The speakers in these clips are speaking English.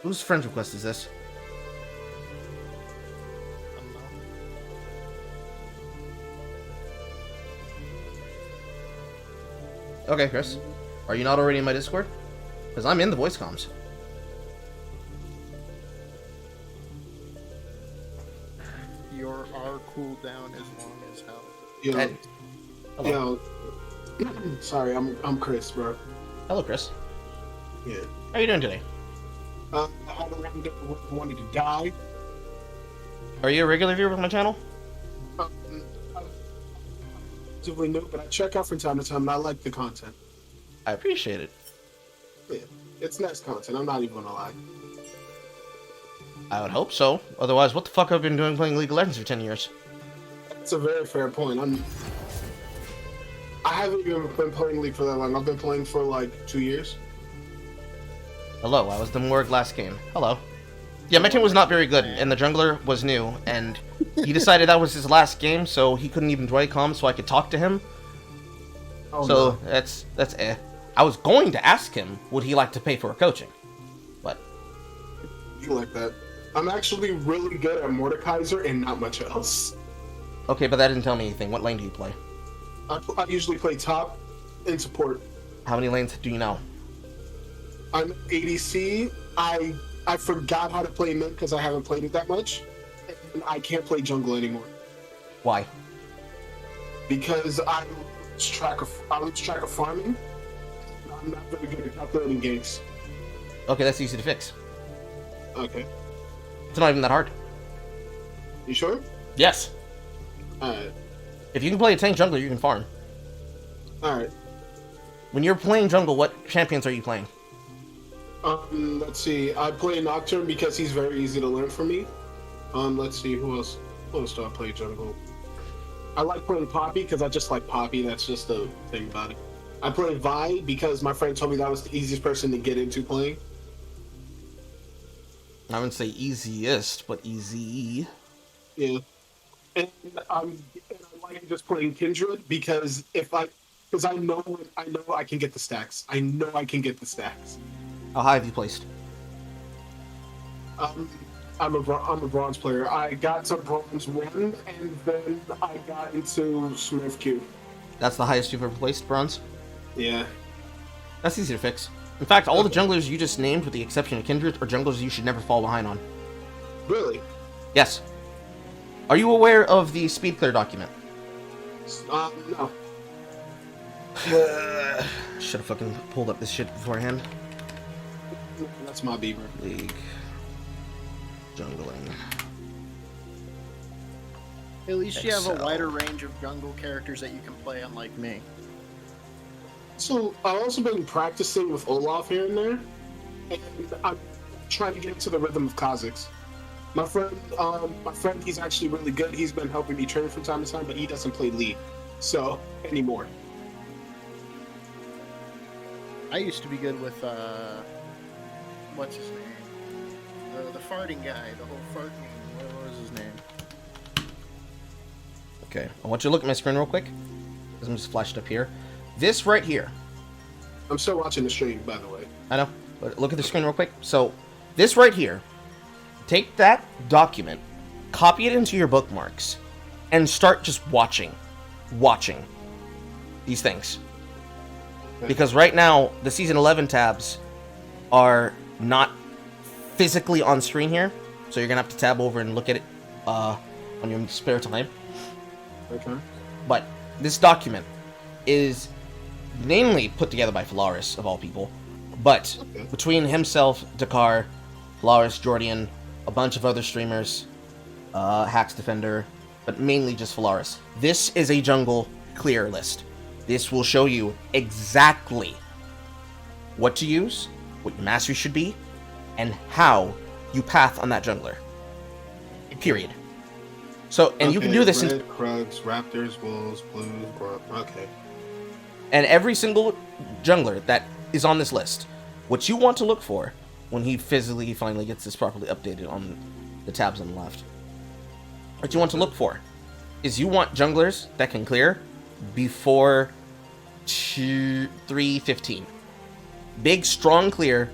Whose friend request is this? Okay, Chris. Are you not already in my Discord? Because I'm in the voice comms. Your R cooldown is long as hell. Yo, Ed. Hello. yo. Sorry, I'm Chris, bro. Hello, Chris. Yeah. How are you doing today? I had a random wanted to die. Are you a regular viewer of my channel? I'm relatively new, but I check out from time to time, and I like the content. I appreciate it. Yeah, it's nice content. I'm not even gonna lie. I would hope so. Otherwise, what the fuck have I been doing playing League of Legends for 10 years? That's a very fair point. I haven't even been playing League for that long. I've been playing for like 2 years. Hello, I was the Morg last game. Hello. Yeah, my team was not very good, and the jungler was new, and he decided that was his last game, so he couldn't even join comms so I could talk to him. Oh, So, no. that's eh. I was going to ask him, would he like to pay for a coaching? But, You like that? I'm actually really good at Mordekaiser and not much else. okay, but that didn't tell me anything. What lane do you play? I usually play top and support. How many lanes do you know? I'm ADC. I forgot how to play mid because I haven't played it that much, and I can't play jungle anymore Why? because I lose track of farming. I'm not very good at calculating games. Okay, that's easy to fix. Okay, It's not even that hard. you sure? Yes. Alright, If you can play a tank jungler, you can farm. alright. When you're playing jungle, what champions are you playing? Let's see. I play Nocturne because he's very easy to learn for me. Let's see who else. Who else do I play jungle? I like playing Poppy because I just like Poppy. That's just the thing about it. I play Vi because my friend told me that was the easiest person to get into playing. I wouldn't say easiest, but easy. Yeah, and I like just playing Kindred because because I know I can get the stacks. I know I can get the stacks. How high have you placed? I'm a bronze player. I got to bronze 1, and then I got into Smurf Q. That's the highest you've ever placed, bronze? Yeah. That's easy to fix. In fact, all the junglers you just named, with the exception of Kindred, are junglers you should never fall behind on. Really? Yes. Are you aware of the speed clear document? No. Should have fucking pulled up this shit beforehand. That's my beaver. League. Jungling. At least you have a Excel. wider range of jungle characters that you can play, unlike me. So I've also been practicing with Olaf here and there, and I'm trying to get into the rhythm of Kha'Zix. My friend, he's actually really good. He's been helping me train from time to time, but he doesn't play League, so anymore. I used to be good with what's his name? The farting guy, the whole farting. What was his name? Okay, I want you to look at my screen real quick, because I'm just flashed up here. This right here. I'm still watching the stream, by the way. I know, but look at the screen real quick. So, this right here, take that document, copy it into your bookmarks, and start just watching these things. Because right now, the Season 11 tabs are not physically on screen here, so you're going to have to tab over and look at it on your spare time. Okay. But this document is mainly put together by Phalaris, of all people. But Okay. between himself, Dakar, Phalaris, Jordian, a bunch of other streamers, Hacks Defender, but mainly just Phalaris. This is a jungle clear list. This will show you exactly what to use, what your mastery should be, and how you path on that jungler. Period. So, and you can do this in... Red, Krugs, Raptors, Wolves, Blues, okay. And every single jungler that is on this list, what you want to look for when he physically finally gets this properly updated on the tabs on the left, what you want to look for is you want junglers that can clear before 3:15. Big, strong clear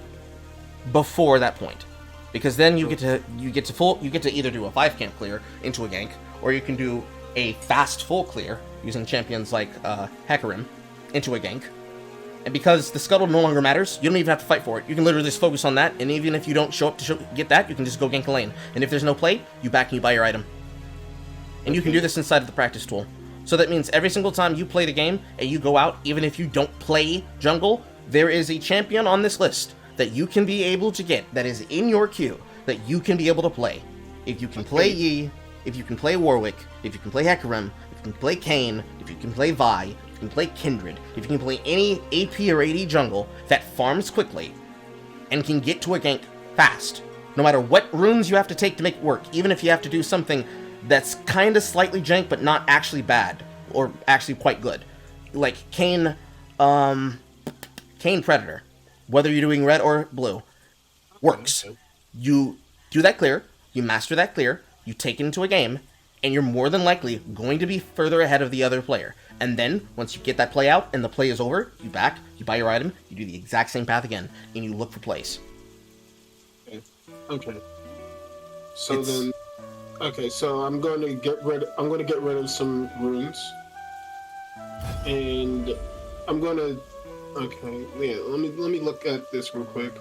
before that point. because then you get to either do a 5 camp clear into a gank, or you can do a fast full clear using champions like Hecarim into a gank. And because the scuttle no longer matters, you don't even have to fight for it. You can literally just focus on that, and even if you don't show up to get that, you can just go gank a lane. And if there's no play, you back and you buy your item. And you can do this inside of the practice tool. So that means every single time you play the game and you go out, even if you don't play jungle, there is a champion on this list that you can be able to get, that is in your queue, that you can be able to play. If you can play Yi, if you can play Warwick, if you can play Hecarim, if you can play Kayn, if you can play Vi, if you can play Kindred, if you can play any AP or AD jungle that farms quickly and can get to a gank fast, no matter what runes you have to take to make it work, even if you have to do something that's kind of slightly jank but not actually bad, or actually quite good. Like Kayn Predator, whether you're doing red or blue, works. You do that clear, you master that clear, you take it into a game, and you're more than likely going to be further ahead of the other player. And then, once you get that play out and the play is over, you back, you buy your item, you do the exact same path again, and you look for plays. Okay. So I'm going to get rid of some runes. And I'm going to let me look at this real quick.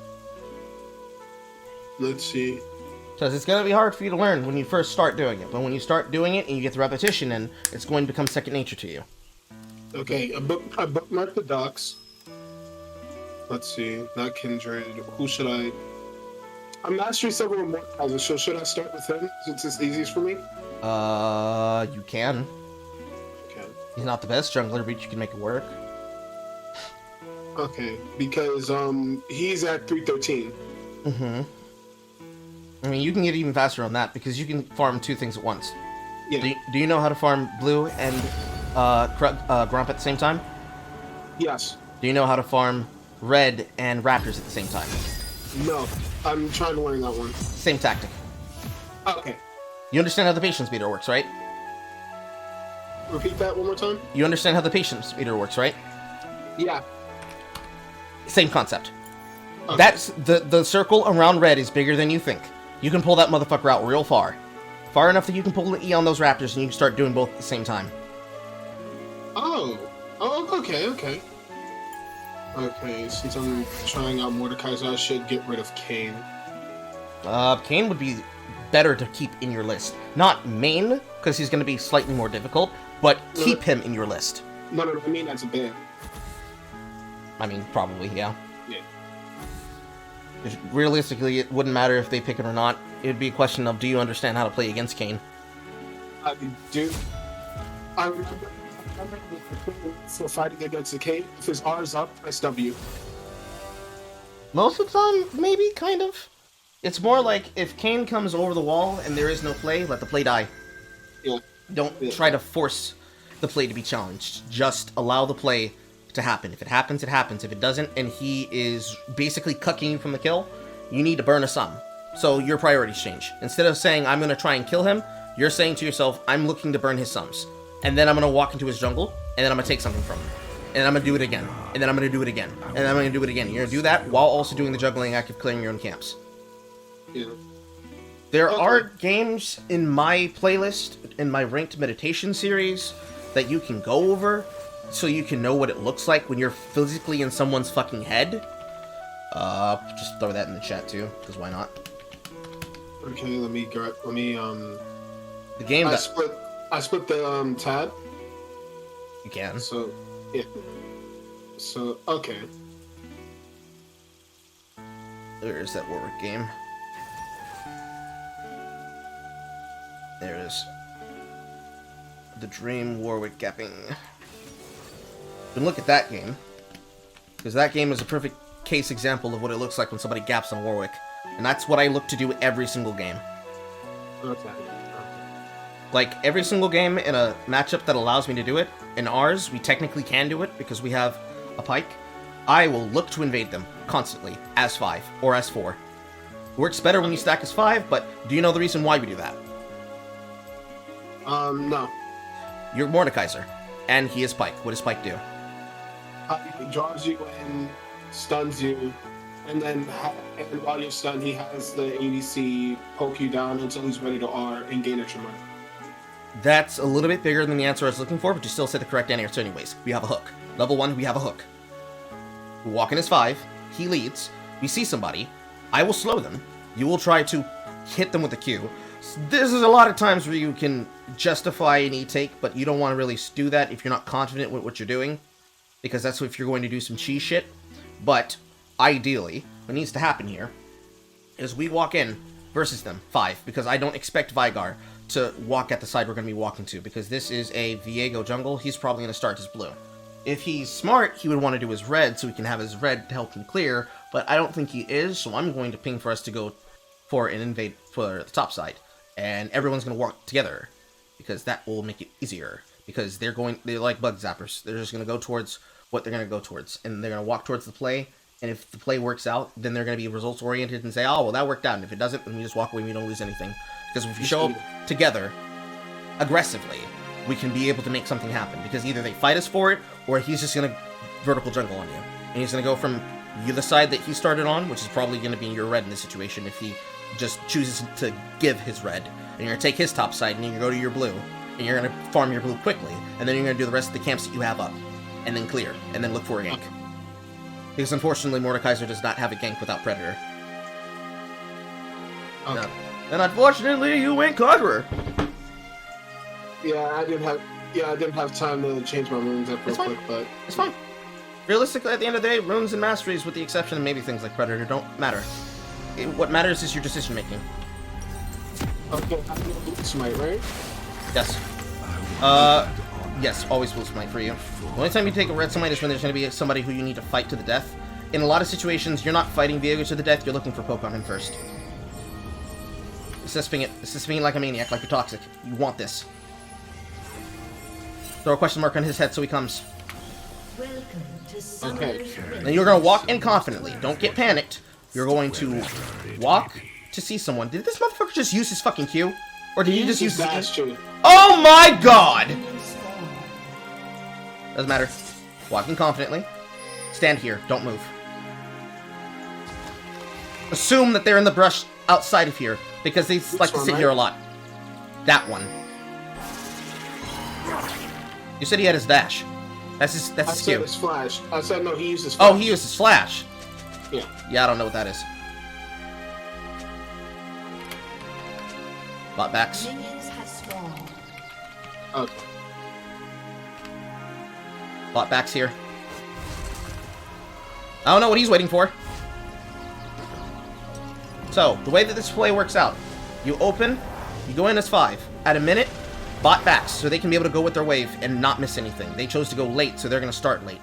Let's see. Because it's going to be hard for you to learn when you first start doing it, but when you start doing it and you get the repetition in, it's going to become second nature to you. Okay, I bookmarked the docs. Let's see, not Kindred. Who should I? I'm mastering several more houses, so should I start with him since it's easiest for me? You can. Okay. He's not the best jungler, but you can make it work. Okay, because he's at 313. Mm-hmm. I mean, you can get even faster on that because you can farm 2 things at once. Yeah. Do you know how to farm blue and Grump at the same time? Yes. Do you know how to farm red and raptors at the same time? No, I'm trying to learn that one. Same tactic. Okay. You understand how the patience meter works, right? Repeat that one more time. You understand how the patience meter works, right? Yeah. Same concept. Okay. That's the circle around red is bigger than you think. You can pull that motherfucker out real far. Far enough that you can pull an E on those raptors and you can start doing both at the same time. Oh, okay. Okay, since I'm trying out Mordekaiser, I should get rid of Kayn. Kayn would be better to keep in your list. Not main, because he's going to be slightly more difficult, but keep him in your list. No, I mean that's a ban. I mean, probably, yeah. Yeah. Realistically, it wouldn't matter if they pick it or not. It would be a question of, do you understand how to play against Kayn? I do. I remember for fighting against the Kayn, if his R's up, press W. Most of the time, maybe, kind of. It's more like, if Kayn comes over the wall and there is no play, let the play die. Yeah. Don't try to force the play to be challenged. Just allow the play to happen. If it happens, it happens. If it doesn't, and he is basically cucking you from the kill, you need to burn a sum. So your priorities change. Instead of saying, I'm going to try and kill him, you're saying to yourself, I'm looking to burn his sums. And then I'm going to walk into his jungle, and then I'm going to take something from him. And then I'm going to do it again. And then I'm going to do it again. And then I'm going to do it again. You're going to do that while also doing the juggling act of clearing your own camps. Yeah. There are games in my playlist, in my ranked meditation series, that you can go over, so you can know what it looks like when you're physically in someone's fucking head. Just throw that in the chat too, because why not? Okay, let me. The game I that split the tab. you can. So yeah. So okay. There's that Warwick game. There it is. The Dream Warwick gapping. You can look at that game, because that game is a perfect case example of what it looks like when somebody gaps on Warwick, and that's what I look to do every single game. Okay. Like, every single game in a matchup that allows me to do it, in ours, we technically can do it because we have a pike, I will look to invade them constantly, as 5 or as 4. It works better when you stack as 5, but do you know the reason why we do that? No. You're Mordekaiser, and he is pike. What does pike do? He draws you in, stuns you, and then and while you're stunned, he has the ADC poke you down until he's ready to R and gain extra money. That's a little bit bigger than the answer I was looking for, but you still said the correct answer anyways. We have a hook. Level 1, we have a hook. We walk in as 5. He leads. We see somebody. I will slow them. You will try to hit them with a Q. This is a lot of times where you can justify an E-take, but you don't want to really do that if you're not confident with what you're doing, because that's if you're going to do some cheese shit. But ideally, what needs to happen here is we walk in versus them, 5, because I don't expect Vigar to walk at the side we're going to be walking to, because this is a Viego jungle. He's probably going to start his blue. If he's smart, he would want to do his red, so he can have his red to help him clear, but I don't think he is, so I'm going to ping for us to go for an invade for the top side. And everyone's going to walk together, because that will make it easier, because they're like bug zappers. They're just going to go towards what they're going to go towards, and they're going to walk towards the play, and if the play works out, then they're going to be results-oriented and say, oh, well, that worked out, and if it doesn't, then we just walk away and we don't lose anything. Because if we show up together, aggressively, we can be able to make something happen, because either they fight us for it, or he's just going to vertical jungle on you. And he's going to go from the side that he started on, which is probably going to be your red in this situation, if he just chooses to give his red. And you're going to take his top side, and you're going to go to your blue, and you're going to farm your blue quickly, and then you're going to do the rest of the camps that you have up, and then clear, and then look for a gank. Because unfortunately, Mordekaiser does not have a gank without Predator. Okay. No. And unfortunately, you went Conqueror. Yeah, I didn't have time to change my runes up real quick, but it's fine. Realistically, at the end of the day, runes and masteries, with the exception of maybe things like Predator, don't matter. What matters is your decision making. Okay, I have blue smite, right? Yes. Yes, always blue smite for you. The only time you take a red smite is when there's going to be somebody who you need to fight to the death. In a lot of situations, you're not fighting Viego to the death, you're looking for poke on him first. Assessing it like a maniac, like you're toxic. You want this. Throw a question mark on his head so he comes. Okay. Then you're going to walk in confidently. Don't get panicked. You're going to walk to see someone. Did this motherfucker just use his fucking Q? Or did he just use his... Oh my god! Doesn't matter. Walking confidently. Stand here. Don't move. Assume that they're in the brush outside of here, because they like to sit here a lot. That one. You said he had his dash. That's his Q. I said his flash. I said no, he uses flash. Oh, he uses flash. Yeah. Yeah, I don't know what that is. Bot backs. Okay. Bot backs here. I don't know what he's waiting for. So, the way that this play works out, you open, you go in as 5. At a minute, bot backs, so they can be able to go with their wave and not miss anything. They chose to go late, so they're going to start late.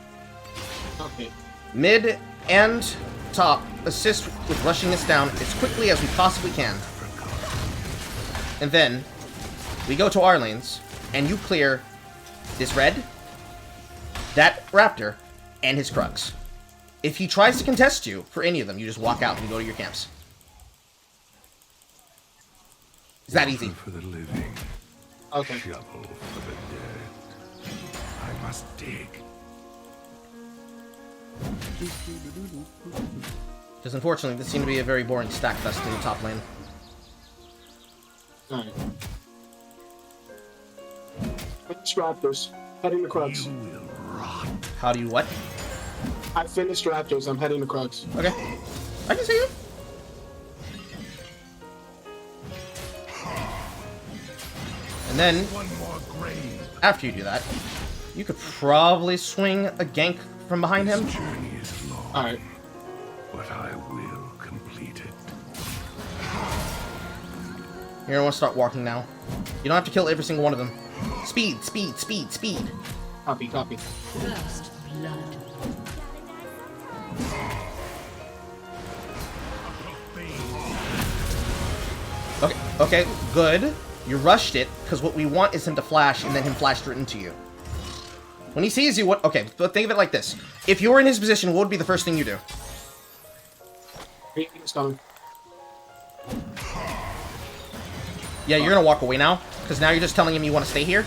Okay. Mid and top assist with rushing us down as quickly as we possibly can. And then, we go to our lanes, and you clear this red, that raptor, and his Krugs. If he tries to contest you for any of them, you just walk out and go to your camps. It's that easy. For the living. Okay. Shovel for the dead. I must dig. Because unfortunately, this seemed to be a very boring stack fest in the top lane. Alright. Finished Raptors. Heading to Krugs. You will rot. How do you what? I finished Raptors. I'm heading to Krugs. Okay. I can see you. And then, One more grave. after you do that, you could probably swing a gank from behind him. This journey is long, Alright. but I will complete it. You're gonna want to start walking now. You don't have to kill every single one of them. Speed, speed, speed, speed. Copy, copy. First blood. Okay, okay, good. You rushed it, because what we want is him to flash, and then him flash straight into you. When he sees you, what... Okay, but think of it like this. If you were in his position, what would be the first thing you do? He's coming. Yeah, you're gonna walk away now, because now you're just telling him you want to stay here.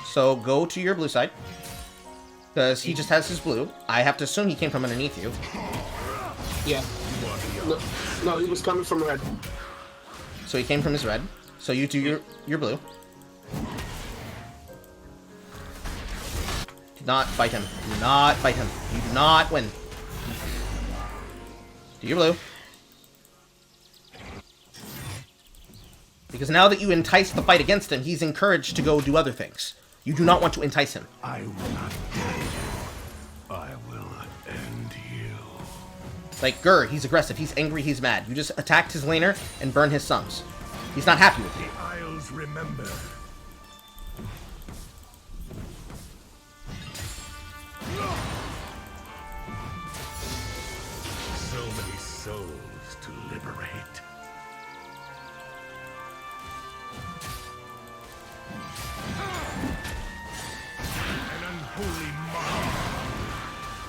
So, go to your blue side. Because he just has his blue. I have to assume he came from underneath you. Yeah. No, he was coming from red. So he came from his red. So you do your blue. Do not fight him. Do not fight him. You do not win. Do your blue. Because now that you entice the fight against him, he's encouraged to go do other things. You do not want to entice him. I will not kill you. I will end you. Like Gur, he's aggressive, he's angry, he's mad. You just attacked his laner and burn his sums. He's not happy with you. The Isles remember. So many souls to liberate. An unholy mob.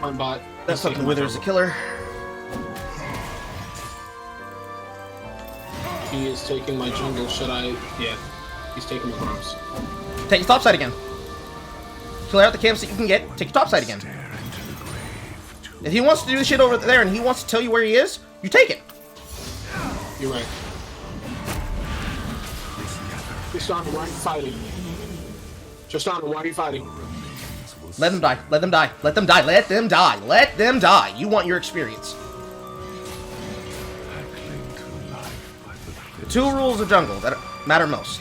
My bot. That fucking Wither is a killer. He is taking my jungle. Should I? Yeah. He's taking my farms. Take your top side again. Clear out the camps that you can get. Take your top side again. Stare into the grave to If he wants to do the shit over there and he wants to tell you where he is, you take it. You're right. Tristana, why are you fighting? Tristana, why are you fighting? Let them die. Let them die. Let them die. Let them die. Let them die. You want your experience. I cling to life by the The two rules of jungle that matter most.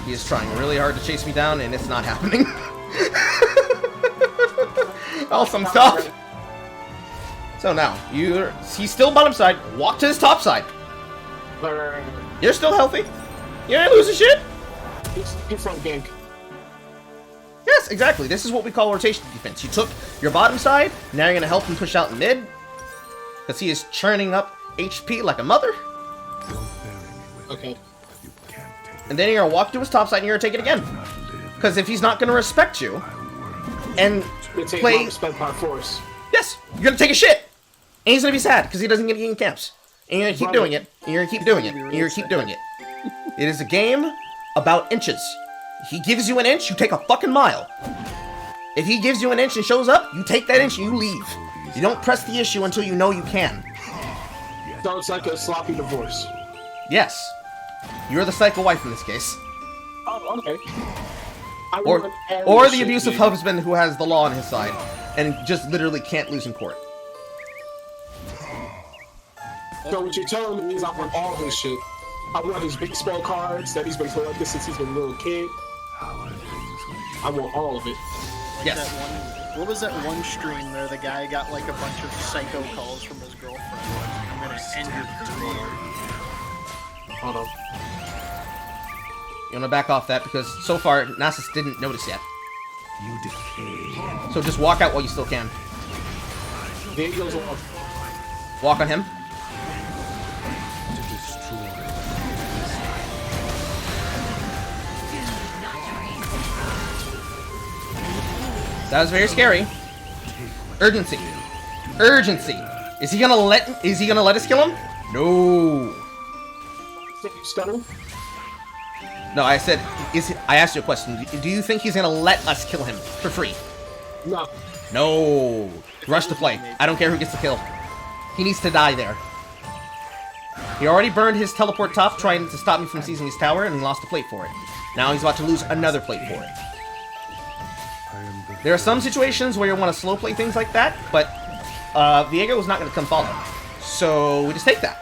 He is trying really hard to chase me down, and it's not happening. Awesome stuff. So now, he's still bottom side. Walk to his top side. You're still healthy. You ain't losing shit. He's from gank. Yes, exactly. This is what we call rotation defense. You took your bottom side, now you're going to help him push out mid. Because he is churning up HP like a mother. Don't bury me with Okay. you can't take And then you're going to walk to his top side and you're going to take it again. Because if he's not going to respect you, and We take play... my respect by force. Yes, you're going to take a shit. And he's going to be sad because he doesn't get in camps. And you're going to keep doing it. And you're going to keep doing it. And you're going to keep doing it. It is a game about inches. He gives you an inch, you take a fucking mile. If he gives you an inch and shows up, you take that inch and you leave. You don't press the issue until you know you can. So it's like a sloppy divorce. Yes. You're the psycho wife in this case. Oh, okay. I Or want every or the shit, abusive dude. husband who has the law on his side and just literally can't lose in court. So what you're telling me is I want all his shit. I want his baseball cards that he's been collecting since he's been a little kid. how are things with you. I want all of it. Like Yes. that one, what was that one stream there? The guy got like a bunch of psycho calls from his girlfriend. I'm gonna end your career. Hold on. You want to back off that because so far Nasus didn't notice yet. You decay. So just walk out while you still can. There he goes off. Walk on him. To destroy. That was very scary. Urgency. Urgency. Is he gonna let us kill him? No. Stunner? No, I said I asked you a question. Do you think he's gonna let us kill him for free? No. No. Rush the play. I don't care who gets the kill. He needs to die there. He already burned his teleport top trying to stop me from seizing his tower and lost a plate for it. Now he's about to lose another plate for it. I am the There are some situations where you want to slow play things like that, but Viego is not going to come follow. So we just take that.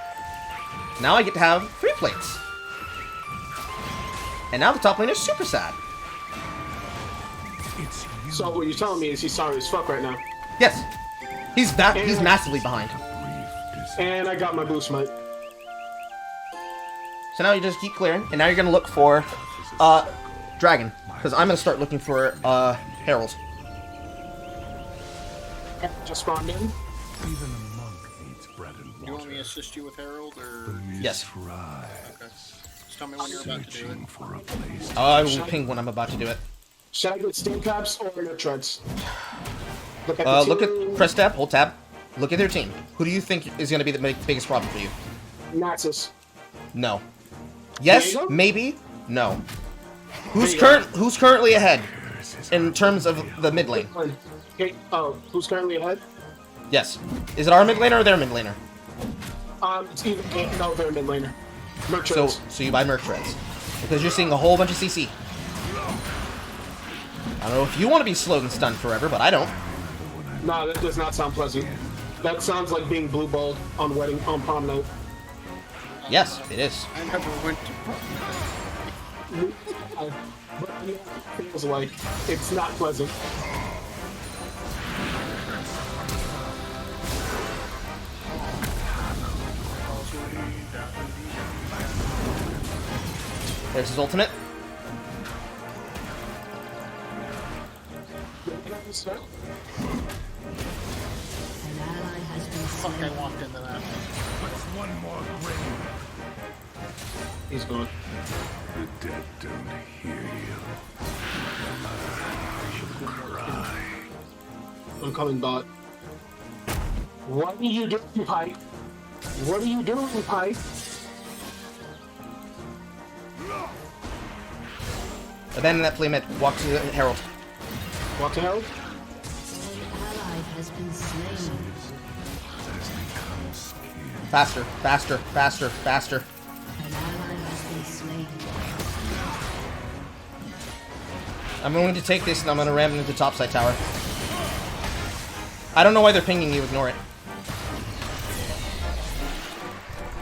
Now I get to have 3 plates. And now the top lane is super sad. it's you. So what you're telling me is he's sorry as fuck right now. Yes. He's massively behind. Brief dis- And I got my boost might. So now you just keep clearing, and now you're going to look for Dragon. Because I'm going to start looking for Herald. Just spawned in. Even a monk needs bread and You want me water. to assist you with Herald or? Yes. Try. Okay. tell me when you're about to do it. Searching for a place. I will ping when I'm about to do it. Should I get steel caps or no treads? Look at the Look team. at press tab, hold tab. Look at their team. Who do you think is going to be the biggest problem for you? Naxos. No. Yes, Diego? maybe. No. Diego. Who's currently ahead in terms of the mid lane? Okay. Oh, who's currently ahead? Yes. Is it our mid laner or their mid laner? It's either no, they're mid laner. So Merchants. so you buy merc treads because you're seeing a whole bunch of CC. I don't know if you want to be slowed and stunned forever, but I don't. No, that does not sound pleasant. That sounds like being blue balled on prom night. Yes, it is. I never went to But yeah, it feels like it's not pleasant. There's his ultimate. An ally has been fuck, I slain. walked into that. What's one more grave? He's gone. The dead don't hear you. No matter how you cry. I'm coming bot. What are you doing, Pike? What are you doing, Pike? Abandon that flea mid. Walk to the Herald. What the hell? An ally has been slain. Faster, faster, faster, faster. An ally has been slain. I'm going to take this and I'm going to ram into the topside tower. I don't know why they're pinging you. Ignore it.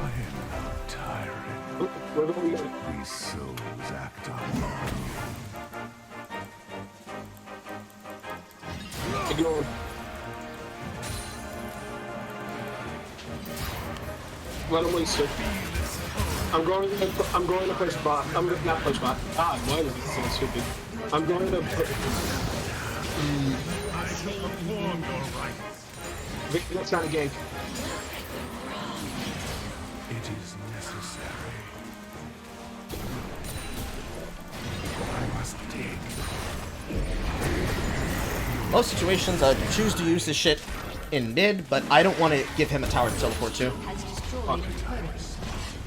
I am no tyrant. Where do we go? These souls act on. Ignore him. Let him waste it. I'm going to push bot. I'm gonna not push bot. Ah, why is it so stupid? I'm going to put. That's not a gank. It is necessary. I must dig. Most situations, I choose to use this shit in mid, but I don't want to give him a tower to teleport to. Has destroyed a turret.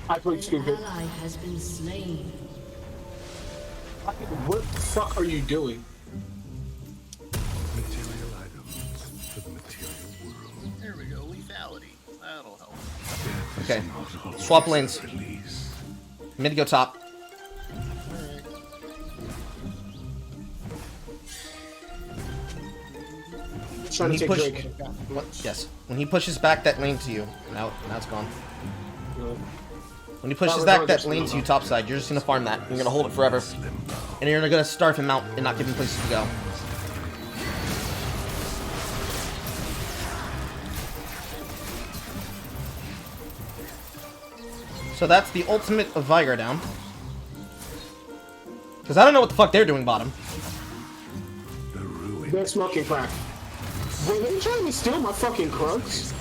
I played An stupid. ally has been slain. What the fuck are you doing? Material items for the material world. There we go, lethality. That'll help. Okay. Not always Swap lanes. Release. Mid go top. Alright. Trying He to take pushed- Drake. Yes. When he pushes back that lane to you, now it's gone. No. When he pushes Oh, back no, that just lane no. to you topside, you're just gonna farm that. You're gonna hold it forever, and you're gonna starve him out and not give him places to go. So that's the ultimate of Vigar down. Because I don't know what the fuck they're doing bottom. The ruin. They're smoking crack. Were they trying to steal my fucking Krugs?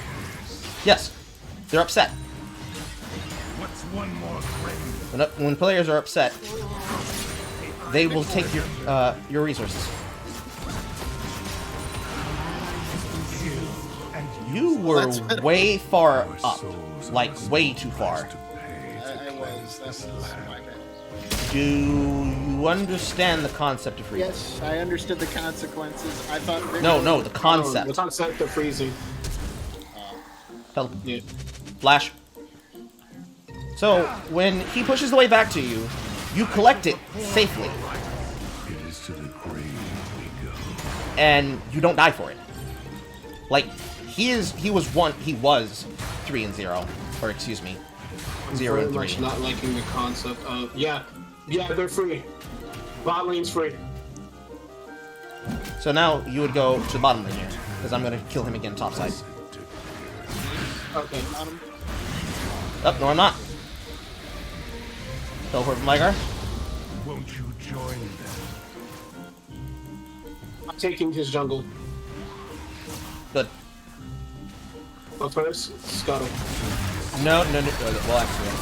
Yes, they're upset. What's one more grave? When players are upset, they will take your resources. You were way far up, like way too far. I was. That was my bad. Do you understand the concept of freezing? Yes, I understood the consequences. I thought. No, the The concept. concept of freezing. Yeah. Flash. So when he pushes the way back to you, you collect it safely, It is to the grave we go. and you don't die for it. Like he was 3-0, or excuse me, I'm 0 very and much 3. not liking the concept of yeah, they're free. Bot lane's free. So now you would go to the bottom lane here, because I'm gonna kill him again topside. Okay. Oh, no, I'm not. Teleport from Vigar. Won't you join them? I'm taking his jungle. Good. But first, Scuttle. No. Well, actually,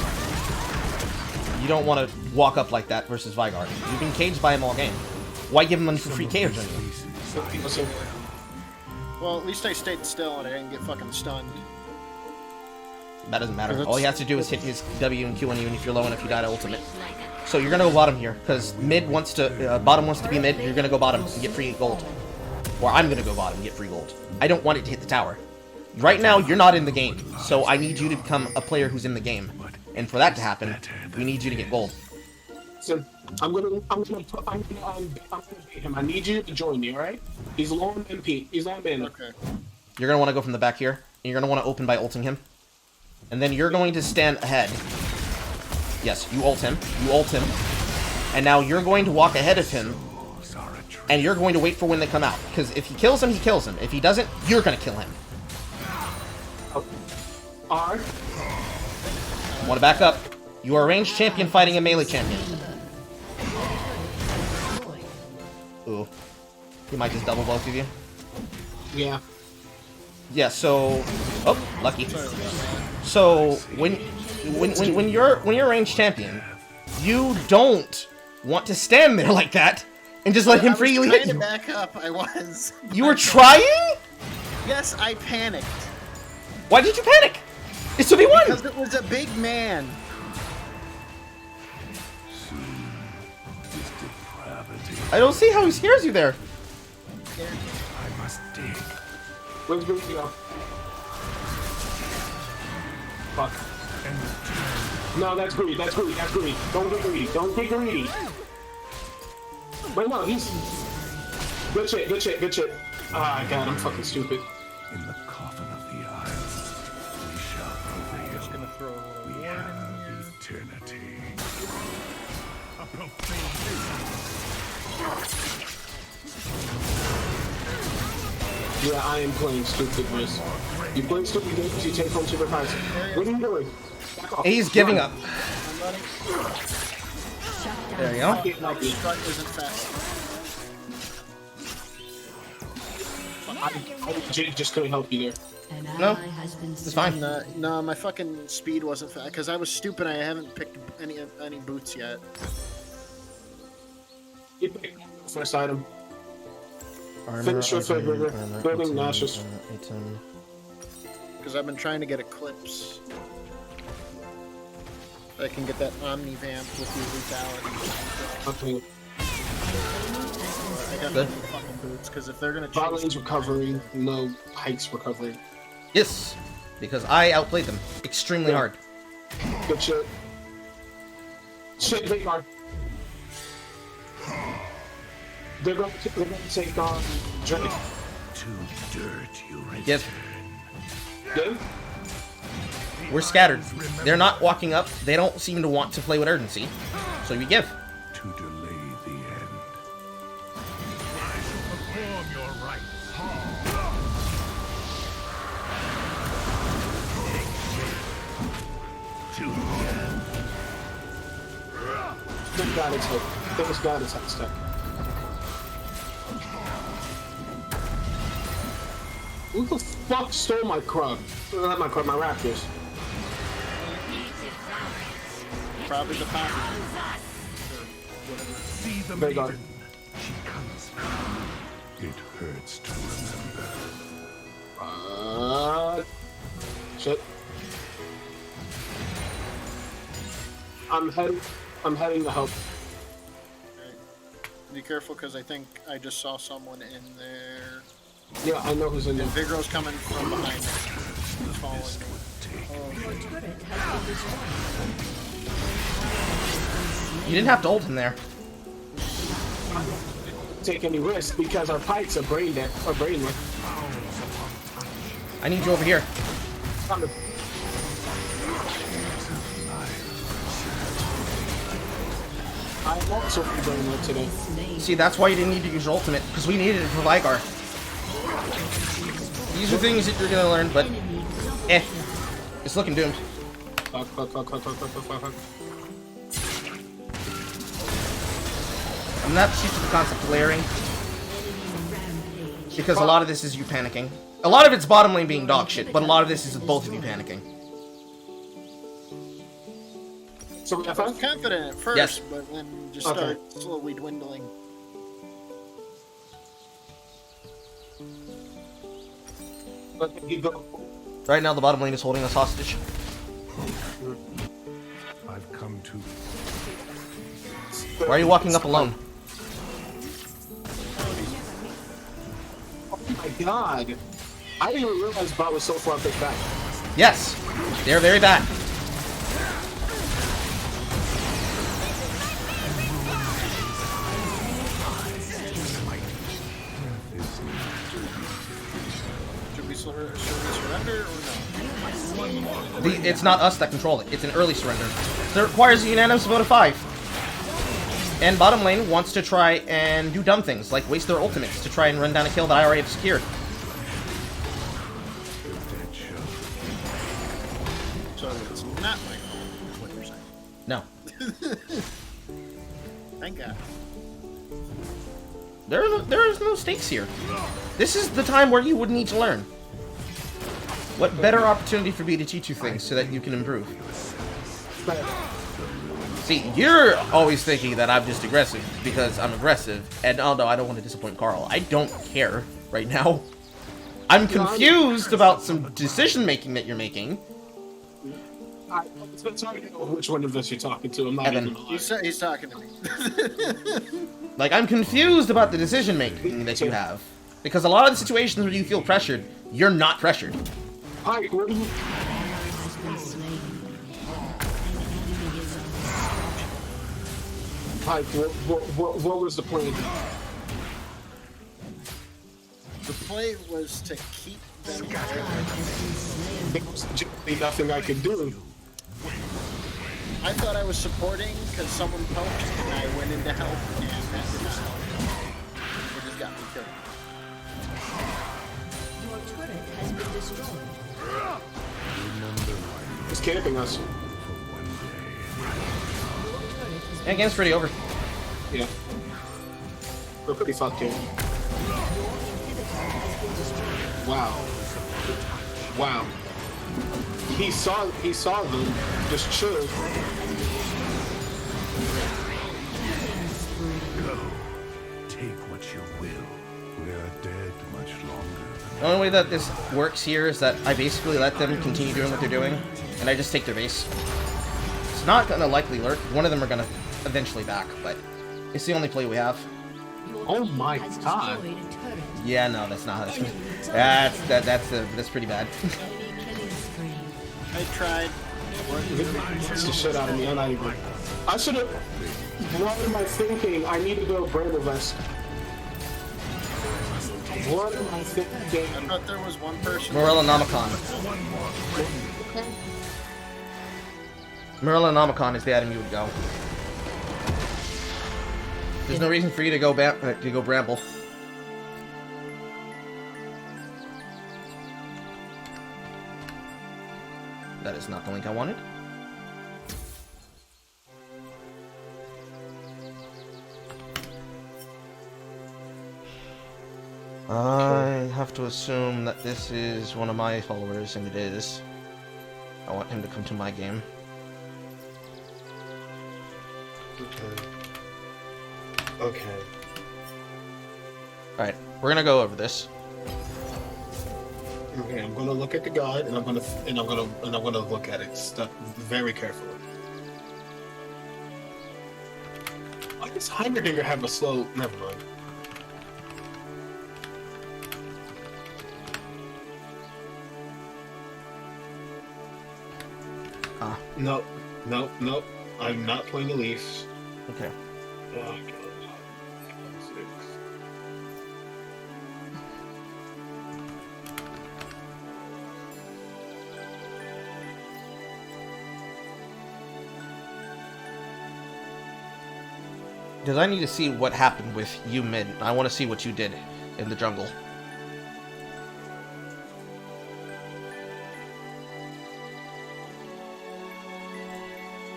You don't want to walk up like that versus Vigard. You've been caged by him all game. Why give him money for free cage on you? Listen, Well, at least I stayed still and I didn't get fucking stunned. That doesn't matter. Because All he has to do is hit his W and Q on you, and if you're low enough, you die to ultimate. So you're gonna go bottom here, because bottom wants to be mid. You're gonna go bottom and get free gold, or I'm gonna go bottom and get free gold. I don't want it to hit the tower. Right now, you're not in the game, so I need you to become a player who's in the game. And for that to happen, we need you to get gold. listen, I'm gonna beat him. I need you to join me, all right? He's low on MP. He's on mana. Okay. You're gonna want to go from the back here, and you're gonna want to open by ulting him. And then you're going to stand ahead. Yes, you ult him. You ult him. And now you're going to walk ahead of him. And you're going to wait for when they come out. Because if he kills him, he kills him. If he doesn't, you're going to kill him. R. Want to back up. You are a ranged champion fighting a melee champion. Ooh. He might just double both of you. Yeah. Yeah, so... Oh, lucky. So, when you're a ranged champion, you don't want to stand there like that and just let him freely hit you. I was trying to back up, I was. You were trying? Yes, I panicked. Why did you panic? It's 2v1! Because it was a big man. I don't see how he scares you there. I must dig. Where's Booty go? Fuck. No, that's greedy. That's greedy. That's greedy. Don't get greedy. Don't get greedy. Wait, no, he's... Good shit. Good shit. Good shit. Ah, God, I'm fucking stupid. In the coffin of the Isles, we shall prevail. Just gonna throw a little We ward have in here. eternity. A profane. Yeah, I am playing stupid, Riz. You play stupid games, you take home super cards. What are you doing? Back off. He's giving up. I'm running. There you go. My strut isn't fast. I just couldn't help you there. An No, ally has been it's fine. No, my fucking speed wasn't fast because I was stupid. I haven't picked any boots yet. You pick first item. Armor, Finish your item, favorite. armor, Building item, Nash's. armor, item. Because I've been trying to get Eclipse. I can get that Omni Vamp with the lethality. Okay. I got Good. no fucking boots because if they're gonna Bot chase lane's recovering, no Heights recovering. Yes, because I outplayed them extremely hard. Good shit. Shit, Vigard. They're going to take on Drake. To dirt you return. Give. Good? We're scattered. They're not walking up. They don't seem to want to play with urgency. So we give. To delay the end. I shall perform your rites. To the end. They've got its hit. Things got its head stuck. Who the fuck stole my crab? Not my crab, my raptors. Probably the poppy. See the Vigard. maiden. She comes. It hurts to remember. Shit. I'm heading to help. Be careful because I think I just saw someone in there. Yeah, I know who's in there. And Vigro's coming from behind me. He's following me. Your turret has been destroyed. You didn't have to ult him there. Take any risk because our pikes are brain dead or brainless. I need you over here. I'm also brainless today. See, that's why you didn't need to use your ultimate, because we needed it for Vigar. These are things that you're gonna learn, but it's looking doomed. Fuck. I'm not used to the concept of layering, because a lot of this is you panicking. A lot of it's bottom lane being dog shit, but a lot of this is both of you panicking. So we got I was 5? confident at first, Yes. but then just Okay. started slowly dwindling. Okay, you go. Right now, the bottom lane is holding us hostage. I've come to Why are you walking up alone? Oh my god. I didn't even realize bot was so far back. Yes, they're very bad. Should we surrender or no? It's not us that control it. It's an early surrender. So it requires a unanimous vote of 5. And bottom lane wants to try and do dumb things, like waste their ultimates to try and run down a kill that I already have secured. So it's not my fault, is what you're saying. No. Thank God. There is no stakes here. This is the time where you would need to learn. What better opportunity for me to teach you things so that you can improve? See, you're always thinking that I'm just aggressive because I'm aggressive, and oh no, I don't want to disappoint Carl. I don't care right now. I'm confused about some decision making that you're making. It's hard to know which one of us you're talking to. I'm not Evan. even gonna lie. He's talking to me. Like, I'm confused about the decision making that you have. Because a lot of the situations where you feel pressured, you're not pressured. Hi, what do you... Has been slain. An enemy is Hi, what was the plan? The play was to keep them ally has been slain. There was legitimately nothing I could do. I thought I was supporting because someone poked and I went in to help and that didn't help. It just got me killed. Your turret has been destroyed. He's camping us. Your turret has And game's pretty over. Yeah. We're pretty fucked here. Wow. Wow. He saw them. Just chilled. go. Take what you will. We are dead much longer. The only way that this works here is that I basically let them continue doing what they're doing, and I just take their base. It's not gonna likely lurk. One of them are gonna eventually back, but it's the only play we have. Your Oh team my has God. destroyed a turret. Yeah, no, that's not how that's Enemy gonna... That's pretty bad. Enemy killing spree. I tried. It's the shit out of me. I'm not even. I should have. What am I thinking? I need to go Brandon Vest. What am I thinking? I thought there was one person. Morella Nomicon. Morella Nomicon is the item you would go. There's no reason for you to go Bramble. That is not the link I wanted. I have to assume that this is one of my followers, and it is. I want him to come to my game. Okay. Alright, we're gonna go over this. Okay, I'm gonna look at the guide, and I'm gonna look at it very carefully. Why does Heimerdinger have a slow? Never mind. Ah, Nope. I'm not playing the Leafs. okay. Oh, God. Because I need to see what happened with you mid. I want to see what you did in the jungle.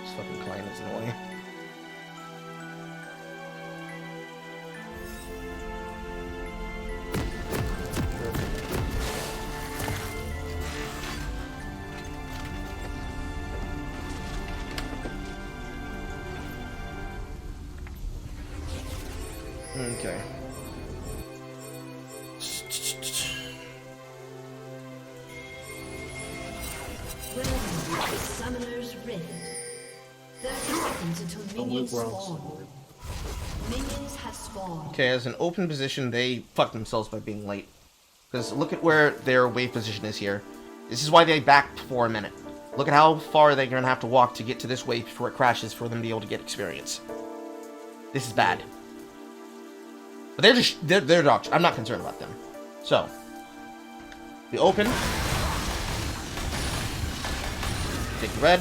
This fucking client is annoying. Welcome to Summoner's Rift. 30 seconds until minions spawn. Minions have spawned. Okay, as an open position, they fucked themselves by being late. Because look at where their wave position is here. This is why they backed for a minute. Look at how far they're going to have to walk to get to this wave before it crashes for them to be able to get experience. This is bad. But they're dogs. I'm not concerned about them. So, we open. Take the red.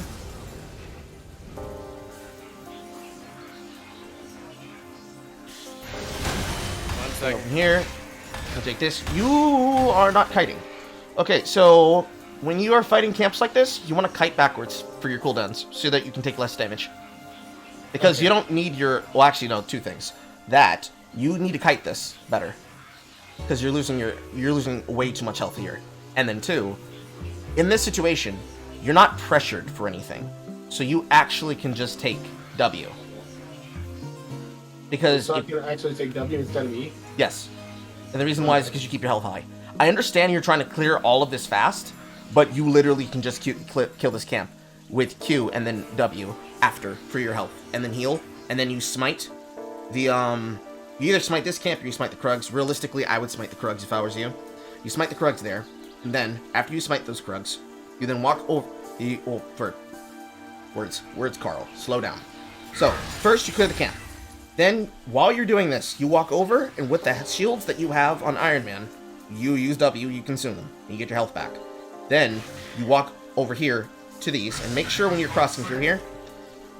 Over here. I'll take this. You are not kiting. Okay, so when you are fighting camps like this, you want to kite backwards for your cooldowns so that you can take less damage. Because you don't need your... Well, actually, no, two things. That, you need to kite this better. Because you're losing way too much health here. And then two, in this situation, you're not pressured for anything. So you actually can just take W. Because... So I can actually take W instead of E? Yes. And the reason why is because you keep your health high. I understand you're trying to clear all of this fast, but you literally can just kill this camp with Q and then W after for your health. And then heal, and then you smite the, you either smite this camp or you smite the Krugs. Realistically, I would smite the Krugs if I was you. You smite the Krugs there, and then, after you smite those Krugs, you then walk over, words, Carl, slow down. So, first you clear the camp. Then, while you're doing this, you walk over, and with the shields that you have on Iron Man, you use W, you consume them, and you get your health back. Then, you walk over here to these, and make sure when you're crossing through here,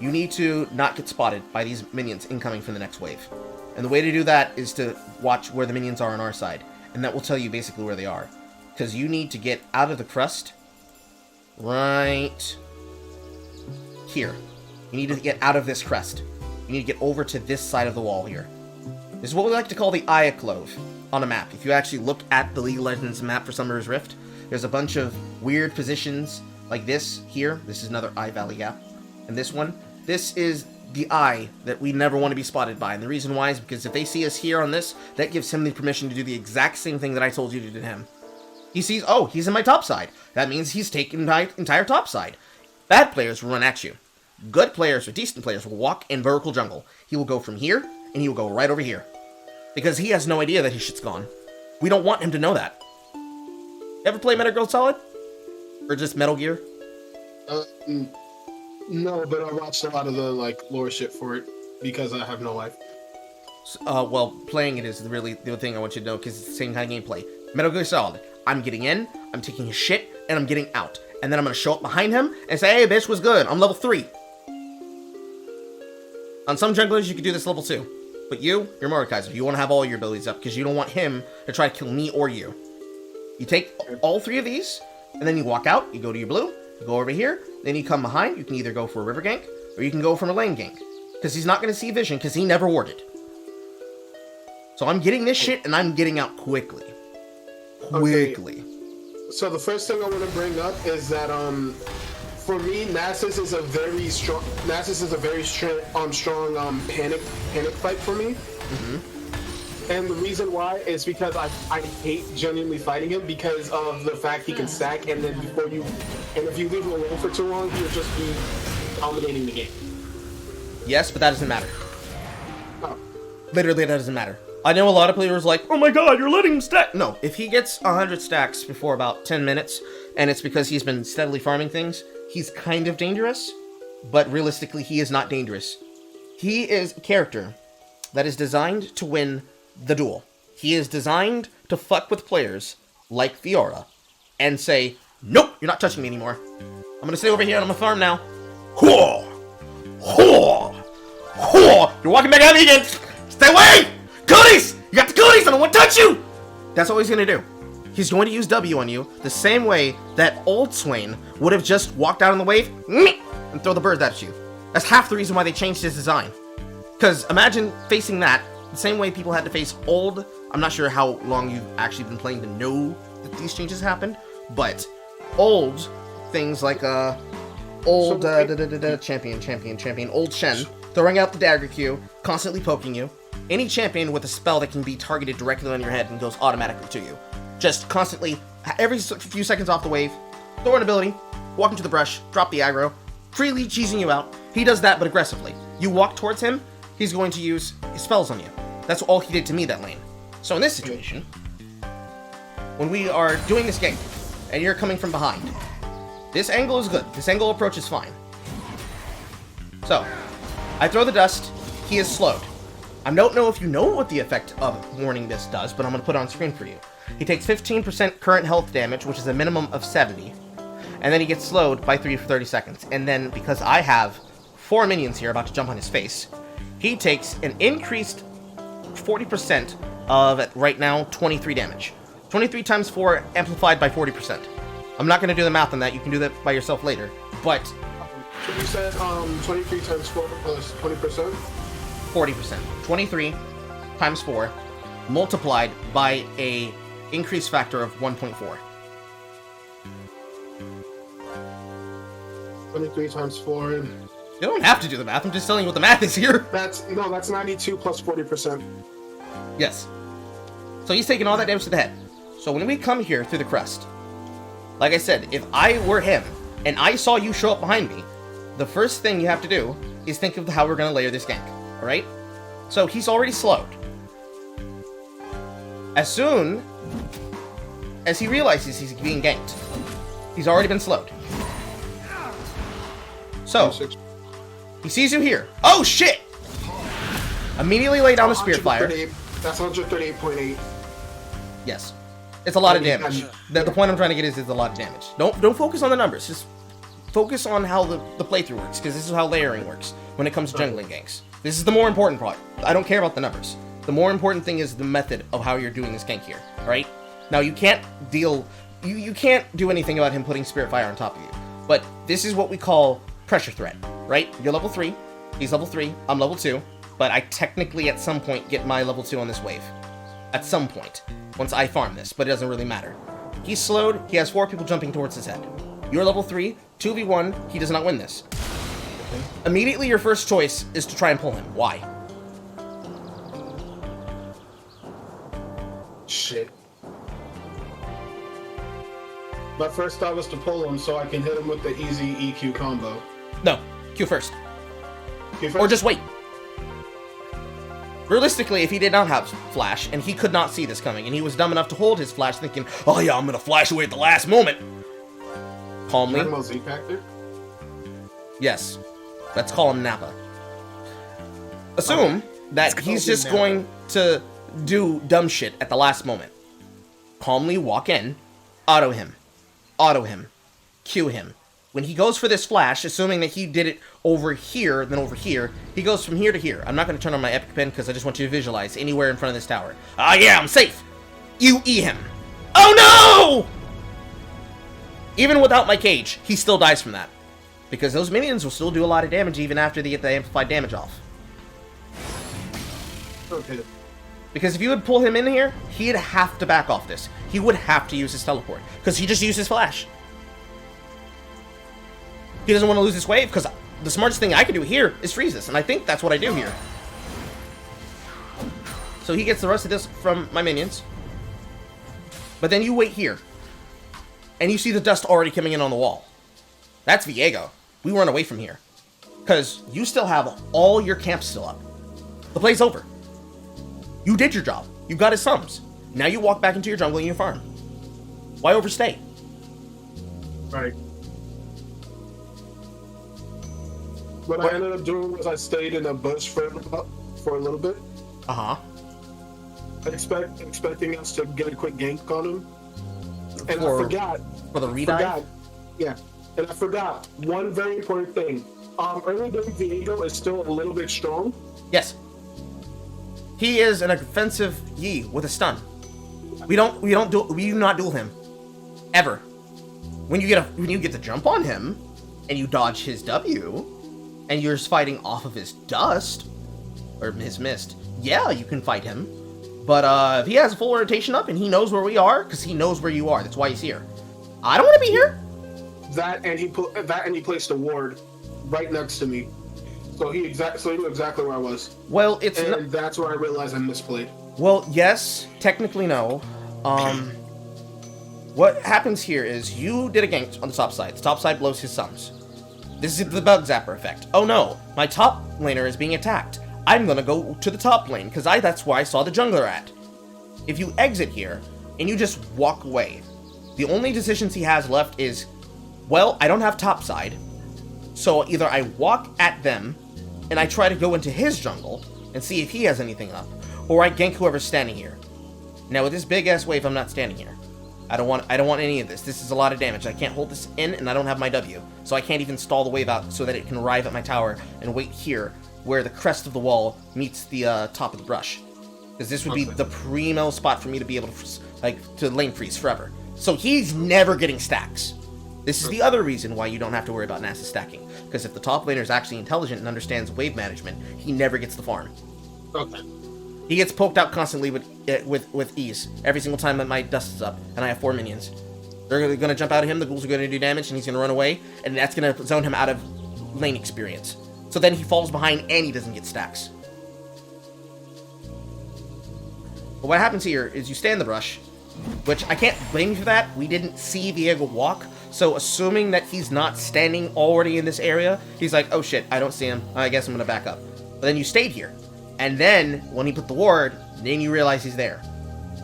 you need to not get spotted by these minions incoming from the next wave. And the way to do that is to watch where the minions are on our side, and that will tell you basically where they are. Because you need to get out of the crust right here. You need to get out of this crest. You need to get over to this side of the wall here. This is what we like to call the Eye Clove on a map. If you actually look at the League of Legends map for Summoner's Rift, there's a bunch of weird positions like this here. This is another Eye Valley Gap. And this one, this is the eye that we never want to be spotted by. And the reason why is because if they see us here on this, that gives him the permission to do the exact same thing that I told you to do to him. He sees, oh, he's in my top side. That means he's taken my entire top side. Bad players will run at you. Good players or decent players will walk in vertical jungle. He will go from here, and he will go right over here. Because he has no idea that his shit's gone. We don't want him to know that. Ever play Metal Gear Solid? Or just Metal Gear? No, but I watched a lot of the lore shit for it because I have no life. Well, playing it is really the thing I want you to know because it's the same kind of gameplay. Metal Gear Solid. I'm getting in, I'm taking his shit, and I'm getting out. And then I'm going to show up behind him and say, hey, bitch, what's good? I'm level 3. On some junglers, you could do this level 2. But you're Mordekaiser. You want to have all your abilities up because you don't want him to try to kill me or you. You take all 3 of these, and then you walk out, you go to your blue, you go over here, then you come behind, you can either go for a river gank, or you can go from a lane gank. Because he's not going to see vision, because he never warded. So I'm getting this shit, and I'm getting out quickly. Quickly. Okay. So the first thing I want to bring up is that, for me, Nasus is a very strong panic fight for me. Mm-hmm. And the reason why is because I hate genuinely fighting him because of the fact he can stack, and then if you leave him alone for too long, he'll just be dominating the game. Yes, but that doesn't matter. Oh. Literally, that doesn't matter. I know a lot of players like, oh my god, you're letting him stack. No, if he gets 100 stacks before about 10 minutes, and it's because he's been steadily farming things, he's kind of dangerous, but realistically, he is not dangerous. He is a character that is designed to win the duel. He is designed to fuck with players like Fiora and say, nope, you're not touching me anymore. I'm gonna stay over here and I'm gonna farm now. You're walking back at me again. Stay away! Goodies! You got the goodies! I don't want to touch you! That's what he's gonna do. He's going to use W on you the same way that old Swain would have just walked out on the wave and throw the birds at you. That's half the reason why they changed his design. Because imagine facing that the same way people had to face old. I'm not sure how long you've actually been playing to know that these changes happened, but old things like old champion, old Shen, throwing out the dagger Q, constantly poking you. Any champion with a spell that can be targeted directly on your head and goes automatically to you. Just constantly, every few seconds off the wave, throw an ability, walk into the brush, drop the aggro, freely cheesing you out. He does that, but aggressively. You walk towards him, he's going to use his spells on you. That's all he did to me that lane. So in this situation, when we are doing this gank, and you're coming from behind, this angle is good. This angle approach is fine. So, I throw the dust, he is slowed. I don't know if you know what the effect of Warning Mist does, but I'm going to put it on screen for you. He takes 15% current health damage, which is a minimum of 70, and then he gets slowed by 3 for 30 seconds. And then, because I have 4 minions here about to jump on his face, he takes an increased 40% of, right now, 23 damage. 23 times 4 amplified by 40%. I'm not going to do the math on that, you can do that by yourself later, but... So you said 23 times 4 plus 20%? 40%. 23 times 4 multiplied by a increase factor of 1.4. 23 times 4. You don't have to do the math, I'm just telling you what the math is here. That's 92 plus 40%. Yes. So he's taking all that damage to the head. So when we come here through the crest, like I said, if I were him and I saw you show up behind me, the first thing you have to do is think of how we're going to layer this gank, alright? So he's already slowed. As soon as he realizes he's being ganked, he's already been slowed. So, he sees you here. Oh shit! Immediately lay down the Spirit Fire. That's 138.8. Yes. It's a lot of damage. The point I'm trying to get is it's a lot of damage. Don't focus on the numbers. Just focus on how the playthrough works, because this is how layering works when it comes to jungling ganks. This is the more important part. I don't care about the numbers. The more important thing is the method of how you're doing this gank here, alright? Now, you can't deal... You can't do anything about him putting Spirit Fire on top of you. But this is what we call pressure threat, right? You're level 3, he's level 3, I'm level 2, but I technically at some point get my level 2 on this wave. At some point. Once I farm this, but it doesn't really matter. He's slowed, he has 4 people jumping towards his head. You're level 3, 2v1, he does not win this. Immediately your first choice is to try and pull him. Why? Shit. My first thought was to pull him so I can hit him with the easy EQ combo. No, Q first. Q first? Or just wait. Realistically, if he did not have flash, and he could not see this coming, and he was dumb enough to hold his flash thinking, oh yeah, I'm gonna flash away at the last moment. Calmly. Z-Factor? Yes. Let's call him Nappa. Assume that he's just going to do dumb shit at the last moment. Calmly walk in, auto him, Q him. When he goes for this flash, assuming that he did it over here, then over here, he goes from here to here. I'm not going to turn on my epic pen because I just want you to visualize anywhere in front of this tower. Ah, yeah, I'm safe. You E him. Oh no! Even without my cage, he still dies from that. Because those minions will still do a lot of damage even after they get the amplified damage off. Okay. Because if you would pull him in here, he'd have to back off this. He would have to use his teleport. Because he just used his flash. He doesn't want to lose this wave, because the smartest thing I can do here is freeze this. And I think that's what I do here. So he gets the rest of this from my minions. But then you wait here. And you see the dust already coming in on the wall. That's Viego. We run away from here. Because you still have all your camps still up. The play's over. You did your job. You got his sums. Now you walk back into your jungle and you farm. Why overstay? Right. What I ended up doing was I stayed in a bush for a little bit. Uh-huh. Expecting us to get a quick gank on him. And I forgot. For the redive? Yeah. And I forgot one very important thing. Early game Viego is still a little bit strong. Yes. He is an offensive Yi with a stun. We do not duel him. Ever. When you get the jump on him, and you dodge his W, and you're fighting off of his dust, or his mist, yeah, you can fight him. But if he has a full rotation up and he knows where we are, because he knows where you are, that's why he's here. I don't want to be here. That and he placed a ward right next to me, so he knew exactly where I was. Well, that's where I realized I misplayed. Well, yes, technically no. what happens here is you did a gank on the top side. The top side blows his sums. This is the bug zapper effect. Oh no, my top laner is being attacked. I'm gonna go to the top lane, because that's where I saw the jungler at. If you exit here, and you just walk away, the only decisions he has left is, well, I don't have top side, so either I walk at them, and I try to go into his jungle, and see if he has anything up, or I gank whoever's standing here. Now with this big ass wave, I'm not standing here. I don't want any of this. This is a lot of damage. I can't hold this in, and I don't have my W, so I can't even stall the wave out so that it can arrive at my tower and wait here, where the crest of the wall meets the top of the brush. Because this would be the primo spot for me to be able to lane freeze forever. So he's never getting stacks. This is the other reason why you don't have to worry about Nasus stacking. Because if the top laner is actually intelligent and understands wave management, he never gets the farm. Okay. He gets poked out constantly with ease every single time that my dust is up, and I have 4 minions. They're gonna jump out of him, the ghouls are gonna do damage, and he's gonna run away, and that's gonna zone him out of lane experience. So then he falls behind and he doesn't get stacks. But what happens here is you stay in the brush, which I can't blame you for that. We didn't see Viego walk, so assuming that he's not standing already in this area, he's like, oh shit, I don't see him. I guess I'm gonna back up. But then you stayed here. And then, when he put the ward, then you realize he's there.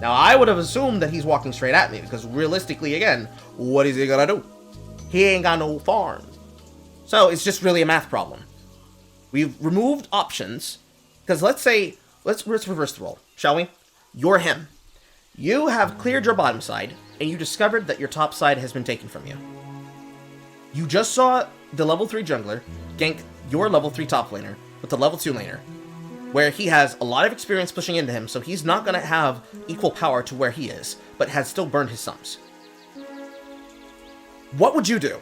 Now, I would have assumed that he's walking straight at me, because realistically, again, what is he gonna do? He ain't got no farm. So, it's just really a math problem. We've removed options, because let's reverse the role, shall we? You're him. You have cleared your bottom side, and you discovered that your top side has been taken from you. You just saw the level 3 jungler gank your level 3 top laner with the level 2 laner, where he has a lot of experience pushing into him, so he's not going to have equal power to where he is, but has still burned his sums. What would you do?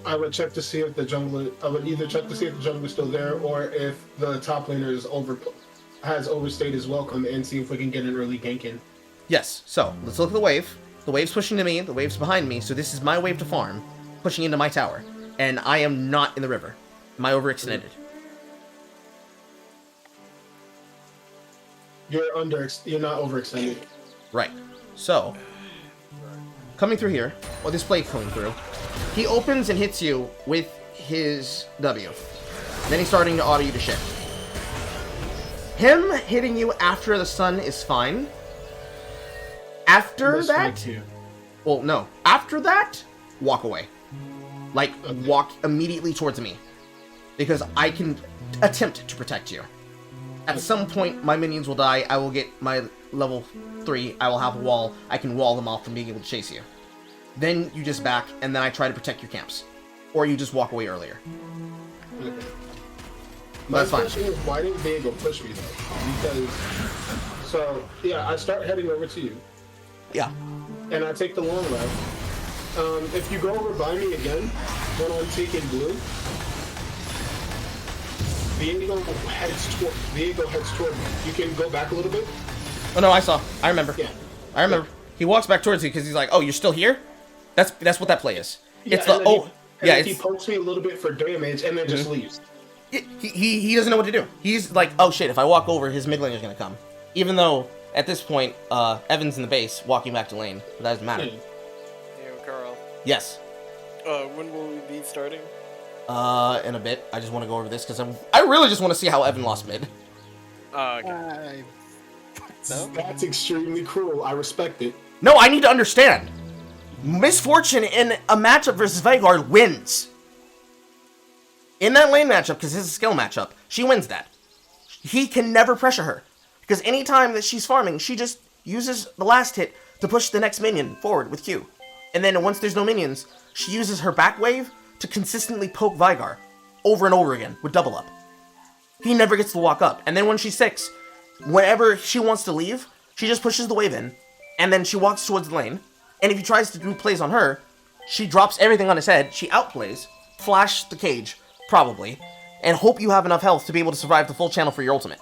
I would check to see if the jungler. I would either check to see if the jungler is still there, or if the top laner has overstayed his welcome, and see if we can get an early gank in. Yes, so let's look at the wave. The wave's pushing to me, the wave's behind me, so this is my wave to farm, pushing into my tower. And I am not in the river. Am I overextended? You're not overextended. Right. So, coming through here, or this blade coming through, he opens and hits you with his W. Then he's starting to auto you to shit. Him hitting you after the sun is fine. After that, well, no. After that, walk away. Like, walk immediately towards me. Because I can attempt to protect you. At some point, my minions will die. I will get my level 3. I will have a wall. I can wall them off from being able to chase you. Then you just back, and then I try to protect your camps. Or you just walk away earlier. Okay. That's fine. My question is, why didn't Viego push me, though? Because, so, yeah, I start heading over to you. Yeah. And I take the long route. If you go over by me again, when I'm taking blue, Viego heads toward me. You can go back a little bit. Oh no, I remember. Yeah. I remember. Yeah. He walks back towards you because he's like, "Oh, you're still here?" That's what that play is. Yeah, it's the he pokes me a little bit for damage and then just leaves. He doesn't know what to do. He's like, "Oh shit! If I walk over, his mid laner's gonna come." Even though at this point, Evan's in the base walking back to lane, but that doesn't matter. Hey, Carl. Yes. When will we be starting? In a bit. I just want to go over this because I really just want to see how Evan lost mid. Okay. That's extremely cruel. I respect it. No, I need to understand. Misfortune in a matchup versus Veigar wins. In that lane matchup, because this is a skill matchup, she wins that. He can never pressure her. Because anytime that she's farming, she just uses the last hit to push the next minion forward with Q. And then once there's no minions, she uses her back wave to consistently poke Veigar over and over again with double up. He never gets to walk up. And then when she's 6, whenever she wants to leave, she just pushes the wave in, and then she walks towards the lane. And if he tries to do plays on her, she drops everything on his head, she outplays, flash the cage, probably, and hope you have enough health to be able to survive the full channel for your ultimate.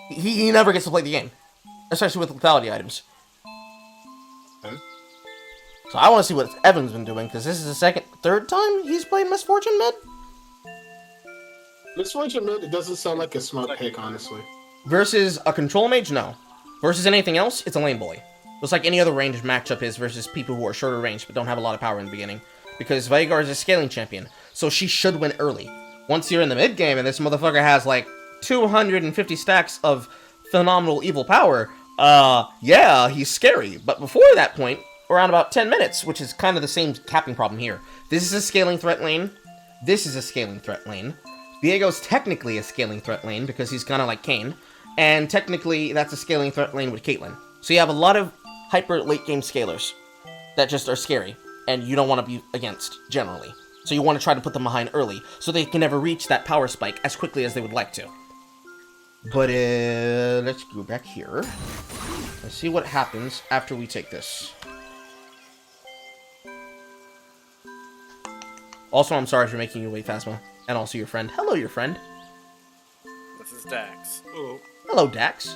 He never gets to play the game, especially with lethality items. Okay. So I want to see what Evan's been doing, because this is the third time he's played Misfortune mid? Misfortune Mid, it doesn't sound like a smart pick, honestly. Versus a control mage, no. Versus anything else, it's a lane bully. Just like any other ranged matchup is versus people who are shorter range but don't have a lot of power in the beginning. Because Veigar is a scaling champion, so she should win early. Once you're in the mid game and this motherfucker has like 250 stacks of phenomenal evil power, yeah, he's scary. But before that point, around about 10 minutes, which is kind of the same capping problem here. This is a scaling threat lane. This is a scaling threat lane. Viego's technically a scaling threat lane because he's kind of like Kayn. And technically, that's a scaling threat lane with Caitlyn. So you have a lot of hyper late game scalers that just are scary. And you don't want to be against, generally. So you want to try to put them behind early, so they can never reach that power spike as quickly as they would like to. But, let's go back here. Let's see what happens after we take this. Also, I'm sorry for making you wait, Phasma. And also your friend. Hello, your friend. This is Dax. Oh. Hello, Dax.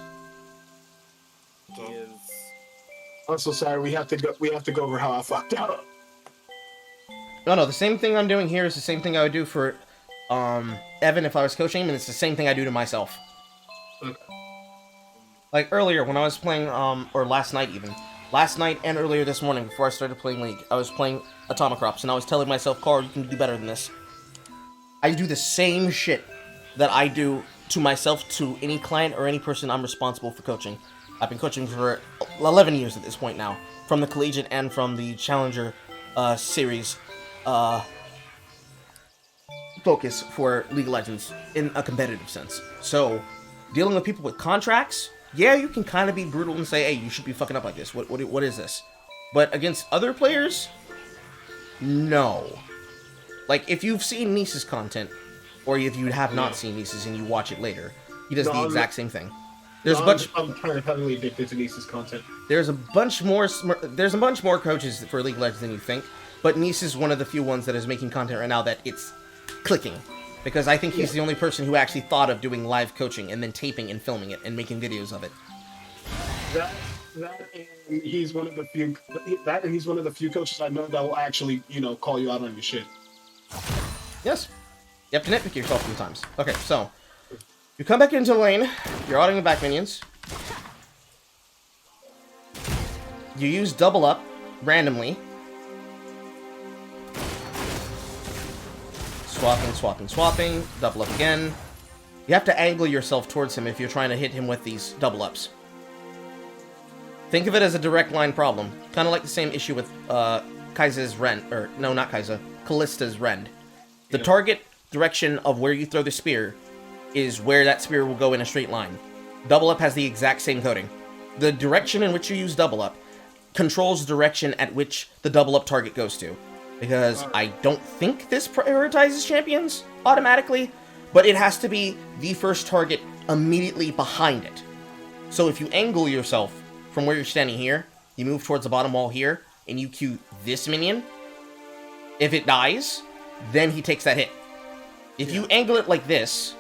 He is. I'm so sorry. We have to go over how I fucked up. No, the same thing I'm doing here is the same thing I would do for, Evan if I was coaching him, and it's the same thing I do to myself. Okay. Like earlier when I was playing, or last night even. Last night and earlier this morning before I started playing League, I was playing Atomicrops, and I was telling myself, Carl, you can do better than this. I do the same shit that I do to myself to any client or any person I'm responsible for coaching. I've been coaching for 11 years at this point now, from the Collegiate and from the Challenger series focus for League of Legends in a competitive sense. So, dealing with people with contracts, yeah, you can kind of be brutal and say, hey, you should be fucking up like this. What is this? But against other players, no. Like, if you've seen Nice's content, or if you have not seen Nice's and you watch it later, he does the exact same thing. There's I'm kind of heavily addicted to Nice's content. There's a bunch more coaches for League of Legends than you think, but Nice is one of the few ones that is making content right now that it's clicking. Because I think he's the only person who actually thought of doing live coaching and then taping and filming it and making videos of it. And he's one of the few coaches I know that will actually, call you out on your shit. Yes. You have to nitpick yourself sometimes. Okay, so you come back into the lane, you're autoing the back minions. You use double up randomly. Swapping, double up again. You have to angle yourself towards him if you're trying to hit him with these double ups. Think of it as a direct line problem. Kind of like the same issue with Kai'Sa's Rend, or no, not Kai'Sa, Kallista's Rend. The target direction of where you throw the spear is where that spear will go in a straight line. Double up has the exact same coding. The direction in which you use double up controls the direction at which the double up target goes to. Because I don't think this prioritizes champions automatically, but it has to be the first target immediately behind it. So if you angle yourself from where you're standing here, you move towards the bottom wall here, and you Q this minion, if it dies, then he takes that hit. If you angle it like this,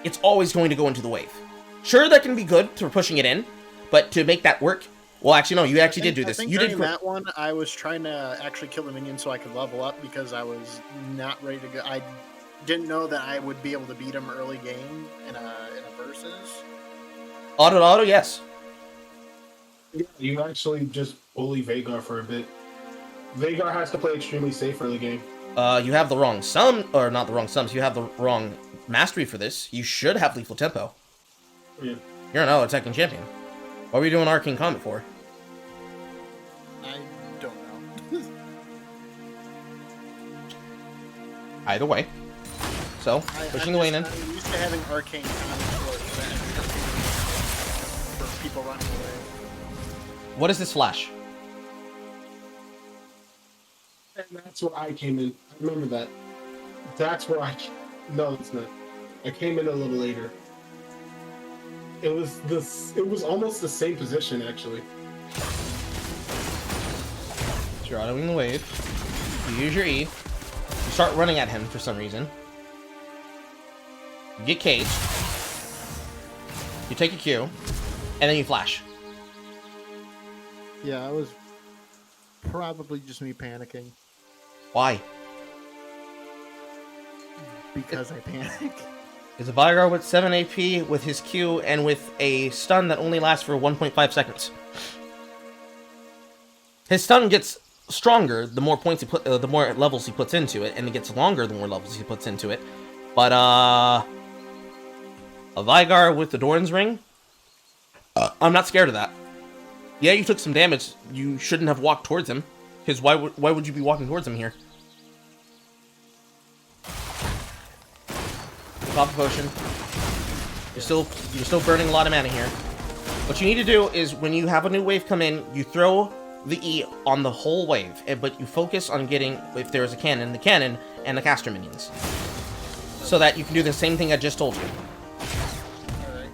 it's always going to go into the wave. Sure, that can be good for pushing it in, but to make that work, well, actually, no, you actually did do this. I think during that one, I was trying to actually kill the minion so I could level up because I was not ready to go. I didn't know that I would be able to beat him early game in a versus. Auto, yes. Yeah, you actually just bully Veigar for a bit. Veigar has to play extremely safe early game. You have the wrong sum, or not the wrong sums, you have the wrong mastery for this. You should have lethal tempo. Yeah. You're an attacking champion. What were you doing Arcane Comet for? I don't know. Either way. So, pushing the lane in. I'm used to having arcane for people running away. What is this flash? And that's where I came in. I remember that. That's where I... No, it's not. I came in a little later. It was almost the same position, actually. So you're autoing the wave. You use your E. You start running at him for some reason. You get caged. You take a Q. And then you flash. Yeah, it was probably just me panicking. Why? Because I panic. is a Vigar with 7 AP with his Q and with a stun that only lasts for 1.5 seconds. His stun gets stronger the more points he the more levels he puts into it, and it gets longer the more levels he puts into it. But a Vigar with the Doran's Ring, I'm not scared of that. Yeah, you took some damage. You shouldn't have walked towards him, because why would you be walking towards him here? Pop a potion. You're still burning a lot of mana here. What you need to do is when you have a new wave come in, you throw the E on the whole wave, but you focus on getting, if there is a cannon, the cannon and the caster minions, so that you can do the same thing I just told you. Alright.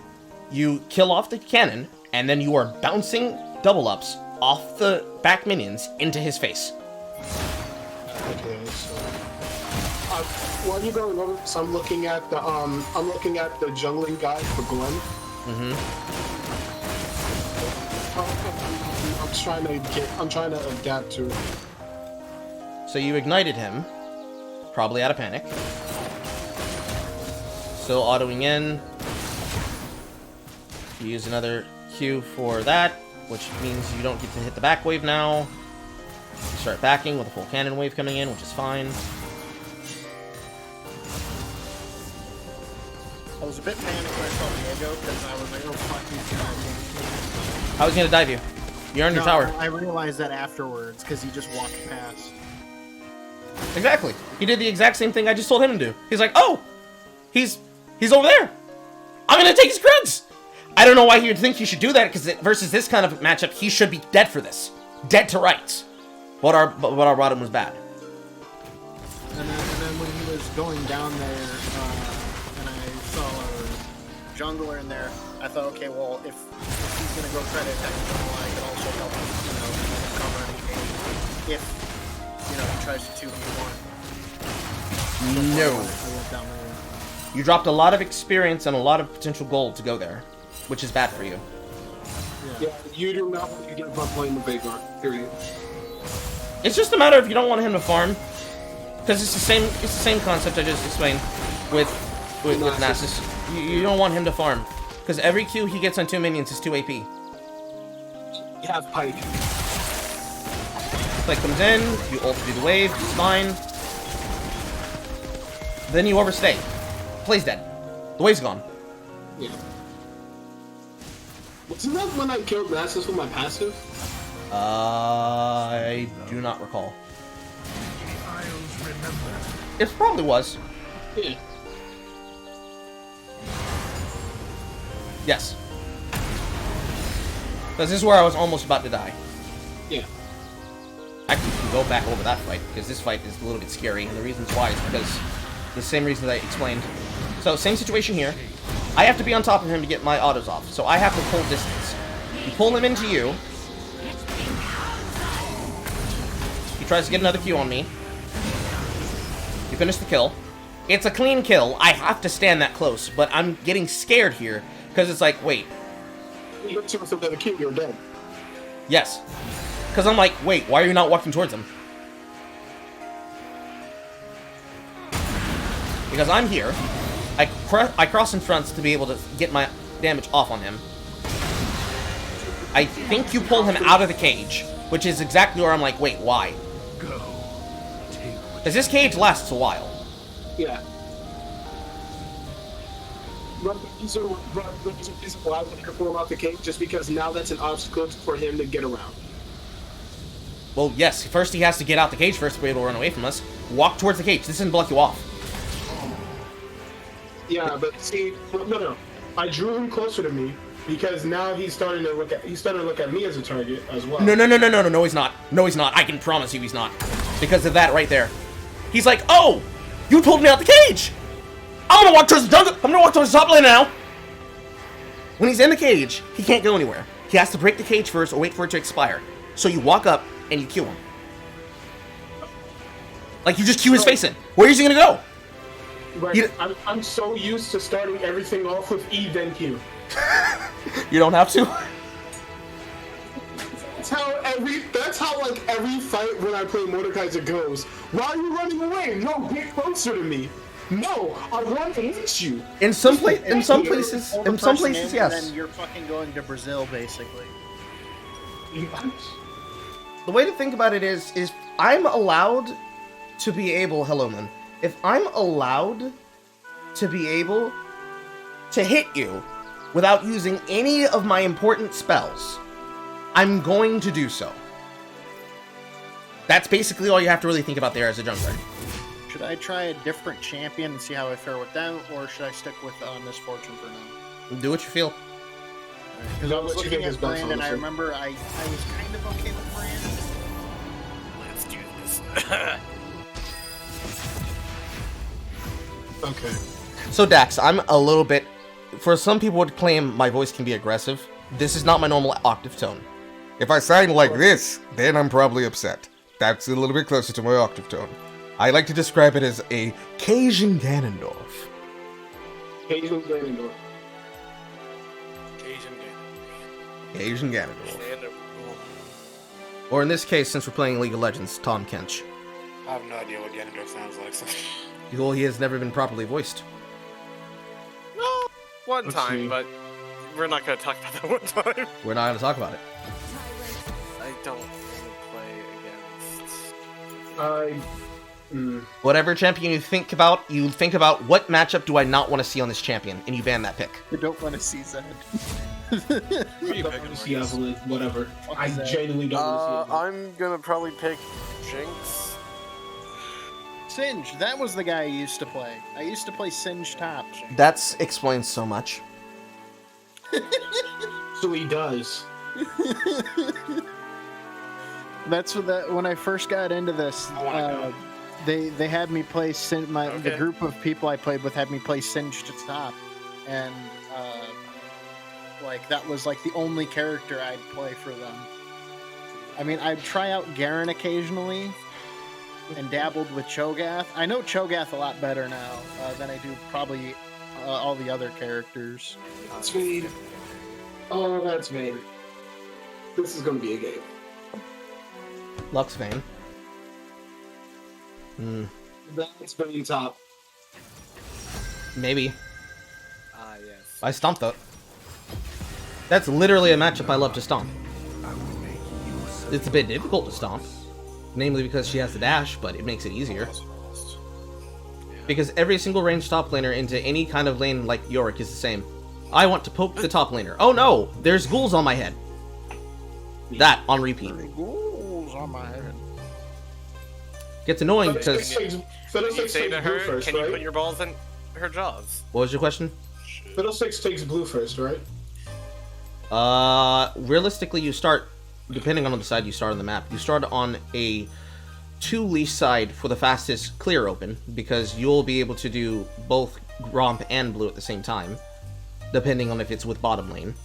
You kill off the cannon, and then you are bouncing double ups off the back minions into his face. Okay, so while you're going over this, I'm looking at the jungling guide for Gwen. I'm trying to adapt to it. So you ignited him, probably out of panic. Still autoing in. You use another Q for that, which means you don't get to hit the back wave now. You start backing with a full cannon wave coming in, which is fine. I was a bit panicked when I saw Diego because I was like, oh fuck, he's gonna. I was gonna dive you. You're on your tower. I realized that afterwards because he just walked past. Exactly. He did the exact same thing I just told him to do. He's like, oh, he's over there. I'm gonna take his creds. I don't know why he would think he should do that, because versus this kind of matchup, he should be dead for this. Dead to rights. But our bottom was bad. And then when he was going down there, and I saw a jungler in there, I thought, okay, well, if he's gonna go try to attack the jungle, I can also help him, cover anything if, he tries to 2v1. No. I went down there. You dropped a lot of experience and a lot of potential gold to go there, which is bad for you. Yeah, you do not want to give up playing the Vagar, period. It's just a matter of you don't want him to farm, because it's the same concept I just explained with Nasus. You don't want him to farm, because every Q he gets on 2 minions is 2 AP. You have Pike. Click comes in, you ult through the wave, it's fine. Then you overstay. Play's dead. The wave's gone. Yeah. Wasn't that when I killed Nasus with my passive? I do not recall. It probably was. Yeah. Yes. Because this is where I was almost about to die. Yeah. Actually, we can go back over that fight, because this fight is a little bit scary, and the reasons why is because the same reasons I explained. So, same situation here. I have to be on top of him to get my autos off, so I have to pull distance. You pull him into you. He tries to get another Q on me. You finish the kill. It's a clean kill. I have to stand that close, but I'm getting scared here, because it's like, wait. You get 2 with another Q, you're dead. Yes. Because I'm like, wait, why are you not walking towards him? Because I'm here. I cross in front to be able to get my damage off on him. I think you pull him out of the cage, which is exactly where I'm like, wait, why? Because this cage lasts a while. Yeah. But the reason why I want to pull him out the cage just because now that's an obstacle for him to get around. Well, yes, first he has to get out the cage first to be able to run away from us. Walk towards the cage. This doesn't block you off. Yeah, but see, no. I drew him closer to me because now he's starting to look at me as a target as well. No, he's not. No, he's not. I can promise you he's not. Because of that right there. He's like, oh, you pulled me out the cage. I'm gonna walk towards the jungle. I'm gonna walk towards the top lane now. When he's in the cage, he can't go anywhere. He has to break the cage first or wait for it to expire. So you walk up and you Q him. Like, you just Q his face in. Where is he gonna go? Right. I'm so used to starting everything off with E then Q. You don't have to? That's how every fight when I play Mordekaiser goes. Why are you running away? No, get closer to me. No, I want to meet you. In some places, Hold the in some person places, in, yes. And then you're fucking going to Brazil, basically. The way to think about it is I'm allowed to be able, hello man, if I'm allowed to be able to hit you without using any of my important spells, I'm going to do so. That's basically all you have to really think about there as a jungler. Should I try a different champion and see how I fare with them, or should I stick with Misfortune for now? Do what you feel. Because I was What you looking think is at best, Brand, and I honestly? remember I was kind of okay with Brand. Let's do this. Okay. So Dax, I'm a little bit, for some people would claim my voice can be aggressive. This is not my normal octave tone. If I sound like this, then I'm probably upset. That's a little bit closer to my octave tone. I like to describe it as a Cajun Ganondorf. Cajun Ganondorf. Asian game. Cajun Ganondorf. Stand up. Or in this case, since we're playing League of Legends, Tahm Kench. I have no idea what Ganondorf sounds like. So. Well, he has never been properly voiced. No, one Let's time, see. but we're not gonna talk about that one time. We're not going to talk about it. I don't want to play against. Whatever champion you think about what matchup do I not want to see on this champion, and you ban that pick. I don't want to see Zed. Who are you Don't picking, want to see Marcus? Evelyn, whatever. I is that? genuinely don't want to see Evelyn. I'm gonna probably pick Jinx. Singe, that was the guy I used to play. I used to play Singe top. That explains so much. So he does. That's what when I first got into this. I wanna know. They had me play the Okay. group of people I played with had me play Singe to top, and like that was like the only character I'd play for them. I mean, I'd try out Garen occasionally, and dabbled with Cho'Gath. I know Cho'Gath a lot better now than I do probably all the other characters. That's Vayne. Oh, that's Vayne. This is gonna be a game. Lux Vayne. That's Vayne top. Maybe. Ah, yes. I stomped though. That's literally a matchup I love to stomp. I will make use of It's a bit difficult to stomp. Namely because she has the dash, but it makes it easier. Because every single ranged top laner into any kind of lane like Yorick is the same. I want to poke the top laner. Oh no! There's ghouls on my head. That on repeat. Ghouls on my head. Gets annoying Fiddlesticks because... Can Fiddlesticks you say takes to blue her, first, can you put right? your balls in her jaws? What was your question? Fiddlesticks takes blue first, right? Realistically you start, depending on the side you start on the map, you start on a 2 leash side for the fastest clear open, because you'll be able to do both Gromp and blue at the same time, depending on if it's with bottom lane.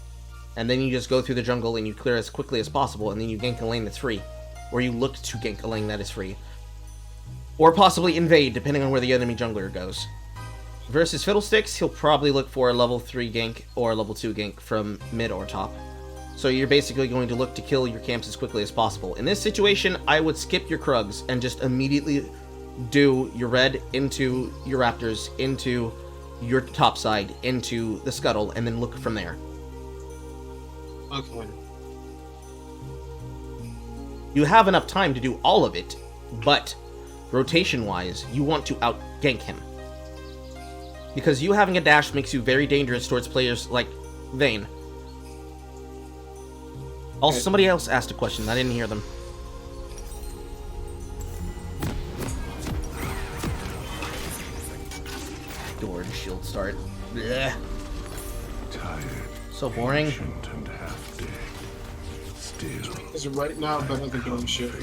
And then you just go through the jungle and you clear as quickly as possible, and then you gank a lane that's free. Or you look to gank a lane that is free. Or possibly invade, depending on where the enemy jungler goes. Versus Fiddlesticks, he'll probably look for a level 3 gank or a level 2 gank from mid or top. So you're basically going to look to kill your camps as quickly as possible. In this situation, I would skip your Krugs and just immediately do your red into your Raptors, into your top side, into the Scuttle, and then look from there. Okay. You have enough time to do all of it, but rotation-wise, you want to out-gank him. Because you having a dash makes you very dangerous towards players like Vayne. Also, somebody else asked a question. I didn't hear them. Door and shield start. Blech. tired, So boring. patient, and half dead. Still, Is it right now better than doing shit?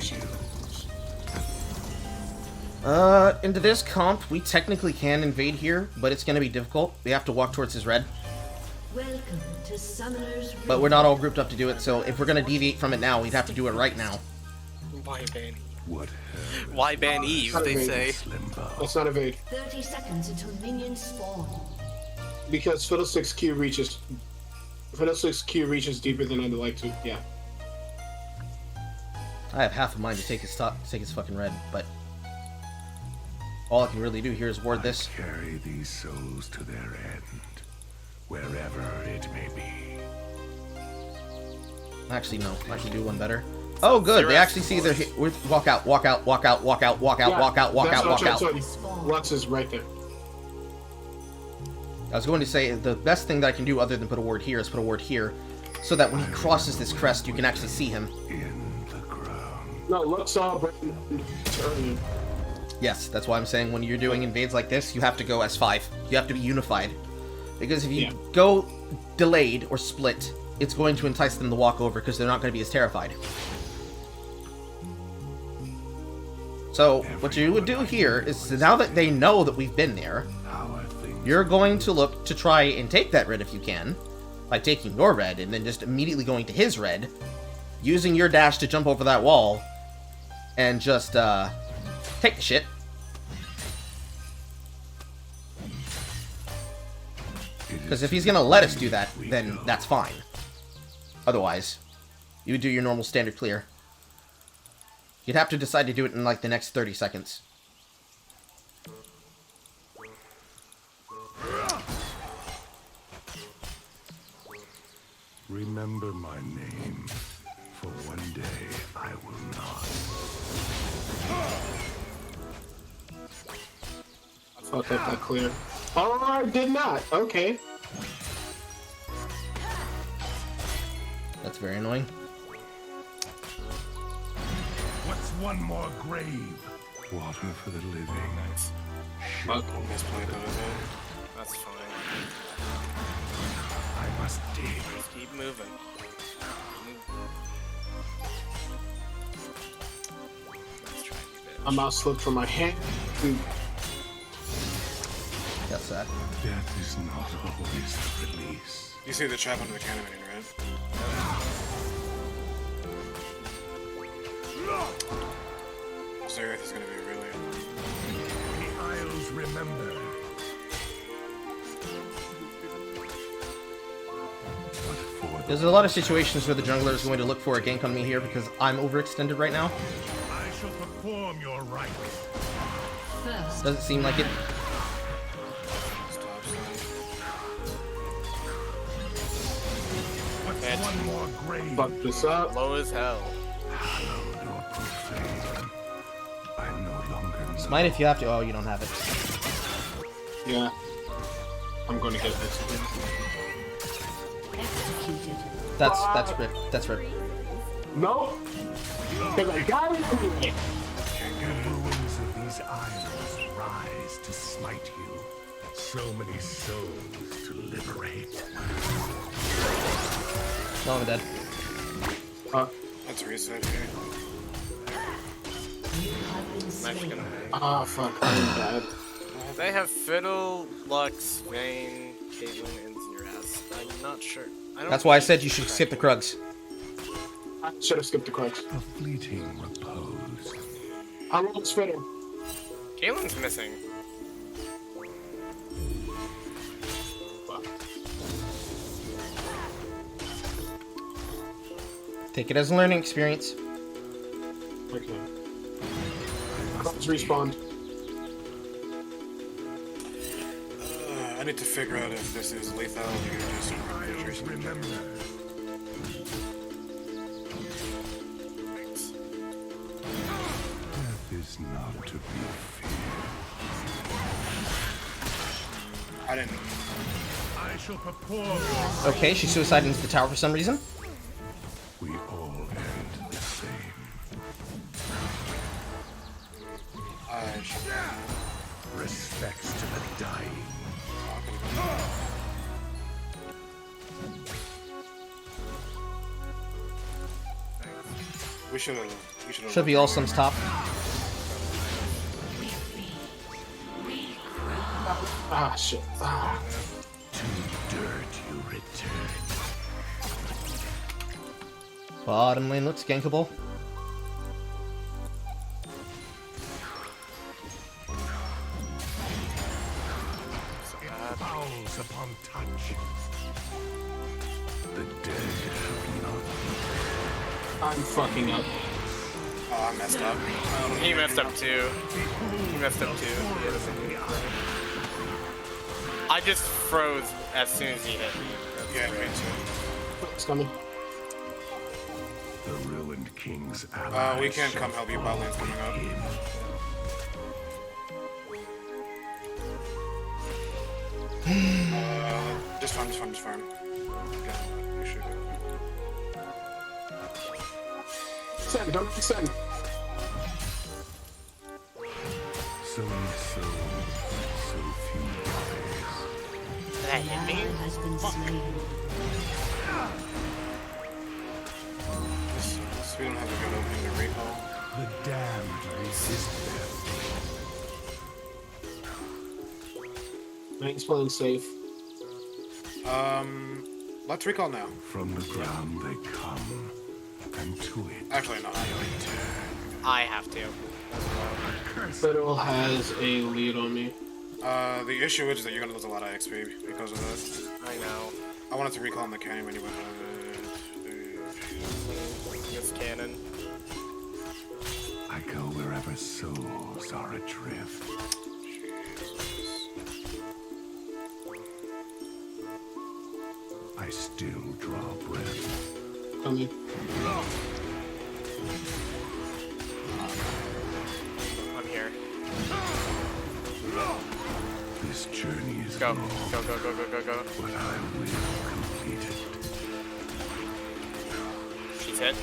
Into this comp, we technically can invade here, but it's gonna be difficult. We have to walk towards his red. Welcome to Summoner's Rift. But we're not all grouped up to do it, so if we're gonna deviate from it now, we'd have to do it right now. Why ban? what hell? Why ban Eve? They say. Slimbo. Let's not evade. 30 seconds until minions spawn. Because Fiddlesticks Q reaches deeper than I'd like to. Yeah. I have half a mind to take his fucking red, but all I can really do here is ward this. Carry these souls to their end, wherever it may be. Actually, no. I should do one better. Oh, good. They actually see their hit. Walk out, walk out, walk out, walk out, walk out, walk out, walk out, walk out. Lux is right there. I was going to say the best thing that I can do other than put a ward here is put a ward here, so that when he crosses this crest, you can actually see him. In the ground. No, Lux saw Brandon earlier. Yes, that's why I'm saying when you're doing invades like this, you have to go S5. You have to be unified. Because if you go delayed or split, it's going to entice them to walk over because they're not going to be as terrified. So, what you would do here is, now that they know that we've been there, you're going to look to try and take that red if you can, by taking your red and then just immediately going to his red, using your dash to jump over that wall, and just, take the shit. Because if he's going to let us do that, then that's fine. Otherwise, you would do your normal standard clear. You'd have to decide to do it in, like, the next 30 seconds. Remember my name, for one day I will not. I thought that clear. Oh, I did not. Okay. That's very annoying. What's one more grave? Water for the living. Nice. Fuck. Misplayed that. That's fine. I must dig. Just keep moving. Let's try and keep it. A mouse slipped from my hand. That's sad. Death is not always the release. You see the trap under the cannon minion, right? Xerath is gonna be really. The Isles remember. But for There's a lot of situations where the jungler is going to look for a gank on me here because I'm overextended right now. I shall perform your rites. First, Doesn't seem like it. Stop What's That's- one more grave? Fuck this up. Low as hell. Hallowed or profane. I no longer know. Smite if you have to. Oh, you don't have it. Yeah. I'm gonna get this again. executed. That's rip. That's rip. No. Because I got it anyway. The ruins of these isles rise to smite you. So many souls to liberate. No, I'm dead. Let's reset here. You have been I'm actually slain. gonna. Ah, fuck. I'm bad. They have Fiddle, Lux, Vayne, Caitlyn, and Xerath. I'm not sure. I don't That's why I think said you should skip the Krugs. I should have skipped the crux. A fleeting repose. I rolled Spitter. Caitlyn's missing. Take it as a learning experience. Okay. Crux respawned. I need to figure out if this is lethal or just Isles remember. Thanks. Death is not to be feared. I didn't. I shall perform your Okay, she suicided into the tower for some reason. We all end the same. I should. Respects to the dying. We should have. We should have. Should be Awesom's top. Ah, shit. Ah. To dirt you return. Bottom lane looks gankable. It fouls upon touch. The dead have not. I'm fucking up. Oh, I messed up. He messed up too. I just froze as soon as he hit me. Yeah, me too. It's coming. The ruined king's ally. We can't come help you. Bot lane's coming up. Just farm. Okay, you should go. Send, don't send. So many souls, so few bodies. Did that hit me? Ally has been slain. We don't have a good opening to recall. The damned resist them. Lane's playing safe. Let's recall now. From the ground they come, and to it Actually, no. I have to. Fiddle has a lead on me. The issue is that you're gonna lose a lot of XP because of that. I know. I wanted to recall in the canyon when you went This cannon. I go wherever souls are adrift. I still draw breath. Coming. I'm here. This journey is Go. long, Go. but I will complete it. She's hit.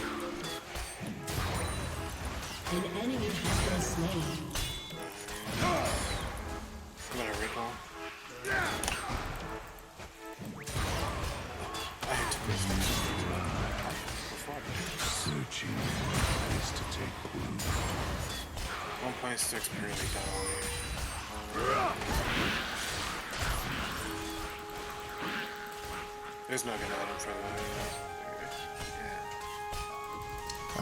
An enemy has been slain. I'm gonna recall. I hate to miss this. Searching for a place to take root. 1.6 really down. There's not gonna let him for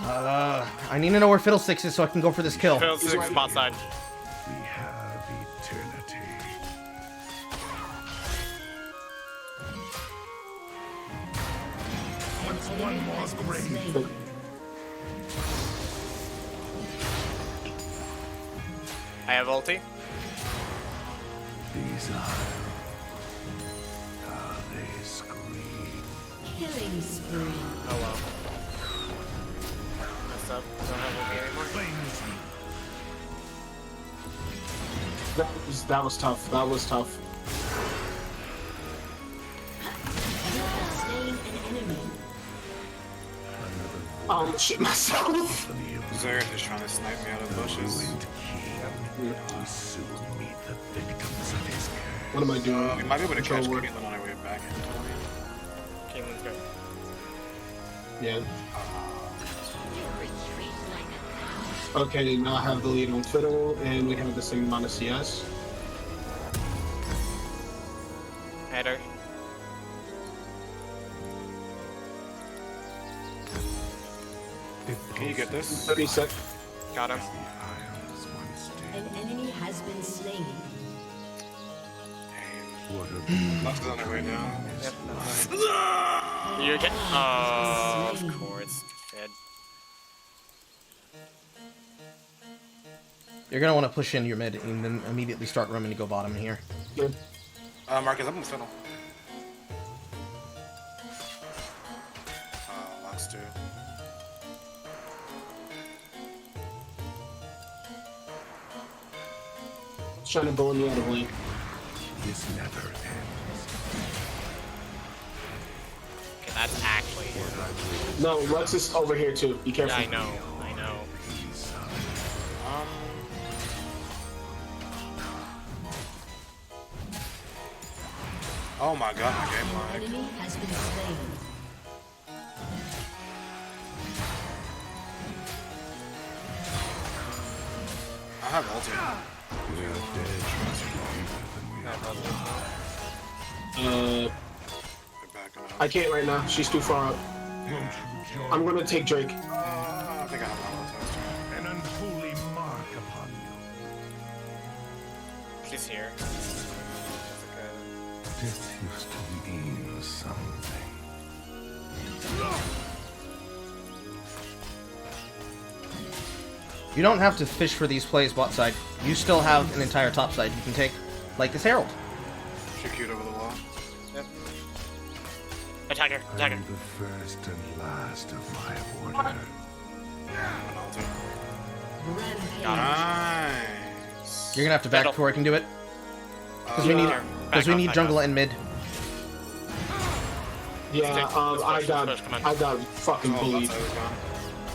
that. I need to know where Fiddlesticks is so I can go for this kill. Phil's six spot side. We have eternity. What's one more grave? I have ulti. These are how they scream. Killing spree. Oh well. Messed up. Don't have ulti anymore. That was tough. That was tough. You have slain an enemy. Shit myself. Zerg is trying to snipe me out of bushes. Ruined king will soon meet the victims of his curse. What am I doing? We might be able to catch Control word. Caitlyn on our way back. Caitlyn's good. Yeah. Okay, now I have the lead on Fiddle, and we have the same amount of CS. Header. Can you get this? 30 sec. Got him. An enemy has been slain. Lux is on their way down. Yep. You're getting. Oh, of course. Fed. You're gonna want to push into your mid and then immediately start roaming to go bottom here. Good. Marcus, I'm in the fiddle. Lux too. It's trying to bully me out of lane. This never ends. Okay, that's actually. No, Lux is over here too. Be Yeah, careful. I know. I know. Oh my god, my game An lag. enemy has been slain. I have ulti. We are dead longer than we are. They're back on. I can't right now. She's too far out. Won't you join I'm gonna take Drake. I think I have my ulti. an unholy mark upon you? She's here. Death used to mean something. You don't have to fish for these plays bot side. You still have an entire top side you can take, like this Herald. Shoot cute over the wall. Yep. Attacker, attacker. I'm the first and last of my order. An altar. Rampage. Nice. You're gonna have to back before I can do it. Because we need, Back jungle off. and mid. Yeah, Let's I push, got, let's push, come on. I got fucking Oh, bullied. top side is gone.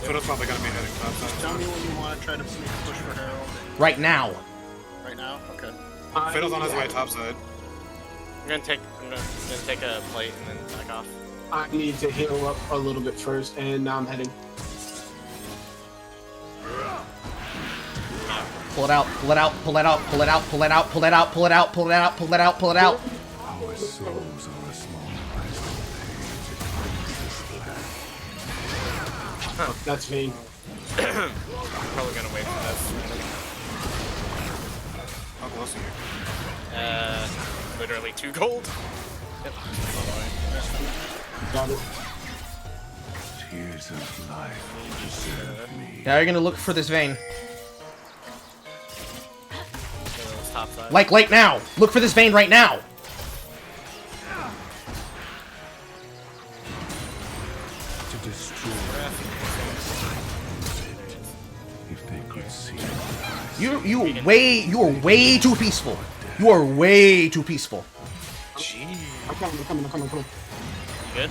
Fiddle's probably gonna be heading top side. Tell me when you want to try to push for Herald. Right now. Right now? Okay. Fiddle's on his way top side. I'm gonna take a plate and then back off. I need to heal up a little bit first, and now I'm heading. Pull it out, pull it out, pull it out, pull it out, pull it out, pull it out, pull it out, pull it out, pull it out, pull it out. Our souls are a small price to pay to cleanse this land. That's vain. Probably gonna wait for this. How close are you? Literally 2 gold. Yep. Got it. Tears of life deserve me. Now you're gonna look for this vein. Top side. Like right now. Look for this vein right now. To destroy if they could see You are way too peaceful. You are way too peaceful. I'm coming. Good.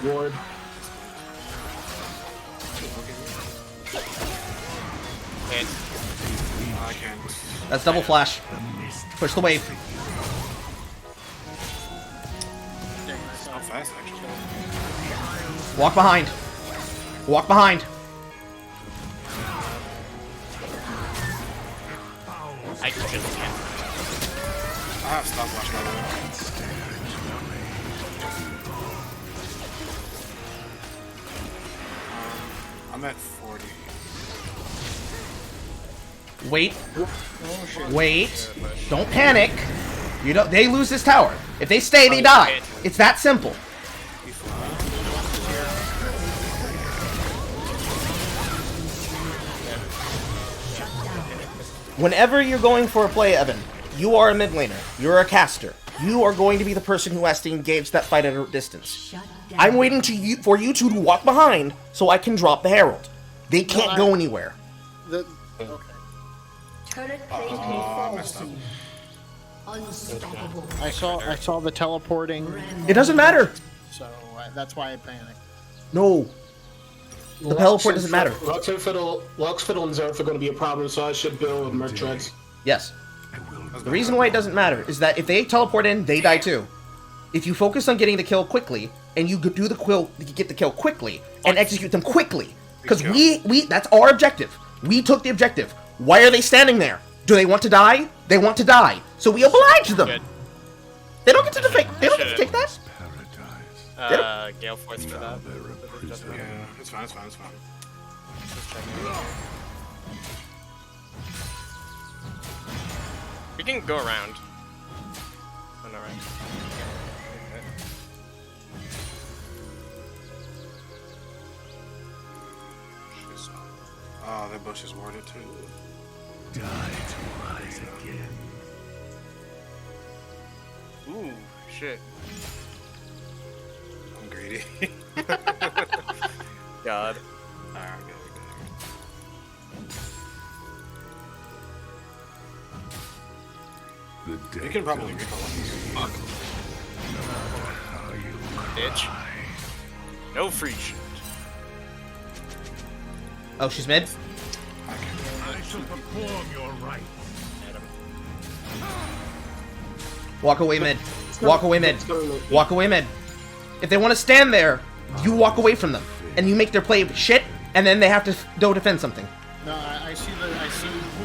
Ward. Hit. I can't. That's double flash. Push the wave. How fast, actually. Walk behind. Walk behind. I just can't. I have stopwatch, by the way. I'm at 40. Wait. Wait. Don't panic. You know they lose this tower. If they stay, they die. It's that simple. Whenever you're going for a play, Evan, you are a mid laner. You're a caster. You are going to be the person who has to engage that fight at a distance. Shut down. I'm waiting for you two to walk behind so I can drop the Herald. They can't go anywhere. Okay. Turret plate will fall soon. Unstoppable. I saw the teleporting, It doesn't matter. so that's why I panicked. No. The teleport doesn't matter. Lux Fiddle and Zerf are going to be a problem, so I should build Merc Treads. Yes. The reason why it doesn't matter is that if they teleport in, they die too. If you focus on getting the kill quickly, and you do the kill, you get the kill quickly, and execute them quickly, because that's our objective. We took the objective. Why are they standing there? Do they want to die? They want to die. So we oblige them. Good. They don't get to defend. They don't get to take that. Paradise. Gale Force for that. Yeah, it's fine. Just checking. We can go around. Oh, no, right. Oh, that bush is warded too. Die to rise again. Ooh, shit. I'm greedy. God. Alright, The dead you can probably don't recall this. how you Bitch. No free shit. Oh, she's mid. I shall perform your rites. Walk away mid. Walk away mid. Walk away mid. If they want to stand there, you walk away from them, and you make their play shit, and then they have to go defend something. No, I see the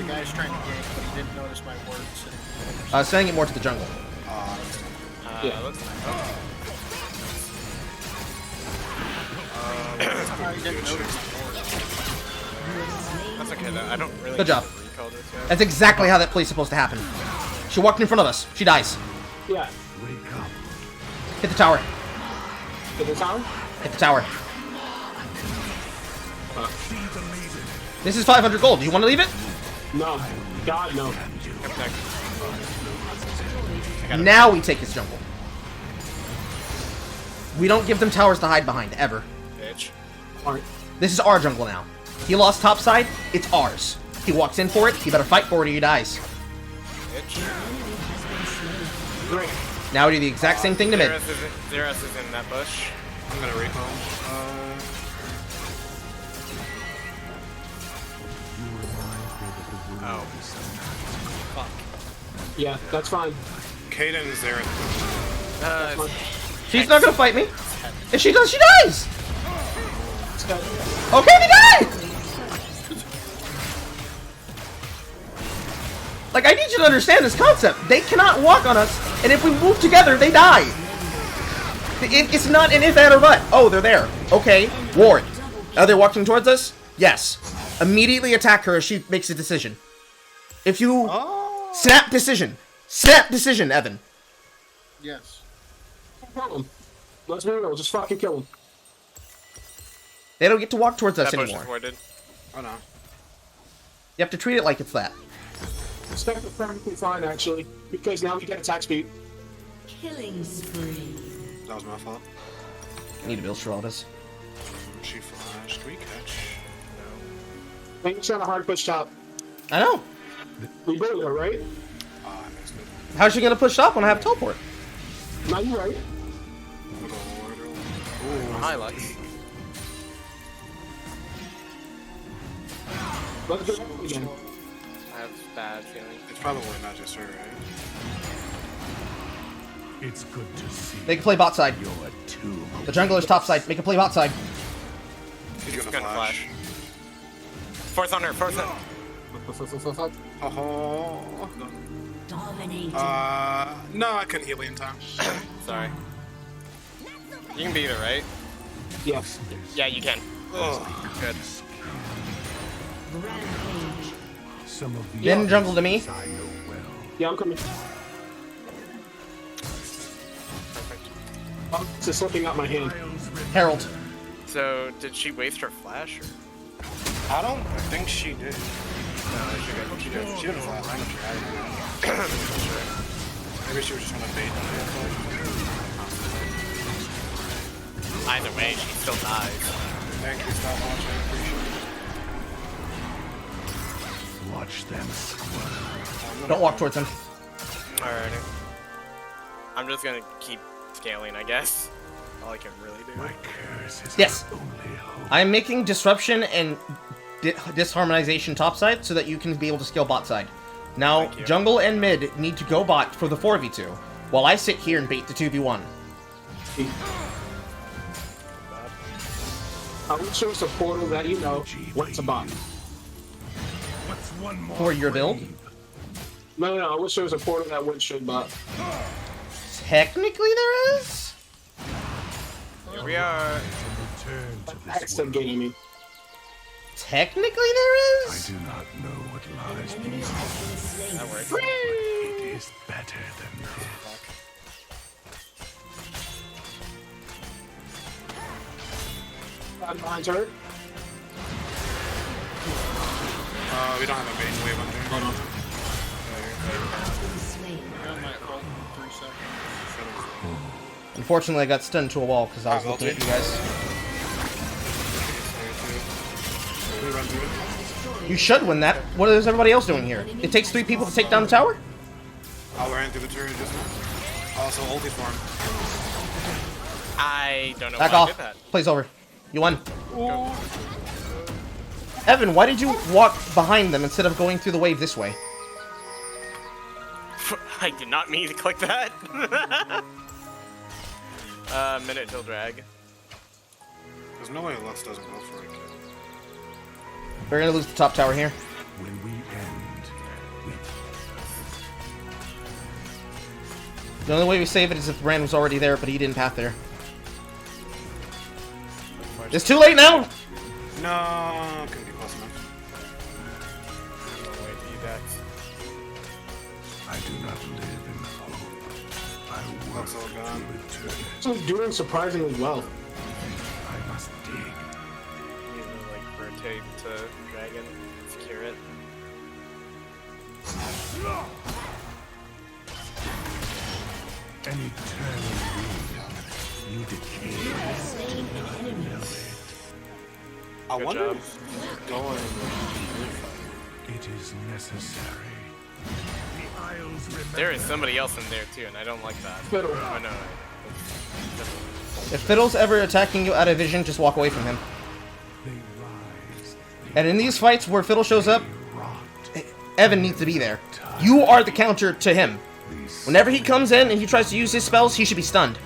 guys trying to gank, but he didn't notice my words. Sending it more to the jungle. Let's I didn't notice. That's okay though. I don't really Good job. recall this guy. That's exactly how that play's supposed to happen. She walked in front of us. She dies. Yeah. Wake up. Hit the tower. Hit the tower? Hit the tower. This is 500 gold. Do you want to leave it? No. God, no. Now we take his jungle. We don't give them towers to hide behind, ever. Bitch. Alright. This is our jungle now. He lost top side, it's ours. He walks in for it, he better fight for it or he dies. Bitch. Great. Now we do the exact same thing to mid. Xerath is in that bush. I'm gonna recall. Oh. Fuck. Yeah, that's fine. Kaden is there. She's not gonna fight me. If she does, she dies! It's got- Okay, they died! Like, I need you to understand this concept. They cannot walk on us, and if we move together, they die. It's not an if, and, or but. Oh, they're there. Okay, ward. Are they walking towards us? Yes. Immediately attack her as she makes a decision. If you... Snap decision. Snap decision, Evan. Yes. Kill him. Let's be real, just fucking kill him. They don't get to walk towards us That bush anymore. is warded. Oh no. You have to treat it like it's that. Step is perfectly fine, actually, because now we get attack speed. Killing spree. That was my fault. I need to build Shrouders. She flashed. We catch. Ain't trying to hard push top. I know. We build her, right? Ah, I missed it. How's she gonna push top when I have teleport? No, you right. We'll go ward. Hi, Lux. Let's do that again. I have bad feeling. It's probably not just her, right? It's good to see They can play bot side. you're a tomb. The jungler's top side. Make a play bot side. He's It's gonna gonna flash. Force on her, force on her. Oh. Dominating. No, I couldn't heal in time. Sorry. You can beat her, right? Yes. Yeah, you can. Oh. Good. Rampage. Some of the Then jungle to me. I know well. Yeah, I'm coming. Perfect. I'm just slipping out my hand. Herald. So, did she waste her flash? Or? I don't think she did. No, she did. She didn't flash. I'm not sure. Maybe she was just gonna bait. Either way, she still dies. Thank you. Stop watching. I appreciate it. Watch them squirm. Don't walk towards him. Alrighty. I'm just gonna keep scaling, I guess. All I can really do. My curse is Yes. our only hope. I am making disruption and disharmonization topside so that you can be able to scale bot side. Now, Thank you. jungle and mid need to go bot for the 4v2, while I sit here and bait the 2v1. I will show us a portal that you know what's a bot. What's one more For your build? flame? No, I wish there was a portal that wouldn't show bot. Technically there is? Here we are. Return to this That's the world. game me. Technically there I is? do not know what lies Enemy beyond. has been slain. That works. It is better than this. Behind her. We don't have a bait wave under. Hold on. Slain. I might hold in 3 seconds. Unfortunately I got stunned to a wall because I was looking at you guys. We run through it. You should win that. What is everybody else doing here? It takes 3 people to take down the tower? I ran through the turret just now. Also, ulti form. I don't know Back why I off. did that. Play's over. You won. Evan, why did you walk behind them instead of going through the wave this way? I did not mean to click that. Minute till drag. There's no way Lux doesn't go for it. We're gonna lose the top tower here. When we end, we The only way we save it is if Rand was already there, but he didn't path there. It's too late now! No, couldn't be close enough. No way to Evax. I do not live in hope. I work Lux all gone. to return it. So doing surprisingly well. I must dig. He's like rotate to dragon, secure it. An eternal being, you decay. I Good wonder job. if he's going. It is necessary. The Isles remember. There is somebody else in there too, and I don't like that. Fiddle. Oh no. If Fiddle's ever attacking you out of vision, just walk away from him. They rise. And in these fights where Fiddle shows up, Rot. Evan needs to be there. You are the counter to him. Whenever he comes in and he tries to use his spells, he should be stunned.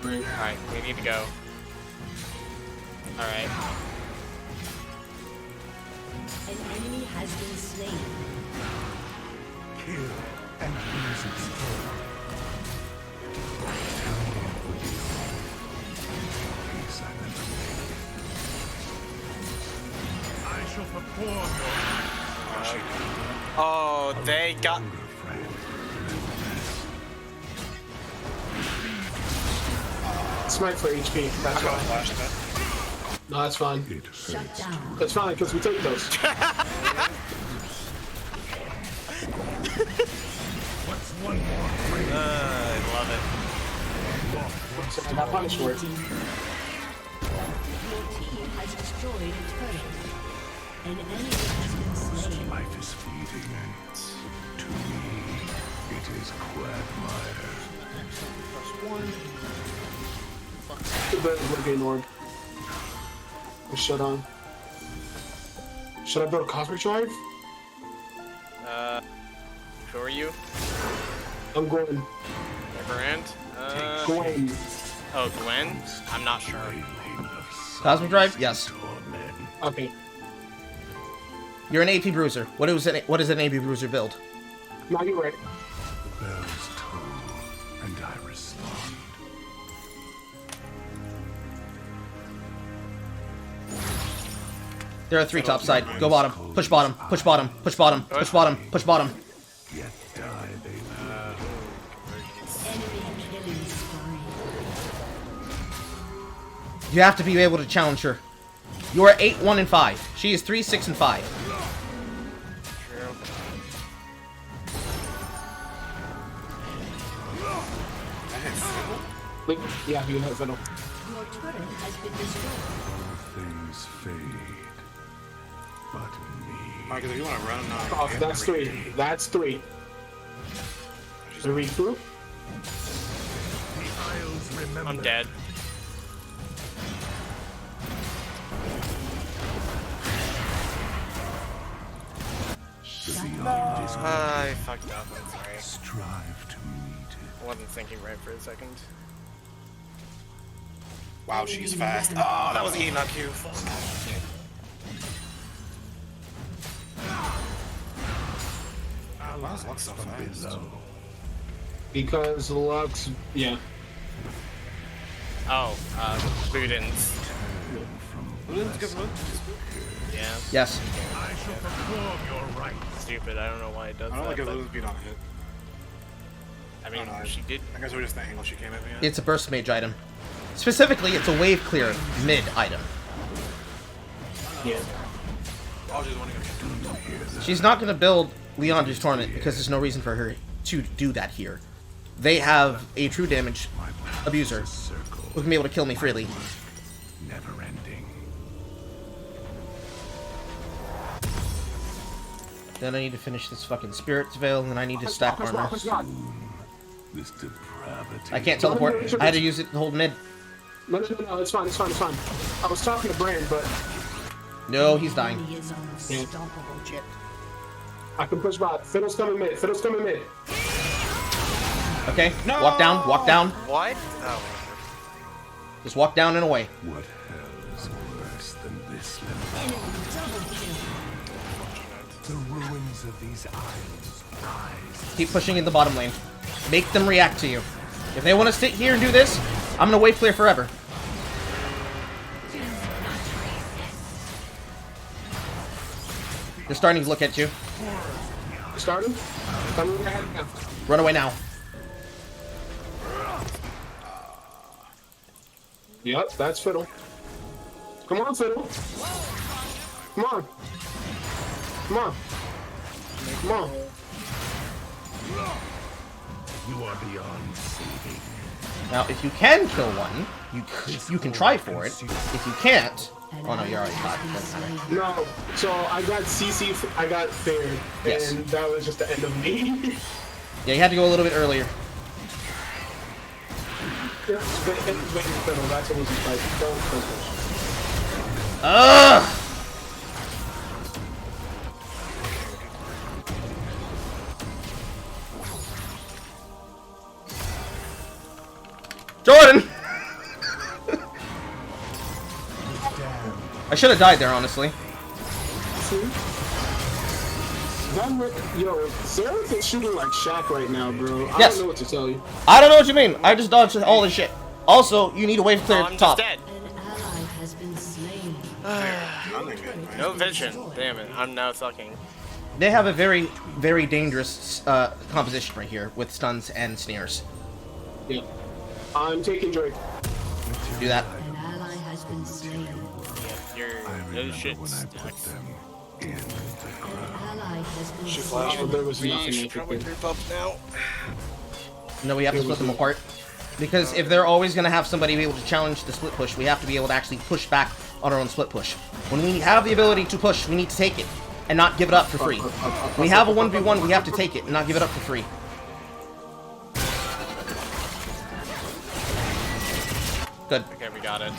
Alright, we need to go. Alright. An enemy has been slain. Kill and lose its foe. I shall perform Oh, they got. your friend. Smite for HP. That's I got fine. flashed that. No, that's fine. It Shut hurts. down. That's fine because we take those. What's one more grave? I love it. So I got punished for it. Your team has destroyed a turret. An enemy has been slain. Life is fleeting. To me, it is quagmire. The bird is looking orb. Shut on. Should I build a cosmic drive? Who are you? I'm going. Brand? Gwen. Oh, Gwen? I'm not sure. Cosmic Drive? Yes. Okay. You're an AP Bruiser. What is an AP Bruiser build? Now you're right. The bells toll, and I respond. There are 3 top side. Go bottom. Push bottom. Push bottom. Push bottom. Push bottom. Push bottom. Yet die they live. Enemy killing spree. You have to be able to challenge her. You are 8, 1, and 5. She is 3, 6, and 5. True. Like, yeah, you have Fiddle. Your turret has been destroyed. All things fade, but me. Marcus, if you want to run, Oh, that's 3. That's 3. Should I read through? The Isles remember. I'm dead. I fucked up, I'm sorry. Strive to meet it. I wasn't thinking right for a second. Wow, she's fast. Oh, that was E, not Q. Fuck. Why is Lux so fast? Below. Because Lux, yeah. Oh, Budins. Yeah, Yes. I shall perform your rites. stupid. I don't know why it does I don't that. like if but, Lulu's beat on hit. I mean, I don't know. she did. I guess we're just the angle she came at me at. It's a burst mage item. Specifically, it's a wave clear mid item. Yeah. I was just wondering if She's not going to build Leondra's Torment because there's no reason for her to do that here. They have a true damage abuser who can be able to kill me freely. Never ending. Then I need to finish this fucking Spirit's Veil, and then I need to stack armor. This depravity. I can't teleport. I had to use it to hold mid. No, it's fine, it's fine, it's fine. I was talking to Brand, but No, he's dying. Enemy is unstoppable. Shit. I can push by. Fiddle's coming mid, Fiddle's coming mid. Okay, walk down, walk down. What? Oh, Just walk down and away. What hell is worse than this level? Enemy double kill. The ruins of these isles rise. Keep pushing in the bottom lane. Make them react to you. If they want to sit here and do this, I'm gonna wave clear forever. They're starting to look at you. Starting? Coming ahead now. Run away now. Yep, that's Fiddle. Come on, Fiddle. Come on. Come on. Come on. You are beyond saving. Now, if you can kill one, you can try for it. If you can't, oh no, you're already caught. Doesn't matter. No, so I got CC, I got fared, Yes. and that was just the end of me. Yeah, you had to go a little bit earlier. That's what was like. Don't focus. Ugh! Jordan! I should have died there, honestly. Yo, Xerath is shooting like Shaq right now, bro. I Yes. don't know what to tell you. I don't know what you mean. I just dodged all this shit. Also, you need a wave clear Oh, at I'm the top. just dead. An ally has been slain. No vision. Damn it. I'm now sucking. They have a very, very dangerous composition right here with stuns and snares. Yeah. I'm taking Drake. Do that. An ally has been slain. Your shit When I put sucks. them in the An ally has been She slain. flashed. Oh, there was We nothing I should could probably do. group up now. No, we have to split them apart. Because if they're always going to have somebody be able to challenge the split push, we have to be able to actually push back on our own split push. When we have the ability to push, we need to take it and not give it up for free. We have a 1v1, we have to take it and not give it up for free. Good. Okay, we got it.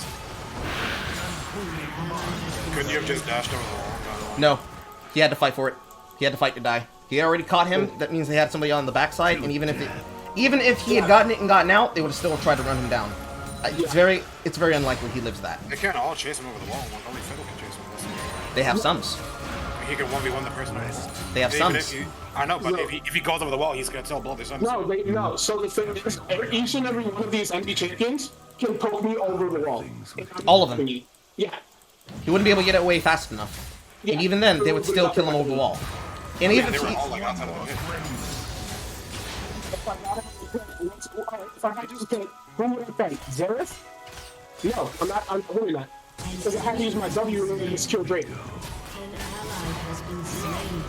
Couldn't you have just dashed over the wall and got on? No. He had to fight for it. He had to fight to die. He already caught him. That means they had somebody on the backside, and even if he had gotten it and gotten out, they would have still tried to run him down. It's very unlikely he lives that. They can't all chase him over the wall. Only Fiddle can chase him. They have sums. He can 1v1 the person. They have Even sums. I know, but if he goes over the wall, he's gonna tell both his sons. No. So the thing is, each and every one of these NB champions can poke me over the wall. All of them. Yeah. He wouldn't be able to get away fast enough. And even then, they would still kill him over the wall. And even They if were he, all like outside of the pit. If I had to pick, who would I fight? Xerath? No, I'm not. I'm really not. Because I had to use my W in order to kill Drake. An ally has been slain.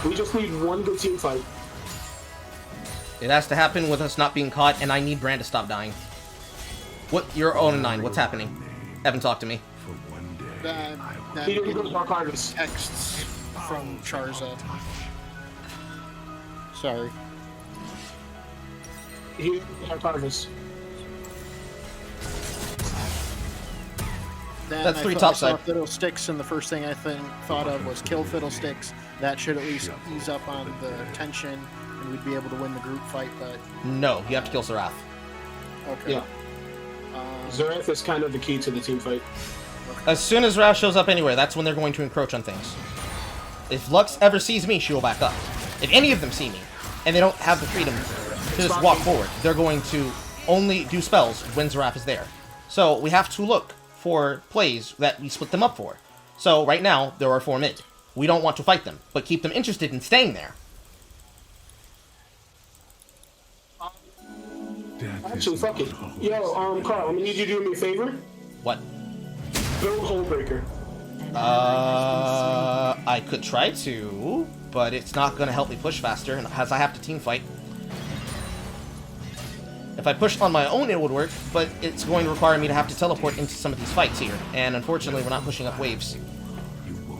We just need one good team fight. it has to happen with us not being caught, and I need Brand to stop dying. What? You're 0-9. What's happening? Haven't talked to me. For one day, That He didn't go to Dark Harvest. texts from Charza. Sorry. He didn't go to Dark Harvest. Then That's I three thought I saw topside. Fiddlesticks, and the first thing I thought of was kill Fiddlesticks. That should at least ease up on the tension, and we'd be able to win the group fight. But No, you have to kill Sarath. okay. Yeah. Xerath is kind of the key to the team fight. As soon as Raz shows up anywhere, that's when they're going to encroach on things. If Lux ever sees me, she will back up. If any of them see me, and they don't have the freedom to just walk forward, they're going to only do spells when Xerath is there. So we have to look for plays that we split them up for. So right now, there are 4 mid. We don't want to fight them, but keep them interested in staying there. death Actually, is fuck it. Yo, Carl, I'm gonna need you to do me a favor. What? Build Hullbreaker. I could try to, but it's not going to help me push faster, and as I have to team fight. If I push on my own, it would work, but it's going to require me to have to teleport into some of these fights here, and unfortunately, we're not pushing up waves.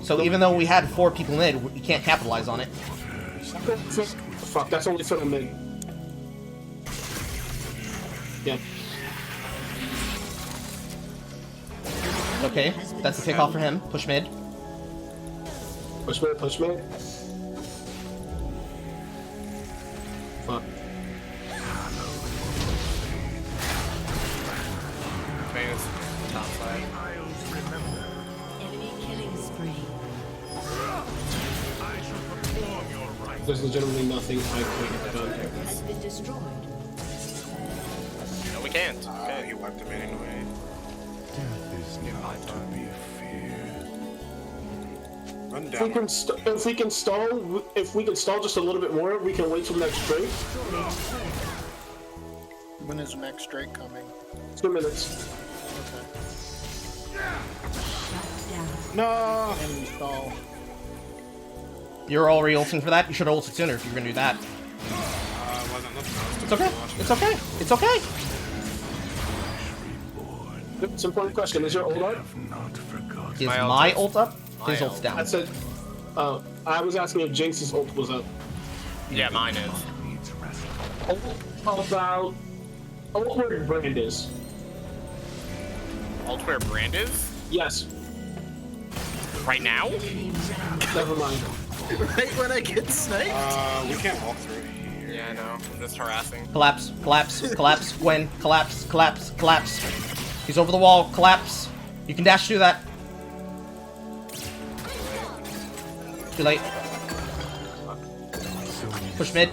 So even though we had 4 people mid, we can't capitalize on it. Fuck, that's only for the mid. Yeah. Okay, that's the kickoff for him. Push mid. Push mid, push mid. Fuck. Famous top side. Enemy killing spree. There's legitimately nothing I could have done. Has been destroyed. No, we can't. Okay. He wiped him anyway. Death is not to be feared. Run If we down. can if we can stall just a little bit more, we can wait till next break. When is Max Drake coming? 2 minutes. Okay. No! Enemy stall. You're already ulting for that? You should have ulted sooner if you were gonna do that. I wasn't looking. I was too It's okay. busy watching. It's okay. It's okay. It's an important question. Is your ult up? Is My ult my is- ult up? my His ult's ult. down. I said, I was asking if Jinx's ult was up. Yeah, mine is. Ult about... Ult where Brand is. Ult where Brand is? Yes. Right now? Never mind. Right when I get sniped? We can't walk through here. Yeah, I know. I'm just harassing. Collapse. Collapse. Collapse. Gwen. Collapse. Collapse. Collapse. He's over the wall. Collapse. You can dash through that. Too late. Push mid.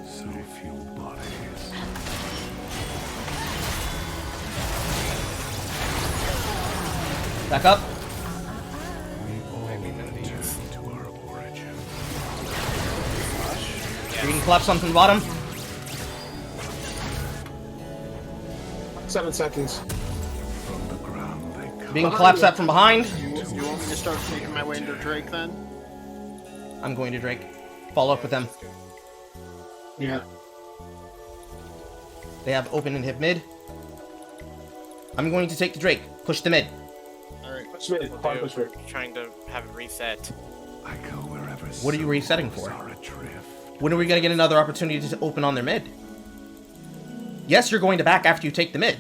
So few bodies. Back up. To our origin. You can collapse on from the bottom. 7 seconds. From the ground they come. Being collapsed at from behind. You want me to start making my way into Drake then? I'm going to Drake. Follow up with them. Yeah. They have open and hit mid. I'm going to take the Drake. Push the mid. Alright. Push mid. Hard push mid. Trying to have it reset. I go wherever What are you resetting souls for? are adrift. When are we going to get another opportunity to open on their mid? Yes, you're going to back after you take the mid.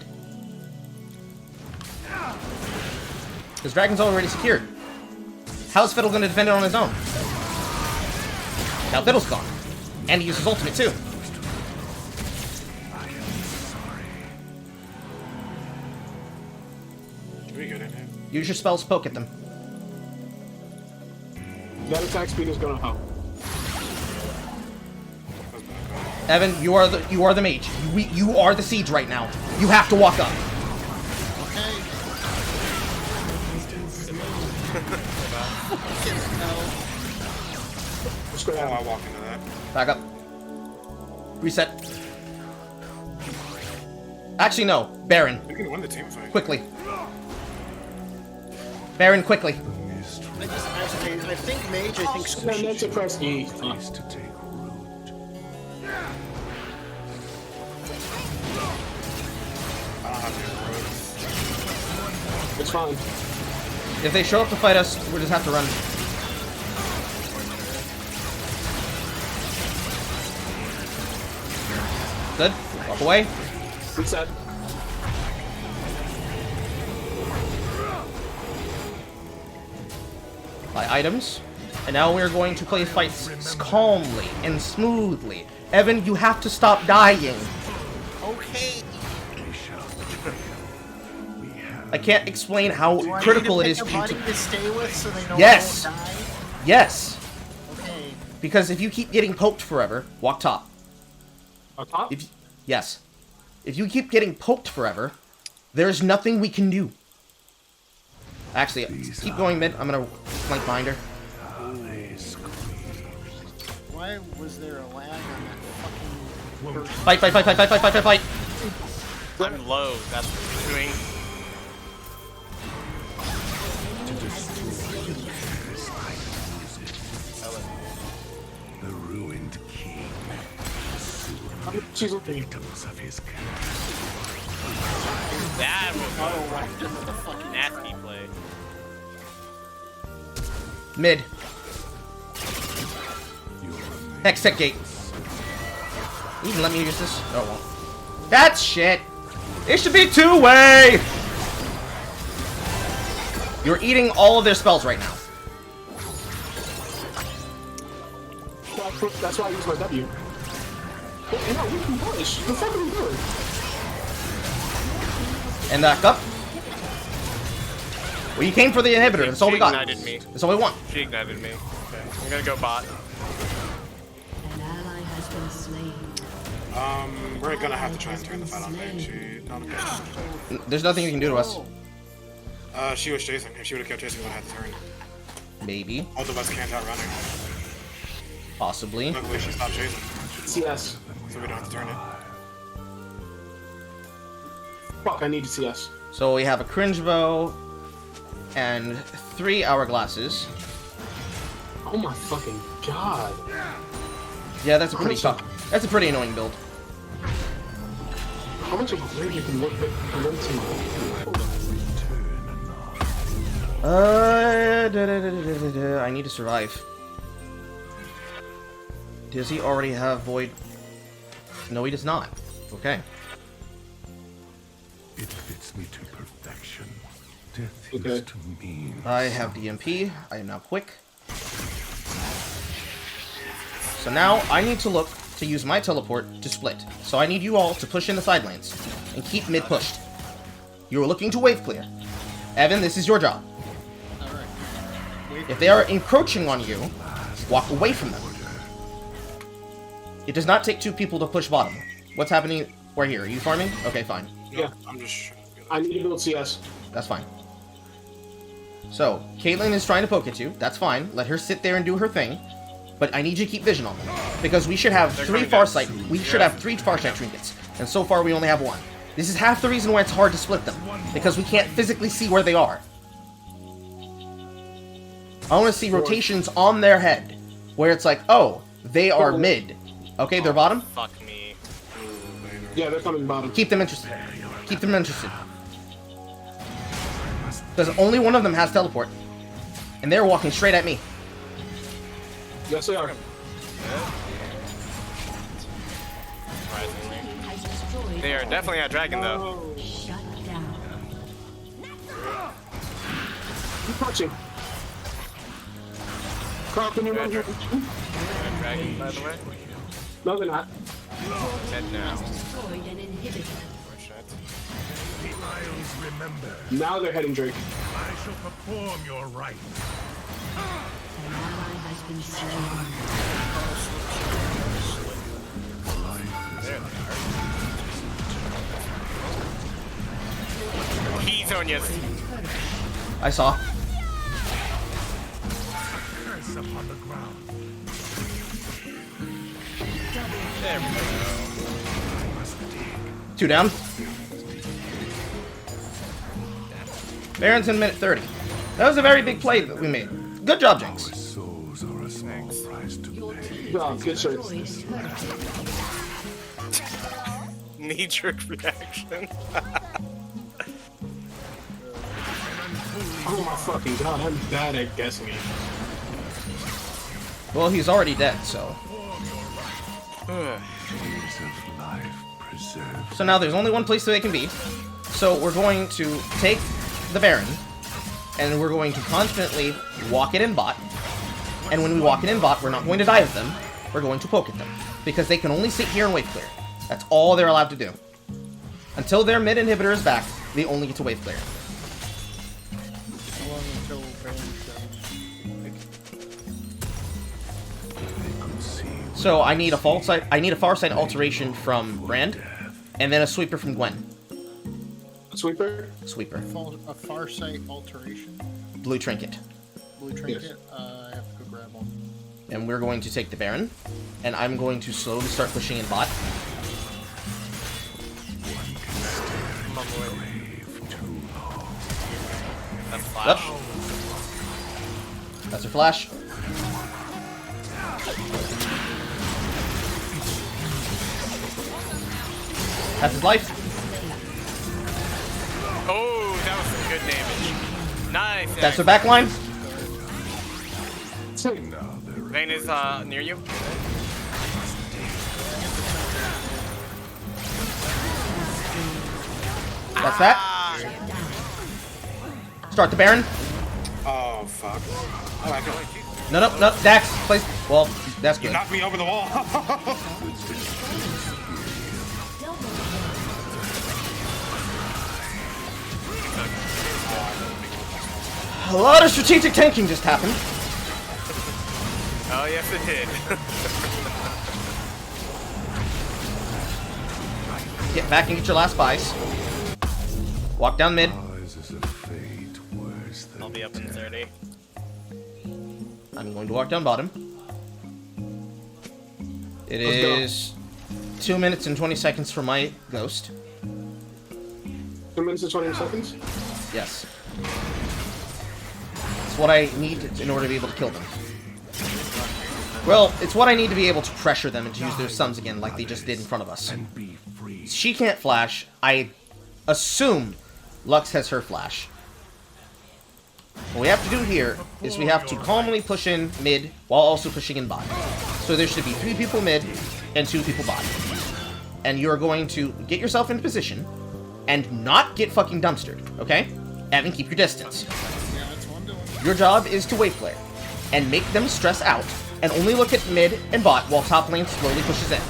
Because Dragon's already secured. How's Fiddle going to defend it on his own? Now Fiddle's gone. And he uses ultimate too. I am sorry. Should we get in here? Use your spells, poke at them. That attack speed is gonna help. Let's back up. Evan, you are the mage. You are the siege right now. You have to walk up. Okay. Let's go Oh, down. I walk into that. Back up. Reset. Actually, no. Baron, We can win the team fight. quickly. Baron, quickly. I think Mage, I think I meant to press E. Cease to take root. I don't have any roads. It's fine. If they show up to fight us, we'll just have to run. Good. Walk away. Reset. Buy items. And now we're going to play fights calmly and smoothly. Evan, you have to stop dying. Okay. We shall prevail. We have I can't explain how Do I critical need it is to pick for a you to... buddy to stay with so they know Yes. I won't die? Yes. Okay. Because if you keep getting poked forever, walk top. On top? Yes. If you keep getting poked forever, there's nothing we can do. Actually, keep going mid. I'm gonna flank behind her. they scream. Why was there a lag on that fucking first? Fight, fight, fight, fight, fight, fight, fight, fight, fight. I'm low. That's what I'm doing. The ruined king. She's Victims of his care. That was a nasty play. Mid. Your remains. Hex tech gate. You even let me use this? Oh well. That's shit. It should be two-way. You're eating all of their spells right now. That's why I use my W. Hey, no, we can push. The fuck are we doing? And back up. Well, you came for the inhibitor. That's all we got. Ignited me. That's all we want. She ignited me. Okay. I'm gonna go bot. An ally has been slain. We're gonna have to try and turn the fight on me. She not okay. There's nothing you can do to us. She was chasing. If she would have kept chasing, we would have had to turn. Maybe. Both of us can't outrun her. Possibly. Luckily, she stopped chasing, CS. so we don't have to turn it. Fuck, I need to CS. So we have a cringe bow and 3 hourglasses. Oh my fucking god. Yeah, that's a pretty tough. That's a pretty annoying build. How much of a grade you can look at into my... I need to survive. Does he already have Void? No, he does not. Okay. It fits me to perfection. Death Okay. used to mean. I have DMP. I am now quick. So now I need to look to use my teleport to split. So I need you all to push in the side lanes and keep mid pushed. You are looking to wave clear. Evan, this is your job. Alright. If they are encroaching on you, walk away from them. It does not take 2 people to push bottom. What's happening? We're here. Are you farming? Okay, fine. Yeah. I'm just. I need to build CS. That's fine. So, Caitlyn is trying to poke at you. That's fine. Let her sit there and do her thing. But I need you to keep vision on them. Because we should have 3 Farsight. We should have 3 Farsight trinkets. And so far we only have 1. This is half the reason why it's hard to split them. Because we can't physically see where they are. I want to see rotations on their head. Where it's like, oh, they are mid. Okay, they're bottom. Fuck me. Yeah, they're coming bottom. Keep them interested. Keep them interested. Because only one of them has teleport. And they're walking straight at me. Yes, they are. Surprisingly. Has destroyed They are definitely a dragon though. Oh. Shut down. Keep punching. Carl, can you run here? They're a dragon, by the way. No, they're not. Dead now. Destroyed an inhibitor. Oh, shit. The Isles remember. Now they're heading Drake. I shall perform your rite. An ally has been slain. He's on you. I saw. Curse upon the ground. There we go. 2 down. Baron's in minute 30. That was a very big play that we made. Good job, Jinx. Souls are a small price to pay. Oh, good shit. Destroyed turret. Knee-jerk reaction. Oh my fucking god, I'm bad at guessing it. Well, he's already dead, so. Days of life preserved. So now there's only one place that they can be. So we're going to take the Baron, and we're going to confidently walk it in bot. And when we walk it in bot, we're not going to die of them. We're going to poke at them. Because they can only sit here and wave clear. That's all they're allowed to do. Until their mid inhibitor is back, they only get to wave clear. How long until Baron's done? So I need a far side alteration from Brand, and then a sweeper from Gwen. Sweeper? Sweeper. A far sight alteration? Blue trinket. Blue trinket? Yes. I have to go grab one. And we're going to take the Baron, and I'm going to slowly start pushing in bot. Come on, boy. That's Yep. flash. That's her flash. That's his life. Oh, that was some good damage. Nice. That's her back line. Vayne is near you. That's that. Start the Baron. Oh fuck. Oh, I feel like No, Dax, please. Well, that's good. knocked me over the wall. A lot of strategic tanking just happened. Oh yes, it did. Get back and get your last buys. Walk down mid. Ours is a fate worse than I'll be up in 30. I'm going to walk down bottom. It Let's go. is 2 minutes and 20 seconds for my ghost. 2 minutes and 20 seconds? Yes. It's what I need in order to be able to kill them. Well, it's what I need to be able to pressure them and to use their suns again like they just did in front of us. And be free. She can't flash. I assume Lux has her flash. What we have to do here is we have to calmly push in mid while also pushing in bot. So there should be 3 people mid and 2 people bot. And you're going to get yourself in position and not get fucking dumpstered, okay? And keep your distance. Your job is to wave flare and make them stress out and only look at mid and bot while top lane slowly pushes in.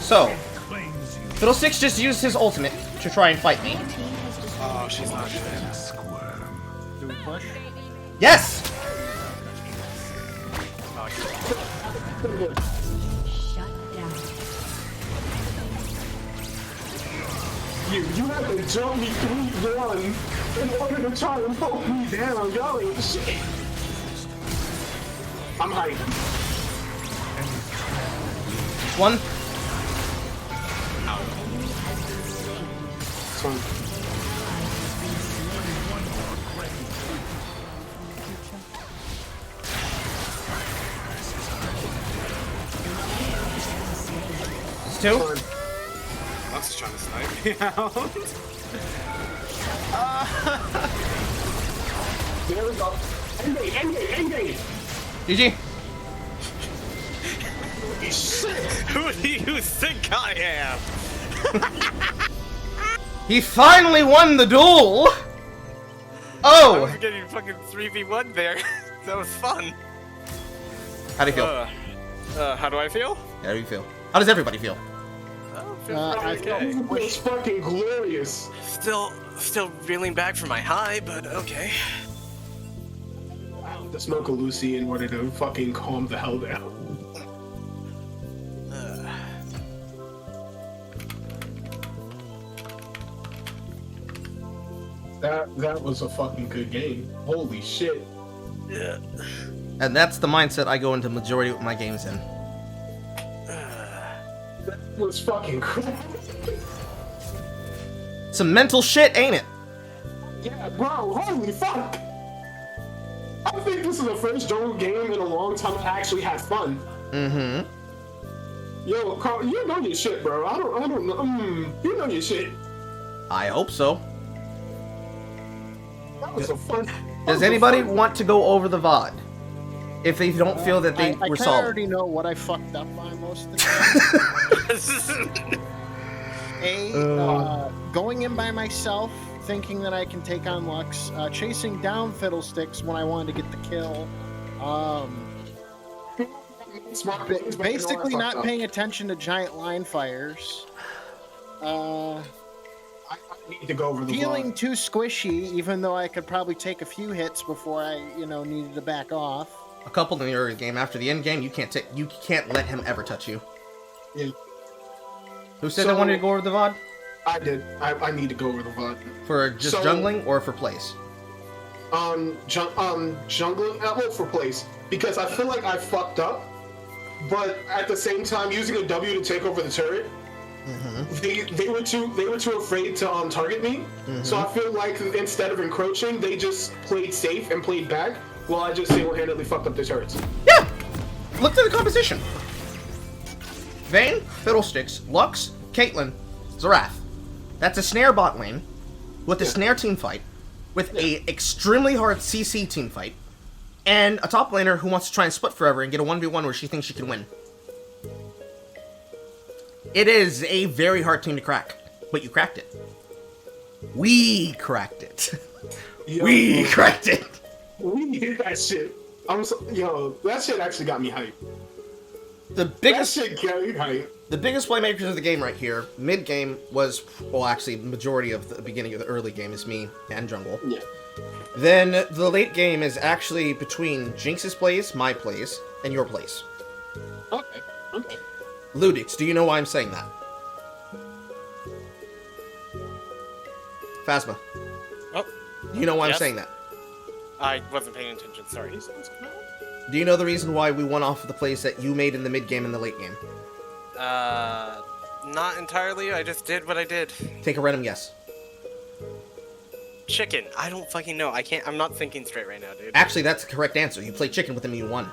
So, Fiddlesticks just used his ultimate to try and fight me. Oh, she's not dead. Do we push? Yes! Shut down. You have to jump me 3-1 in order to try and poke me down. Y'all ain't shit. I'm hyped. One. Son. It's 2. Lux is trying to snipe me out. There we go. Engage. GG. Who do you think I am? He finally won the duel! I Oh! was getting fucking 3v1 there. That was fun. How do you feel? How do I feel? How do you feel? How does everybody feel? Oh, feels I pretty okay. It's fucking glorious. Still reeling back from my high, but okay. I have to smoke a Lucy in order to fucking calm the hell down. That was a fucking good game. Holy shit. Yeah. And that's the mindset I go into majority of my games in. That was fucking crazy. Some mental shit, ain't it? Yeah, bro, holy fuck! I think this is the first jungle game in a long time I actually had fun. Mm-hmm. Yo, Carl, you know your shit, bro. I don't know. You know your shit. I hope so. That was a fun. Does anybody want to go over the VOD? If they don't feel that they I were kind of solid. already know what I fucked up by most of the time. Going in by myself, thinking that I can take on Lux, chasing down Fiddlesticks when I wanted to get the kill. Smart things, but Basically you know I not fucked up. paying attention to giant line fires. I need to go over the Feeling vlog. too squishy, even though I could probably take a few hits before I, needed to back off. A couple in the early game. After the end game, you can't let him ever touch you. Yeah, Who said So- they wanted to go over the VOD? I did. I need to go over the vlog. For just So- jungling or for plays? Jungling, well, for place, because I feel like I fucked up, but at the same time, using a W to take over the turret, they were too afraid to target me. So I feel like instead of encroaching, they just played safe and played back, while I just single-handedly fucked up the turrets. Yeah! Look at the composition. Vayne, Fiddlesticks, Lux, Caitlyn, Xerath. That's a snare bot lane with a snare team fight, with a extremely hard CC team fight, and a top laner who wants to try and split forever and get a 1v1 where she thinks she can win. It is a very hard team to crack, but you cracked it. We cracked it. Yo, We cracked it. we needed that shit. That shit actually got me hyped. The That biggest shit got me hyped. The biggest playmakers of the game right here, mid-game was, well, actually, majority of the beginning of the early game is me and Jungle. Yeah. Then the late game is actually between Jinx's plays, my plays, and your plays. Okay. Ludix, do you know why I'm saying that? Phasma, Oh, do you know why Yes. I'm saying that? I wasn't paying attention, sorry. Do you know the reason why we won off of the plays that you made in the mid game and the late game? Not entirely, I just did what I did. Take a random guess. Chicken. I don't fucking know. I'm not thinking straight right now, dude. Actually, that's the correct answer. You played chicken with him and you won.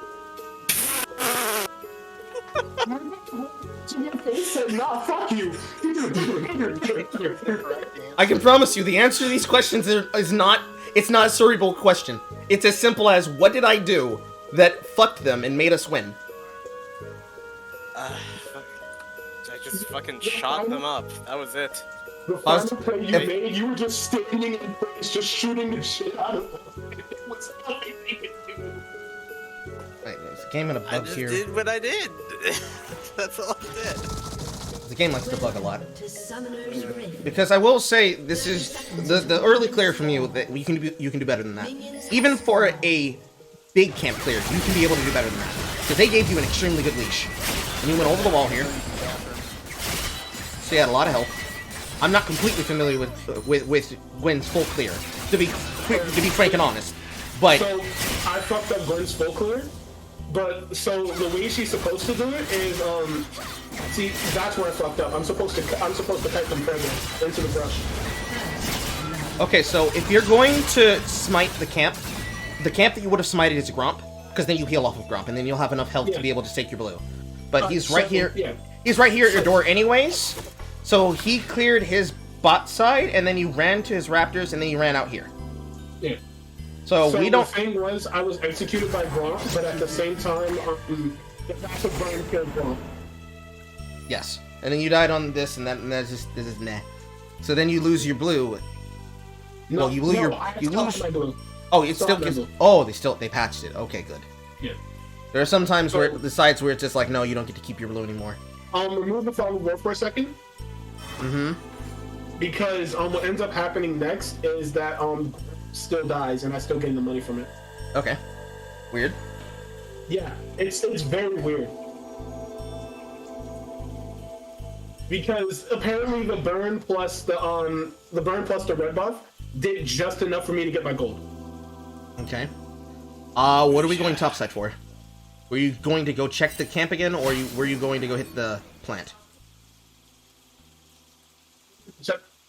Nah, fuck you. I can promise you, the answer to these questions is not. It's not a cerebral question. It's as simple as, what did I do that fucked them and made us win? I just fucking shot them up. That was it. The final play you made, you were just standing in place, just shooting the shit out of them. What's happening? Wait, there's a game in a I bug just here. did what I did. That's all I did. The game likes to bug a lot. To Summoner's Rift. Because I will say, this is the early clear from you that you can do better than that. Even for a big camp clear, you can be able to do better than that. Because they gave you an extremely good leash. And you went over the wall here. So you had a lot of help. I'm not completely familiar with Gwen's full clear, to be frank and honest. But So, I fucked up Gwen's full clear, but so the way she's supposed to do it is, see, that's where I fucked up. I'm supposed to kite them further into the brush. okay, so if you're going to smite the camp that you would have smited is a Gromp, because then you heal off of Gromp, and then you'll have enough health to be able to take your blue. But he's right here. Yeah. He's right here at your door anyways. So he cleared his bot side, and then you ran to his raptors, and then you ran out here. Yeah. So we don't. The thing was, I was executed by Gronk, but at the same time, the passive burn killed Gronk. Yes, and then you died on this, and this is meh. So then you lose your blue. No, well, you lose you lose my blue. Oh, it still my gives. blue. Oh, they patched it. Okay, good. Yeah. There are some times where the sides where it's just like, no, you don't get to keep your blue anymore. Remove the follow war for a second. Mm-hmm. Because what ends up happening next is that still dies, and I still gain the money from it. Okay. Weird. Yeah, it's very weird. Because apparently the burn plus the red buff did just enough for me to get my gold. Okay. What are we going topside for? Were you going to go check the camp again, or were you going to go hit the plant?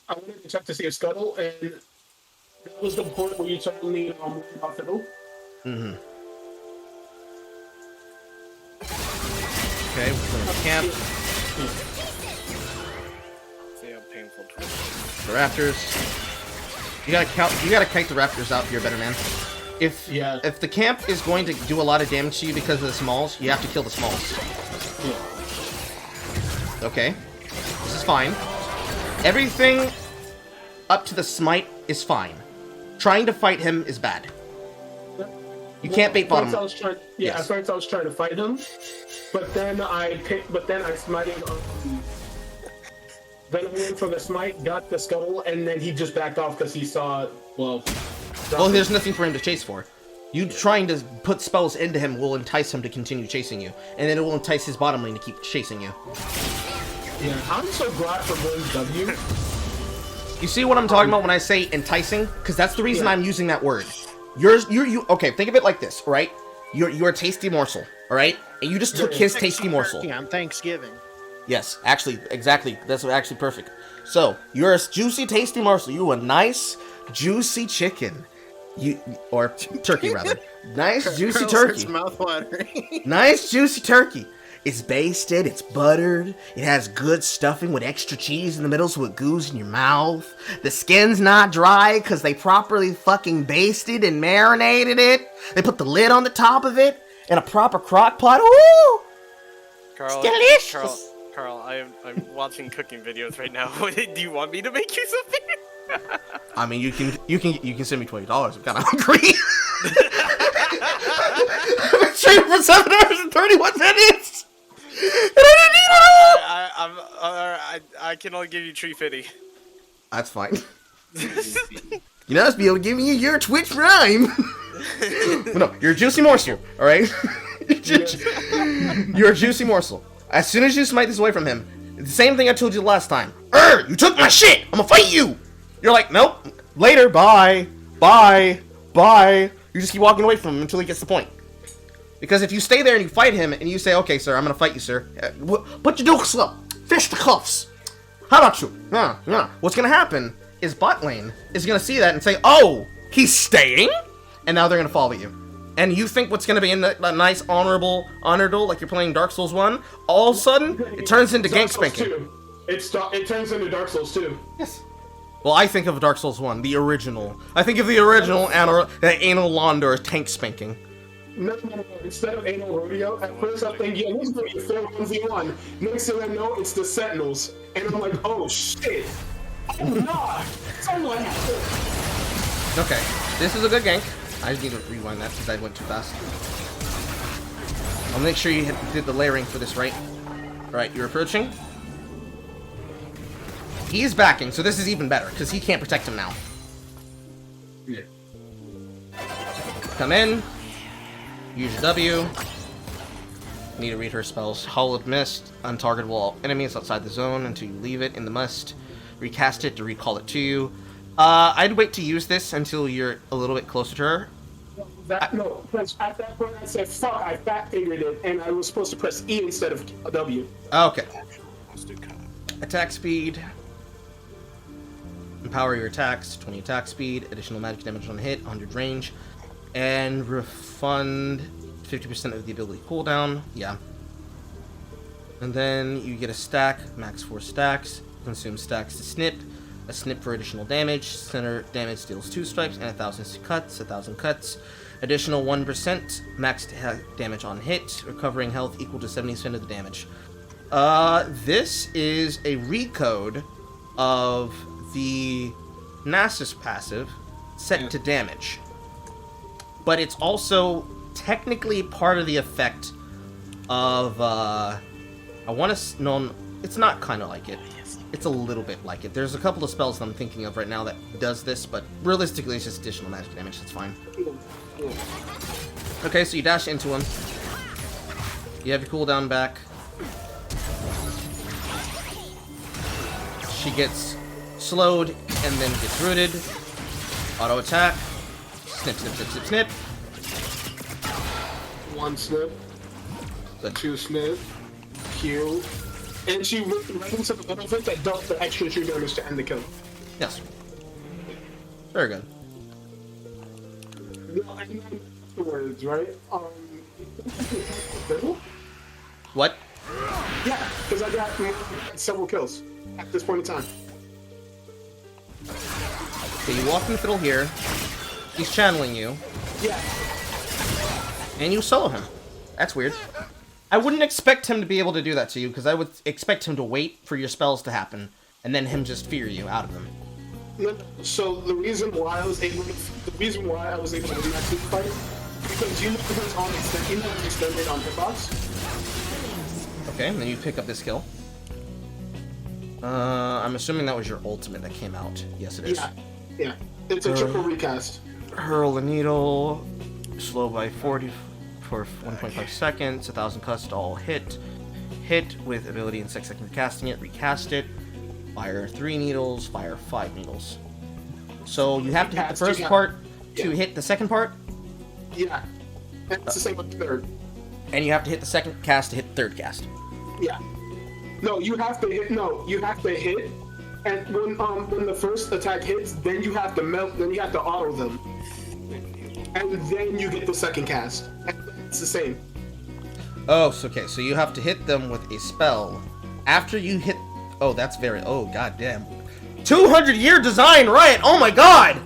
I wanted to check to see a scuttle, and that was the point where you told me about fiddle. Mm-hmm. Okay, we're going to camp. See how painful it was. The raptors. You gotta kite the raptors out here better, man. If the camp is going to do a lot of damage to you because of the smalls, you have to kill the smalls. Yeah. Okay. This is fine. Everything up to the smite is fine. Trying to fight him is bad. You can't bait bottom. At first I was trying to fight him, but then I smited. Then I went for the smite, got the scuttle, and then he just backed off because he saw. Well, there's nothing for him to chase for. You trying to put spells into him will entice him to continue chasing you, and then it will entice his bottom lane to keep chasing you. Yeah, I'm so glad for Gwen's W. You see what I'm talking about when I say enticing? Because that's the reason I'm using that word. Okay, think of it like this, right? You're a tasty morsel, alright? And you just took his tasty morsel. Yeah, on Thanksgiving. Yes, actually, exactly. That's actually perfect. So, you're a juicy, tasty morsel. You a nice, juicy chicken. Or turkey, rather. Nice, juicy turkey. Mouth-watering. Nice, juicy turkey. It's basted, it's buttered, it has good stuffing with extra cheese in the middle so it goos in your mouth. The skin's not dry because they properly fucking basted and marinated it. They put the lid on the top of it in a proper crock pot. Ooh! Carl, It's delicious! Carl, I'm watching cooking videos right now. Do you want me to make you something? I mean, you can send me $20. I'm kind of hungry. I've been streaming for 7 hours and 31 minutes. And I can only give you $3.50. That's fine. You must be able to give me your Twitch Prime. No, you're a juicy morsel, alright? You're a juicy morsel. As soon as you smite this away from him, it's the same thing I told you last time. You took my shit! I'm gonna fight you! You're like, nope, later, bye, bye, bye. You just keep walking away from him until he gets the point. Because if you stay there and you fight him, and you say, okay, sir, I'm gonna fight you, sir. Put your dukes up. Fish the cuffs. How about you? Yeah. What's gonna happen is bot lane is gonna see that and say, oh, he's staying? And now they're gonna follow you. And you think what's gonna be in that nice, honorable, like you're playing Dark Souls 1, all of a sudden, it turns into gank spanking. It turns into Dark Souls 2. Yes. Well, I think of Dark Souls 1, the original. I think of the original anal launder tank spanking. No. Instead of anal rodeo, at first I think, yeah, this is going to be fair 1v1. Next thing I know, it's the Sentinels. And I'm like, oh shit. Oh nah. Someone. Okay, this is a good gank. I just need to rewind that because I went too fast. I'll make sure you did the layering for this right. Alright, you're approaching. He's backing, so this is even better, because he can't protect him now. Yeah. Come in. Use your W. Need to read her spells. Hollowed Mist. Untargetable all enemies outside the zone until you leave it in the mist. Recast it to recall it to you. I'd wait to use this until you're a little bit closer to her. No, because at that point I said, fuck, I fat-fingered it, and I was supposed to press E instead of W. Okay. Attack speed. Empower your attacks, 20 attack speed, additional magic damage on hit, 100 range, and refund 50% of the ability cooldown. Yeah. And then you get a stack, max 4 stacks, consume stacks to snip, a snip for additional damage, center damage deals 2 strikes, and 1,000 cuts, additional 1%, max damage on hit, recovering health equal to 70% of the damage. This is a recode of the Nasus passive set to damage. But it's also technically part of the effect of, it's not kind of like it. It's a little bit like it. There's a couple of spells that I'm thinking of right now that does this, but realistically it's just additional magic damage, that's fine. Okay, so you dash into him. You have your cooldown back. She gets slowed and then gets rooted. Auto attack. Snip. One snip. Good. 2 snip. Q. And she went right into the middle of it that dealt the extra 2 damage to end the kill. Yes. Very good. No, I know afterwards, right? What? Yeah, because I got several kills at this point in time. So you walk in the fiddle here. He's channeling you. Yeah. And you solo him. That's weird. I wouldn't expect him to be able to do that to you, because I would expect him to wait for your spells to happen, and then him just fear you out of them. So the reason why I was able to do that team fight, because you know who's on extended on hitbox. Okay, and then you pick up this kill. I'm assuming that was your ultimate that came out. Yes, it is. Yeah. It's a triple recast. Hurl a needle, slow by 40 for 1.5 seconds, 1,000 cuts to all hit with ability in 6 seconds casting it, recast it, fire 3 needles, fire 5 needles. So you have to hit the first part to hit the second part? Yeah. It's the same with the third. And you have to hit the second cast to hit the third cast. Yeah. No, you have to hit, and when the first attack hits, then you have to melt, then you have to auto them. And then you get the second cast. And it's the same. Oh, so okay, so you have to hit them with a spell. After you hit... Oh, that's very... Oh, goddamn. 200-year design, right? Oh my god!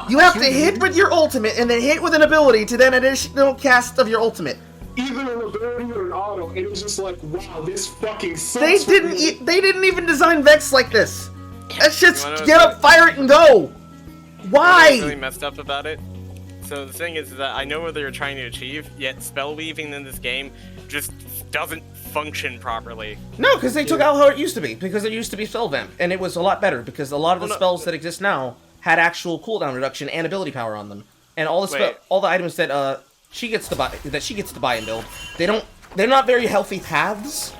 You have to hit with your ultimate, and then hit with an ability to then additional cast of your ultimate. Either an ability or an auto, and it was just like, wow, this fucking sucks. They didn't even design Vex like this. That's just get up, fire it, and go. Why? What's really messed up about it? So the thing is that I know what they were trying to achieve, yet spell weaving in this game just doesn't function properly. No, because they took out how it used to be, because it used to be spell vamp, and it was a lot better, because a lot of the spells that exist now had actual cooldown reduction and ability power on them, and all the items that she gets to buy and build, they're not very healthy paths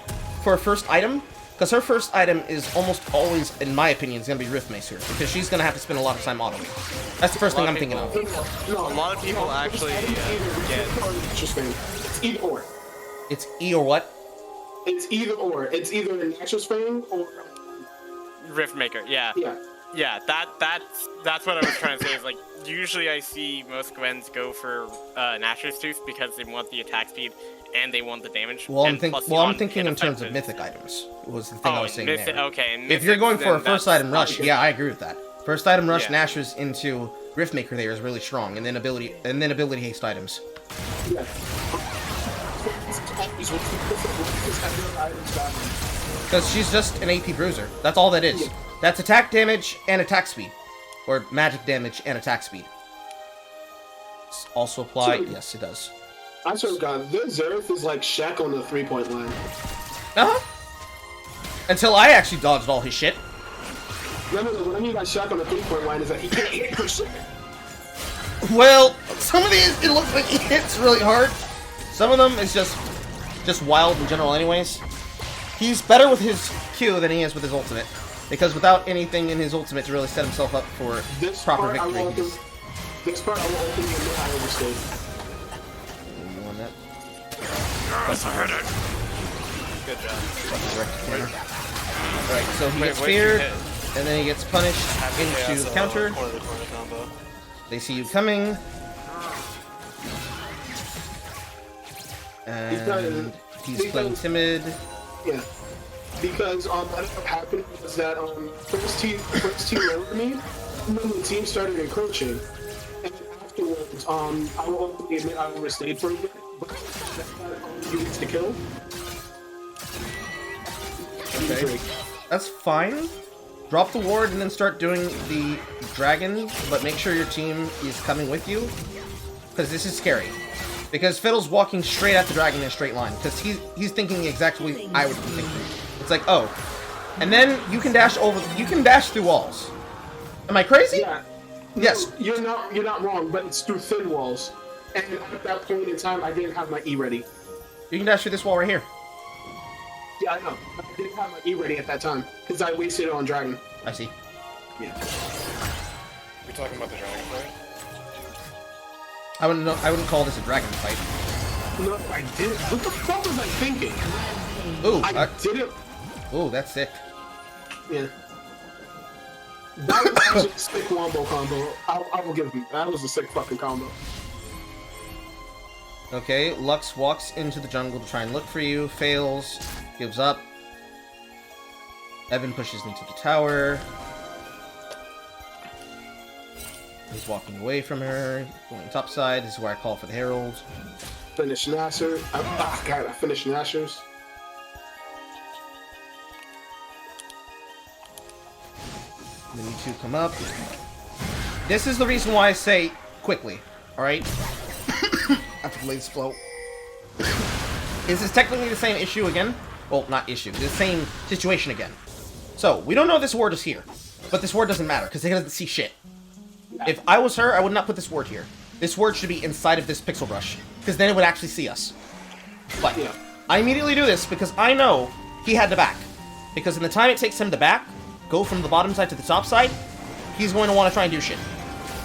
for a first item, Because her first item is almost always, in my opinion, is going to be Rift Mace here. Because she's going to have to spend a lot of time autoing. That's the first thing I'm thinking of. A lot of people actually get... Interesting. It's either or. It's E or what? It's either or. It's either a Nature's Fang or... Riftmaker, yeah. Yeah. Yeah, that's what I was trying to say. Is like usually I see most Gwens go for Nashor's Tooth because they want the attack speed and they want the damage. Well, and I'm thinking in terms of mythic items. Was the thing I was saying there. Okay. And if you're going for a first item rush, okay. yeah, I agree with that. First item rush, Yeah. Nashor's into Riftmaker there is really strong, and then ability haste items. Yeah. Because she's just an AP bruiser. That's all that is. Yeah. That's attack damage and attack speed. Or magic damage and attack speed. Also apply? So- Yes, it does. I swear to God, this Zerith is like Shaq on the 3-point line. Uh-huh. Until I actually dodged all his shit. No, what I mean by Shaq on the 3-point line is that he can't hit for shit. Well, some of these, it looks like he hits really hard. Some of them is just wild in general anyways. He's better with his Q than he is with his ultimate. Because without anything in his ultimate to really set himself up for proper victory. This part I will open you and I overstayed. You want that? Good job. Alright, so he gets what did you feared, hit? and then he gets punished into the counter. Corner combo. They see you coming. And he's playing timid. Yeah. Because what happened was that first team lowered me, and then the team started encroaching. And afterwards, I will openly admit I overstayed for a bit, but that's not units to kill. Okay. That's fine. Drop the ward and then start doing the dragon, but make sure your team is coming with you. Because this is scary. Because Fiddle's walking straight at the dragon in a straight line. Because he's thinking the exact way I would be thinking. It's like, oh. And then you can dash through walls. Am I crazy? Yeah. Yes. You're not wrong, but it's through thin walls. And at that point in time, I didn't have my E ready. You can dash through this wall right here. Yeah, I know. But I didn't have my E ready at that time, because I wasted it on Dragon. I see. Yeah. We're talking about the dragon fight. I wouldn't call this a dragon fight. No, I didn't. What the fuck was I thinking? Ooh, I didn't. ooh, that's sick. Yeah. That was actually a sick wombo combo. I will give him. That was a sick fucking combo. Okay, Lux walks into the jungle to try and look for you, fails, gives up. Evan pushes me to the tower. He's walking away from her, going topside. This is where I call for the Herald. Finish Nasser. God, I finished Nashers. Then you two come up. This is the reason why I say quickly, alright? After the latest flow. This is technically the same issue again. Well, not issue, the same situation again. So, we don't know this ward is here. But this ward doesn't matter, because they doesn't see shit. If I was her, I would not put this ward here. This ward should be inside of this pixel brush, because then it would actually see us. But, Yeah. I immediately do this because I know he had to back. Because in the time it takes him to back, go from the bottom side to the top side, he's going to want to try and do shit.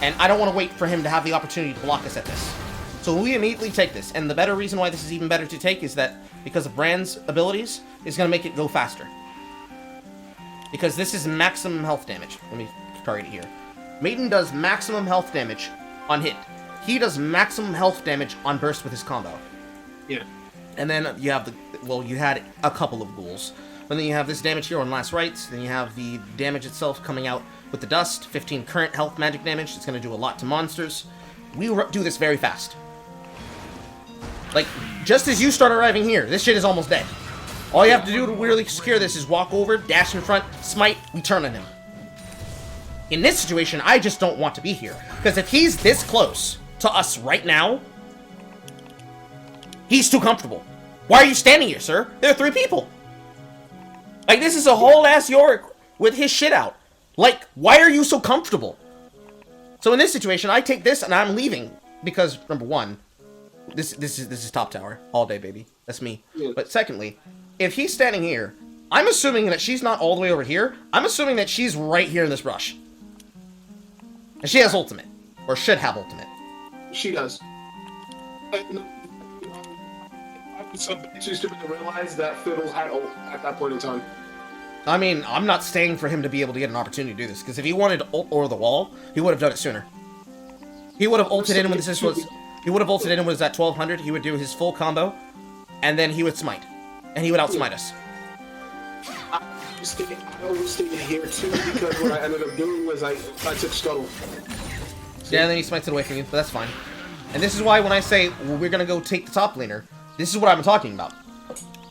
And I don't want to wait for him to have the opportunity to block us at this. So we immediately take this, and the better reason why this is even better to take is that because of Brand's abilities, is going to make it go faster. Because this is maximum health damage. Let me target it here. Maiden does maximum health damage on hit. He does maximum health damage on burst with his combo. Yeah. And then you have the, well, you had a couple of ghouls. But then you have this damage here on last rites. Then you have the damage itself coming out with the dust. 15 current health magic damage. It's going to do a lot to monsters. We do this very fast. Like, just as you start arriving here, this shit is almost dead. All you have to do to really secure this is walk over, dash in front, smite, we turn on him. In this situation, I just don't want to be here. Because if he's this close to us right now, he's too comfortable. Why are you standing here, sir? There are 3 people. Like, this is a whole-ass Yorick with his shit out. Like, why are you so comfortable? So in this situation, I take this and I'm leaving. Because, number one, this is top tower. All day, baby. That's me. Yeah. But secondly, if he's standing here, I'm assuming that she's not all the way over here. I'm assuming that she's right here in this brush. And she has ultimate. Or should have ultimate. She does. I'm so too stupid to realize that Fiddle had ult at that point in time. I mean, I'm not staying for him to be able to get an opportunity to do this, because if he wanted to ult over the wall, he would have done it sooner. He would have ulted in when this was... He would have ulted in when it was at 1200, he would do his full combo, and then he would smite. And he would outsmite us. I overstayed here too, because what I ended up doing was I took Scuttle. Yeah, and then he smites it away from you, but that's fine. And this is why when I say, well, we're gonna go take the top laner, this is what I'm talking about.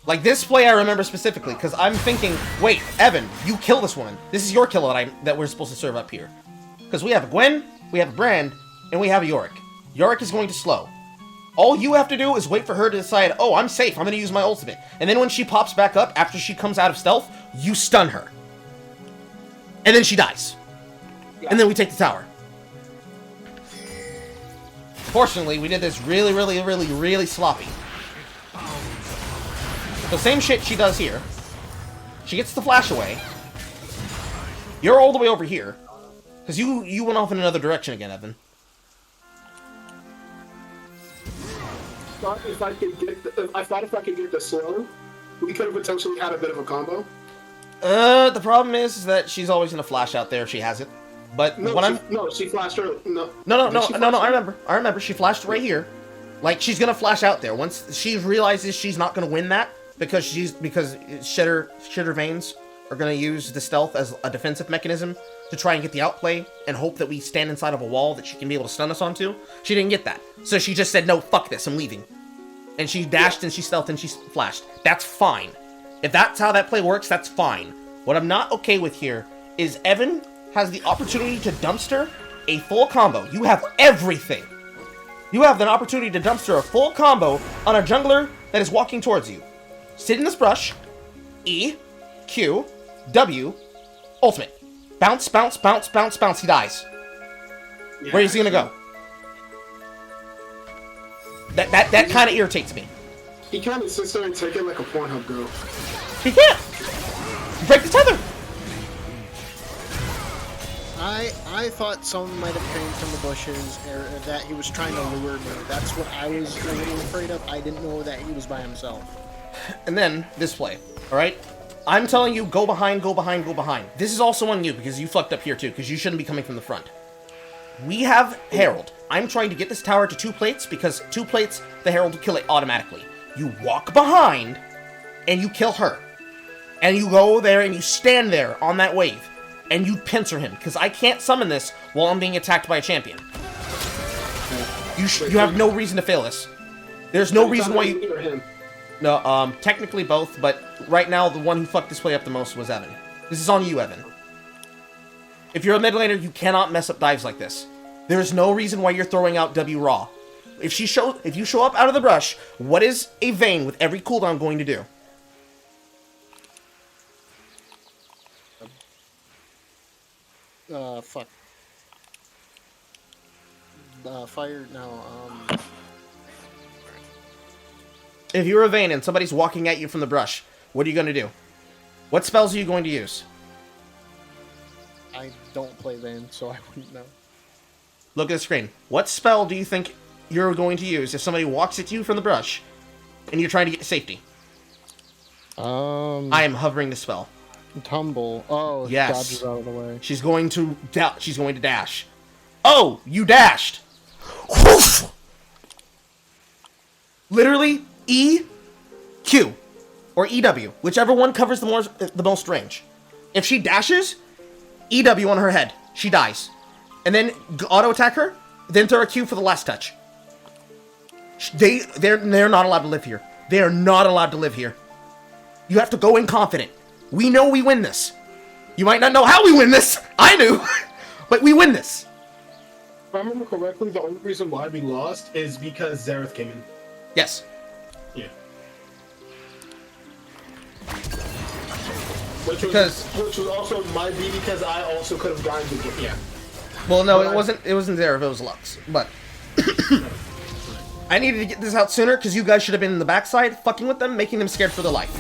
Like, this play I remember specifically, because I'm thinking, wait, Evan, you kill this woman. This is your kill that we're supposed to serve up here. Because we have a Gwen, we have a Brand, and we have a Yorick. Yorick is going to slow. All you have to do is wait for her to decide, oh, I'm safe, I'm going to use my ultimate. And then when she pops back up, after she comes out of stealth, you stun her. And then she dies. And then we take the tower. Fortunately, we did this really sloppy. The same shit she does here. She gets the flash away. You're all the way over here. Because you went off in another direction again, Evan. I thought if I could get the slow, we could have potentially had a bit of a combo. The problem is that she's always gonna flash out there if she has it. But no, she flashed early. No, I remember. She flashed right here. Like, she's gonna flash out there once she realizes she's not gonna win that because shitter veins are gonna use the stealth as a defensive mechanism to try and get the outplay and hope that we stand inside of a wall that she can be able to stun us onto. She didn't get that. So she just said, no, fuck this, I'm leaving. And she dashed and she stealthed and she flashed. That's fine. If that's how that play works, that's fine. What I'm not okay with here is Evan has the opportunity to dumpster a full combo. You have everything. You have an opportunity to dumpster a full combo on a jungler that is walking towards you. Sit in this brush. E, Q, W, ultimate. Bounce, bounce, bounce, bounce, bounce. He dies. Yeah, where is he gonna go? That kind of irritates me. He kind of sits there and take it like a Pornhub girl. He can't. Break the tether. I thought someone might have came from the bushes, or that he was trying to lure me. That's what I was a little afraid of. I didn't know that he was by himself. And then this play, all right? I'm telling you, go behind, go behind, go behind. This is also on you, because you fucked up here too, because you shouldn't be coming from the front. We have Herald. I'm trying to get this tower to 2 plates, because 2 plates, the Herald will kill it automatically. You walk behind, and you kill her. And you go there, and you stand there on that wave. And you pincer him, because I can't summon this while I'm being attacked by a champion. You have no reason to fail this. There's no reason why you... No, technically both, but right now the one who fucked this play up the most was Evan. This is on you, Evan. If you're a mid laner, you cannot mess up dives like this. There's no reason why you're throwing out W raw. If you show up out of the brush, what is a Vayne with every cooldown going to do? Fuck. Fire, no, If you're a Vayne and somebody's walking at you from the brush, what are you going to do? What spells are you going to use? I don't play Vayne, so I wouldn't know. Look at the screen. What spell do you think you're going to use if somebody walks at you from the brush and you're trying to get to safety? I am hovering the spell. Tumble. Oh, yes. dodges out of the way. She's going to dash. Oh, you dashed. Literally E, Q, or EW, whichever one covers the most range. If she dashes, EW on her head, she dies. And then auto attack her, then throw a Q for the last touch. They're not allowed to live here. They are not allowed to live here. You have to go in confident. We know we win this. You might not know how we win this. I do. But we win this. If I remember correctly, the only reason why we lost is because Xerath came in. Yes. Yeah. Which was also might be because I also could have gotten the game. Yeah. Well, no, it wasn't Xerath, it was Lux. But I needed to get this out sooner because you guys should have been in the backside, fucking with them, making them scared for their life.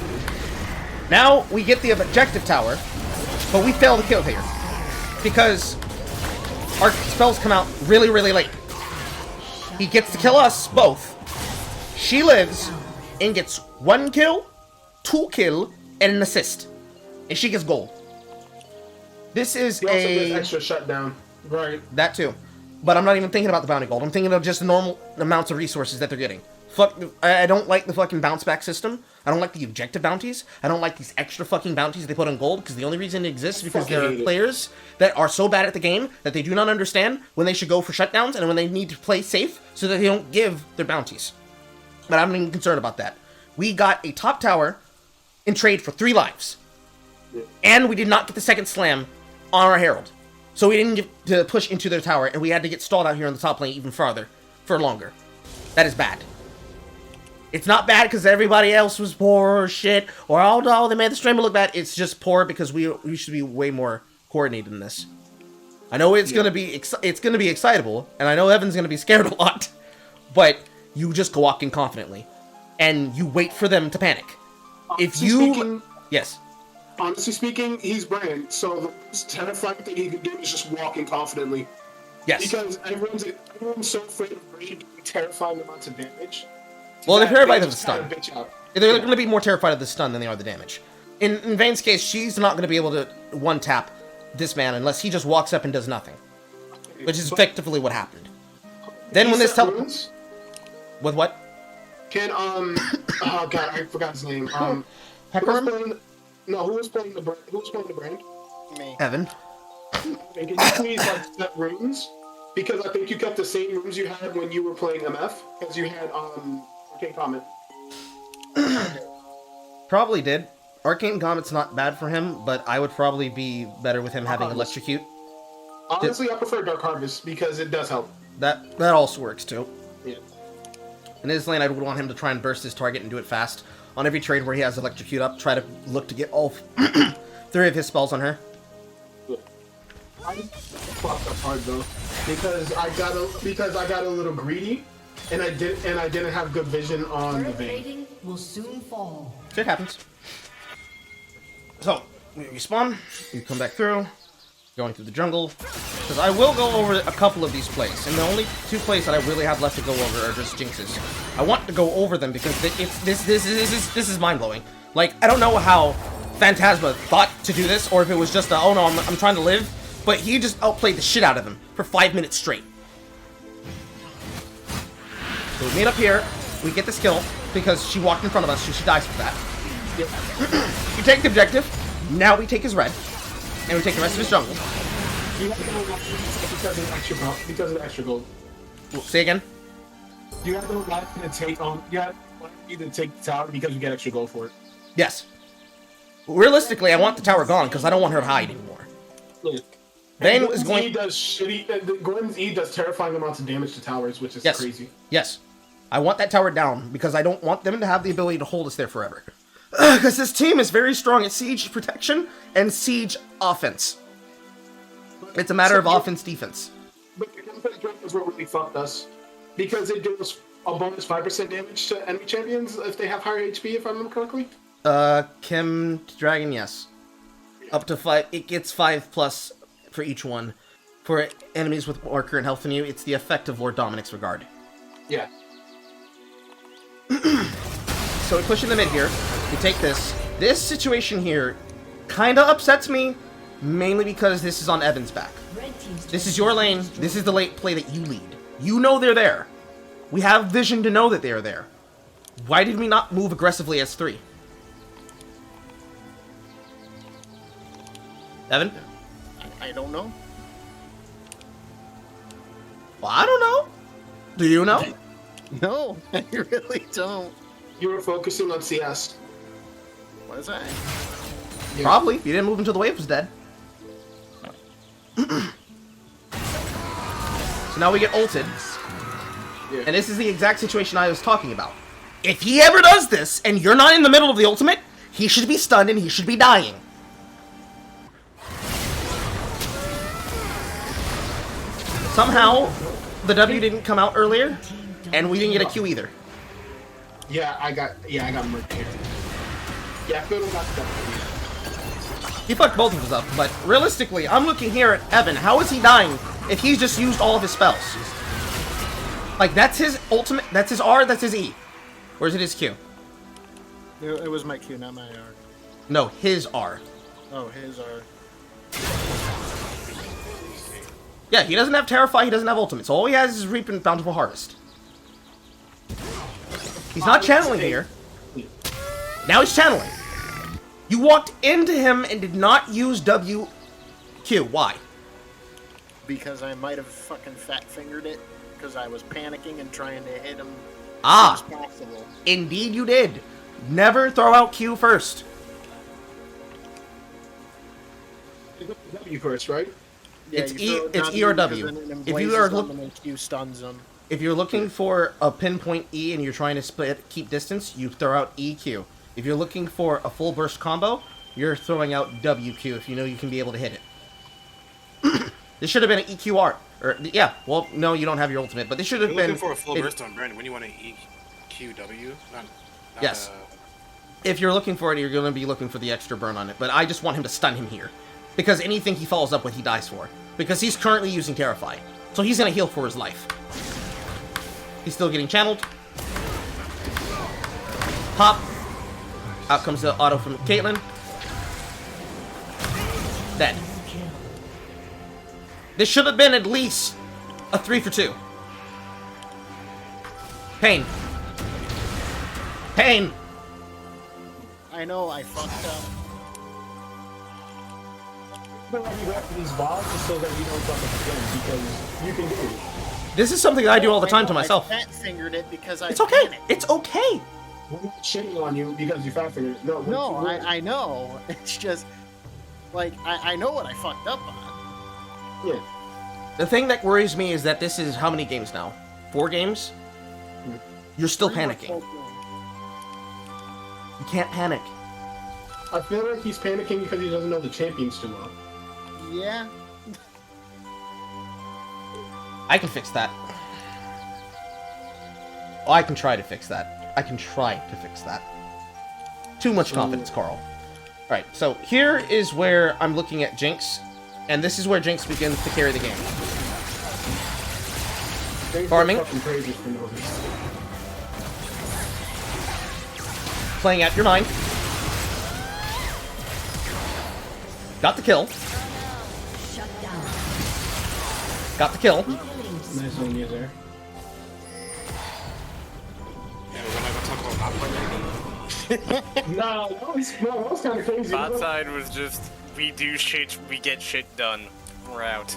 Now we get the objective tower, but we fail to kill here because our spells come out really, really late. He gets to kill us both. She lives and gets 1 kill, 2 kill, and an assist. And she gets gold. This is He also gets extra shutdown. Right. That too. But I'm not even thinking about the bounty gold. I'm thinking of just the normal amounts of resources that they're getting. Fuck, I don't like the fucking bounce back system. I don't like the objective bounties. I don't like these extra fucking bounties they put on gold, because the only reason it exists is because there are players that are so bad at the game that they do not understand when they should go for shutdowns and when they need to play safe so that they don't give their bounties. But I'm not even concerned about that. We got a top tower in trade for 3 lives. And we did not get the second slam on our Herald. So we didn't get to push into their tower, and we had to get stalled out here in the top lane even farther, for longer. That is bad. It's not bad because everybody else was poor or shit, or oh no, they made the streamer look bad. It's just poor because we should be way more coordinated in this. I know it's gonna be excitable, and I know Evan's gonna be scared a lot, but you just go walking confidently, and you wait for them to panic. Honestly speaking, he's Brand, so the most terrifying thing he can do is just walking confidently. Yes. Because everyone's so afraid of Brand doing terrifying amounts of damage. Well, they're terrified of the stun. They're They're going to be more terrified of the stun than they are the damage. In Vayne's case, she's not going to be able to one-tap this man unless he just walks up and does nothing. Which is effectively what happened. Then when this runes? With what? Can, oh god, I forgot his name. Pepperm? Who was playing the brand? Me. Evan. Can you please, like, set runes? Because I think you kept the same runes you had when you were playing MF, because you had, Arcane Comet. Probably did. Arcane Comet's not bad for him, but I would probably be better with him having Electrocute. Honestly, I prefer Dark Harvest, because it does help. That also works, too. Yeah. In his lane, I would want him to try and burst his target and do it fast. On every trade where he has Electrocute up, try to look to get all 3 of his spells on her. I fucked up hard though, because I got a little greedy, and I didn't have good vision on the vein. Rating will soon fall. Shit happens. So, you respawn, you come back through, going through the jungle, because I will go over a couple of these plays, and the only 2 plays that I really have left to go over are just Jinxes. I want to go over them because this is mind-blowing. Like, I don't know how Phantasma thought to do this, or if it was just a, oh no, I'm trying to live, but he just outplayed the shit out of him for 5 minutes straight. So we meet up here, we get this kill, because she walked in front of us, so she dies for that. Yep. We take the objective, now we take his red, and we take the rest of his jungle. You have to go because of the extra gold. Say again? You have to allow me to take the tower because you get extra gold for it. Yes. Realistically, I want the tower gone because I don't want her to hide anymore. Yeah. Vayne is going. E does shitty. Gordon's E does terrifying amounts of damage to towers, which is crazy. Yes. I want that tower down because I don't want them to have the ability to hold us there forever. Because this team is very strong at siege protection and siege offense. It's a matter of offense defense. But the Conflict Drake is what really fucked us because it gives a bonus 5% damage to enemy champions if they have higher HP, if I remember correctly. Kim Dragon, yes. Up to 5. It gets 5+ for each one. For enemies with more current health than you, it's the effect of Lord Dominic's Regard. Yeah. So we push in the mid here. We take this. This situation here kinda upsets me, mainly because this is on Evan's back. This is your lane. This is the late play that you lead. You know they're there. We have vision to know that they are there. Why did we not move aggressively as 3? Evan? I don't know. Well, I don't know. Do you know? No, I really don't. You were focusing on CS. What is that? Yeah. Probably. If you didn't move until the wave was dead. So now we get ulted. Yeah. And this is the exact situation I was talking about. If he ever does this, and you're not in the middle of the ultimate, he should be stunned and he should be dying. Somehow, the W didn't come out earlier, and we didn't get a Q either. Yeah, I got murked here. Yeah, Fiddle got stuff. He fucked both of us up, but realistically, I'm looking here at Evan. How is he dying if he's just used all of his spells? Like, that's his ultimate, that's his R, that's his E. Or is it his Q? It was my Q, not my R. No, his R. Oh, his R. Yeah, he doesn't have Terrify, he doesn't have Ultimate, so all he has is Reap and Bountiful Harvest. He's not channeling here. Now he's channeling. You walked into him and did not use WQ. Why? Because I might have fucking fat-fingered it, because I was panicking and trying to hit him Ah. as soon as possible. Indeed you did. Never throw out Q first. W first, right? Yeah, It's you throw it it's down E or to him, W. because then it If you emblazes are them and then Q stuns them. If you're looking for a pinpoint E and you're trying to split keep distance, you throw out EQ. If you're looking for a full burst combo, you're throwing out WQ if you know you can be able to hit it. This should have been an EQR. Or yeah, well no, you don't have your ultimate, but this should have You're been looking for a full burst on Brandon. When you want to EQW? Not Yes. If you're looking for it, you're going to be looking for the extra burn on it. But I just want him to stun him here. Because anything he follows up with, he dies for. Because he's currently using Terrify. So he's going to heal for his life. He's still getting channeled. Pop. Out comes the auto from Caitlyn. Dead. This should have been at least a 3 for 2. Pain. Pain. I know, I fucked up. But like you have these balls just so that you don't fuck up again, because you can do it. This is something that I do all the time to myself. I fat-fingered it because I It's okay. panicked. It's okay. We're not shitting on you because you fat fingered. No, No, I know. It's just, like, I know what I fucked up on. Yeah. The thing that worries me is that this is how many games now? 4 games? You're still panicking. You can't panic. I feel like he's panicking because he doesn't know the champions too well. Yeah. I can fix that. Oh, I can try to fix that. I can try to fix that. Too much confidence, Carl. Alright, so here is where I'm looking at Jinx, and this is where Jinx begins to carry the game. Farming. Playing at your mind. Got the kill. Shut down. Got the kill. Nice one, you there. Yeah, we're not gonna talk about not playing. No, that was kind of crazy. Bot side was just, we do shit, we get shit done. We're out.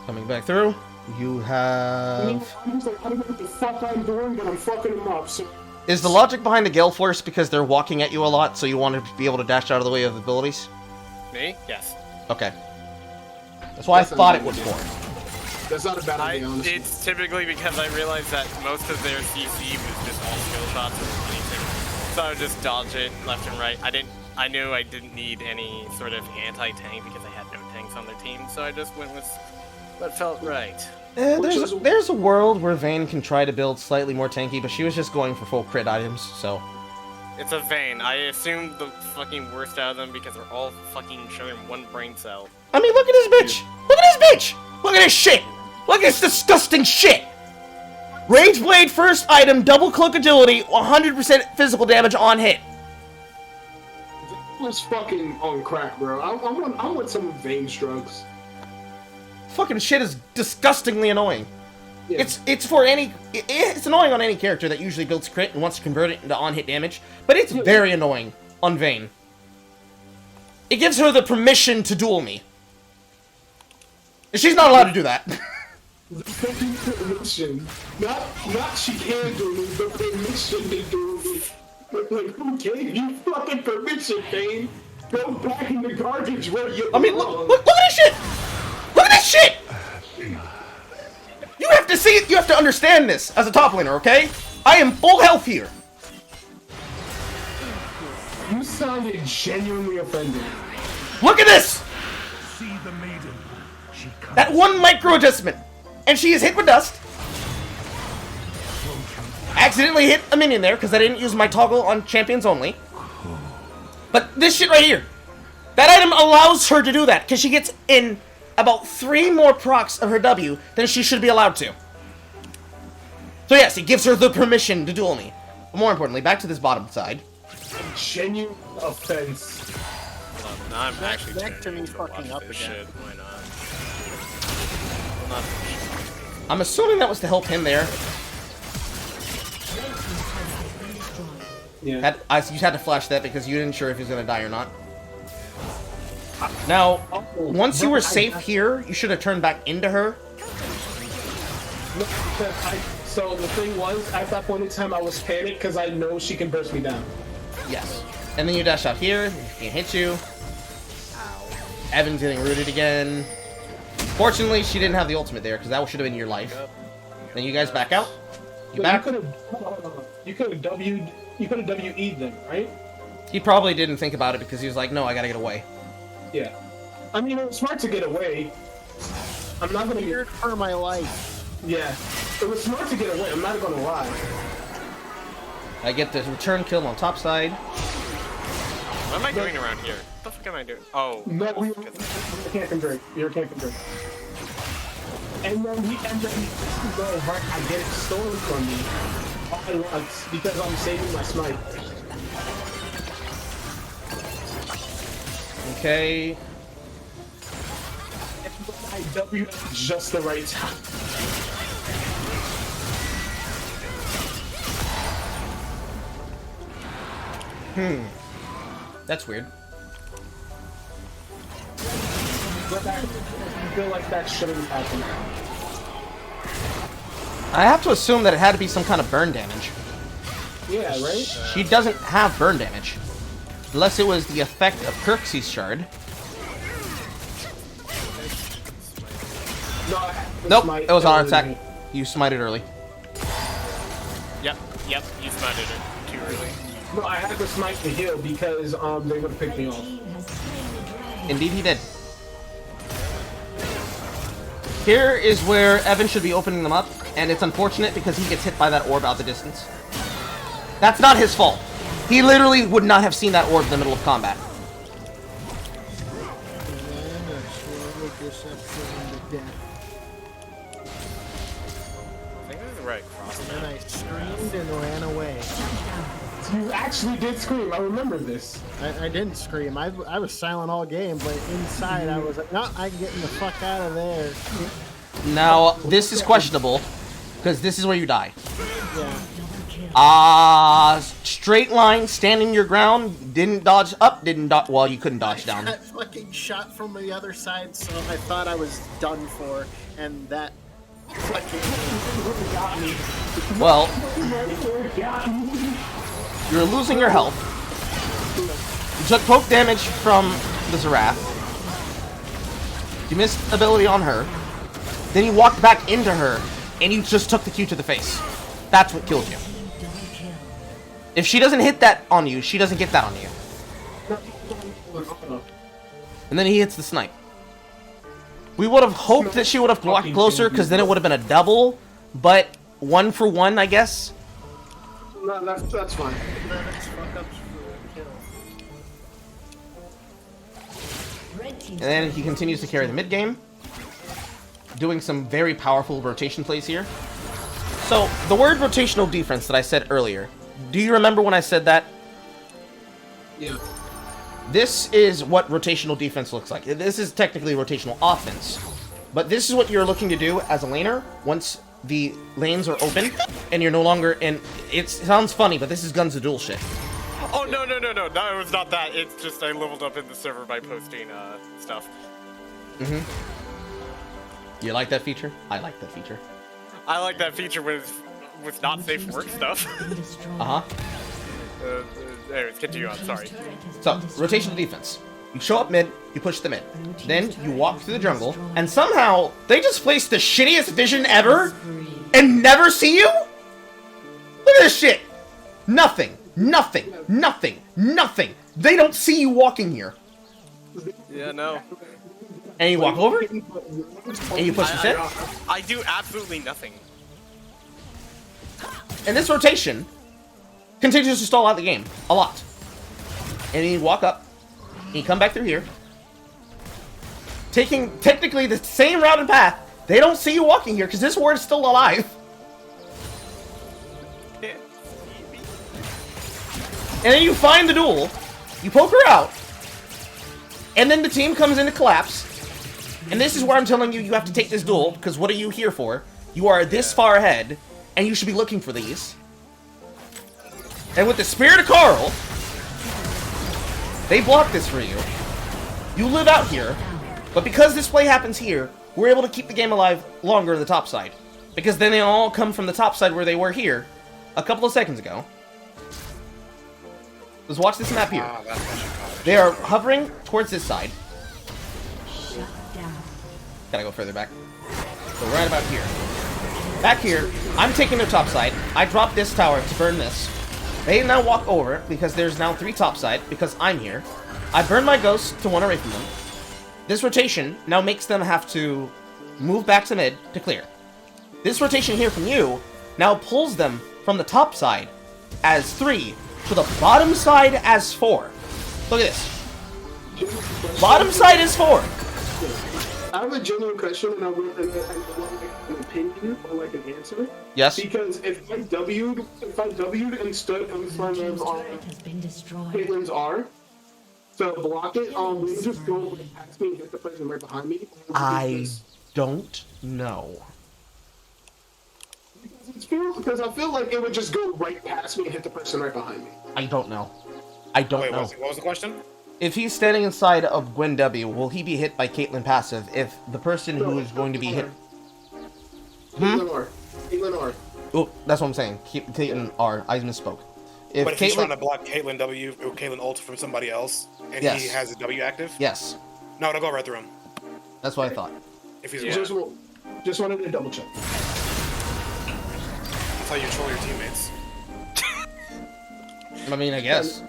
Coming back through. You have... I'm just like, I don't know what the fuck I'm doing, but I'm fucking him up, so... Is the logic behind the Gale Force because they're walking at you a lot, so you want to be able to dash out of the way of abilities? Me? Yes. Okay. That's why I thought it was for. That's not a bad idea, honestly. It's typically because I realized that most of their CC was just all skill shots or anything. So I would just dodge it left and right. I knew I didn't need any sort of anti-tank because I had no tanks on their team, so I just went with what felt right. There's a world where Vayne can try to build slightly more tanky, but she was just going for full crit items, so... It's a Vayne. I assumed the fucking worst out of them because they're all fucking showing one brain cell. I mean, look at this bitch! Look at this bitch! Look at this shit! Look at this disgusting shit! Rage Blade first item, double cloak agility, 100% physical damage on hit. It was fucking on crack, bro. I want some Vayne's drugs. Fucking shit is disgustingly annoying. Yeah. It's for any... It's annoying on any character that usually builds crit and wants to convert it into on-hit damage, but it's very annoying on Vayne. It gives her the permission to duel me. And she's not allowed to do that. The fucking permission. Not she can do me, but permission to do me. Like, who gave you fucking permission, Vayne? Go back in the garbage where you I mean, belong. look at this shit! Look at this shit! You have to see it, you have to understand this as a top laner, okay? I am full health here. You sounded genuinely offended. Look at this! See the maiden. She comes. That one micro adjustment. And she is hit with dust. Accidentally hit a minion there because I didn't use my toggle on champions only. But this shit right here, that item allows her to do that, because she gets in about 3 more procs of her W than she should be allowed to. So yes, it gives her the permission to duel me. But more importantly, back to this bottom side. Genuine offense. Hold on, now I'm actually Back to turning me to fucking watch up this again. shit. Why not? Well, not I'm assuming that was to help him there. Yeah. You had to flash that because you didn't sure if he was going to die or not. Now, once you were safe here, you should have turned back into her. No, because so the thing was, at that point in time, I was panicked because I know she can burst me down. Yes. And then you dash out here, he can't hit you. Evan's getting rooted again. Fortunately, she didn't have the ultimate there, because that should have been your life. Then you guys back out. You back. You could have WE'd them, right? He probably didn't think about it because he was like, no, I gotta get away. Yeah. I mean, it was smart to get away. I'm not gonna Feared for my life. Yeah. It was smart to get away, I'm not gonna lie. I get the return kill on top side. What am I doing around here? What the fuck am I doing? Oh. No, you're a camping drink. You're a camping drink. And then go right, I get it stolen from me. By once, because I'm saving my smite. Okay. I W at just the right time. That's weird. I feel like that shouldn't happen. I have to assume that it had to be some kind of burn damage. Yeah, right? She doesn't have burn damage. Unless it was the effect of Kirksey's shard. No, Nope, it was on attack. You smited early. Yep, you smited it too early. No, I had to smite the heal because they would have picked me off. Indeed he did. Here is where Evan should be opening them up, and it's unfortunate because he gets hit by that orb out the distance. That's not his fault. He literally would not have seen that orb in the middle of combat. I think this is right across And now. then I screamed and ran away. You actually did scream, I remember this. I didn't scream. I was silent all game, but inside I was like, no, I'm getting the fuck out of there. Now, this is questionable, because this is where you die. Yeah. Straight line, standing your ground, didn't dodge up, didn't dodge, well, you couldn't dodge down. I got fucking shot from the other side, so I thought I was done for, and that fucking got me. Well, you're losing your health. You took poke damage from the Zerath. You missed ability on her. Then you walked back into her, and you just took the Q to the face. That's what killed you. If she doesn't hit that on you, she doesn't get that on you. And then he hits the snipe. We would have hoped that she would have walked closer, because then it would have been a double, but 1 for 1, I guess. No, that's fine. That's fuck ups for a kill. And then he continues to carry the mid game, doing some very powerful rotation plays here. So, the word rotational defense that I said earlier, do you remember when I said that? Yeah. This is what rotational defense looks like. This is technically rotational offense. But this is what you're looking to do as a laner once the lanes are open and you're no longer in... It sounds funny, but this is Guns of Duel shit. Oh, no, it was not that. It's just I leveled up in the server by posting stuff. You like that feature? I like that feature. I like that feature with not safe for work stuff. Uh-huh. Anyways, continue on, sorry. So, rotational defense. You show up mid, you push the mid. Then you walk through the jungle, and somehow they just place the shittiest vision ever and never see you? Look at this shit! Nothing. They don't see you walking here. Yeah, no. And you walk over, and you push the shit. I do absolutely nothing. And this rotation continues to stall out the game a lot. and you walk up, and you come back through here, taking technically the same route and path. They don't see you walking here because this ward is still alive. And then you find the duel, you poke her out, and then the team comes into collapse. And this is where I'm telling you, you have to take this duel, because what are you here for? You are this far ahead, and you should be looking for these. And with the Spirit of Carl, they block this for you. You live out here, but because this play happens here, we're able to keep the game alive longer on the top side. Because then they all come from the top side where they were here a couple of seconds ago. Let's watch this map here. They are hovering towards this side. Gotta go further back. So right about here. Back here, I'm taking the top side. I drop this tower to burn this. They now walk over because there's now 3 top side because I'm here. I burn my ghost to 1 away from them. This rotation now makes them have to move back to mid to clear. This rotation here from you now pulls them from the top side as 3 to the bottom side as 4. Look at this. Bottom side is 4. I have a genuine question, and I want an opinion or like an answer. Yes. Because if I W'd and stood in front of Caitlin's R to block it, would it just go right past me and hit the person right behind me? I don't know. Because I feel like it would just go right past me and hit the person right behind me. I don't know. I don't know. What was the question? If he's standing inside of Gwen W, will he be hit by Caitlyn passive if the person who is going to be hit... Caitlyn R. Oh, that's what I'm saying. Caitlyn R. I misspoke. If But if he's trying to block Caitlyn W or Caitlyn ult from somebody else, and Yes. he has a W active? Yes. No, it'll go right through him. That's what I thought. If he's Just wanted to double check. That's how you troll your teammates. I mean, I guess.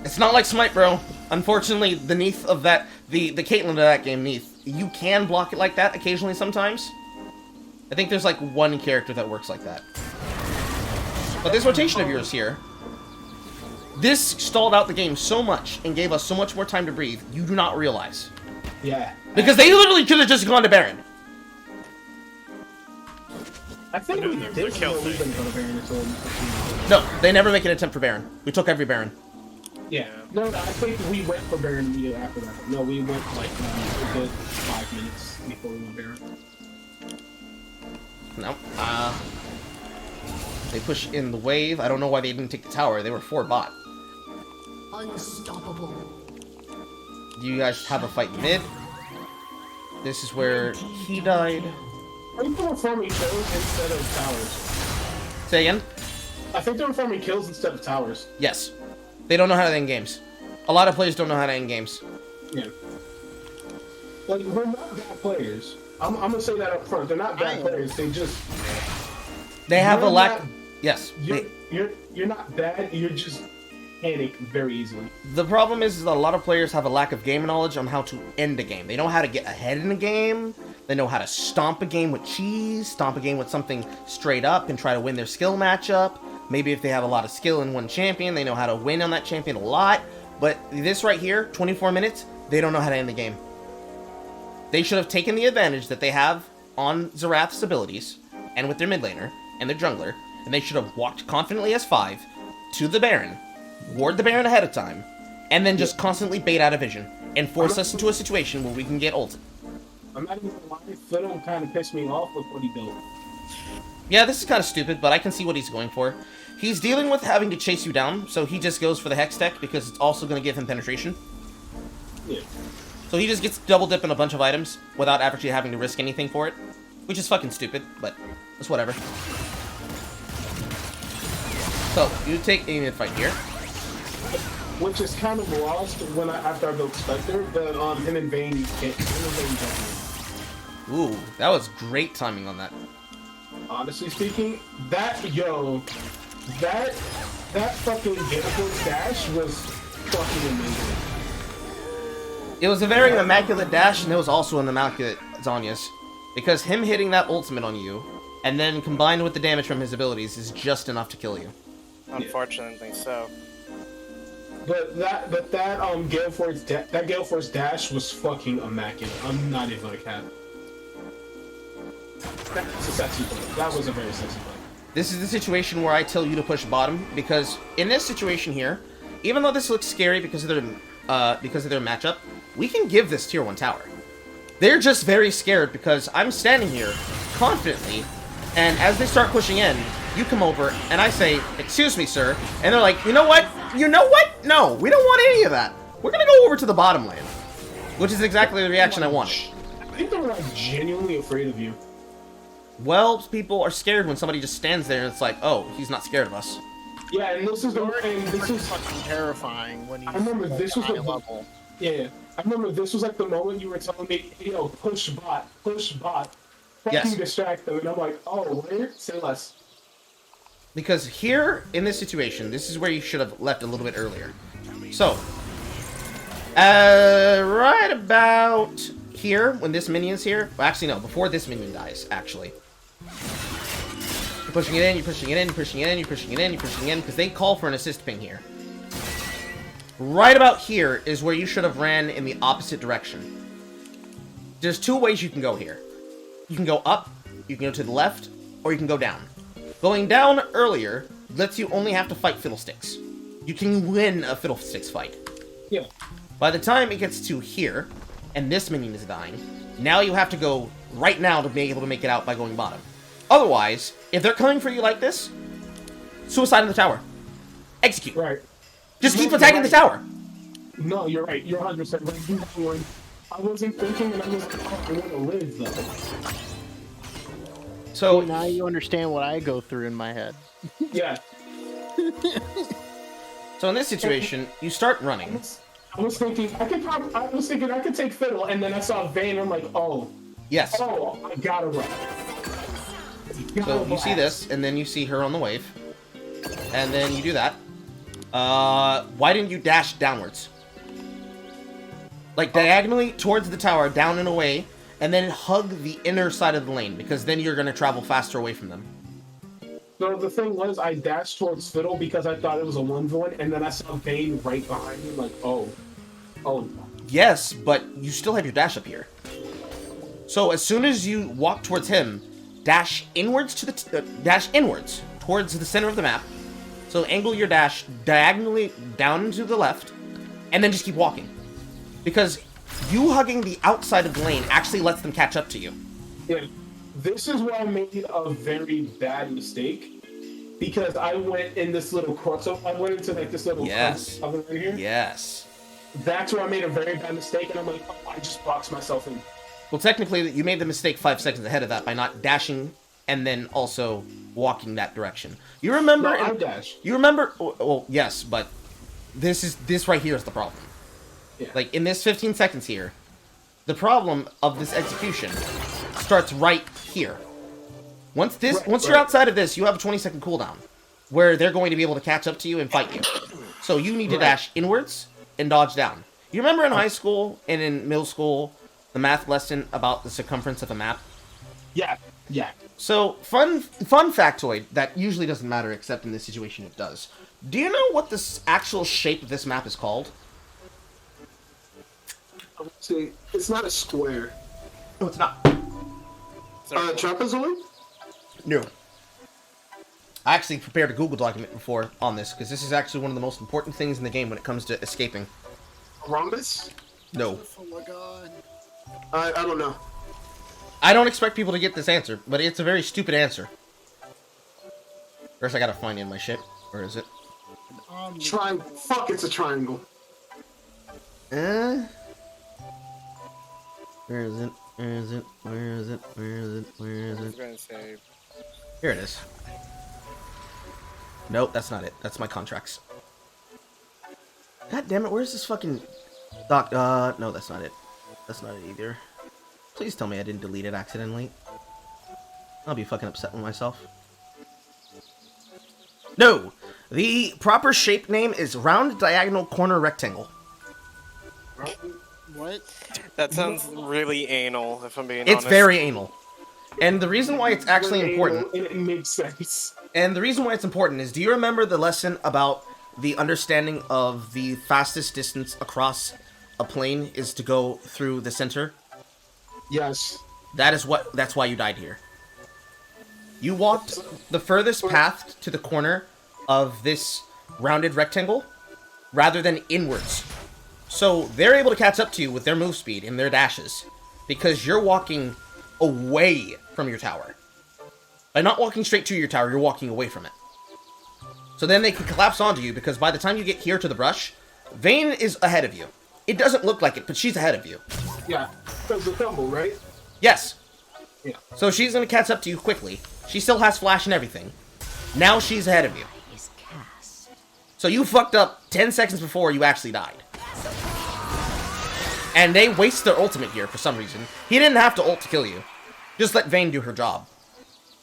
It's not like Smite, bro. Unfortunately, the Neath of that... The Caitlyn of that game, Neath, you can block it like that occasionally sometimes. I think there's like one character that works like that. But this rotation of yours here... This stalled out the game so much and gave us so much more time to breathe, you do not realize. Yeah. Because they literally could have just gone to Baron. I think we did kill go to Baron until... No, they never make an attempt for Baron. We took every Baron. Yeah. No, I think we went for Baron immediately after that. No, we went like a good 5 minutes before we went Baron. No. They push in the wave. I don't know why they didn't take the tower. They were 4 bot. Unstoppable. Do you guys have a fight mid? This is where he died. I think they were farming kills instead of towers. Say again? I think they were farming kills instead of towers. Yes. They don't know how to end games. A lot of players don't know how to end games. Yeah. Like, we're not bad players. I'm gonna say that up front. They're not bad players. They just... They have a You're lack... not- Yes. You're not bad. You're just panic very easily. The problem is that a lot of players have a lack of game knowledge on how to end a game. They know how to get ahead in a game. They know how to stomp a game with cheese, stomp a game with something straight up and try to win their skill matchup. Maybe if they have a lot of skill in one champion, they know how to win on that champion a lot. But this right here, 24 minutes, they don't know how to end the game. They should have taken the advantage that they have on Xerath's abilities, and with their mid laner, and their jungler, and they should have walked confidently as 5 to the Baron, ward the Baron ahead of time, and then just constantly bait out of vision, and force us into a situation where we can get ulted. I'm not even gonna lie. Fiddle kind of pissed me off with what he built. Yeah, this is kind of stupid, but I can see what he's going for. He's dealing with having to chase you down, so he just goes for the Hex Tech because it's also going to give him penetration. Yeah. So he just gets double dip in a bunch of items without actually having to risk anything for it, which is fucking stupid, but it's whatever. So, you take a mid fight here. Which is kind of lost when after I built Spectre, but him and Vayne can't. Ooh, that was great timing on that. Honestly speaking, that fucking Genical dash was fucking amazing. It was a very immaculate dash, and it was also an immaculate Zanya's. Because him hitting that ultimate on you, and then combined with the damage from his abilities, is just enough to kill you. Unfortunately so. but that Gale Force dash was fucking immaculate. I'm not even gonna cap. That's a sexy play. That was a very sexy play. This is the situation where I tell you to push bottom, because in this situation here, even though this looks scary because of their matchup, we can give this tier 1 tower. They're just very scared because I'm standing here confidently, and as they start pushing in, you come over and I say, "Excuse me, sir," and they're like, "You know what? You know what? No, we don't want any of that. We're gonna go over to the bottom lane," which is exactly the reaction I wanted. I think they're like genuinely afraid of you. Well, people are scared when somebody just stands there and it's like, "Oh, he's not scared of us." Yeah, and this is fucking terrifying when he's I remember this was high the level. Yeah, I remember this was like the moment you were telling me, push bot, fucking Yes. distract them, and I'm like, oh, where? Say less. Because here, in this situation, this is where you should have left a little bit earlier. So, right about here, when this minion's here, well, actually no, before this minion dies, actually. You're pushing it in, you're pushing it in, you're pushing it in, you're pushing it in, you're pushing it in, because they call for an assist ping here. Right about here is where you should have ran in the opposite direction. There's two ways you can go here. You can go up, you can go to the left, or you can go down. Going down earlier lets you only have to fight Fiddlesticks. You can win a Fiddlesticks fight. Yeah. By the time it gets to here, and this minion is dying, now you have to go right now to be able to make it out by going bottom. Otherwise, if they're coming for you like this, suicide in the tower. Execute. Right. Just keep attacking the tower. No, you're right. You're 100% right. I wasn't thinking, and I was like, oh, I want to live, though. So Now you understand what I go through in my head. Yeah. So in this situation, you start running. I was thinking I could take Fiddle, and then I saw Vayne, and I'm like, oh. Yes. Oh, I gotta run. So you see this, and then you see her on the wave. And then you do that. Why didn't you dash downwards? Like diagonally towards the tower, down and away, and then hug the inner side of the lane, because then you're going to travel faster away from them. So the thing was, I dashed towards Fiddle because I thought it was a 1v1, and then I saw Vayne right behind me, like, oh. Oh. Yes, but you still have your dash up here. So as soon as you walk towards him, dash inwards to the dash inwards towards the center of the map. So angle your dash diagonally down to the left, and then just keep walking. Because you hugging the outside of the lane actually lets them catch up to you. Yeah. This is where I made a very bad mistake. Because I went in this little crossover. I went into like this little crossover right here. Yes. That's where I made a very bad mistake, and I'm like, oh, I just boxed myself in. Well, technically, you made the mistake 5 seconds ahead of that by not dashing and then also walking that direction. You remember? No, I dash. You remember? Well, yes, but this right here is the problem. Yeah. Like in this 15 seconds here, the problem of this execution starts right here. Once you're outside of this, you have a 20-second cooldown where they're going to be able to catch up to you and fight you. So you need to dash inwards and dodge down. You remember in high school and in middle school, the math lesson about the circumference of a map? Yeah. So, fun factoid that usually doesn't matter, except in this situation it does. Do you know what the actual shape of this map is called? See, it's not a square. No, it's not. Trapezoid? No. I actually prepared a Google document before on this, because this is actually one of the most important things in the game when it comes to escaping. Rhombus? No. Oh my god. I don't know. I don't expect people to get this answer, but it's a very stupid answer. First, I gotta find it in my shit. Where is it? Triangle. Fuck, it's a triangle. Where is it? Where is it? Where is it? Where is it? Where is I was it? gonna say, Here it is. Nope, that's not it. That's my contracts. God damn it, where's this fucking doc? No, that's not it. That's not it either. Please tell me I didn't delete it accidentally. I'll be fucking upset with myself. No! The proper shape name is round diagonal corner rectangle. What? that sounds really anal, if I'm being honest. It's very anal. And the reason why it's actually important... It makes sense. And the reason why it's important is, do you remember the lesson about the understanding of the fastest distance across a plane is to go through the center? Yes. That's why you died here. You walked the furthest path to the corner of this rounded rectangle rather than inwards. So they're able to catch up to you with their move speed and their dashes because you're walking away from your tower. By not walking straight to your tower, you're walking away from it. So then they can collapse onto you because by the time you get here to the brush, Vayne is ahead of you. It doesn't look like it, but she's ahead of you. Yeah. That's the tumble, right? Yes. Yeah. So she's going to catch up to you quickly. She still has flash and everything. Now she's ahead of you. So you fucked up 10 seconds before you actually died. And they waste their ultimate here for some reason. He didn't have to ult to kill you. Just let Vayne do her job.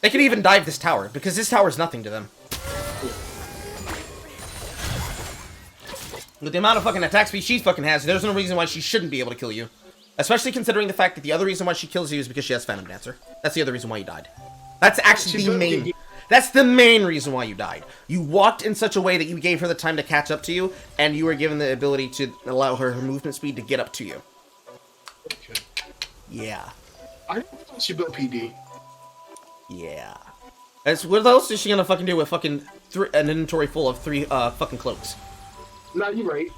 They could even dive this tower, because this tower is nothing to them. With the amount of fucking attack speed she fucking has, there's no reason why she shouldn't be able to kill you. Especially considering the fact that the other reason why she kills you is because she has Phantom Dancer. That's the other reason why you died. That's actually the main... That's the main reason why you died. You walked in such a way that you gave her the time to catch up to you, and you were given the ability to allow her movement speed to get up to you. Okay. Yeah. I didn't know she built PD. Yeah. What else is she gonna fucking do with fucking an inventory full of 3 fucking cloaks? No, you're right.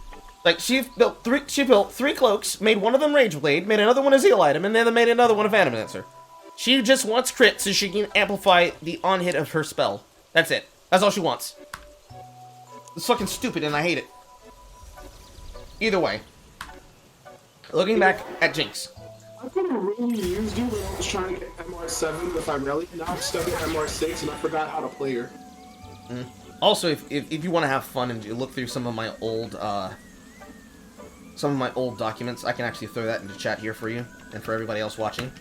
Like, she built 3 cloaks, made one of them Rage Blade, made another one a Zeal item, and then made another one a Phantom Dancer. She just wants crit so she can amplify the on-hit of her spell. That's it. That's all she wants. It's fucking stupid and I hate it. Either way. Looking back at Jinx. I could have really used you when I was trying to get MR7 with Irelia. Now I'm stuck at MR6 and I forgot how to play her. Also, if you want to have fun and look through some of my old documents, I can actually throw that into chat here for you and for everybody else watching.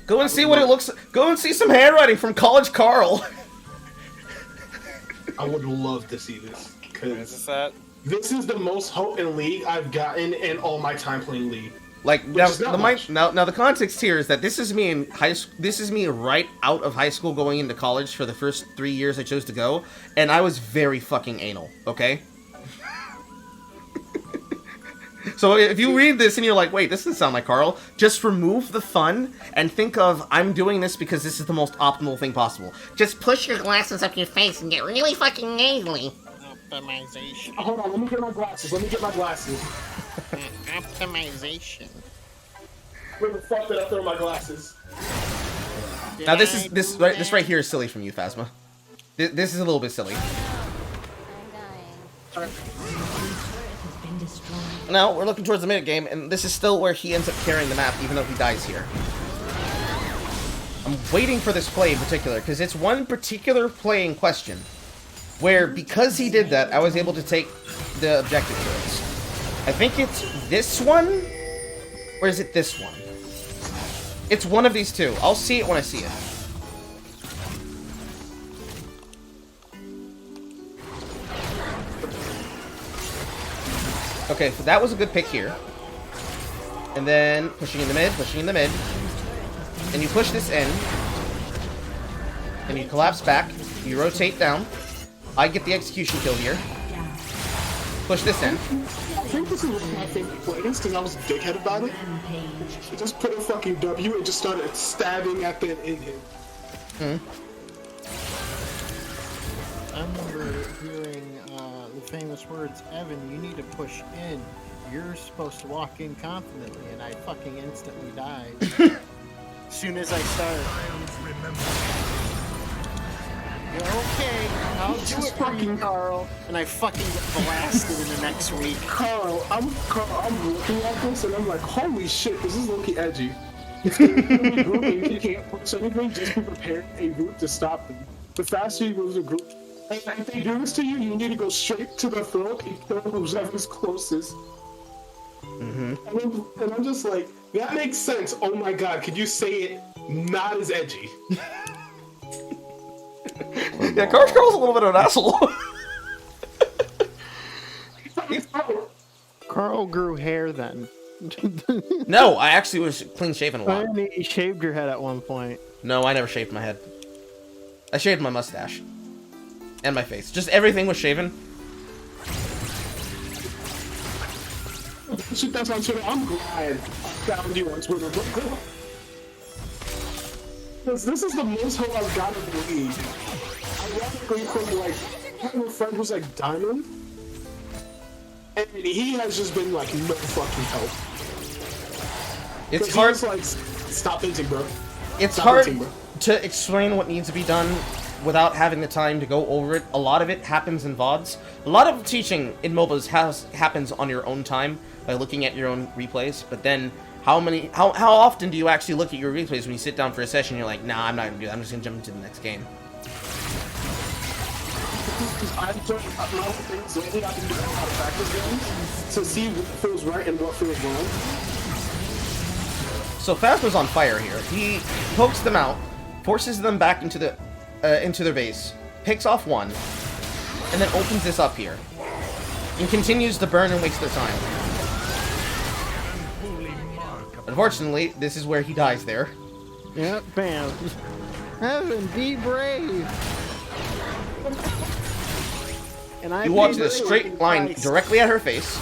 Go and see what it looks like. Go and see some handwriting from College Carl. I would love to see this. Is that? This is the most hope in League I've gotten in all my time playing League. Like now the context here is that this is me in high school. This is me right out of high school going into college for the first 3 years I chose to go, and I was very fucking anal. Okay. So if you read this and you're like, wait, this doesn't sound like Carl, just remove the fun and think of, I'm doing this because this is the most optimal thing possible. Just push your glasses up your face and get really fucking nasally. Optimization. Hold on, let me get my glasses. Optimization. Where the fuck did I throw my glasses? Now this right here is silly from you, Phasma. This is a little bit silly. Now, we're looking towards the mid game, and this is still where he ends up carrying the map, even though he dies here. I'm waiting for this play in particular, because it's one particular play in question, where, because he did that, I was able to take the objective turrets. I think it's this one, or is it this one? It's one of these two. I'll see it when I see it. Okay, so that was a good pick here. And then pushing in the mid, And you push this in. And you collapse back. You rotate down. I get the execution kill here. Push this in. I think this is one of my favorite plays because I was a dickhead about it. I just put a fucking W and just started stabbing at the in him. I remember hearing the famous words, Evan, you need to push in. You're supposed to walk in confidently, and I fucking instantly died. As soon as I started. Okay, I'll do it for you, Carl. And I fucking get blasted in the next week. Carl, I'm looking at this and I'm like, holy shit, this is low-key edgy. It's gonna group and you can't push anything, just be prepared a group to stop them. The faster you move the group, and if they do this to you, you need to go straight to the throat and kill whoever's closest. And I'm just like, that makes sense. Oh my god, could you say it not as edgy? Yeah, Carl's a little bit of an asshole. Carl grew hair then. No, I actually was clean shaven a lot. And he shaved your head at one point. No, I never shaved my head. I shaved my mustache. And my face. Just everything was shaven. shit that's on Twitter. I'm glad I found you on Twitter, bro. Because this is the most hoe I've got in the league. Ironically, from like having a friend who's like Diamond, and he has just been like no fucking help. It's hard. He's like, stop hinting, bro. It's Stop hard hinting, bro. to explain what needs to be done without having the time to go over it. A lot of it happens in VODs. A lot of teaching in MOBAs happens on your own time by looking at your own replays. But then, how often do you actually look at your replays when you sit down for a session? You're like, nah, I'm not gonna do that. I'm just gonna jump into the next game. I've done a lot of things lately. I've been doing a lot of practice games to see what feels right and what feels wrong. So Phasma's on fire here. He pokes them out, forces them back into their base, picks off one, and then opens this up here, and continues to burn and waste their time. Unfortunately, this is where he dies there. Yep, bam. Heaven, be brave. And I You walk in a straight line directly at her face,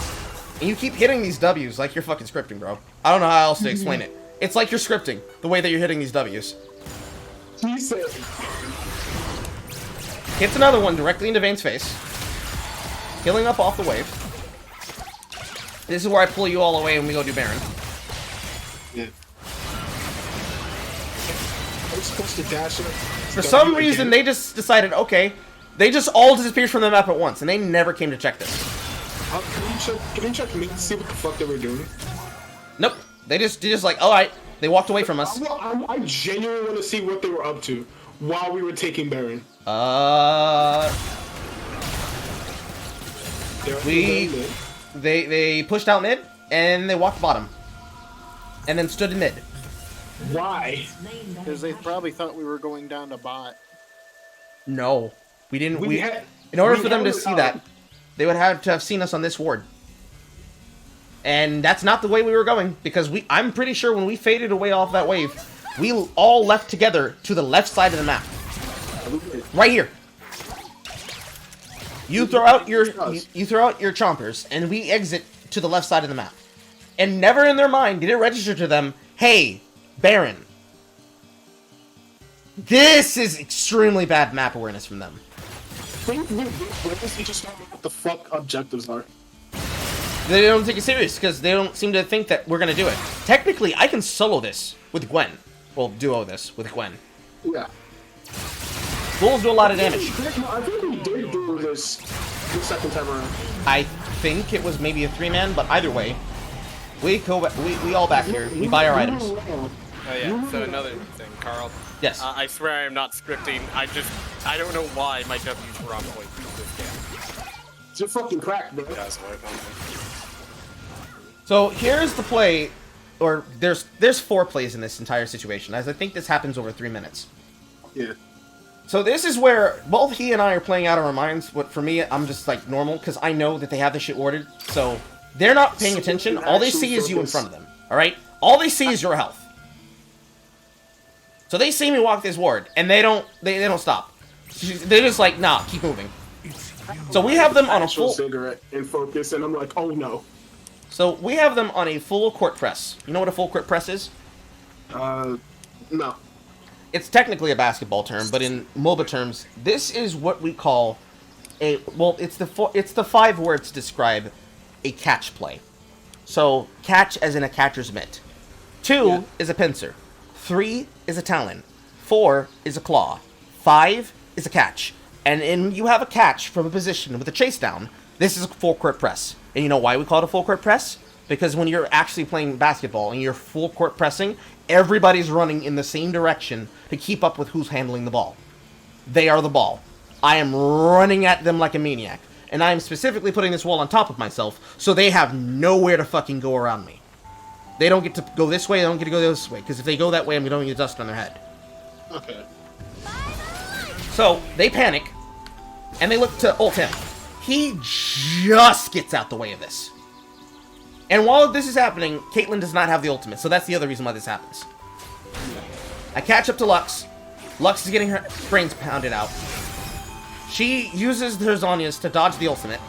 and you keep hitting these W's like you're fucking scripting, bro. I don't know how else to explain it. It's like you're scripting, the way that you're hitting these W's. He said, Hits another one directly into Vayne's face, healing up off the wave. This is where I pull you all away and we go do Baron. yeah. I'm supposed to dash it. For some reason, they just decided, okay, they just all disappeared from the map at once, and they never came to check this. Can you check me to see what the fuck they were doing? Nope. They just like, alright, they walked away from us. I genuinely want to see what they were up to while we were taking Baron. They pushed out mid, and they walked bottom. And then stood in mid. Why? Because they probably thought we were going down to bot. No. We didn't, had- in order we for them to had, see that, they would have to have seen us on this ward. And that's not the way we were going, because I'm pretty sure when we faded away off that wave, we all left together to the left side of the map. Right here. You throw out your chompers, and we exit to the left side of the map. And never in their mind did it register to them, hey, Baron. This is extremely bad map awareness from them. They just don't know what the fuck objectives are. They don't take it serious because they don't seem to think that we're gonna do it. Technically, I can solo this with Gwen. Well, duo this with Gwen. Yeah. Ghouls do a lot of damage. I think we did do this the second time around. I think it was maybe a 3-man, but either way, we all back here. We buy our items. Oh yeah, so another thing, Carl. Yes. I swear I am not scripting. I don't know why my W's were on point this game. It's a fucking crack, bro. Yeah, it's like, So here's the play, or there's 4 plays in this entire situation, as I think this happens over 3 minutes. Yeah. So this is where both he and I are playing out of our minds. But for me, I'm just like normal because I know that they have this shit warded. So they're not paying attention. All they see is you in front of them. All right. All they see is your health. So they see me walk this ward, and they don't stop. They're just like, nah, keep moving. So we have them on a full cigarette in focus, and I'm like, oh no. So we have them on a full court press. You know what a full court press is? No. It's technically a basketball term, but in MOBA terms, this is what we call a, well, it's the 5 words to describe a catch play. So, catch as in a catcher's mitt. 2 is a pincer. 3 is a talon. 4 is a claw. 5 is a catch. And you have a catch from a position with a chase down. This is a full court press. And you know why we call it a full court press? Because when you're actually playing basketball and you're full court pressing, everybody's running in the same direction to keep up with who's handling the ball. They are the ball. I am running at them like a maniac. And I am specifically putting this wall on top of myself, so they have nowhere to fucking go around me. They don't get to go this way, they don't get to go this way, because if they go that way, I'm going to get dust on their head. Okay. So, they panic, and they look to ult him. He just gets out the way of this. And while this is happening, Caitlyn does not have the ultimate, so that's the other reason why this happens. I catch up to Lux. Lux is getting her brains pounded out. She uses her Zhonya's to dodge the ultimate.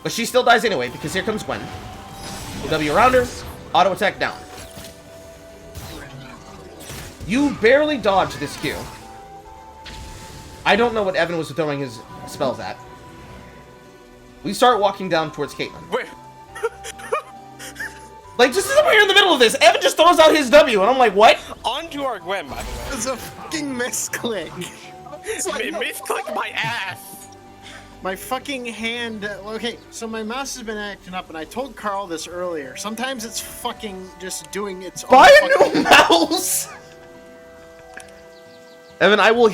But she still dies anyway, because here comes Gwen. W around her, auto attack down. You barely dodge this Q. I don't know what Evan was throwing his spells at. We start walking down towards Caitlyn. Wait. Like, just as we're in the middle of this, Evan just throws out his W, and I'm like, what? Onto our Gwen, by the way. It's a fucking misclick. Misclick my ass. My fucking hand. Okay, so my mouse has been acting up, and I told Carl this earlier. Sometimes it's fucking just doing its own. Buy a new mouse. Evan, I will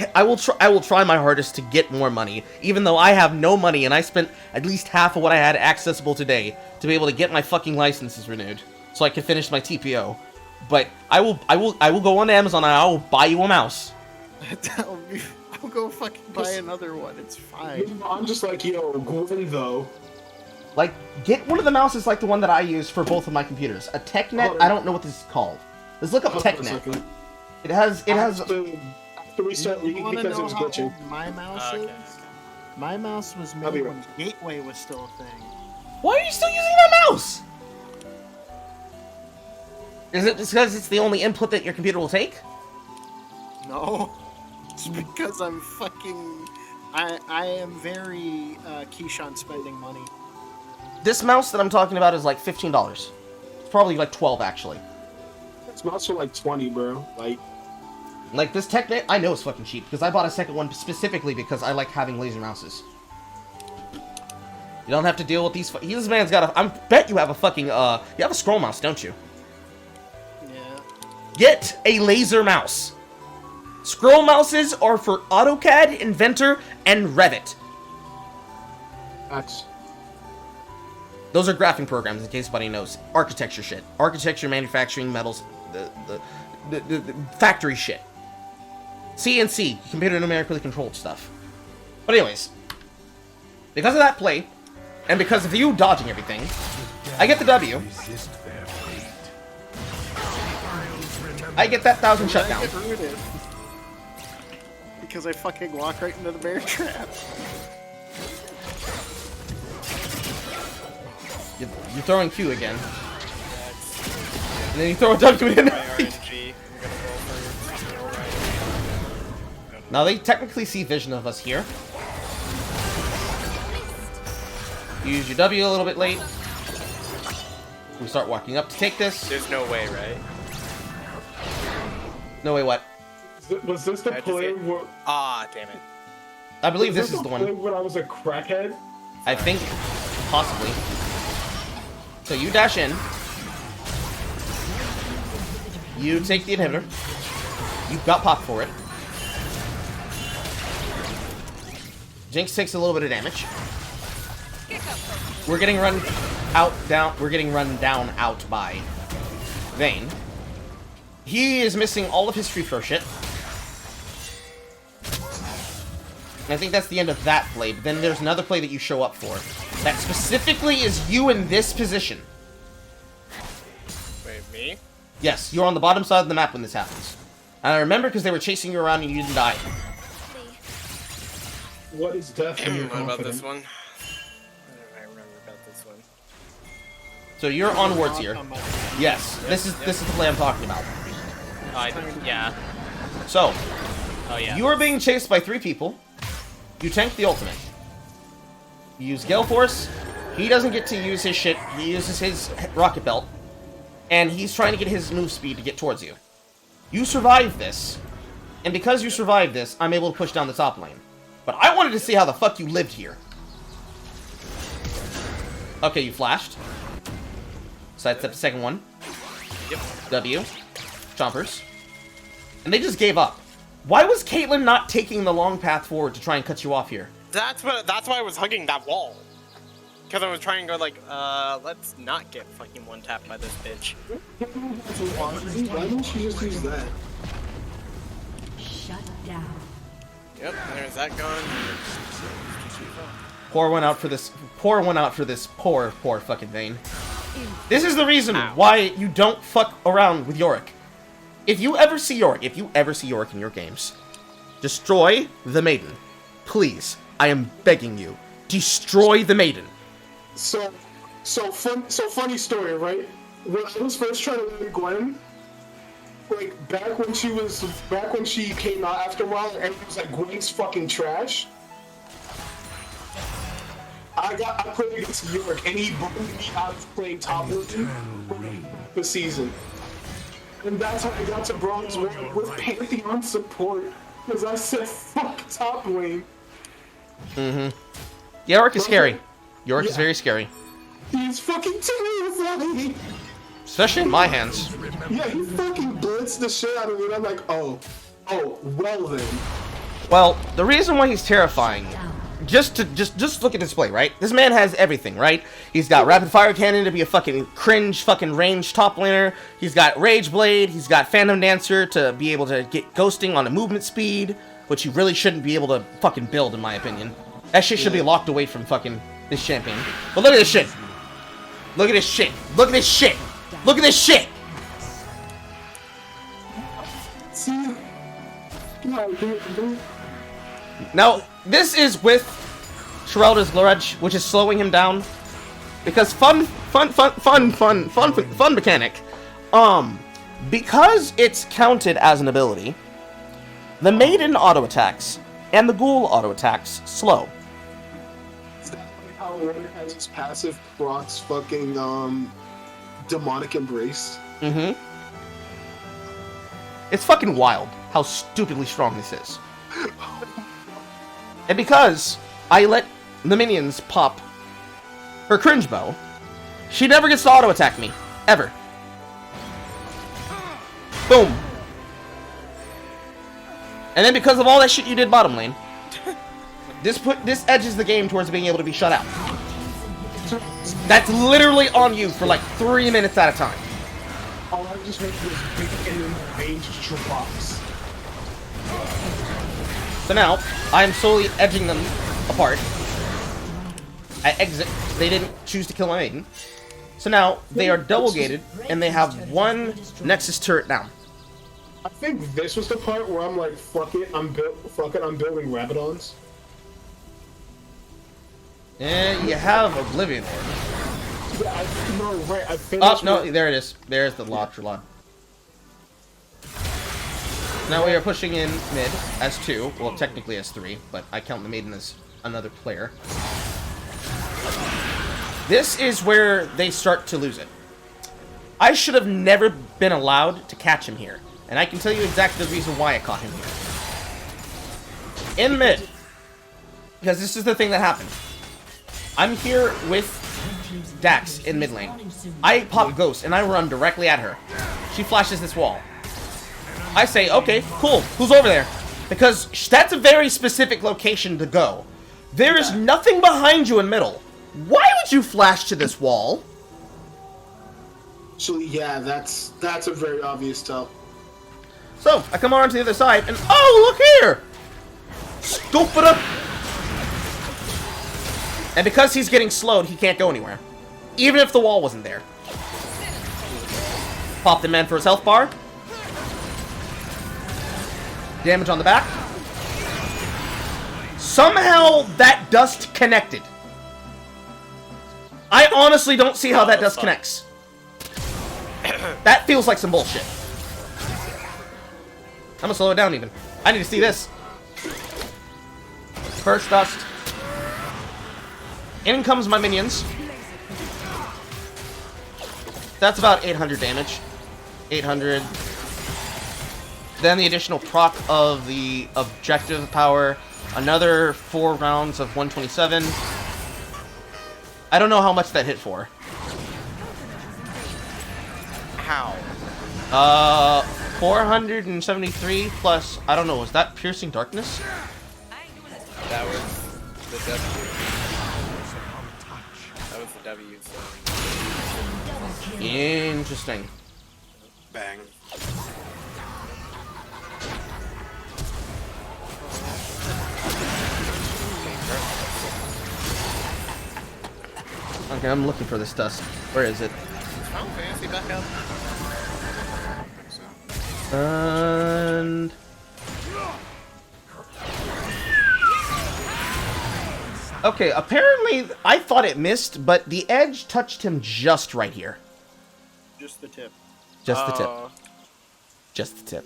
try my hardest to get more money, even though I have no money, and I spent at least half of what I had accessible today to be able to get my fucking licenses renewed, so I can finish my TPO. But I will go on Amazon and I will buy you a mouse. I'll go fucking buy another one. It's fine. I'm just like, yo, Gwen though. Like, get one of the mouses like the one that I use for both of my computers. A TechNet. I don't know what this is called. Let's look up TechNet. It has. After we start reading because it was glitching. My mouse is. My mouse was made when Gateway was still a thing. Why are you still using that mouse? Is it just because it's the only input that your computer will take? No. It's because I'm fucking... I am very quiche on spending money. This mouse that I'm talking about is like $15. It's probably like 12 actually. This mouse for like 20, bro. Like this TechNet, I know it's fucking cheap because I bought a second one specifically because I like having laser mouses. You don't have to deal with these. This man's got a. I bet you have a fucking. You have a scroll mouse, don't you? Yeah. Get a laser mouse. Scroll mouses are for AutoCAD, Inventor, and Revit. Those are graphing programs, in case anybody knows. Architecture shit. Architecture, manufacturing, metals, the factory shit. CNC, computer numerically controlled stuff. But anyways, because of that play, and because of you dodging everything, I get the W. I get that 1,000 shutdown. Because I fucking walk right into the bear trap. You're throwing Q again. And then you throw a W in. Now they technically see vision of us here. Use your W a little bit late. We start walking up to take this. There's no way, right? No way, what? Was this the play where... Ah, damn it. I believe this is the one. When I was a crackhead? I think, possibly. So you dash in. You take the inhibitor. You've got pop for it. Jinx takes a little bit of damage. We're getting run down out by Vayne. He is missing all of his free throw shit. And I think that's the end of that play, but then there's another play that you show up for. That specifically is you in this position. Wait, me? Yes, you're on the bottom side of the map when this happens. And I remember because they were chasing you around and you didn't die. What is death when you're What about confident? this one? What do I remember about this one? So you're on wards here. Yes, this is the play I'm talking about. Yeah. So, Oh, yeah. you are being chased by 3 people. You tank the ultimate. You use Gale Force. He doesn't get to use his shit. He uses his rocket belt. And he's trying to get his move speed to get towards you. You survive this. And because you survived this, I'm able to push down the top lane. But I wanted to see how the fuck you lived here. Okay, you flashed. Sidestep the second one. Yep. W. Chompers. And they just gave up. Why was Caitlyn not taking the long path forward to try and cut you off here? That's why I was hugging that wall. Because I was trying to go like, let's not get fucking one-tapped by this bitch. Why don't you just use that? Shut down. Yep, there's that gun. Pour one out for this poor fucking Vayne. This is the reason why you don't fuck around with Yorick. If you ever see Yorick in your games, destroy the Maiden. Please, I am begging you. Destroy the Maiden. So funny story, right? When I was first trying to learn Gwen, like back when she came out after a while, and everyone was like, Gwen's fucking trash. I played against York, and he burned me out of playing top lane for the season. And that's how I got to Bronze 1 with Pantheon support, because I said fuck top lane. York is scary. York is Yeah. very scary. He's fucking terrifying. Especially in my hands. Yeah, he fucking blitzed the shit out of me, and I'm like, oh, well then. Well, the reason why he's terrifying, just look at this play, right? This man has everything, right? He's got rapid fire cannon to be a fucking cringe fucking range top laner. He's got rage blade. He's got phantom dancer to be able to get ghosting on a movement speed, which you really shouldn't be able to fucking build, in my opinion. That shit should be locked away from fucking this champion. But look at this shit. Look at this shit. Look at this shit. Look at this shit. See? Now, this is with Sherelda's Grudge, which is slowing him down. Because fun mechanic. Because it's counted as an ability, the Maiden auto attacks and the Ghoul auto attacks slow. Is that like how Warner has his passive procs fucking demonic embrace? Mm-hmm. It's fucking wild how stupidly strong this is. And because I let the minions pop her cringe bow, she never gets to auto attack me. Ever. Boom. And then because of all that shit you did bottom lane, this edges the game towards being able to be shut out. That's literally on you for like 3 minutes at a time. All I just heard was big and range drops. So now, I am slowly edging them apart. I exit. They didn't choose to kill my maiden. So now, they are double gated, and they have one Nexus turret down. I think this was the part where I'm like, fuck it, I'm building Rabadons. And you have Oblivion Orb. Yeah, I Oh, finished. no, there it is. There's the Lotrilon. Now we are pushing in mid as 2. Well, technically as 3, but I count the Maiden as another player. This is where they start to lose it. I should have never been allowed to catch him here. And I can tell you exactly the reason why I caught him here. In mid. Because this is the thing that happened. I'm here with Dax in mid lane. I pop Ghost and I run directly at her. She flashes this wall. I say, okay, cool. Who's over there? Because that's a very specific location to go. There is nothing behind you in middle. Why would you flash to this wall? Actually, yeah, that's a very obvious tell. So, I come around to the other side, and oh, look here! Scoop it up! And because he's getting slowed, he can't go anywhere. Even if the wall wasn't there. Pop the man for his health bar. Damage on the back. Somehow, that dust connected. I honestly don't see how that dust connects. That feels like some bullshit. I'm gonna slow it down even. I need to see this. First dust. In comes my minions. That's about 800 damage. 800. Then the additional proc of the objective power. Another 4 rounds of 127. I don't know how much that hit for. How? 473 plus, I don't know, was that Piercing Darkness? That was the W. That was the W, so. Interesting. Bang. Okay, I'm looking for this dust. Where is it? Final Fantasy back up? And... Okay, apparently I thought it missed, but the edge touched him just right here. Just the tip. Just the tip. Oh. Just the tip.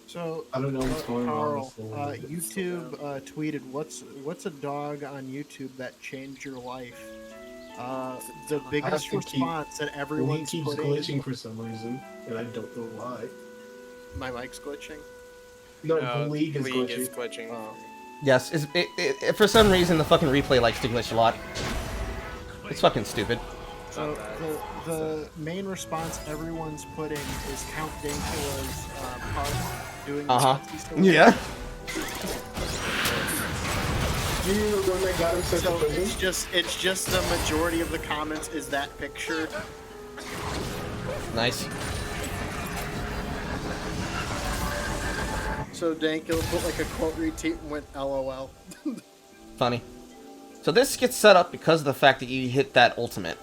So I don't know what's going on Carl, with the- YouTube tweeted, "What's a dog on YouTube that changed your life?" The biggest to keep- response that He everyone's keeps putting. glitching for some reason, and I don't know why. My mic's glitching. No, the league is League glitching. is glitching. Oh. Yes, for some reason the fucking replay likes to glitch a lot. It's fucking stupid. So the main response everyone's putting is Count Dankula's part doing the Nazi story. Yeah. You mean the one that got him sent to So prison? it's just the majority of the comments is that picture. Nice. So Dankula put like a quote retweet and went LOL. Funny. So this gets set up because of the fact that you hit that ultimate.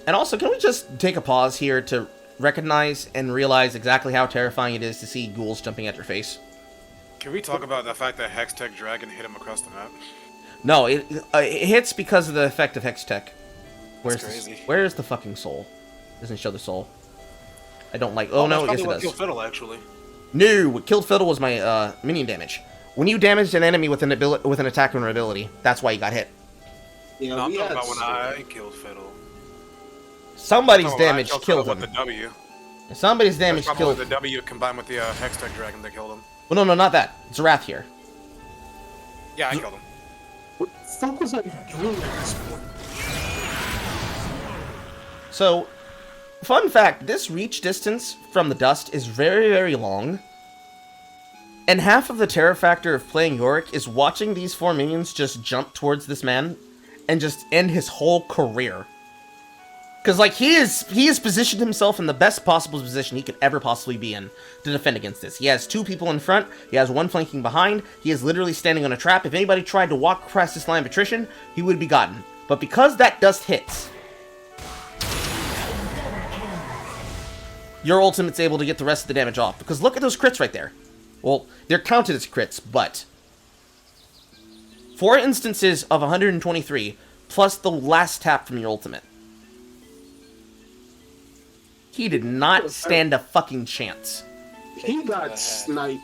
And also, can we just take a pause here to recognize and realize exactly how terrifying it is to see ghouls jumping at your face? Can we talk about the fact that Hextech Dragon hit him across the map? No, it hits because of the effect of Hextech. That's crazy. Where's the fucking soul? Doesn't show the soul. I don't like... Oh, no, yes it does. Kill Fiddle, actually. No, what killed Fiddle was my minion damage. When you damaged an enemy with an attack or an ability, that's why you got hit. Yeah, No, I'm we talking had about when I killed Fiddle. Somebody's I'm talking about when I damage killed killed Fiddle him. with the W. Somebody's damage Probably killed... the W combined with the Hextech Dragon that killed him. Well, no, not that. It's Wrath here. Yeah, I killed him. What the fuck was I doing at this point? So, fun fact, this reach distance from the dust is very, very long. And half of the terror factor of playing Yorick is watching these 4 minions just jump towards this man and just end his whole career. Because, like, he has positioned himself in the best possible position he could ever possibly be in to defend against this. He has 2 people in front, he has 1 flanking behind, he is literally standing on a trap. If anybody tried to walk across this line of attrition, he would be gotten. But because that dust hits, your ultimate's able to get the rest of the damage off. Because look at those crits right there. Well, they're counted as crits, but 4 instances of 123, plus the last tap from your ultimate. He did not stand a fucking chance. He got sniped.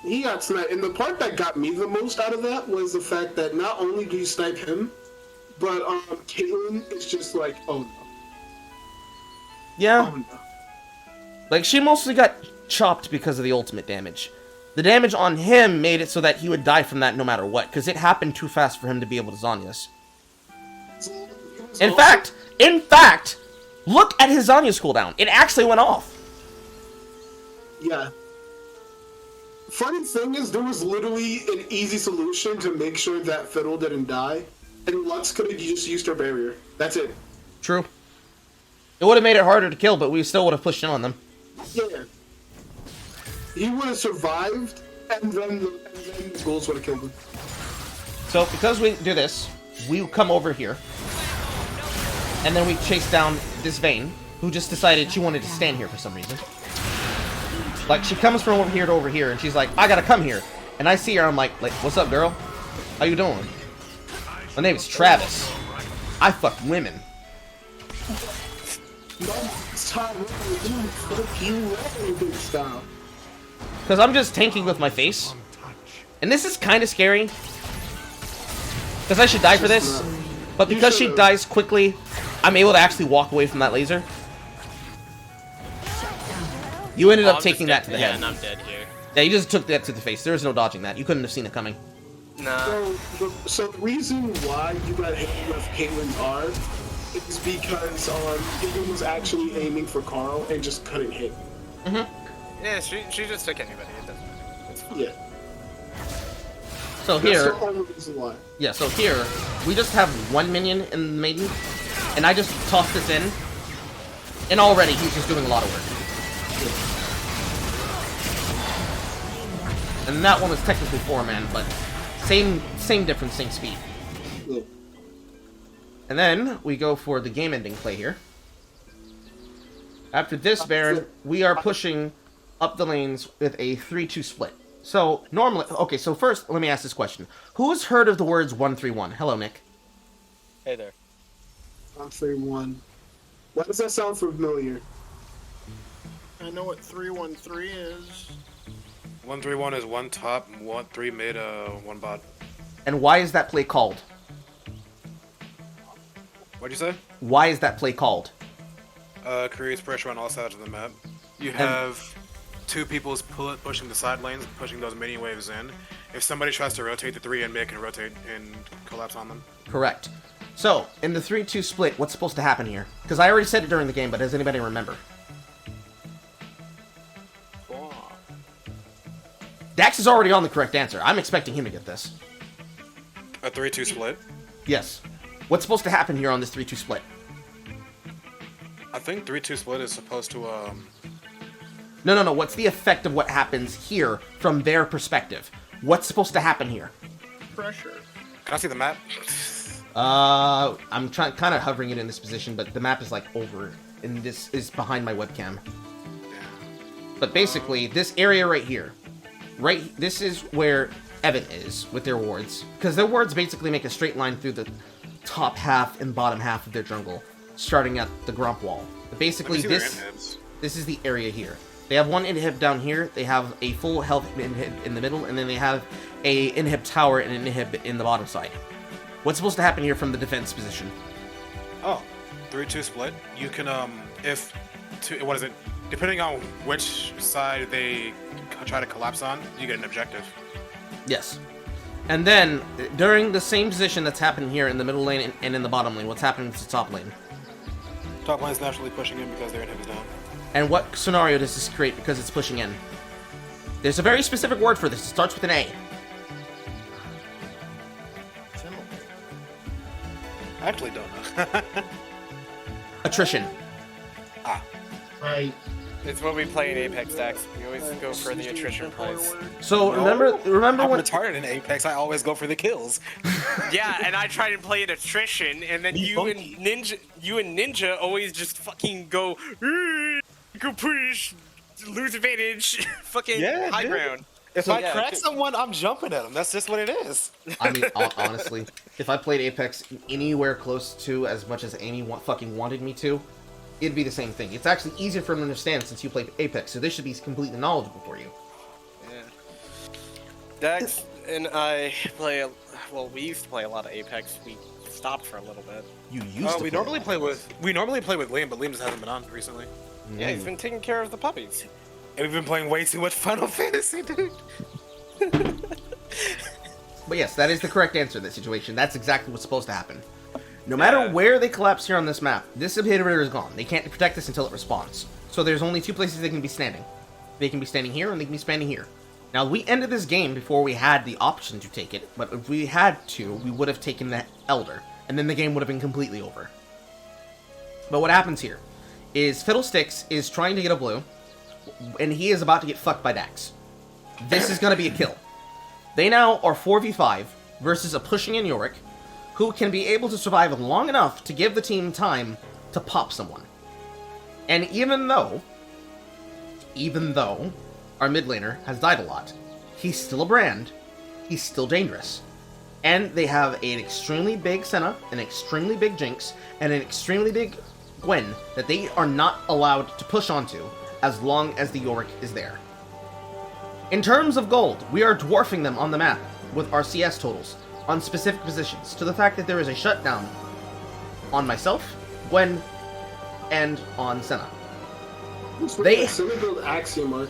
He got sniped. And the part that got me the most out of that was the fact that not only do you snipe him, but Caitlyn is just like, oh no. Yeah. Oh no. Like, she mostly got chopped because of the ultimate damage. The damage on him made it so that he would die from that no matter what, because it happened too fast for him to be able to Zhonya's. In fact, look at his Zhonya's cooldown. It actually went off. Yeah. Funny thing is, there was literally an easy solution to make sure that Fiddle didn't die, and Lux could have just used her barrier. That's it. True. It would have made it harder to kill, but we still would have pushed in on them. Yeah. He would have survived, and then the ghouls would have killed him. So, because we do this, we come over here, and then we chase down this Vayne, who just decided she wanted to stand here for some reason. Like, she comes from over here, and she's like, I gotta come here. And I see her, I'm like, what's up, girl? How you doing? My name's Travis. I fuck women. Because I'm just tanking with my face. And this is kind of scary. Because I should die for this. But because she dies quickly, I'm able to actually walk away from that laser. You ended up taking that to the head. Yeah, and I'm dead here. Yeah, you just took that to the face. There was no dodging that. You couldn't have seen it coming. Nah. So the reason why you got hit with Caitlyn's R is because Caitlyn was actually aiming for Carl and just couldn't hit. Yeah, she just took anybody. It doesn't matter. It's fine. Yeah. So That's here, the only reason why. yeah, so here, we just have 1 minion in the maiden, and I just toss this in, and already he's just doing a lot of work. And that one is technically 4-man, but same difference, same speed. Yeah. And then we go for the game-ending play here. After this Baron, we are pushing up the lanes with a 3-2 split. So, normally... Okay, so first, let me ask this question. Who's heard of the words 131? Hello, Nick. Hey there. 131. Why does that sound familiar? I know what 313 is. 131 is one top, 1-3 mid, one bot. And why is that play called? What'd you say? Why is that play called? Creates pressure on all sides of the map. You have two people pushing the side lanes, pushing those mini waves in. If somebody tries to rotate the 3 and mid can rotate and collapse on them. Correct. So, in the 3-2 split, what's supposed to happen here? Because I already said it during the game, but does anybody remember? Dax is already on the correct answer. I'm expecting him to get this. A 3-2 split? Yes. What's supposed to happen here on this 3-2 split? I think 3-2 split is supposed to, No. What's the effect of what happens here from their perspective? What's supposed to happen here? Pressure. Can I see the map? I'm kind of hovering it in this position, but the map is like over, and this is behind my webcam. But basically, this area right here, this is where Evan is with their wards, because their wards basically make a straight line through the top half and bottom half of their jungle, starting at the Grump wall. But basically, this is the area here. They have one inhib down here, they have a full health inhib in the middle, and then they have a inhib tower and an inhib in the bottom side. What's supposed to happen here from the defense position? Oh, 3-2 split. You can, what is it? Depending on which side they try to collapse on, you get an objective. Yes. And then, during the same position that's happening here in the middle lane and in the bottom lane, what's happening to the top lane? Top lane's naturally pushing in because their inhib is down. And what scenario does this create because it's pushing in? There's a very specific word for this. It starts with an A. I actually don't know. Attrition. Right. It's what we play in Apex decks. We always go for the attrition plays. So remember I'm when retarded in Apex. I always go for the kills. Yeah, and I try to play an attrition, and then you and Ninja always just fucking go push, lose advantage, fucking high ground. If I crack someone, I'm jumping at them. That's just what it is. I mean, honestly, if I played Apex anywhere close to as much as Amy fucking wanted me to, it'd be the same thing. It's actually easier for him to understand since you played Apex, so this should be completely knowledgeable for you. Yeah. Dax and I play. Well, we used to play a lot of Apex. We stopped for a little bit. You used to. We normally play with Liam, but Liam just hasn't been on recently. Yeah, he's been taking care of the puppies. And we've been playing way too much Final Fantasy, dude. But yes, that is the correct answer in this situation. That's exactly what's supposed to happen. No matter where they collapse here on this map, this inhibitor is gone. They can't protect this until it responds. So there's only two places they can be standing. They can be standing here, and they can be standing here. Now, we ended this game before we had the option to take it, but if we had to, we would have taken the Elder, and then the game would have been completely over. But what happens here is Fiddlesticks is trying to get a blue, and he is about to get fucked by Dax. This is going to be a kill. They now are 4v5 versus a pushing in Yorick, who can be able to survive long enough to give the team time to pop someone. And even though our mid laner has died a lot, he's still a brand, he's still dangerous. And they have an extremely big Senna, an extremely big Jinx, and an extremely big Gwen that they are not allowed to push onto as long as the Yorick is there. In terms of gold, we are dwarfing them on the map with our CS totals on specific positions, to the fact that there is a shutdown on myself, Gwen, and on Senna. They build Axiom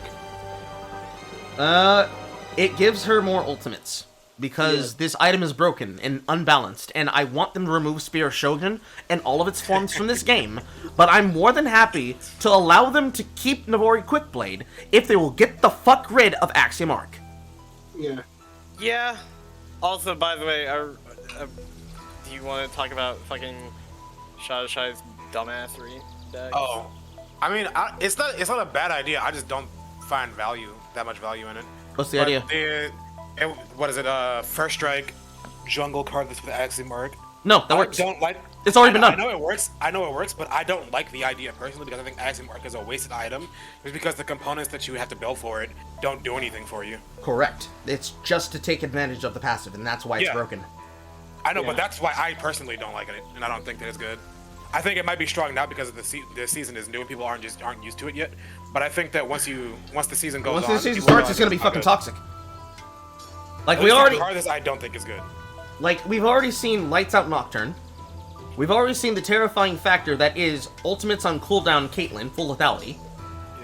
Arc. It gives her more ultimates, because this item is broken and unbalanced, and I want them to remove Spear of Shogun and all of its forms from this game, but I'm more than happy to allow them to keep Navori Quickblade if they will get the fuck rid of Axiom Arc. Yeah. Yeah. Also, by the way, do you want to talk about fucking Shadowshy's dumbassery deck? Oh, I mean, it's not a bad idea. I just don't find that much value in it. What's the idea? What is it? First strike, jungle card that's with Axiom Arc. No, that works. I don't like. It's already been done. I know it works. I know it works, but I don't like the idea personally because I think Axiom Arc is a wasted item. Just because the components that you have to build for it don't do anything for you. Correct. It's just to take advantage of the passive, and that's why it's broken. I know, but that's why I personally don't like it, and I don't think that it's good. I think it might be strong now because of the season is new and people aren't used to it yet. But I think that once the season goes Once on, the season starts, it's gonna be fucking toxic. Like At we least already, the Karthus I don't think is good. like we've already seen Lights Out Nocturne. We've already seen the terrifying factor that is ultimates on cooldown Caitlyn, full lethality.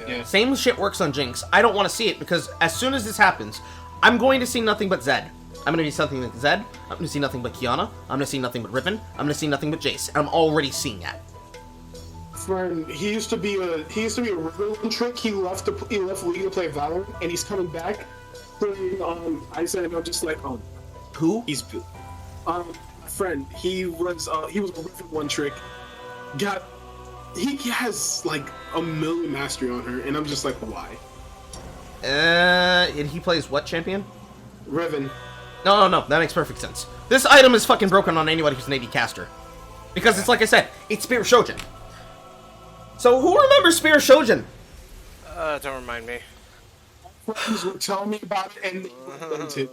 Yeah. Same shit works on Jinx. I don't want to see it because as soon as this happens, I'm going to see nothing but Zed. I'm going to see something like Zed. I'm going to see nothing but Kiana. I'm going to see nothing but Riven. I'm going to see nothing but Jace. I'm already seeing that. Friend, he used to be a Riven trick. He left League to play Valorant, and he's coming back playing Isaac. And I'm just like, Who? he's friend. He was a Riven one trick. He has like a million mastery on her, and I'm just like, why? And he plays what champion? Riven. No, that makes perfect sense. This item is fucking broken on anybody who's an AD caster. Because it's like I said, it's Spear Shojin. So who remembers Spear Shojin? Don't remind me. Friends were telling me about it, and they went to.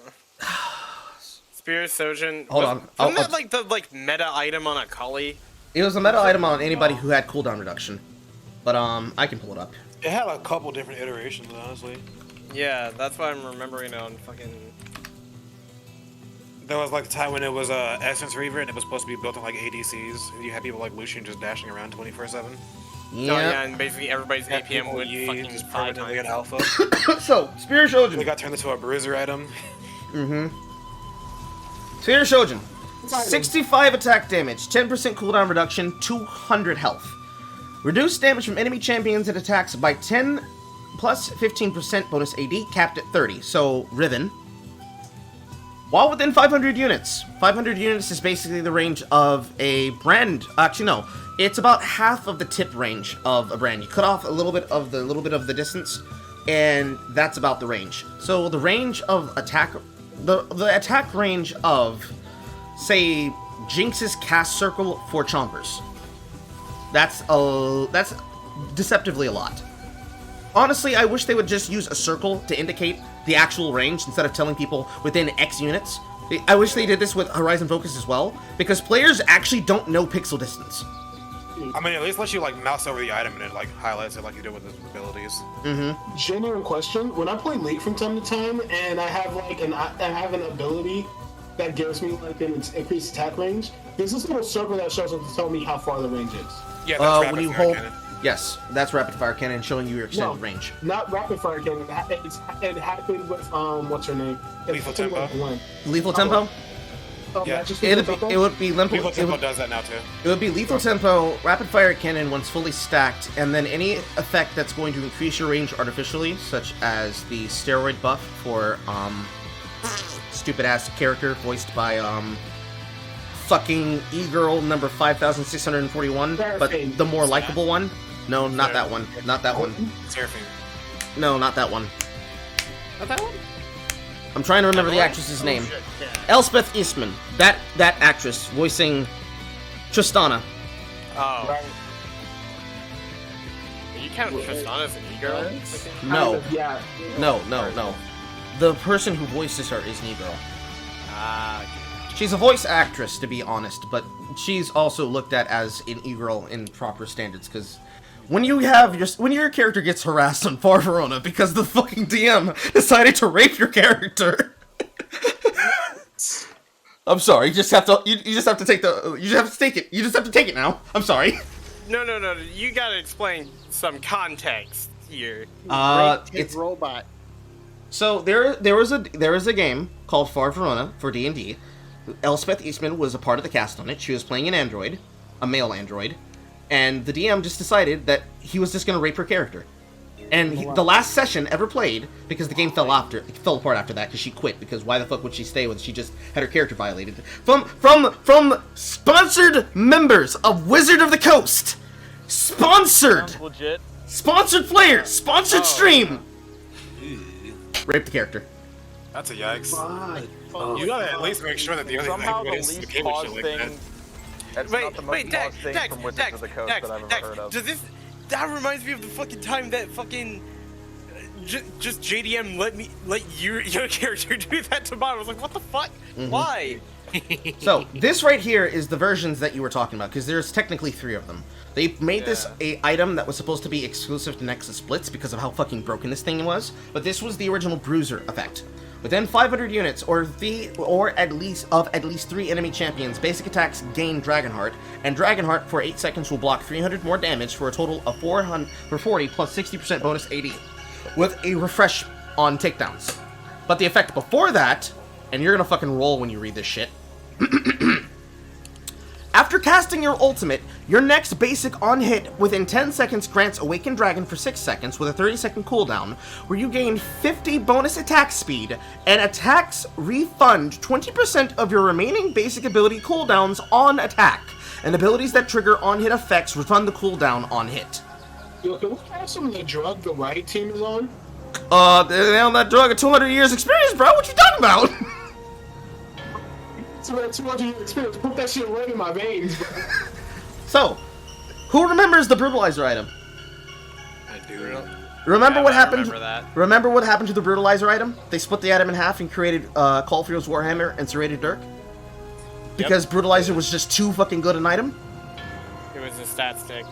Spirit Sojin. Hold on. Wasn't that like the meta item on Akali? It was a meta item on anybody who had cooldown reduction. But I can pull it up. It had a couple different iterations, honestly. Yeah, that's why I'm remembering it on fucking. There was like the time when it was Essence Reaver and it was supposed to be built on like ADCs. And you had people like Lucian just dashing around 24/7. Yeah. Oh, yeah, and basically everybody's APM would fucking just 5 permanently times. at alpha. So, Spear Shojin. They got turned into a bruiser item. Spear Shojin. 65 attack damage, 10% cooldown reduction, 200 health. Reduce damage from enemy champions and attacks by 10 plus 15% bonus AD, capped at 30. So, Riven. While within 500 units. 500 units is basically the range of a brand. Actually, no. It's about half of the tip range of a brand. You cut off a little bit of the distance, and that's about the range. So the range of attack, the attack range of, say, Jinx's cast circle for Chompers. That's deceptively a lot. Honestly, I wish they would just use a circle to indicate the actual range instead of telling people within X units. I wish they did this with Horizon Focus as well, because players actually don't know pixel distance. I mean, at least let you like mouse over the item and it like highlights it like you do with the abilities. Genuine question. When I play League from time to time, and I have like an ability that gives me like an increased attack range, there's this little circle that shows up to tell me how far the range is. Yeah, that's rapid when you fire hold, cannon. yes, that's rapid fire cannon showing you your extended range. Not rapid fire cannon. It happened with what's her name? Lethal Tempo. Lethal tempo. Yeah. It would be Lethal Tempo does that now too. It would be lethal tempo, rapid fire cannon once fully stacked, and then any effect that's going to increase your range artificially, such as the steroid buff for stupid ass character voiced by fucking e-girl number 5641, but the more likable one. No, not that one. Not that one. Seraphine. No, not that one. Not that one? I'm trying to remember the actress's name. Shit, yeah. Elspeth Eastman. That actress voicing Tristana. Oh. Right. You count Tristana as an e-girl? No. Yeah. No. The person who voices her is Negro. Ah, She's a voice actress, to be honest, but she's also looked at as an e-girl in proper standards, because when your character gets harassed on Far Verona because the fucking DM decided to rape your character. I'm sorry, you just have to take it. You just have to take it now. I'm sorry. No. You gotta explain some context here. It's robot. So there is a game called Far Verona for D&D. Elspeth Eastman was a part of the cast on it. She was playing an android, a male android, and the DM just decided that he was just going to rape her character. And the last session ever played, because the game fell apart after that, because she quit, because why the fuck would she stay when she just had her character violated? From sponsored members of Wizard of the Coast! Sponsored! Sounds legit. Sponsored players! Sponsored stream! Rape the character. That's a yikes. Fine. You gotta at least make sure that the other Somehow the is least okay with cause shit like thing that. That's not the most Dex, thing Dex, from Wizards Dex, of the Coast Dex, that I've ever Dex, heard of. that reminds me of the fucking time that fucking just JDM let your character do that to mine. I was like, what the fuck? Why? So this right here is the versions that you were talking about, because there's technically 3 of them. They made this a item that was supposed to be exclusive to Nexus Blitz because of how fucking broken this thing was, but this was the original Bruiser effect. Within 500 units, or at least 3 enemy champions, basic attacks gain Dragonheart, and Dragonheart for 8 seconds will block 300 more damage for a total of 40 plus 60% bonus AD, with a refresh on takedowns. But the effect before that, and you're gonna fucking roll when you read this shit. After casting your ultimate, your next basic on hit within 10 seconds grants Awakened Dragon for 6 seconds with a 30-second cooldown, where you gain 50 bonus attack speed, and attacks refund 20% of your remaining basic ability cooldowns on attack, and abilities that trigger on-hit effects refund the cooldown on hit. Yo, can we have some of the drug the Riot team is on? They on that drug of 200 years experience, bro. What you talking about? So that 200 years experience, put that shit right in my veins, bro. So, who remembers the Brutalizer item? I do. Remember what happened? Remember that. Remember what happened to the Brutalizer item? They split the item in half and created Caulfield's Warhammer and Serrated Dirk. Because Brutalizer was just too fucking good an item. It was a stat stick,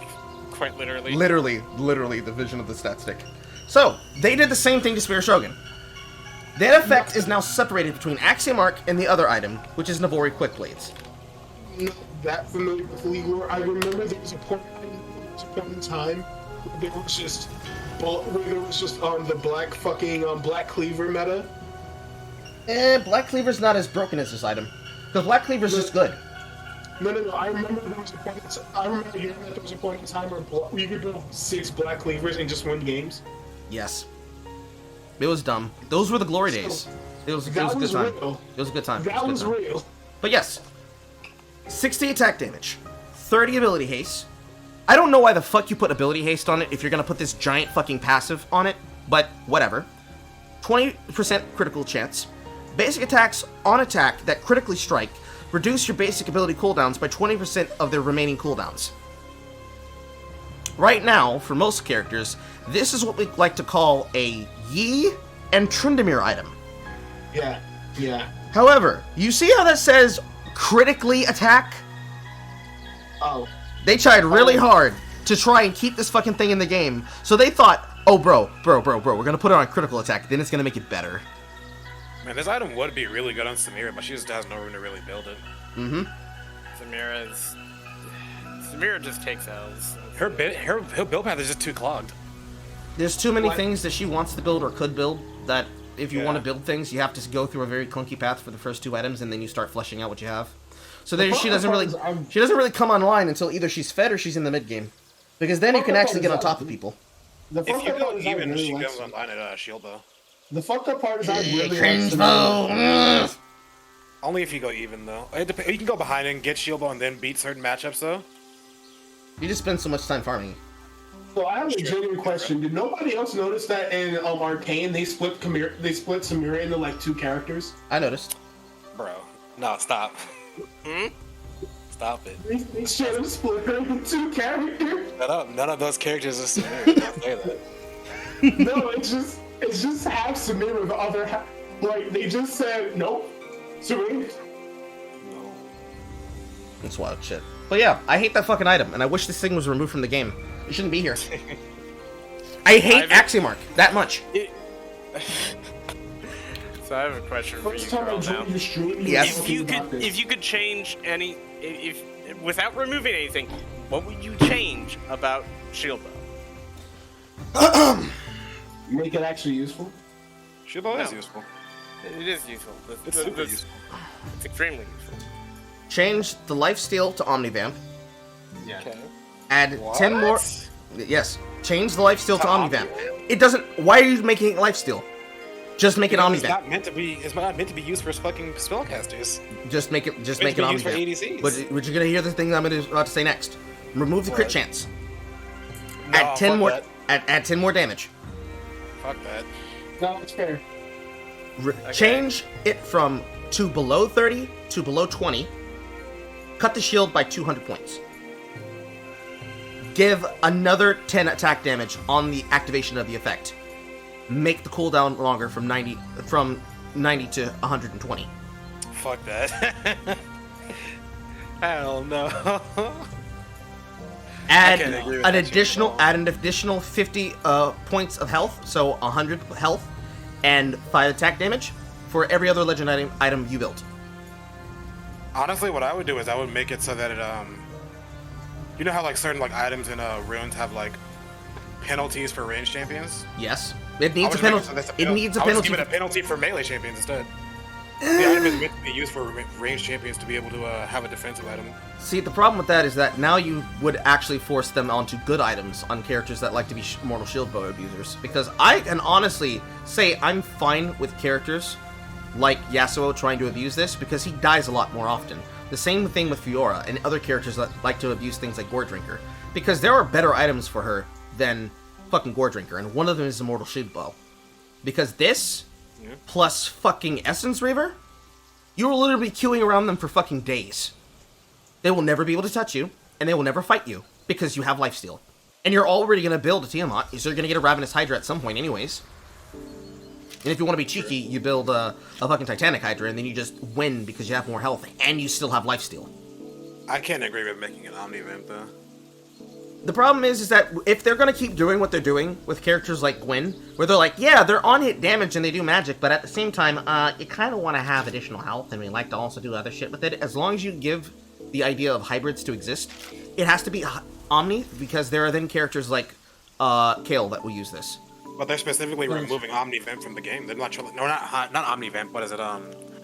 quite literally. Literally the vision of the stat stick. So, they did the same thing to Spear Shogun. That effect is now separated between Axiom Arc and the other item, which is Navori Quick Blades. Not that familiar with League lore. I remember there was a point in time where there was just the black fucking Black Cleaver meta. Black Cleaver's not as broken as this item. Because Black Cleaver's just good. No. I remember there was a point. I remember hearing that there was a point in time where you could build 6 Black Cleavers and just win games. Yes. It was dumb. Those were the glory days. It was a good time. Real. It was a good time. That was real. But yes, 60 attack damage, 30 ability haste. I don't know why the fuck you put ability haste on it if you're gonna put this giant fucking passive on it, but whatever. 20% critical chance. Basic attacks on attack that critically strike reduce your basic ability cooldowns by 20% of their remaining cooldowns. Right now, for most characters, this is what we like to call a Yi and Tryndamere item. Yeah. However, you see how that says critically attack? Oh. They tried really hard to try and keep this fucking thing in the game, so they thought, oh bro, we're gonna put it on critical attack, then it's gonna make it better. Man, this item would be really good on Samira, but she just has no room to really build it. Samira just takes L's. Her build path is just too clogged. There's too many things that she wants to build or could build that if you want to build things, you have to go through a very clunky path for the first 2 items, and then you start fleshing out what you have. So then she doesn't really come online until either she's fed or she's in the mid game, because then you can actually get on top of people. If you go even, she goes online at shield though. The fucked up part is I really like Only if you go even though. You can go behind and get shield and then beat certain matchups though. You just spend so much time farming. So I have a genuine question. Did nobody else notice that in Arcane they split Samira into like 2 characters? I noticed. Bro, no, stop. Stop it. They straight up split her into 2 characters. Shut up. None of those characters are Samira. Don't say that. No, it's just half Samira, the other half. Like they just said nope, Samira. That's wild shit. But yeah, I hate that fucking item, and I wish this thing was removed from the game. It shouldn't be here. I hate Axiom Arc that much. So I have a question for you, Carl, now. Yes. If you could change any, if without removing anything, what would you change about Shield Bow? Make it actually useful. Shield Bow is useful. It is useful. It's super useful. It's extremely useful. Change the lifesteal to Omnivamp. Yeah. Okay. Add 10 more. Yes. Change the lifesteal to Omnivamp. It doesn't. Why are you making it lifesteal? Just make it Omnivamp. It's not meant to be. It's not meant to be used for fucking spellcasters. Just make it. Just make it Omnivamp. For Omnivamp. ADCs. But you're gonna hear the thing I'm about to say next. Remove the crit chance. No, add 10 more. That. Add 10 more damage. Fuck that. No, it's fair. Change it from below 30 to below 20. cut the shield by 200 points. Give another 10 attack damage on the activation of the effect. Make the cooldown longer from 90 to 120. Fuck that. Hell no. Add can't agree with an that shit at all. 50 points of health, so 100 health and 5 attack damage for every other legend item you built. Honestly, what I would do is I would make it so that it you know how like certain like items in runes have like penalties for ranged champions? Yes, it needs a penalty. It needs a I would penalty. give it a penalty for melee champions instead. The item is meant to be used for ranged champions to be able to have a defensive item. See, the problem with that is that now you would actually force them onto good items on characters that like to be Mortal Shield Bow abusers. Because I can honestly say I'm fine with characters like Yasuo trying to abuse this because he dies a lot more often. The same thing with Fiora and other characters that like to abuse things like Gore Drinker. Because there are better items for her than fucking Gore Drinker, and one of them is the Mortal Shield Bow. Because this, plus fucking Essence Raver, you will literally be queuing around them for fucking days. They will never be able to touch you, and they will never fight you, because you have lifesteal. And you're already going to build a Tiamat, so you're going to get a Ravenous Hydra at some point anyways. And if you want to be cheeky, you build a fucking Titanic Hydra, and then you just win because you have more health, and you still have lifesteal. I can't agree with making an Omni event though. The problem is that if they're going to keep doing what they're doing with characters like Gwen, where they're like, yeah, they're on-hit damage and they do magic, but at the same time, you kind of want to have additional health, and we like to also do other shit with it. As long as you give the idea of hybrids to exist, it has to be Omni, because there are then characters like Kale that will use this. But they're specifically removing Omni Vamp from the game. They're not not Omni Vamp. What is it?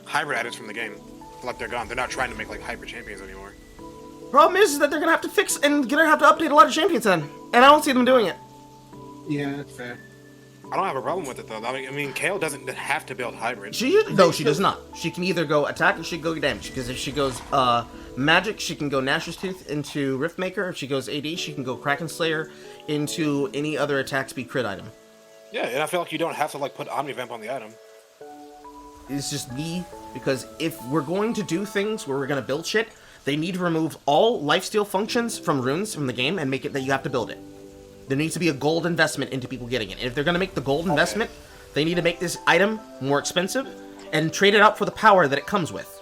Hybrid items from the game. Like they're gone. They're not trying to make like hybrid champions anymore. Problem is that they're gonna have to fix and gonna have to update a lot of champions then, and I don't see them doing it. Yeah, that's fair. I don't have a problem with it though. I mean, Kale doesn't have to build hybrid. No, she does not. She can either go attack or she can go damage. Because if she goes magic, she can go Nashor's Tooth into Riftmaker. If she goes AD, she can go Kraken Slayer into any other attack speed crit item. Yeah, and I feel like you don't have to like put Omni Vamp on the item. It's just me, because if we're going to do things where we're gonna build shit, they need to remove all lifesteal functions from runes from the game and make it that you have to build it. There needs to be a gold investment into people getting it. And if they're going to make the gold investment, they need to make this item more expensive and trade it out for the power that it comes with.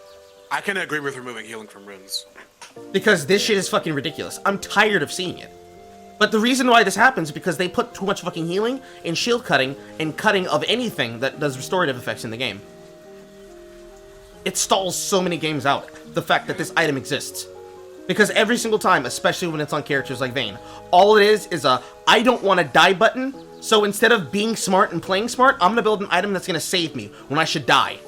I can agree with removing healing from runes. Because this shit is fucking ridiculous. I'm tired of seeing it. But the reason why this happens is because they put too much fucking healing in shield cutting and cutting of anything that does restorative effects in the game. It stalls so many games out, the fact that this item exists. Because every single time, especially when it's on characters like Vayne, all it is a I don't want to die button, so instead of being smart and playing smart, I'm going to build an item that's going to save me when I should die.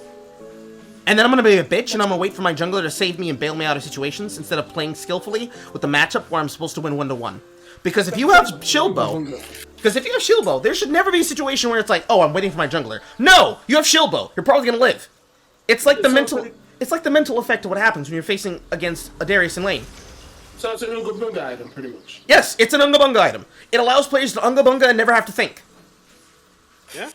And then I'm going to be a bitch and I'm going to wait for my jungler to save me and bail me out of situations instead of playing skillfully with the matchup where I'm supposed to win 1-1. Because if you have Shield Bow, there should never be a situation where it's like, oh, I'm waiting for my jungler. No! You have Shield Bow. You're probably going to live. It's like the mental effect of what happens when you're facing against a Darius in lane. So it's an Unga Bunga item, pretty much. Yes, it's an Unga Bunga item. It allows players to Unga Bunga and never have to think. Yeah.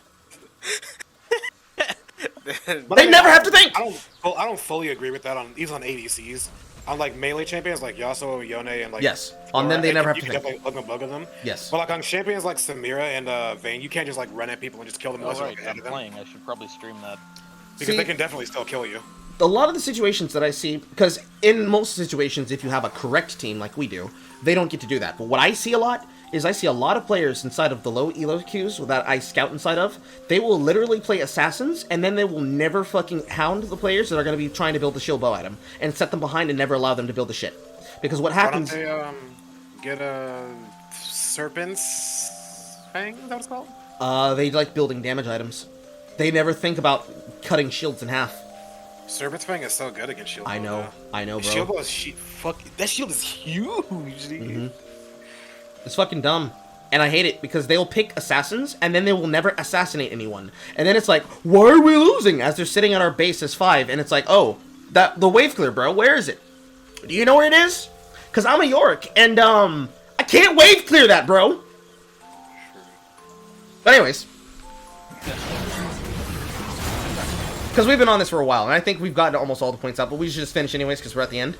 They never have to think! I don't fully agree with that even on ADCs. On like melee champions like Yasuo, Yone, and like yes, on them they never have to think. You can definitely look at them. Yes. But like on champions like Samira and Vayne, you can't just like run at people and just kill them unless you're I'm playing. I should probably stream that. Because they can definitely still kill you. A lot of the situations that I see, because in most situations, if you have a correct team like we do, they don't get to do that. But what I see a lot is I see a lot of players inside of the low elo queues that I scout inside of, they will literally play assassins, and then they will never fucking hound the players that are going to be trying to build the shield bow item, and set them behind and never allow them to build the shit. Because what happens... Why don't they get a Serpent's Fang? Is that what it's called? They like building damage items. They never think about cutting shields in half. Serpent's Fang is so good against shield bow. I know, bro. Shield bow is that shield is huge. Mm-hmm. It's fucking dumb. And I hate it because they'll pick assassins and then they will never assassinate anyone. And then it's like, why are we losing? As they're sitting at our base as 5 and it's like, oh, the wave clear, bro, where is it? Do you know where it is? Because I'm a Yorick and I can't wave clear that, bro. But anyways. Because we've been on this for a while, and I think we've gotten almost all the points out, but we should just finish anyways, because we're at the end.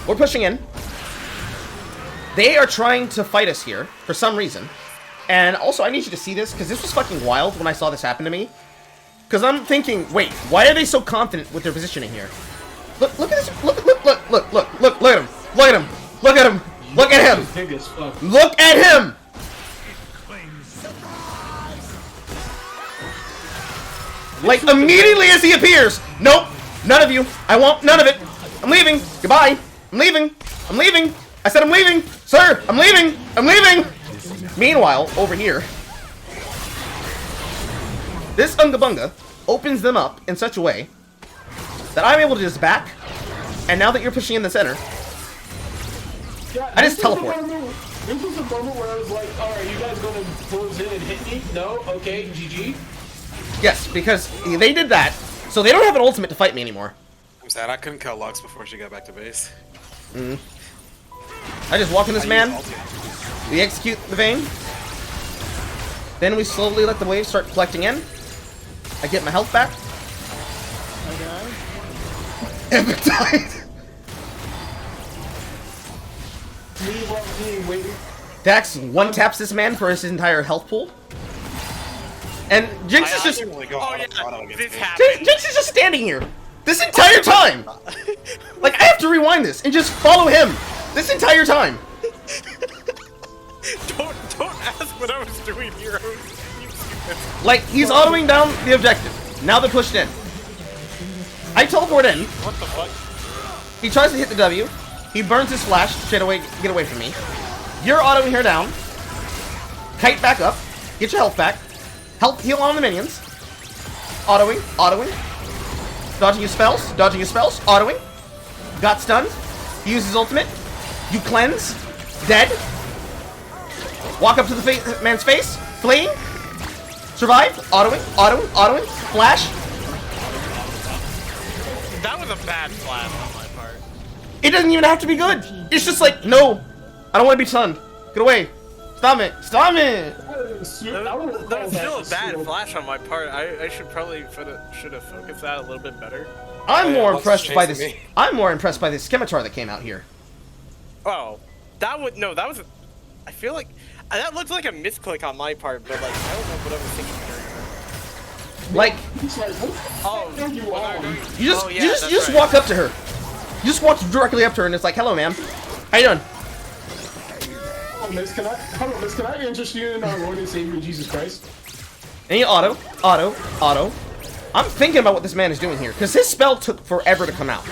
We're pushing in. They are trying to fight us here for some reason. And also, I need you to see this, because this was fucking wild when I saw this happen to me. Because I'm thinking, wait, why are they so confident with their positioning here? Look at this. Look at him. Look at him. Look at him. Look at him. Look at him. Look at him. Like, immediately as he appears. Nope. None of you. I want none of it. I'm leaving. Goodbye. I'm leaving. I'm leaving. I said I'm leaving. Sir, I'm leaving. I'm leaving. Meanwhile, over here, this Unga Bunga opens them up in such a way that I'm able to just back, and now that you're pushing in the center, Yeah, I just teleport. This was a moment where I was like, alright, you guys gonna close in and hit me? No? Okay, GG. Yes, because they did that, so they don't have an ultimate to fight me anymore. I'm sad I couldn't kill Lux before she got back to base. I just walk in this man, we execute the vein, then we slowly let the waves start collecting in. I get my health back. Epic died. Dax one taps this man for his entire health pool. And Jinx is just... This happened. Jinx is just standing here. This entire time! Like, I have to rewind this and just follow him. This entire time. Don't ask what I was doing here. Like, he's autoing down the objective. Now they're pushed in. I teleport in. What the fuck? He tries to hit the W. He burns his flash to get away from me. You're autoing her down. Kite back up. Get your health back. Help heal on the minions. Autoing. Dodging his spells. Autoing. Got stunned. He uses ultimate. You cleanse. Dead. Walk up to the man's face. Fleeing. Survive. Autoing. Flash. That was a bad flash on my part. It doesn't even have to be good. It's just like, no. I don't want to be stunned. Get away. Stop it. That was still a bad flash on my part. I should probably should have focused that a little bit better. I'm more impressed by this. I'm more impressed by this scimitar that came out here. Oh, that was I feel like that looked like a misclick on my part, but like I don't know what I was thinking. Like, you just walk up to her. You just walk directly up to her, and it's like, "Hello, ma'am. How you doing?" Miss, can I interest you in our Lord and Savior Jesus Christ? And you auto. I'm thinking about what this man is doing here, because his spell took forever to come out.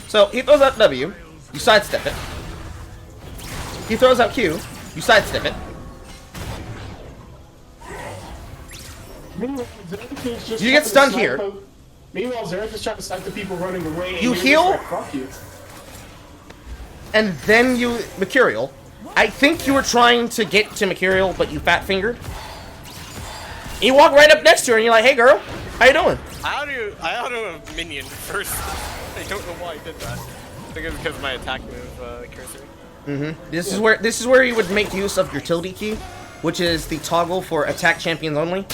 So, he throws out W, you sidestep it. He throws out Q, you sidestep it. You get stunned here. Meanwhile, Xerath is trying to snipe the people running away. You heal, like, fuck you. And then you Mercurial. I think you were trying to get to Mercurial, but you fat fingered. You walk right up next to her, and you're like, "Hey, girl, how you doing?" I auto a minion first. I don't know why I did that. I think it's because of my attack move cursor. This is where you would make use of your tilde key, which is the toggle for attack champions only. Do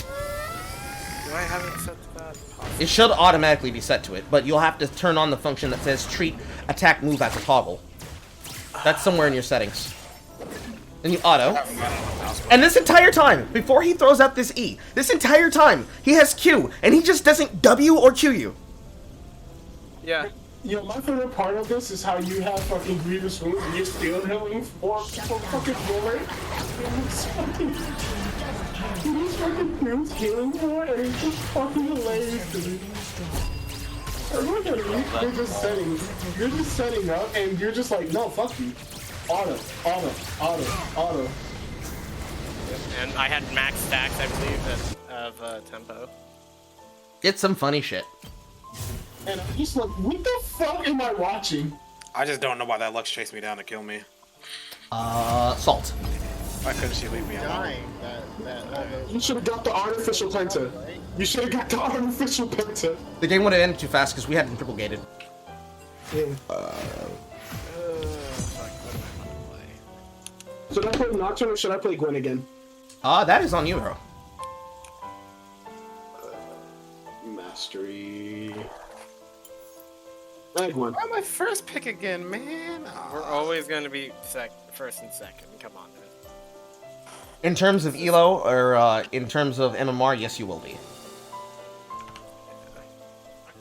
I have it set to that? It should automatically be set to it, but you'll have to turn on the function that says treat attack move as a toggle. That's somewhere in your settings. Then you auto. And this entire time, before he throws out this E, this entire time, he has Q, and he just doesn't W or Q you. Yeah. You know, my favorite part of this is how you have fucking Grievous Wounds and you're still healing for fucking Roller. These fucking dudes healing for it, and it's just fucking hilarious to me. Look at me, you're just setting up, and you're just like, no, fuck you. Auto. And I had max stacks, I believe, of tempo. Get some funny shit. And I'm just like, what the fuck am I watching? I just don't know why that Lux chased me down to kill me. Salt. Why couldn't she leave me alone? Dying. You should have got the artificial penta. The game would have ended too fast because we had them triple gated. Yeah. Should I play Nocturne or should I play Gwen again? That is on you, bro. Mastery. Bag one. Why my first pick again, man? We're always gonna be first and second. Come on, man. In terms of Elo, or in terms of MMR, yes, you will be.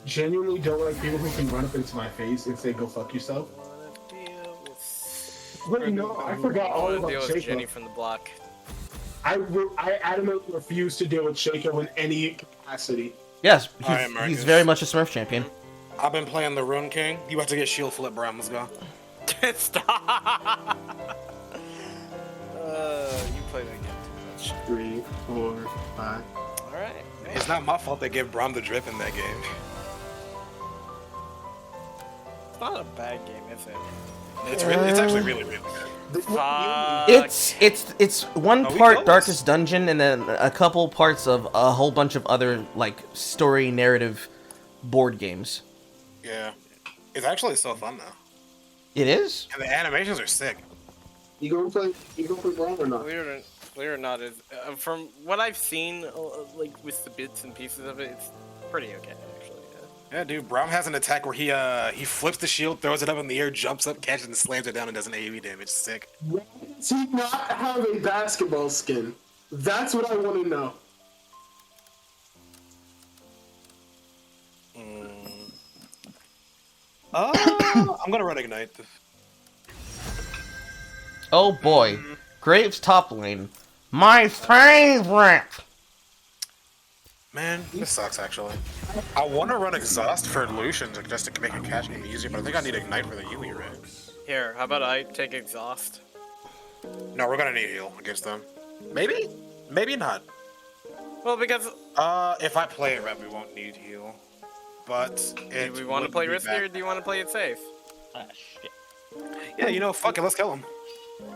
Genuinely don't like people who can run up into my face and say, "Go fuck yourself." Wait, no, I forgot all wanna about deal with Jenny Shaco. from the block. I adamantly refuse to deal with Shaco in any capacity. Yes, Alright, he's Marcus. very much a Smurf champion. I've been playing the Rune King. You about to get shield flip, Bram. Let's go. Stop. You play that game too much. 3, 4, 5. All right. It's not my fault they gave Bram the drip in that game. It's not a bad game, is it? It's actually really, really good. Fuck. It's one Are we part close? Darkest Dungeon and then a couple parts of a whole bunch of other like story narrative board games. Yeah. It's actually so fun though. It is? And the animations are sick. You gonna play Braum or not? Believe it or not, is from what I've seen, like with the bits and pieces of it, it's pretty okay actually. Yeah, dude, Braum has an attack where he flips the shield, throws it up in the air, jumps up, catches and slams it down and does an AoE damage. Sick. Why does he not have a basketball skin? That's what I want to know. I'm gonna run Ignite. Oh boy. Graves top lane. My favorite! Man, this sucks actually. I want to run Exhaust for Lucian just to make a catch game easier, but I think I need Ignite for the Yui rig. Here, how about I take Exhaust? No, we're gonna need heal against them. Maybe? Maybe not. Well, because If I play it right, we won't need heal. But do we want to play risky or do you want to play it safe? Ah, shit. Yeah, you know, fuck it, let's kill him.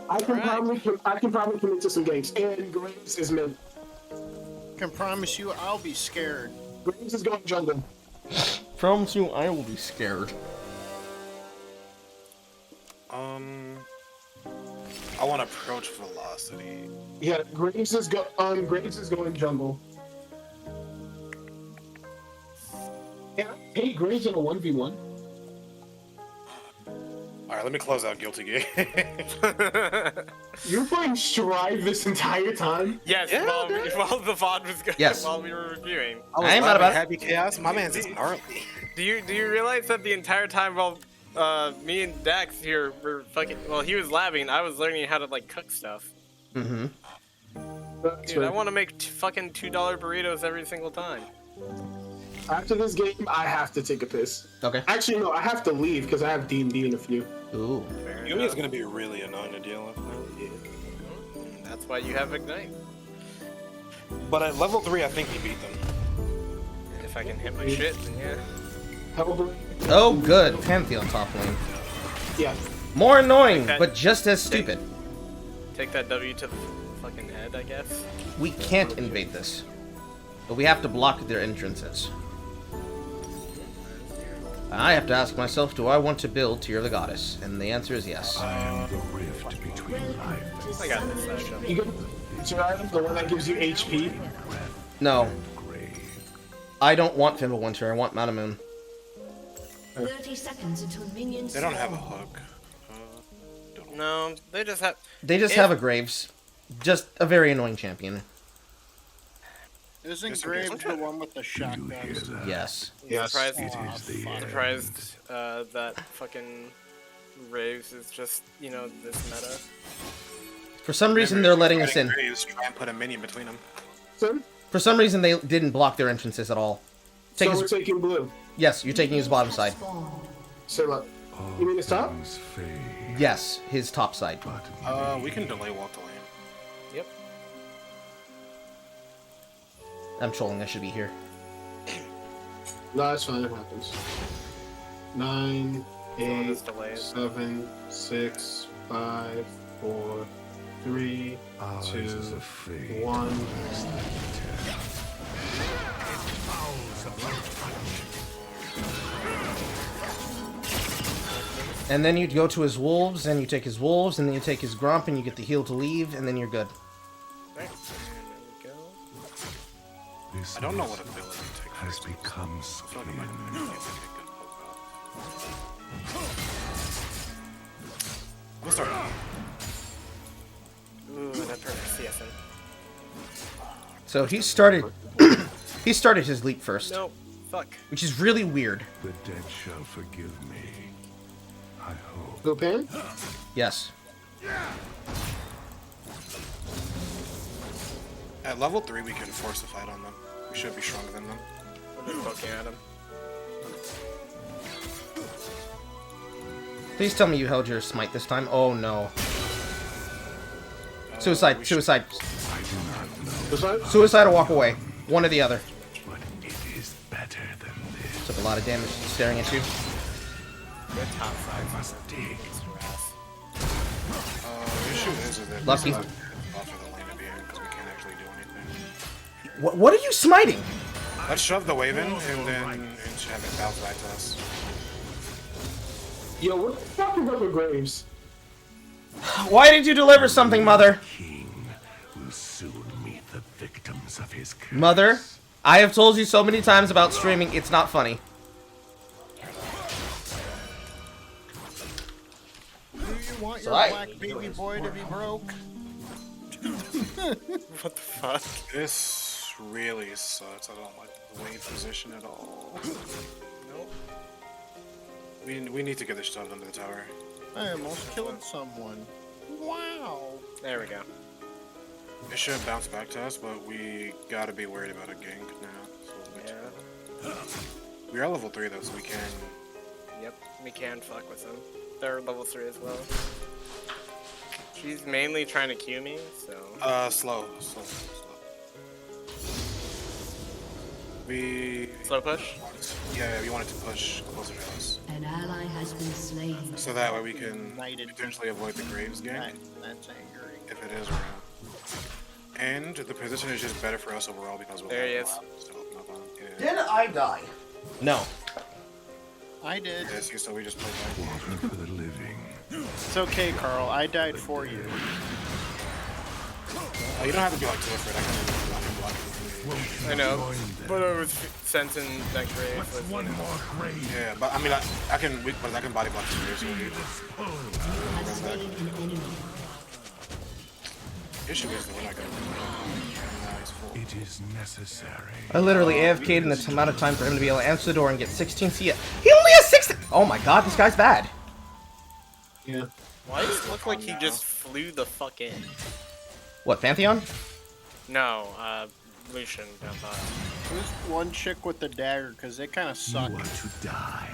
I can probably commit to some games. And Graves is mid. Can promise you, I'll be scared. Graves is going jungle. Promise you I will be scared. I want approach velocity. Yeah, Graves is going jungle. Yeah, hey, Graves in a 1v1. Alright, let me close out Guilty Gear. You're playing Strive this entire time? Yes, Yeah, while the VOD was going, Yes. while we were reviewing. I ain't mad about it. Happy Chaos. My man's just gnarly. Do you realize that the entire time while me and Dax here were fucking, well, he was labbing, I was learning how to like cook stuff. Mm-hmm. Dude, I want to make fucking $2 burritos every single time. After this game, I have to take a piss. Okay. Actually, no, I have to leave because I have D&D in a few. Ooh. Yumi is gonna be really annoying to deal with. That's why you have Ignite. But at level 3, I think you beat them. If I can hit my shit, then yeah. Hellblade. Oh good. Pantheon top lane. Yeah. More annoying, Okay. but just as stupid. Take that W to the fucking head, I guess. We can't invade this. But we have to block their entrances. I have to ask myself, do I want to build Tear of the Goddess? And the answer is yes. I am the rift between life I got this, actually. You get your item, the one that gives you HP. No, and grave. I don't want Fimbulwinter, I want Manamoon. 30 seconds until minions They don't have a spawn. hook. No, they just have. They just If- have a Graves. Just a very annoying champion. Isn't Yes, Graves okay. the one with the Do you hear shotguns? that? Yes. Yes. Surprised, It is the end. surprised that fucking Raves is just, you know, this meta. For some reason, they're letting us in. Graves, try and put a minion between them. So, For some reason, they didn't block their entrances at all. Take we're his, taking blue. yes, you're taking his bottom side. Spawned. So, you mean his top? Things fade, Yes, his top side. but We can delay walk to lane. Yep. I'm trolling, I should be here. No, that's fine, it happens. 9, Someone 8, is delayed. 7, 6, 5, 4, 3, ours 2, is a fate 1. less than death. And then you go to his wolves, and you take his wolves, and then you take his grump, and you get the heal to leave, and then you're good. Right. There we go. This I don't know what muscle ability to take has first. become I feel like I might skin. get a good poke off. We'll start. Ooh, that perfect CSN. So he started. He started his leap first, No, fuck. which is really weird. The dead shall forgive me. I hope. Go Pan? Yes. At level 3, we can force a fight on them. We should be stronger than them. I'm just poking at him. Please tell me you held your smite this time. Oh no. Suicide. Suicide. I do not know, Besides? Suicide or walk away. One or the other. but it is better than this. Took a lot of damage staring at you. Good top I side. must dig. The issue is that Lucky. off of the lane to be in because we can't actually do anything. What are you smiting? Let's shove the wave in and then have it bounce back to us. Yo, what the fuck is up with Graves? Why did you deliver something, Mother? King will soon meet the victims of his curse. Mother, I have told you so many times about streaming, it's not funny. Do you want your Right. black baby boy to be broke? What the fuck? This really sucks. I don't like the wave position at all. Nope. We need to get this shoved under the tower. I almost killed someone. Wow. There we go. It should bounce back to us, but we gotta be worried about a gank now. So Yeah. we are level 3 though, so we can. Yep, we can fuck with them. They're level 3 as well. She's mainly trying to Q me, so... Slow. We. Slow push? Yeah, we wanted to push closer to us. An ally has been slain. So that way we can Knighted. potentially avoid the Graves gank, That's angry. if it is around. And the position is just better for us overall because we'll There he have is. labs to open up on. Yeah. Did I die? No. I did. Yeah, see, so we just played that. Water for the living. It's okay, Carl. I died for you. You don't have to be like too afraid. I can block it. I know, Join them. but I was sensing that grave was... One more grave. Yeah, but I mean, I can weak, but I can body block the Graves. So Has slain an enemy. issue is that we're not gonna. Nah, he's full. It is necessary. I literally AFK'd in the amount of time for him to be able to answer the door and get 16 CS. He only has 16! Oh my god, this guy's bad. Yeah. Why does it look like he just flew the fuck in? What, Pantheon? No, Lucian down bottom. Who's one chick with the dagger? Because they kind of suck. You are to die.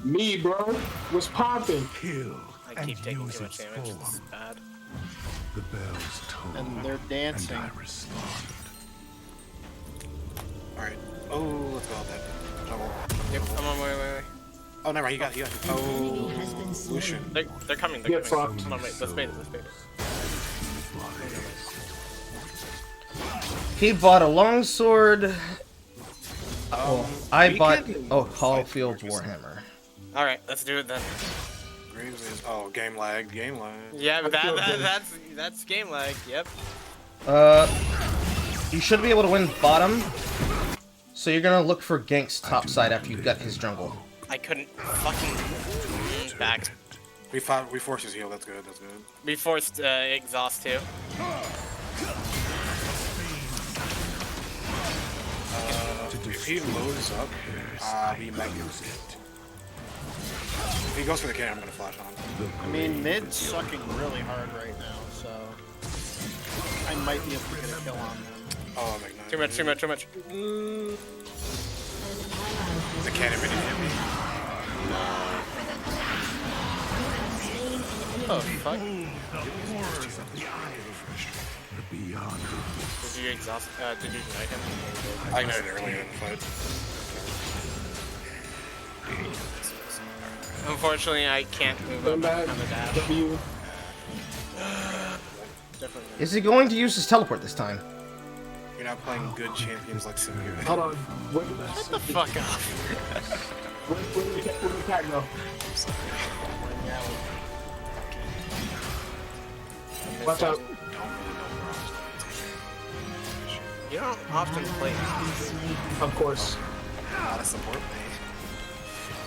Me, bro. What's poppin'? Kill I and keep taking use too much its damage, this is form. bad. The bells toll. And they're dancing. And I respond. Alright. Oh, let's go out that double. Yep, I'm on my way. Oh, never mind. You got. An Oh, enemy has been slain. Lucian. They're coming, they're Get coming. fucked. Hold on, wait, let's bait it, let's bait it. He bought a longsword. I we bought... can Oh, fight Hallfield's for Warhammer. Alright, let's do it then. Graves is. Oh, game lag. Game lag. Yeah, but that's game lag, yep. You should be able to win bottom. So you're gonna look for Gank's top side after you gut his jungle. I couldn't fucking back. We forced his heal. That's good. That's good. We forced exhaust too. If he loads up, he might use it. If he goes for the cannon, I'm gonna flash on him. I mean, mid's sucking really hard right now, so I might be able to get a kill on them. Oh, make nice. Too much, too much, too much. The cannon didn't hit me. Oh fuck. Beyond Did you exhaust, did you ignite him? I ignited earlier in the fight. Unfortunately, I can't move Come up back. on the dash. W. Definitely. Is he going to use his teleport this time? You're not playing good champions like Samir. Hold on. Where Shut the fuck up. did the cat go? Watch out. You don't often play. Of course. Not a support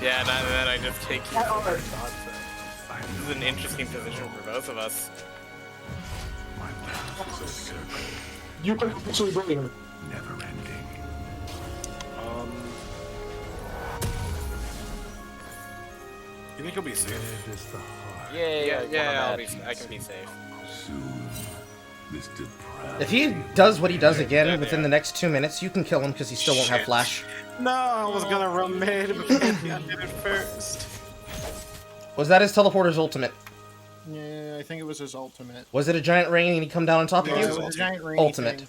Yeah, and then I just take you for a shot. So. This is an interesting position for both of us. My path is a circle, You can actually bring her. never ending. You think he'll be safe? It is the heart. I can be safe. Soon, this depravity If he does what he does again within the next 2 minutes, you can kill him because he still won't have Shit. flash. No, I was gonna run mid, but I did it first. Was that his teleporter's ultimate? Yeah, I think it was his ultimate. Was it a giant rain and he come down on top Yeah, of Yeah, you? it was a giant rainy Ultimate. thing.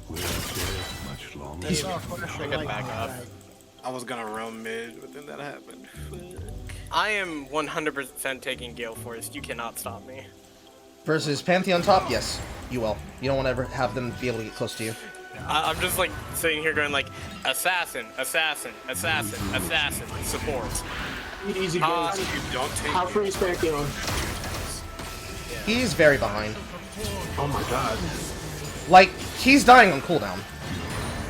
will live much longer. I saw a flash of Pick it light back and up. died. I was gonna run mid, but then that happened. I am 100% taking Gale Force. You cannot stop me. Versus Pantheon top? Yes, you will. You don't want to ever have them be able to get close to you. I'm just like sitting here going like, assassin, assassin, assassin, assassin, support. Easy game. You don't take How free is Pantheon? He's very behind. Oh my god. Like, he's dying on cooldown.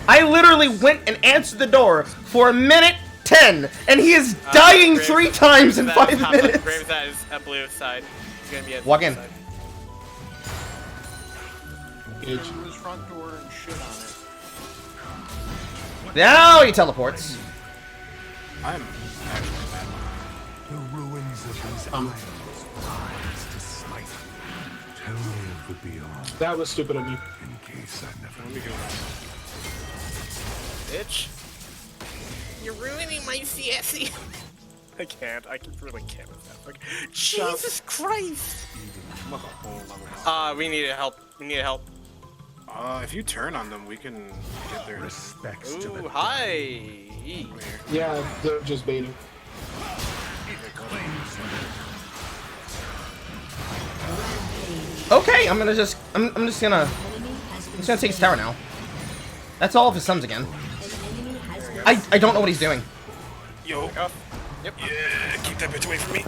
I literally went and answered the door for 1:10, and he is dying Graves- 3 times in 5 minutes. Graves that is at blue side. He's gonna be at Walk blue in. side. Through his front door and shit on it. Now he teleports. I'm actually mad. The ruins of these isles rise to smite you. Tell me of the beyond, That was stupid of me. in case I never Let me go. Bitch. You're ruining my CSE. I can't. I really can't with that. Like, Jesus Christ. We need help. We need help. If you turn on them, we can get there. respects to Ooh, the hi. Yeah, they're just baiting. Okay, I'm just gonna take his tower now. That's all of his sums again. I don't know what he's doing. Yo. Yep. Yeah, keep that bitch away from me.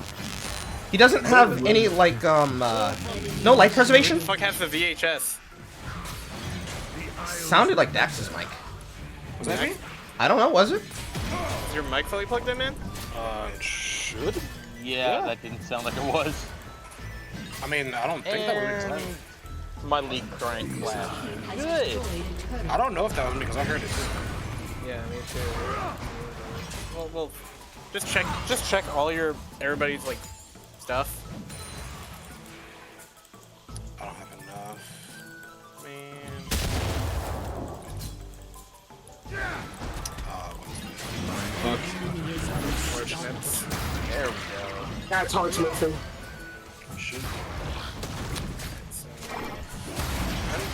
He doesn't have any like no life preservation. Who the fuck has the VHS? Sounded like Dax's mic. Was that me? I don't know, was it? Is your mic fully plugged in, man? It should. Yeah, that didn't sound like it was. I mean, I don't think that was. And my lead crank flash. Good. I don't know if that was me because I heard it too. Yeah, me too. Well, just check all everybody's like stuff. I don't have enough. Man. Unfortunate. There we go. That's hard to make him.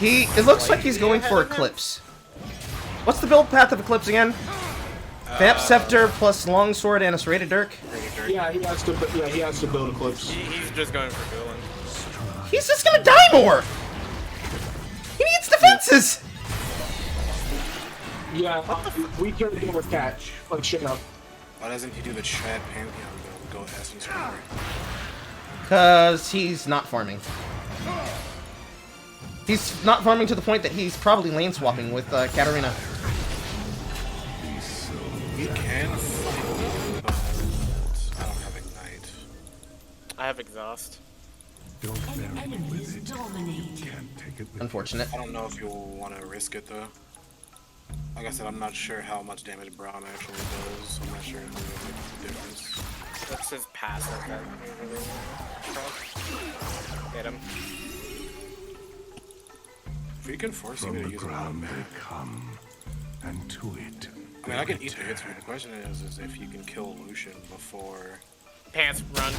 It looks like he's going for Eclipse. What's the build path of Eclipse again? Vamp Scepter plus Longsword and a Serrated Dirk. Yeah, he has to. Yeah, he has to build Eclipse. He's just going for villain. He's just gonna die more! He needs defenses! Yeah, we can't deal with catch. Like shit up. Why doesn't he do the Chad Pantheon build? Go Essence Screamer. Cause he's not farming. He's not farming to the point that he's probably lane swapping with Katarina. He can fight, but I don't have Ignite. I have exhaust. Don't bury me Enemies with it. dominate. Can't take it with Unfortunate. I don't know if you'll want to risk it though. Like I said, I'm not sure how much damage Braum actually does. So I'm not sure if it makes a difference. That's his passive that usually hit him. If we can force you From to the use it, ground they come, and to it. I mean, I can eat the hits. The question is if you can kill Lucian before. Pants, run.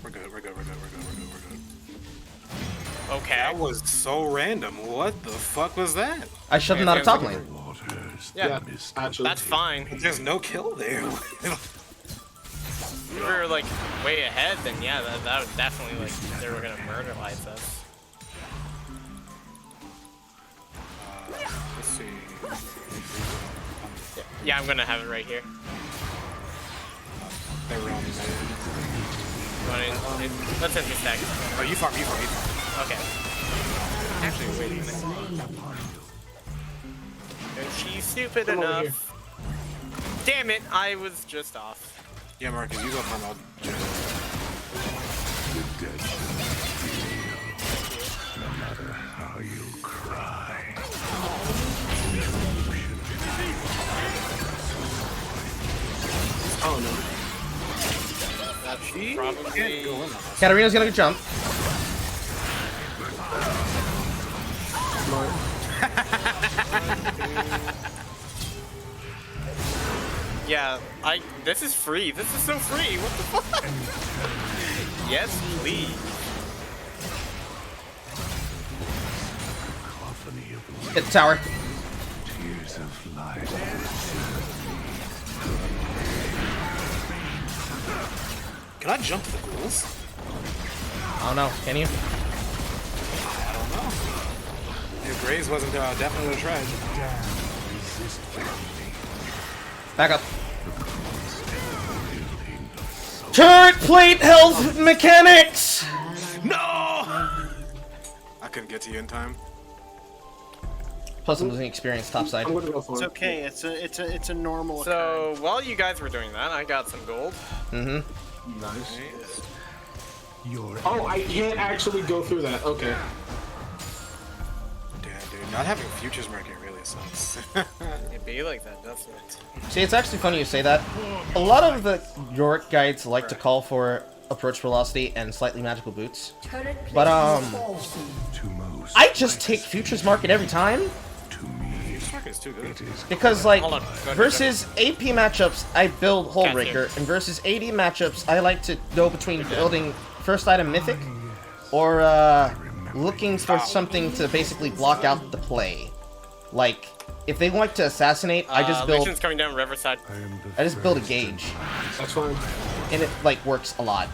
We're good. We're good. We're good. We're good. We're good. We're good. Okay. That was so random. What the fuck was that? I shoved him out of top lane. Waters, Yeah, Actually, that's fine. There's no kill there. If we were like way ahead, then yeah, that would definitely like they were gonna murderize us. Let's see. Yeah, I'm gonna have it right here. They were on me. Let's end this stack. Oh, you farm. You farm. You farm. Okay. Actually, wait a minute. Isn't she stupid Come over enough? Damn it, I was just off. Yeah, Marcus, you go farm out. The dead feel, no matter how you cry. Oh no. That's She probably. can't go in on us. Katarina's gonna jump. Yeah, this is free. This is so free. What the fuck? Yes, please. Cacophony of Hit the tower. tears of light. Can I jump to the ghouls? I don't know. Can you? I don't know. If Graves wasn't there, I definitely would have tried. Resist me. Back up. Turret plate health mechanics! No! I couldn't get to you in time. Plus I'm losing experience topside. I'm gonna go for It's it. okay. It's a normal. So while you guys were doing that, I got some gold. Mm-hmm. Nice. Your Oh, I can't actually go through that. Okay. Damn, dude. Not having futures market really sucks. It be like that, doesn't it? See, it's actually funny you say that. A lot of the Yorick guides like to call for approach velocity and slightly magical boots. Turret But, to most I just take Futures Market every time. to me. Futures market is too good. It is Because, like, Hold on, go ahead, versus AP matchups, I build Cat's Hullbreaker, and versus AD matchups, I like to go between building first item Mythic or looking for something to basically block out the play. Like, if they like to assassinate, I just build. Legion's coming down Riverside. I am the I just build a first gauge, That's fine. and it like works a lot.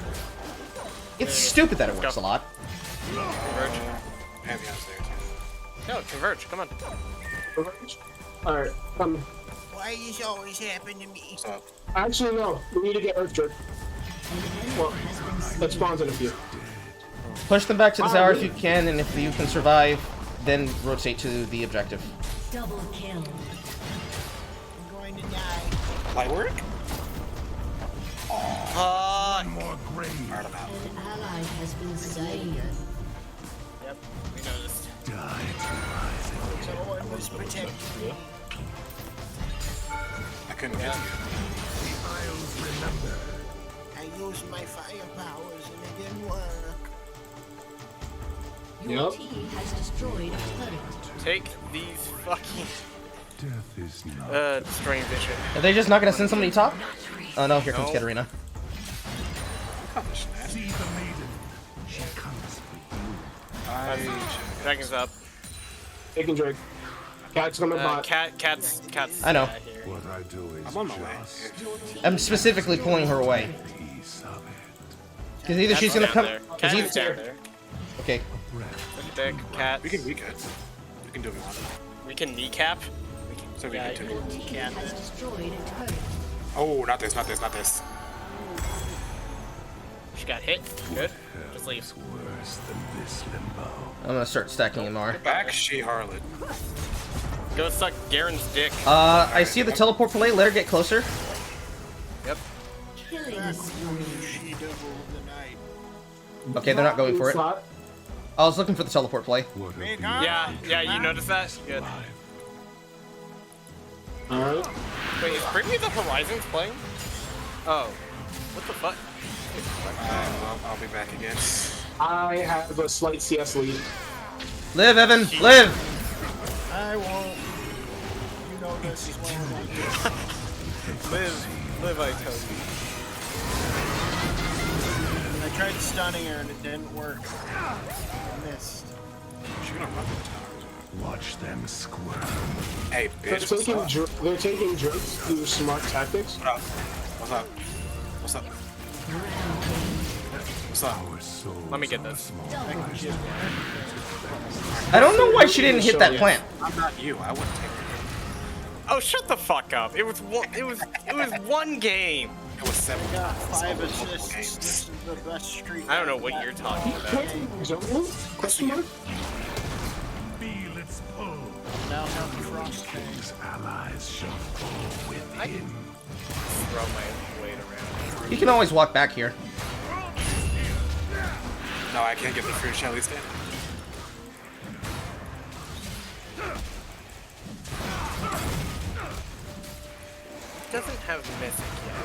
It's stupid that it works a lot. Converge. Pantheon's there too. No, converge. Come on. Alright, Why is this always happening to me? What's up? actually no. We need to get Earth Jerk. Well, that spawns in a few. Push them back to the tower if you can, and if you can survive, then rotate to the objective. Double kill. I'm going to die. Light work? more grave. Alright, I'm out. An ally has been slain. Yep, we noticed. Die to rise again. Someone was protecting me. I couldn't get to you. Isles remember. I used my fire powers and it didn't work. Your Yep. team has destroyed a turret. Take these fucking Death is not. destroying vision. Are they just not gonna send somebody top? Oh no, here comes No. Katarina. See the maiden. She comes for you. Dragon's up. Taking Drake. Cat's gonna bot. Cat's. I know. Here. What I do is I'm on my way. just I'm specifically pulling her away. a piece of it. Because either she's Cat's gonna down come. there. 'cause Cat either- is down there. Okay. Big cat. We can weak it. We can do what we want. We can kneecap. So we Yeah, can you too. Your team has destroyed a turret. Oh, not this, not this, not this. She got hit. Good. Just leave. It's worse than this limbo. I'm gonna start stacking MR. Back, she harlot. Go suck Garen's dick. I see the teleport play. Let her get closer. Yep. Killing spree. She devil of the night. Okay, they're not going for it. Slot. I was looking for the teleport play. What a Big beauty Yeah, you noticed that? Good. Alright. Wait, is Bring Me the Horizons playing? Oh. What the fuck? I'll be back again. I have a slight CS lead. Live, Evan. Live. I won't. You know this is what I want. Live, I tell you. I tried stunning her and it didn't work. I missed. She's gonna run to the towers. Watch them squirm. Hey, They're bitch. What's taking up? they're taking Drakes through smart tactics. What's up? What's up? What's up? Our souls Let me get are this. small. I don't know why she didn't hit that plant. I'm not you. I wouldn't take it. Oh, shut the fuck up. It was one game. It was 7 Got It's 5 multiple assists. games. This is the best streak. I don't know what you're talking about. Jungle? Question mark? Feel its pull. Now I'll have the frost thing. His allies shall fall with him. Throw my weight around. You can always walk back here. No, I can't get the fruit shall we stand? Doesn't have mythic yet.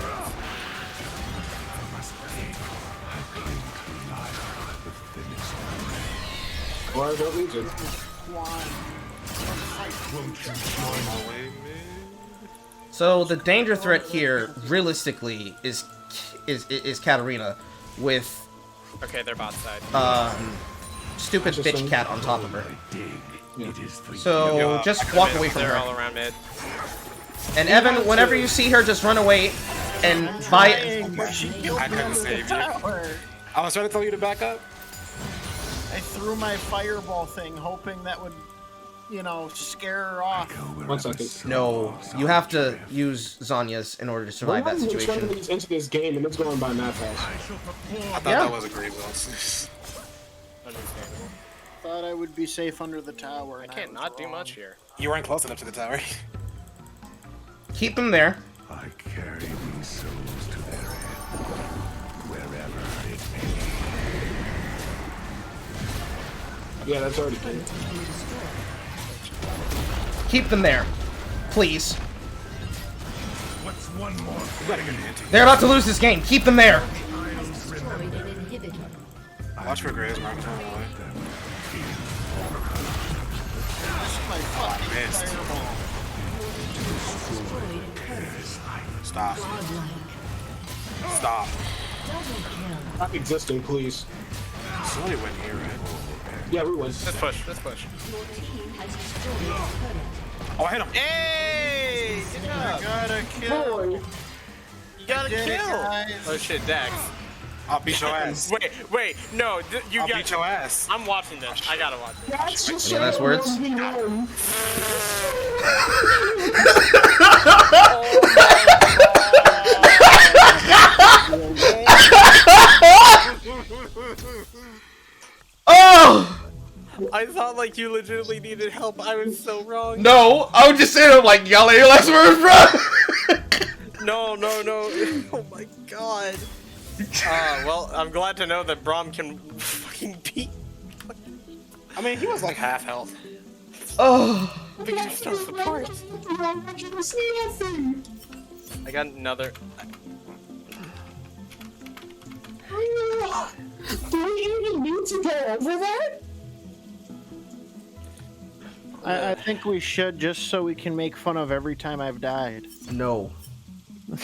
Or I don't need to. So the danger threat here, realistically, is Katarina with Okay, they're bot side. stupid bitch cat on top of her. It is for So just walk away from They're her. all around mid. And Evan, whenever you see her, just run away and buy. I couldn't save you. I was trying to tell you to back up. I threw my fireball thing, hoping that would, you know, scare her off. 1 second. No, you have to use Zanya's in order to survive that We're running situation. these into this game and it's going by mad fast. I thought Yeah. that was a great build. Understandable. Thought I would be safe under the tower. I can't not do much here. You weren't close enough to the tower. Keep them there. I carry these souls to their end, wherever it may. Yeah, that's already good. Keep them there, please. What's one more? They're about to lose this game. Keep them there. Destroyed an inhibitor. Watch for Graves, Mark. Turn away. My fucking Missed. fireball. Destroyed a turret. Stop. Godlike. Stop. Double kill. Stop existing, please. Somebody went here, right? Yeah, we win. Let's push. Let's push. Your team has destroyed a turret. Oh, I hit him. Hey! Good job. Gotta kill. You got a Did it, kill. guys. Oh shit, Dax. I'll beat your ass. Wait, no, you I'll got. beat your ass. I'm watching this. I gotta watch this. That's just Any last words? Oh! I thought like you legitimately needed help. I was so wrong. No, I would just say I'm like, y'all ain't your last words, bro. No. Oh my god. Well, I'm glad to know that Braum can fucking beat. I mean, he was like half health. Oh. Because you're so support. I got another. Do we even need to go over that? I think we should, just so we can make fun of every time I've died. No. I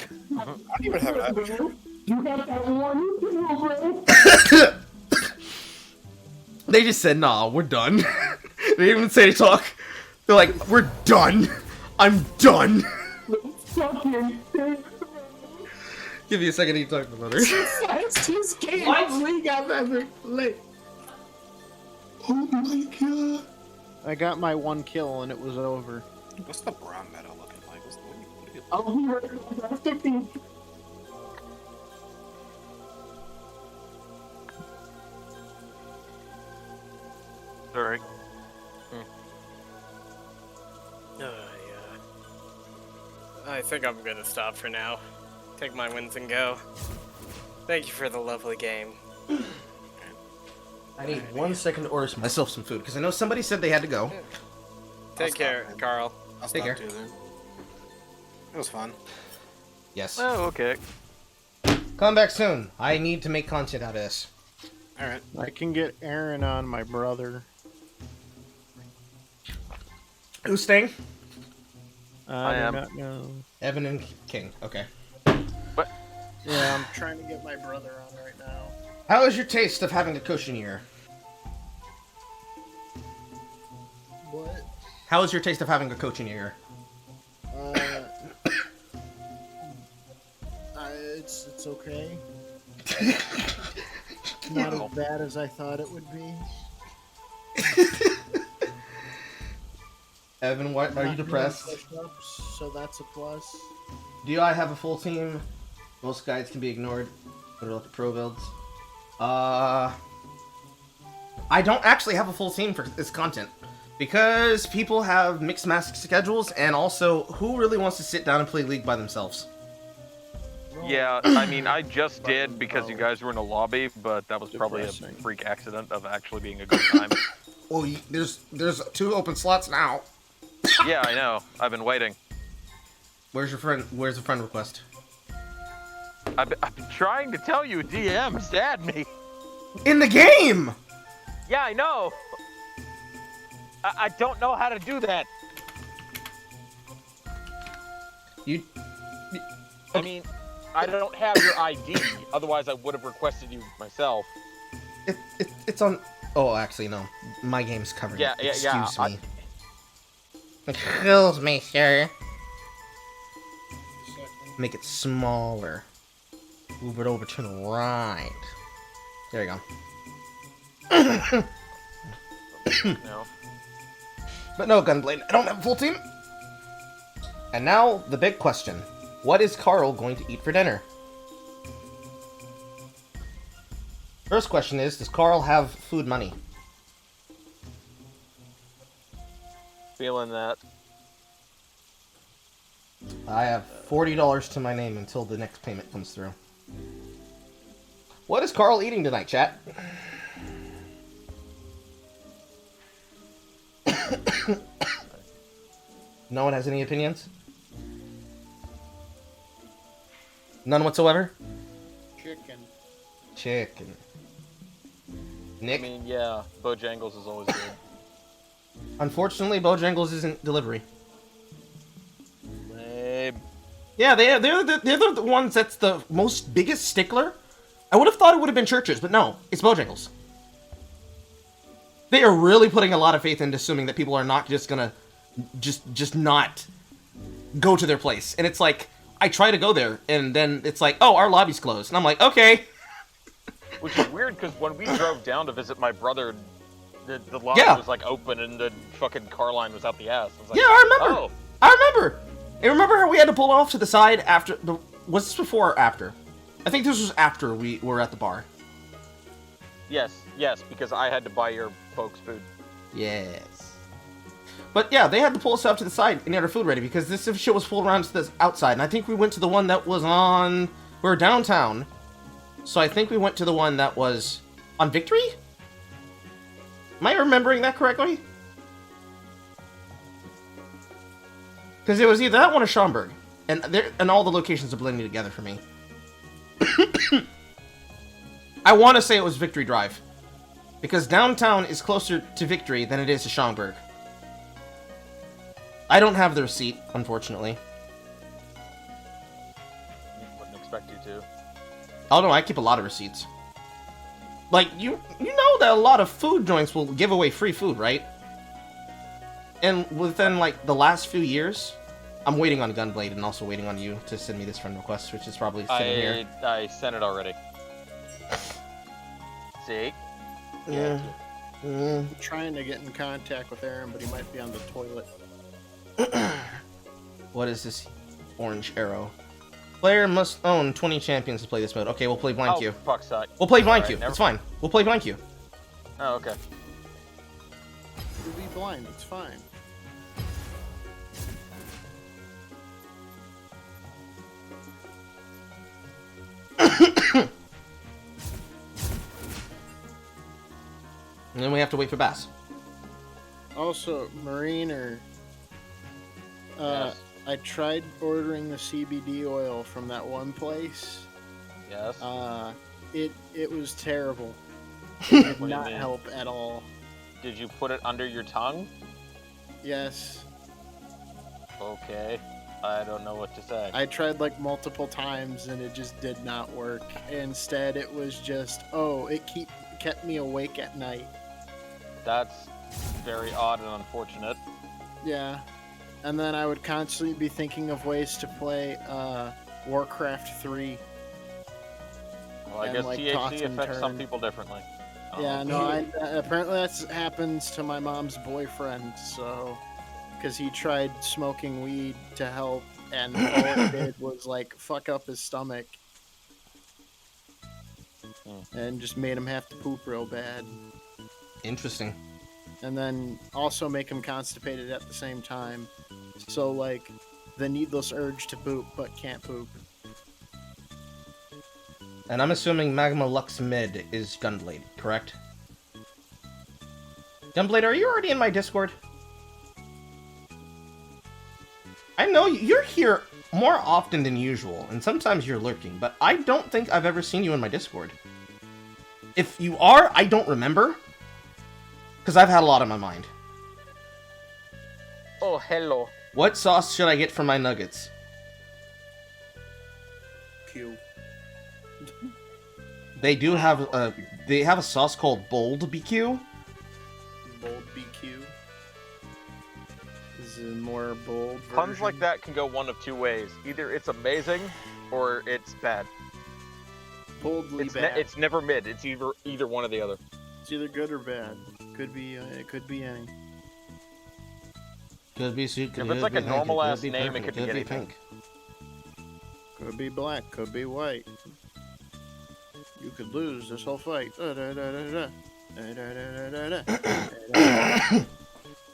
don't even have that. You got that one? They just said, nah, we're done. They didn't even say to talk. They're like, we're done. I'm done. Give me a second to talk about her. Fastest game of League I've ever played. Oh my god. I got my one kill and it was over. What's the brown meta looking like? What do you I'll be right back. 15. Sorry. I think I'm gonna stop for now. Take my wins and go. Thank you for the lovely game. I need 1 second to order myself some food, because I know somebody said they had to go. Take care, Carl. I'll Take stop care. too then. It was fun. Yes. Oh, okay. Come back soon. I need to make content out of this. Alright. I can get Aaron on my brother. Who's staying? I am. do not know. Evan and King. Okay. Yeah, I'm trying to get my brother on right now. How is your taste of having a coach in your ear? What? How is your taste of having a coach in your ear? It's okay. Not as bad as I thought it would be. Evan, what are you Not doing depressed? push-ups, so that's a plus. Do I have a full team? Most guides can be ignored. What about the pro builds? I don't actually have a full team for this content Because people have mixed mask schedules, and also, who really wants to sit down and play League by themselves? Yeah, I mean, I just did because you guys were in a lobby, but that was probably a Depressing. freak accident of actually being a good time. Well, there's 2 open slots now. Yeah, I know. I've been waiting. Where's your friend? Where's the friend request? I've been trying to tell you, DM is add me. In the game! Yeah, I know. I don't know how to do that. You... I mean, I don't have your ID. Otherwise, I would have requested you myself. It's on... Oh, actually, no. My game's covered. Yeah, yeah, yeah. Excuse me. Excuse me, sir. Make it smaller. Move it over to the right. There you go. No. But no, Gunblade, I don't have a full team. And now, the big question. What is Carl going to eat for dinner? First question is, does Carl have food money? Feeling that. I have $40 to my name until the next payment comes through. What is Carl eating tonight, chat? No one has any opinions? None whatsoever? Chicken. Nick? I mean, yeah, Bojangles is always good. Unfortunately, Bojangles isn't delivery. Babe. Yeah, they're the ones that's the most biggest stickler. I would have thought it would have been Churches, but no, it's Bojangles. They are really putting a lot of faith into assuming that people are not just gonna just not go to their place. And it's like, I try to go there, and then it's like, oh, our lobby's closed. And I'm like, okay. Which is weird, because when we drove down to visit my brother, the lobby was, like, open, and the fucking car line was out the ass. I was like, Yeah, I remember. Oh. I remember. And remember how we had to pull off to the side after the... Was this before or after? I think this was after we were at the bar. Yes, because I had to buy your folks food. Yes. But yeah, they had to pull us up to the side and get our food ready because this shit was full around to the outside. And I think we went to the one that was on... We were downtown. So I think we went to the one that was on Victory? Am I remembering that correctly? Because it was either that one or Schaumburg. And all the locations are blending together for me. I want to say it was Victory Drive. Because downtown is closer to Victory than it is to Schaumburg. I don't have the receipt, unfortunately. Wouldn't expect you to. Oh no, I keep a lot of receipts. Like, you know that a lot of food joints will give away free food, right? And within, like, the last few years, I'm waiting on Gunblade and also waiting on you to send me this friend request, which is probably sitting here. I sent it already. See? Yeah. I'm trying to get in contact with Aaron, but he might be on the toilet. What is this orange arrow? Player must own 20 champions to play this mode. Okay, we'll play Blind Q. Fuck's sake. We'll play Blind Alright, Q. It's fine. We'll play Blind Q. Oh, okay. You'll be blind, it's fine. And then we have to wait for Bass. Also, Marine Yes. I tried ordering the CBD oil from that one place. Yes. It was terrible. It did What do you not mean? help at all. Did you put it under your tongue? Yes. Okay. I don't know what to say. I tried like multiple times and it just did not work. Instead, it was just, it kept me awake at night. That's very odd and unfortunate. Yeah. And then I would constantly be thinking of ways to play Warcraft 3. Well, I And, guess like, THC toss and affects some turn. people differently. Yeah, no, apparently that happens to my mom's boyfriend, so... Because he tried smoking weed to help, and all it did was, like, fuck up his stomach. And just made him have to poop real bad. Interesting. and then also make him constipated at the same time. So, like, the needless urge to poop but can't poop. And I'm assuming Magma Lux Mid is Gunblade, correct? Gunblade, are you already in my Discord? I know you're here more often than usual, and sometimes you're lurking, but I don't think I've ever seen you in my Discord. If you are, I don't remember, because I've had a lot on my mind. Oh, hello. What sauce should I get for my nuggets? Q. They do have a sauce called Bold BQ. Bold BQ. Is it more bold version? Puns like that can go one of two ways. Either it's amazing, or it's bad. Boldly It's, bad. it's never mid. It's either one or the other. It's either good or bad. Could be. It could be any. Could be sweet, If it's like a normal ass name, it could be anything. pink. Could be black. Could be white. You could lose this whole fight.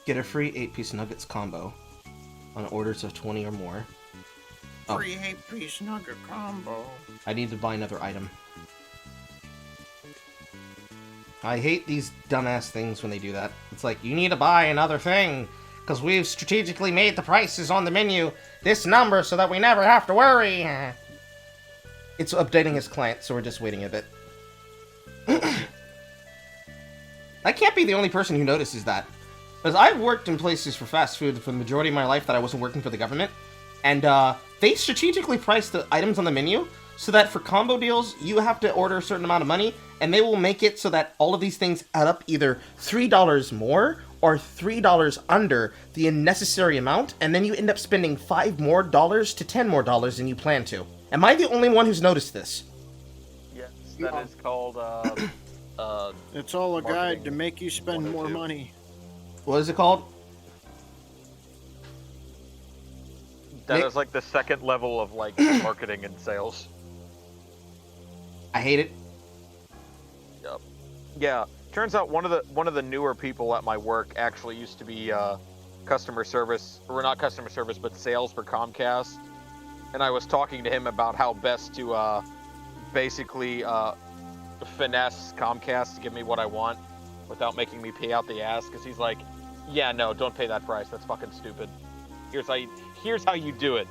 Get a free 8-piece nuggets combo on orders of 20 or more. Oh, Free 8-piece nugget combo. I need to buy another item. I hate these dumbass things when they do that. It's like, you need to buy another thing, because we've strategically made the prices on the menu this number so that we never have to worry. It's updating his client, so we're just waiting a bit. I can't be the only person who notices that. Because I've worked in places for fast food for the majority of my life that I wasn't working for the government. And they strategically price the items on the menu so that for combo deals, you have to order a certain amount of money. And they will make it so that all of these things add up either $3 more or $3 under the unnecessary amount. And then you end up spending $5 more to $10 more than you plan to. Am I the only one who's noticed this? Yes, that is called, It's all a guide Marketing to make you spend more 102. money. What is it called? that Nick- is like the second level of, like, marketing and sales. I hate it. Yep. Yeah, turns out one of the newer people at my work actually used to be, customer service, or not customer service, but sales for Comcast. And I was talking to him about how best to, basically, finesse Comcast to give me what I want without making me pay out the ass, because he's like, yeah, no, don't pay that price, that's fucking stupid. Here's how you do it.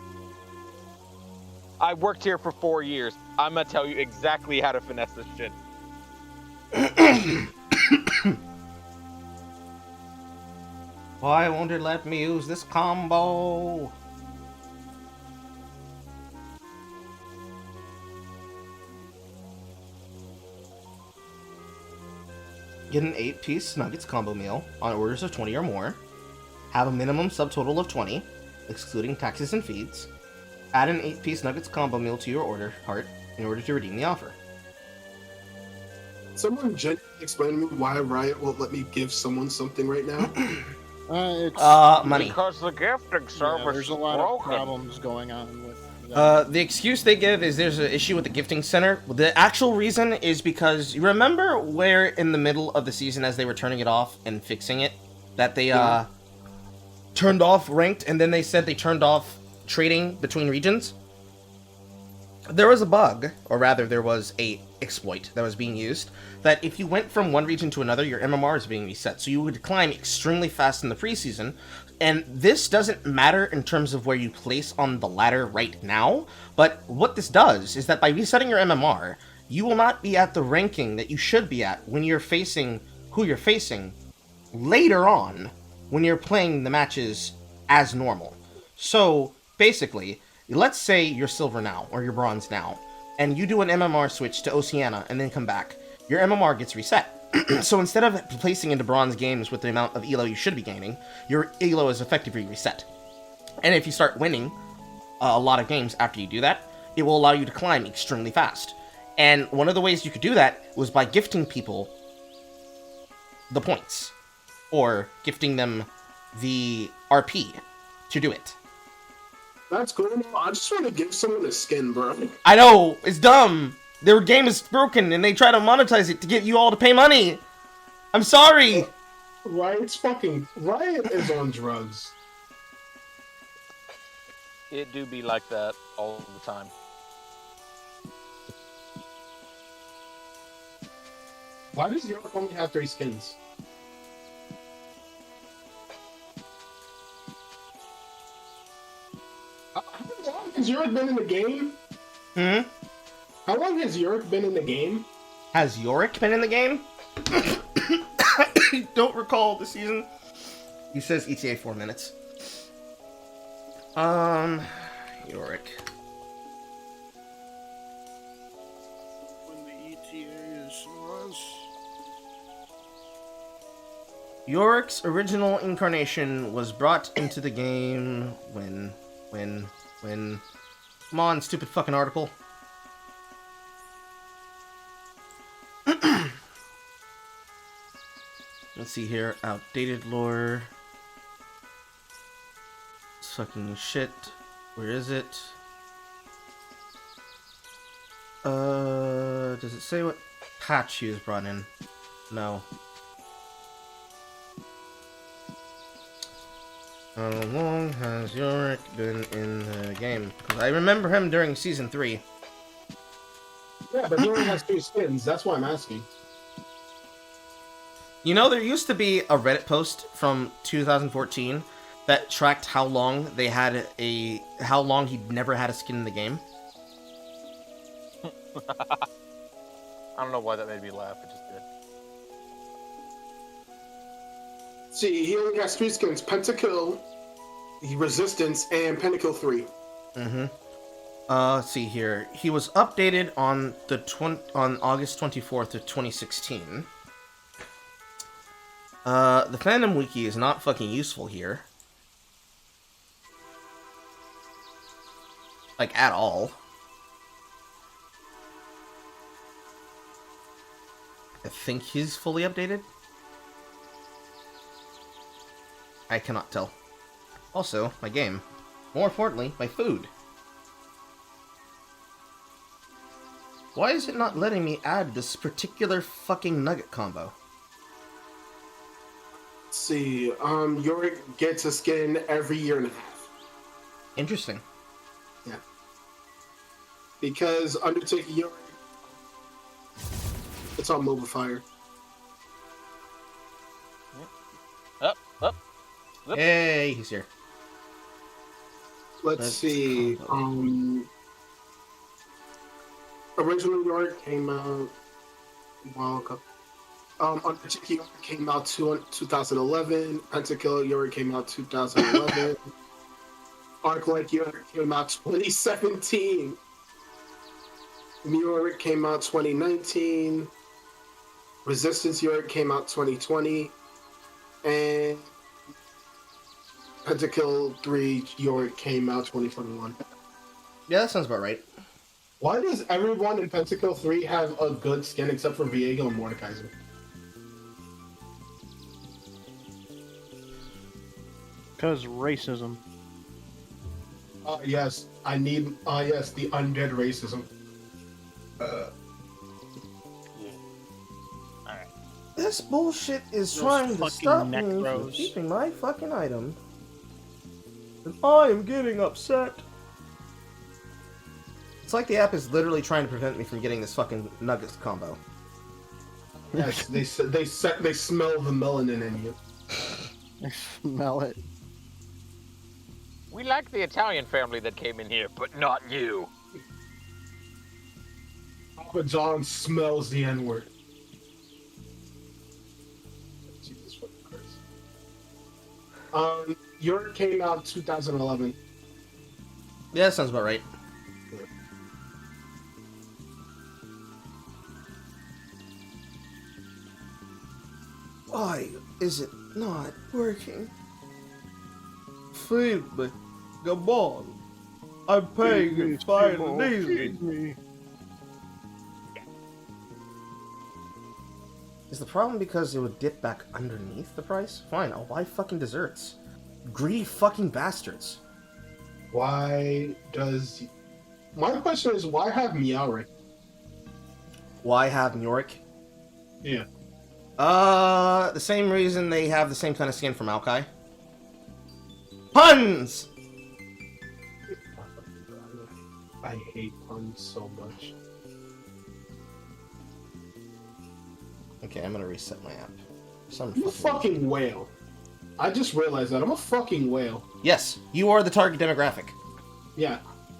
I worked here for 4 years. I'm gonna tell you exactly how to finesse this shit. Why won't it let me use this combo? Get an 8-piece nuggets combo meal on orders of 20 or more. Have a minimum subtotal of 20, excluding taxes and fees. Add an 8-piece nuggets combo meal to your order cart in order to redeem the offer. Someone genuinely explain to me why Riot won't let me give someone something right now. It's Money. Because the gifting service there's a lot is of broken. problems going on with that. The excuse they give is there's an issue with the gifting center. The actual reason is because you remember where in the middle of the season, as they were turning it off and fixing it, that they turned off ranked, and then they said they turned off trading between regions. There was a bug, or rather there was a exploit that was being used, that if you went from one region to another, your MMR is being reset, so you would climb extremely fast in the preseason. And this doesn't matter in terms of where you place on the ladder right now, but what this does is that by resetting your MMR, you will not be at the ranking that you should be at when you're facing who you're facing later on when you're playing the matches as normal. So, basically, let's say you're silver now, or you're bronze now, and you do an MMR switch to Oceania and then come back. Your MMR gets reset. So instead of placing into bronze games with the amount of ELO you should be gaining, your ELO is effectively reset. And if you start winning a lot of games after you do that, it will allow you to climb extremely fast. And one of the ways you could do that was by gifting people the points, or gifting them the RP to do it. That's cool. I just want to give someone a skin, bro. I know, it's dumb. Their game is broken and they try to monetize it to get you all to pay money. I'm sorry. Riot is on drugs. It do be like that all the time. Why does York only have 3 skins? How long has York been in the game? Hmm? How long has York been in the game? Has Yorick been in the game? I don't recall the season. He says ETA 4 minutes. Yorick. When the ETA was. Yorick's original incarnation was brought into the game when... Come on, stupid fucking article. Let's see here. Outdated lore. Fucking shit. Where is it? Does it say what patch he was brought in? No. How long has Yorick been in the game? Because I remember him during Season 3. Yeah, but he only has 2 skins. That's why I'm asking. You know, there used to be a Reddit post from 2014 that tracked how long they had how long he'd never had a skin in the game. I don't know why that made me laugh. It just did. See, he only has 3 skins: Pentakill, Resistance, and Pentakill 3. Mm-hmm. Let's see here. He was updated on on August 24th of 2016. The fandom wiki is not fucking useful here. Like, at all. I think he's fully updated. I cannot tell. Also, my game. More importantly, my food. Why is it not letting me add this particular fucking nugget combo? Let's see, Yorick gets a skin every year and a half. Interesting. Yeah. Because Undertaker Yorick, it's on Mobile Fire. Up. Hey, he's here. Let's see, original Yorick came out a while ago. Undertaker Yorick came out 2011. Pentakill Yorick came out 2011. Arc-like Yorick came out 2017. Yorick came out 2019. Resistance Yorick came out 2020. And Pentakill 3 Yorick came out 2021. Yeah, that sounds about right. Why does everyone in Pentakill 3 have a good skin except for Viego and Mordekaiser? Because racism. Yes, I need, yes, the undead racism. This bullshit is Those trying to fucking stop me from necros. keeping my fucking item. And I am getting upset. It's like the app is literally trying to prevent me from getting this fucking nuggets combo. Yes, they smell the melanin in you. I smell it. We like the Italian family that came in here, but not you. Papa John smells the N-word. Jesus, what curse. Yorick came out 2011. Yeah, that sounds about right. Why is it not working? Feed me. Come on. I'm paying in fire and diesel. Is the problem because it would dip back underneath the price? Fine, I'll buy fucking desserts. Greedy fucking bastards. Why does... My question is, why have Meowrick? Why have Yorick? Yeah. The same reason they have the same kind of skin from Maokai. Puns! I hate puns so much. Okay, I'm gonna reset my app. I'm a fucking whale. I just realized that. I'm a fucking whale. Yes, you are the target demographic. Yeah.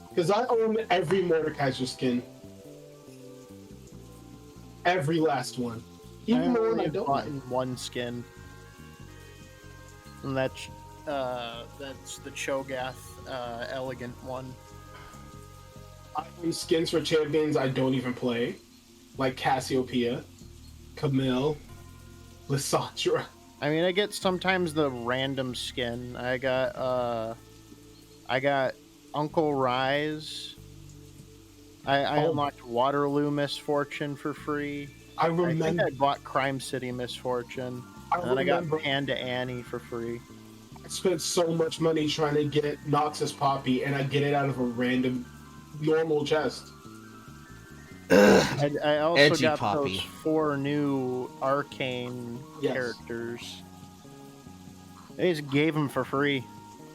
Because I own every Mordekaiser skin. Every last one. Even the one I don't bought like. one skin. And that's the Cho'Gath elegant one. I own skins for champions I don't even play. Like Cassiopeia, Camille, Lysandra. I mean, I get sometimes the random skin. I got Uncle Rise. I unlocked Waterloo Misfortune for free. I remember. I think I bought Crime City Misfortune. And then I got Panda Annie for free. I spent so much money trying to get Noxus Poppy, and I get it out of a random, normal chest. I also Edgy got Poppy. those 4 new Arcane Yes. characters. They just gave them for free.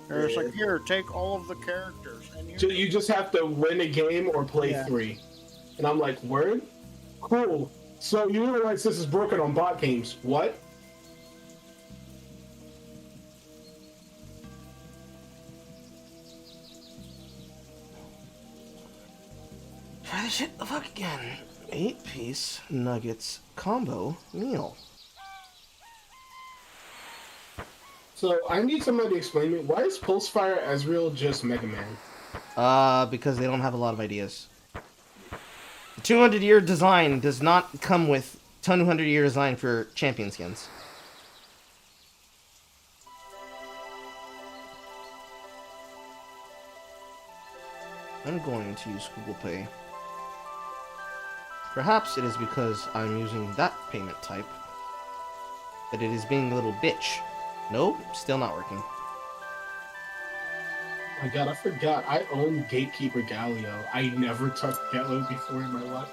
They're just like, here, take all of the characters. And So you just have to win a game or play 3. And I'm like, word? Cool. So you realize this is broken on bot games. What? Try this shit the fuck again. 8-piece nuggets combo meal. So I need somebody to explain to me, why is Pulsefire Ezreal just Mega Man? Because they don't have a lot of ideas. The 200-year design does not come with 200-year design for champion skins. I'm going to use Google Pay. Perhaps it is because I'm using that payment type that it is being a little bitch. Nope, still not working. Oh my god, I forgot. I own Gatekeeper Galio. I never touched Galio before in my life.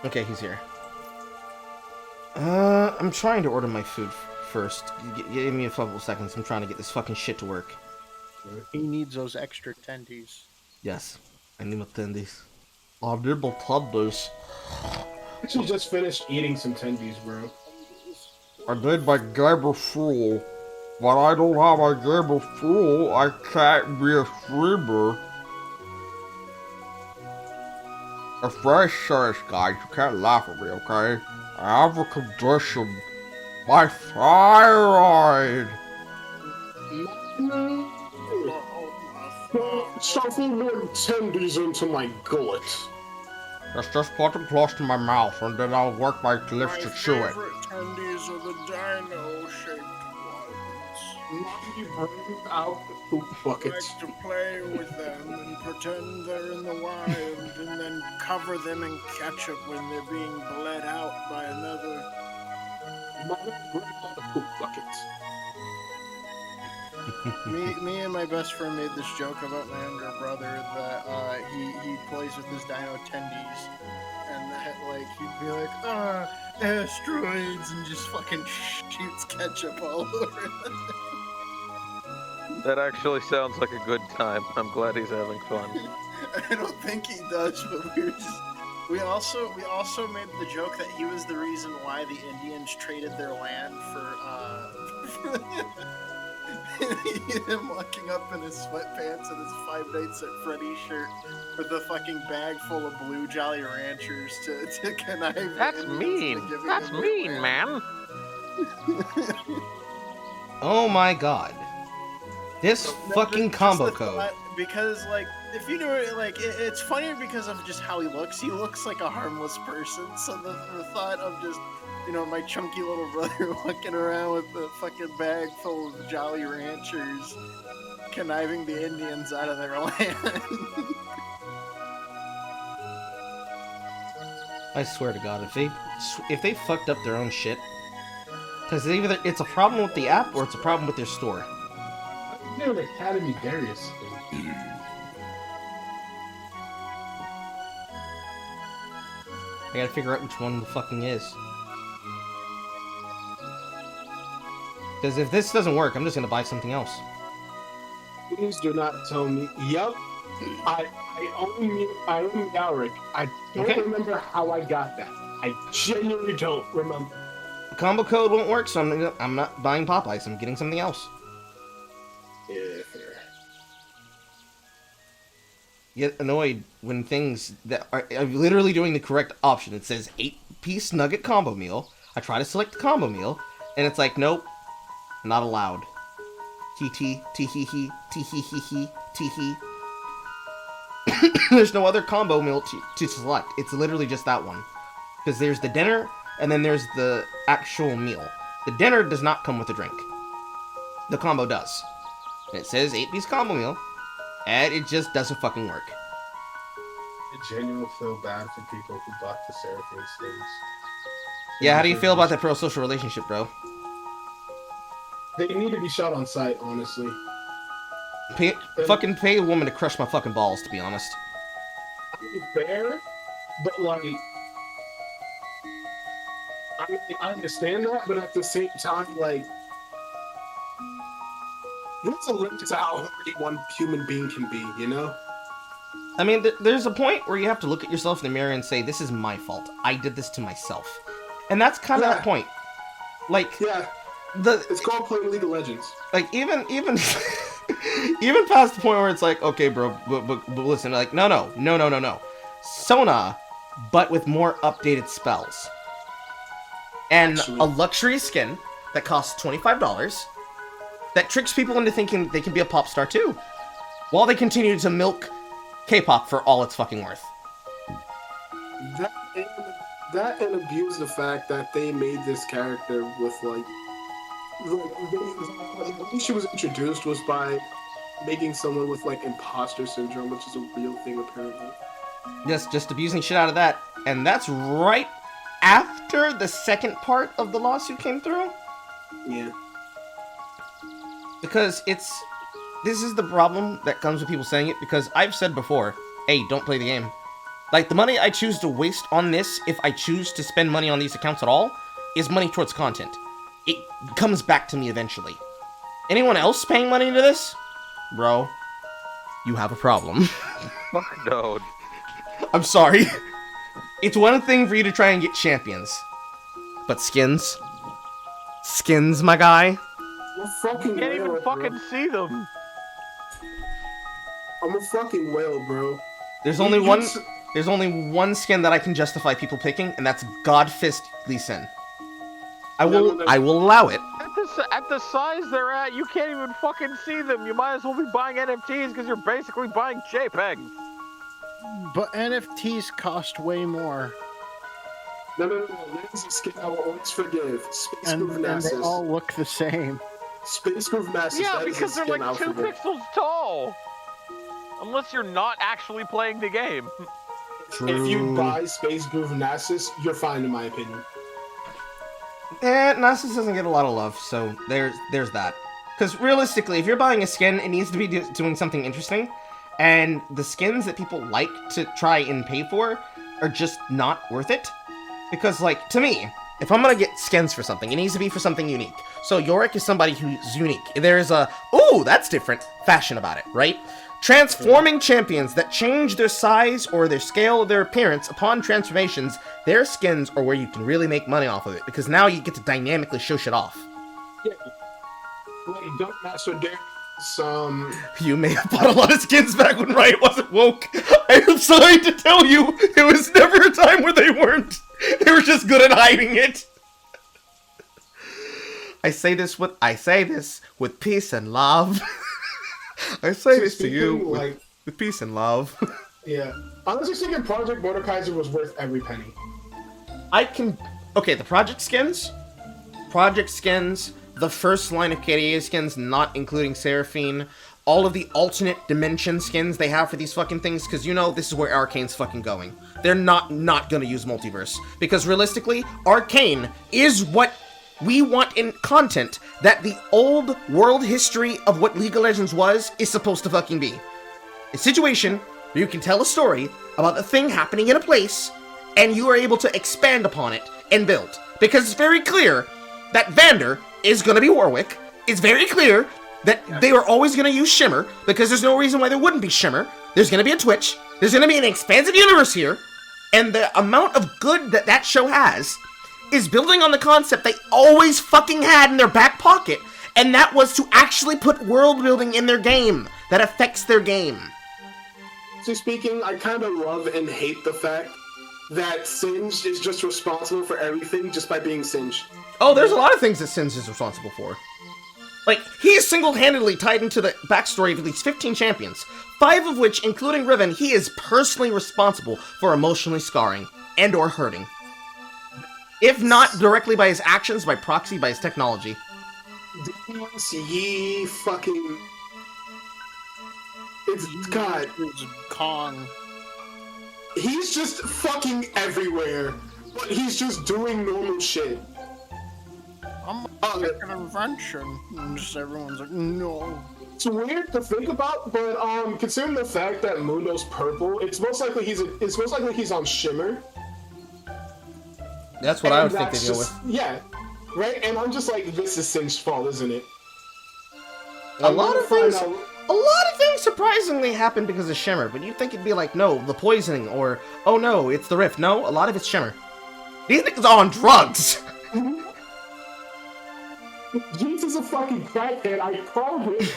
Okay, he's here. I'm trying to order my food first. Give me a couple seconds. I'm trying to get this fucking shit to work. he needs those extra tendies. Yes, I need my tendies. I need my tendies. I actually just finished eating some tendies, bro. I need my gamer fuel. When I don't have my gamer fuel, I can't be a streamer. I'm very serious, guys. You can't laugh at me, okay? I have a condition. My thyroid. Shuffle more tendies into my gullet. Just put them close to my mouth, and then I'll work my lips to chew it. Tendies are the dino-shaped ones. Now you bring out the poop buckets. To play with them and pretend they're in the wild, and then cover them in ketchup when they're being bled out by another. Now bring out the poop buckets. Me and my best friend made this joke about my younger brother that he plays with his dino tendies, and that like he'd be like, asteroids, and just fucking shoots ketchup all over it. That actually sounds like a good time. I'm glad he's having fun. I don't think he does, but we also made the joke that he was the reason why the Indians traded their land for him walking up in his sweatpants and his 5 Nights at Freddy's shirt with a fucking bag full of blue Jolly Ranchers to connive. That's mean. That's mean, man. Oh my god. This fucking combo code. Because, like, if you do it, like, it's funnier because of just how he looks. He looks like a harmless person, so the thought of just, you know, my chunky little brother walking around with a fucking bag full of Jolly Ranchers, conniving the Indians out of their land. I swear to God, if they fucked up their own shit, because either it's a problem with the app or it's a problem with their store. They're an Academy Darius thing. I gotta figure out which one the fucking is. Because if this doesn't work, I'm just gonna buy something else. Please do not tell me. Yup. I own Yarick. I don't remember how I got that. I genuinely don't remember. The combo code won't work, so I'm not buying Popeyes. I'm getting something else. Yeah, fair. Get annoyed when things that are literally doing the correct option. It says 8-piece nugget combo meal. I try to select the combo meal, and it's like, nope, not allowed. Tee hee hee, tee hee hee hee, tee hee. There's no other combo meal to select. It's literally just that one. Because there's the dinner, and then there's the actual meal. The dinner does not come with a drink. The combo does. And it says 8-piece combo meal, and it just doesn't fucking work. I genuinely feel bad for people who bought the Seraphim skins. Yeah, how do you feel about that pro-social relationship, bro? They need to be shot on sight, honestly. Fucking pay a woman to crush my fucking balls, to be honest. Fair, but like, I understand that, but at the same time, like, there's a limit to how horny one human being can be, you know? I mean, there's a point where you have to look at yourself in the mirror and say, this is my fault. I did this to myself. And that's kind of that point. Like, yeah, it's called playing League of Legends. Like, even even past the point where it's like, okay, bro, but listen, like, no. Sona, but with more updated spells. And a luxury skin that costs $25 that tricks people into thinking they can be a pop star too, while they continue to milk K-pop for all it's fucking worth. That and abuse the fact that they made this character with, like, the way she was introduced was by making someone with, like, imposter syndrome, which is a real thing apparently. Yes, just abusing shit out of that. And that's right after the second part of the lawsuit came through? Yeah. Because this is the problem that comes with people saying it, because I've said before, hey, don't play the game. Like, the money I choose to waste on this, if I choose to spend money on these accounts at all, is money towards content. It comes back to me eventually. Anyone else paying money into this? Bro, you have a problem. Fuck no. I'm sorry. It's one thing for you to try and get champions. But skins? Skins, my guy? You can't even fucking see them. I'm a fucking whale, bro. There's only one skin that I can justify people picking, and that's Godfist Lee Sin. I will allow it. At the size they're at, you can't even fucking see them. You might as well be buying NFTs because you're basically buying JPEGs. But NFTs cost way more. No. There's a skin I will always forgive. Space Groove And Nasus. they all look the same. Space Groove Nasus. Yeah, because they're like 2 pixels tall. Unless you're not actually playing the game. True. If you buy Space Groove Nasus, you're fine in my opinion. Nasus doesn't get a lot of love, so there's that. Because realistically, if you're buying a skin, it needs to be doing something interesting. And the skins that people like to try and pay for are just not worth it. Because, like, to me, if I'm gonna get skins for something, it needs to be for something unique. So Yorick is somebody who's unique. There's a, ooh, that's different fashion about it, right? Transforming champions that change their size or their scale or their appearance upon transformations, their skins are where you can really make money off of it. Because now you get to dynamically show shit off. Yeah. Like, don't mess with some... You may have bought a lot of skins back when Riot wasn't woke. I am sorry to tell you, it was never a time where they weren't. They were just good at hiding it. I say this with peace and love. I say this to you with peace and love. Yeah. Honestly, thinking Project Mordekaiser was worth every penny. Okay, the Project skins, the first line of KDA skins, not including Seraphine, all of the alternate dimension skins they have for these fucking things, because you know this is where Arcane's fucking going. They're not gonna use multiverse, because realistically, Arcane is what we want in content that the old world history of what League of Legends was is supposed to fucking be. A situation where you can tell a story about the thing happening in a place, and you are able to expand upon it and build. Because it's very clear that Vander is going to be Warwick. It's very clear that they are always going to use Shimmer, because there's no reason why there wouldn't be Shimmer. There's going to be a Twitch. There's going to be an expansive universe here. And the amount of good that that show has is building on the concept they always fucking had in their back pocket, and that was to actually put world building in their game that affects their game. So speaking, I kind of love and hate the fact that Singed is just responsible for everything just by being Singed. Oh, there's a lot of things that Sins is responsible for. Like, he is single-handedly tied into the backstory of at least 15 champions, 5 of which, including Riven, he is personally responsible for emotionally scarring and or hurting. If not directly by his actions, by proxy, by his technology. He fucking... It's God. It's Kong. He's just fucking everywhere, but he's just doing normal shit. I'm like an invention. And just everyone's like, no. It's weird to think about, but considering the fact that Mundo's purple, it's most likely he's on Shimmer. That's what I would think they deal with. Yeah, right. And I'm just like, this is Singe's fault, isn't it? A lot of things surprisingly happen because of Shimmer, but you'd think it'd be like, no, the poisoning, or, oh no, it's the rift. No, a lot of it's Shimmer. These niggas are on drugs! Jesus is a fucking crackhead. I called it.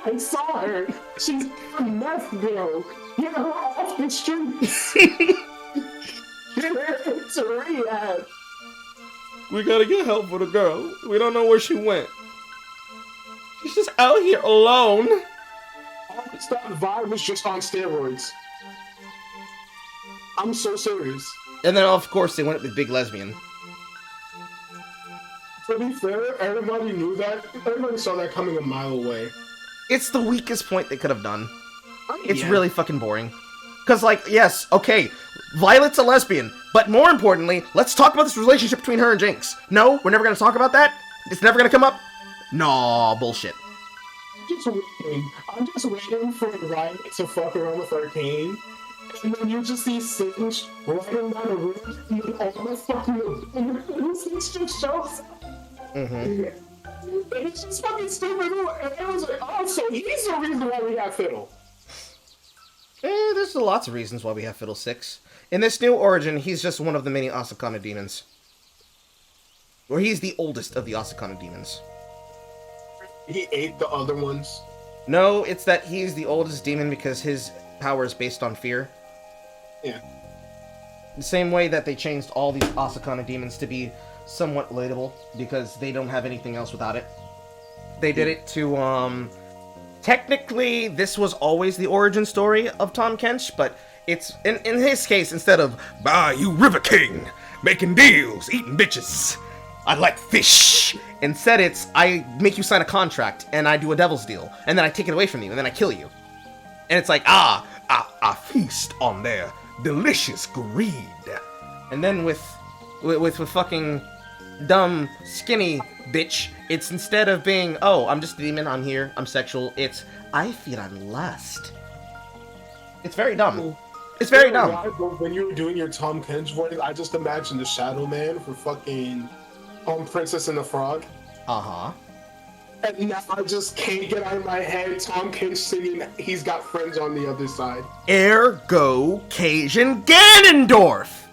I saw her. She's a meth girl. Get her off the streets. Get her into rehab. We gotta get help for the girl. We don't know where she went. She's just out here alone. That vibe was just on steroids. I'm so serious. And then, of course, they went with Big Lesbian. To be fair, everybody knew that. Everybody saw that coming a mile away. It's the weakest point they could have done. It's really fucking boring. Because, like, yes, okay, Violet's a lesbian, but more importantly, let's talk about this relationship between her and Jinx. No, we're never gonna talk about that? It's never gonna come up? Nah, bullshit. I'm just waiting for Riot to fuck around with Arcane, and then you just see Singe riding down a room, and all the fucking Singe just shows up. And it's just fucking stupid, and it was like, oh, so he's the reason why we have Fiddle. There's lots of reasons why we have Fiddle 6. In this new origin, he's just one of the many Asakana demons. Or he's the oldest of the Asakana demons. He ate the other ones? No, it's that he's the oldest demon because his power is based on fear. Yeah. The same way that they changed all these Asakana demons to be somewhat relatable because they don't have anything else without it. They did it to, technically, this was always the origin story of Tahm Kench, but it's, in his case, instead of, "Bah, you River King, making deals, eating bitches, I like fish," instead it's, I make you sign a contract, and I do a devil's deal, and then I take it away from you, and then I kill you. And it's like, I feast on their delicious greed. And then with fucking dumb, skinny bitch, it's instead of being, oh, I'm just a demon, I'm here, I'm sexual, it's, I feed on lust. It's very dumb. It's very dumb. When you were doing your Tahm Kench voice, I just imagined the Shadow Man for fucking Princess and the Frog. Uh-huh. And now I just can't get out of my head Tahm Kench singing He's Got Friends on the Other Side. Ergo Cajun Ganondorf!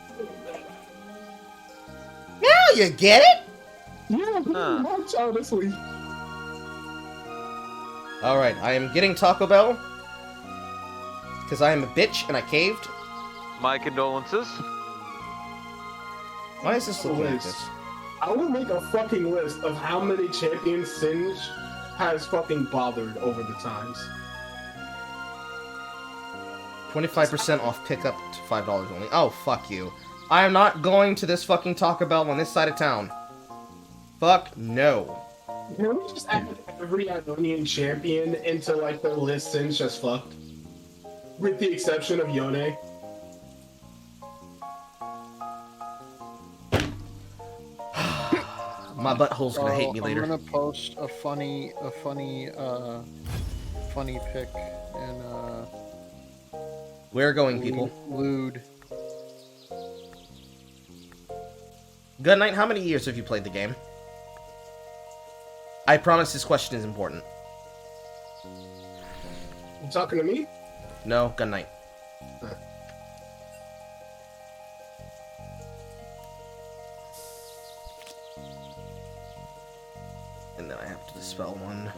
Now you get it? Yeah, pretty much, honestly. Alright, I am getting Taco Bell. Because I am a bitch and I caved. My condolences. Why is this looking like this? I will make a fucking list of how many champions Singe has fucking bothered over the times. 25% off pickup to $5 only. Oh, fuck you. I am not going to this fucking Taco Bell on this side of town. Fuck no. Can we just add every Ionian champion into like the list Singe just fucked? With the exception of Yone. My butthole's gonna hate me later. I'm gonna post a funny pic and We're going, people. lewd. Good Night, how many years have you played the game? I promise this question is important. You talking to me? No, Gun Knight. And then I have to dispel one.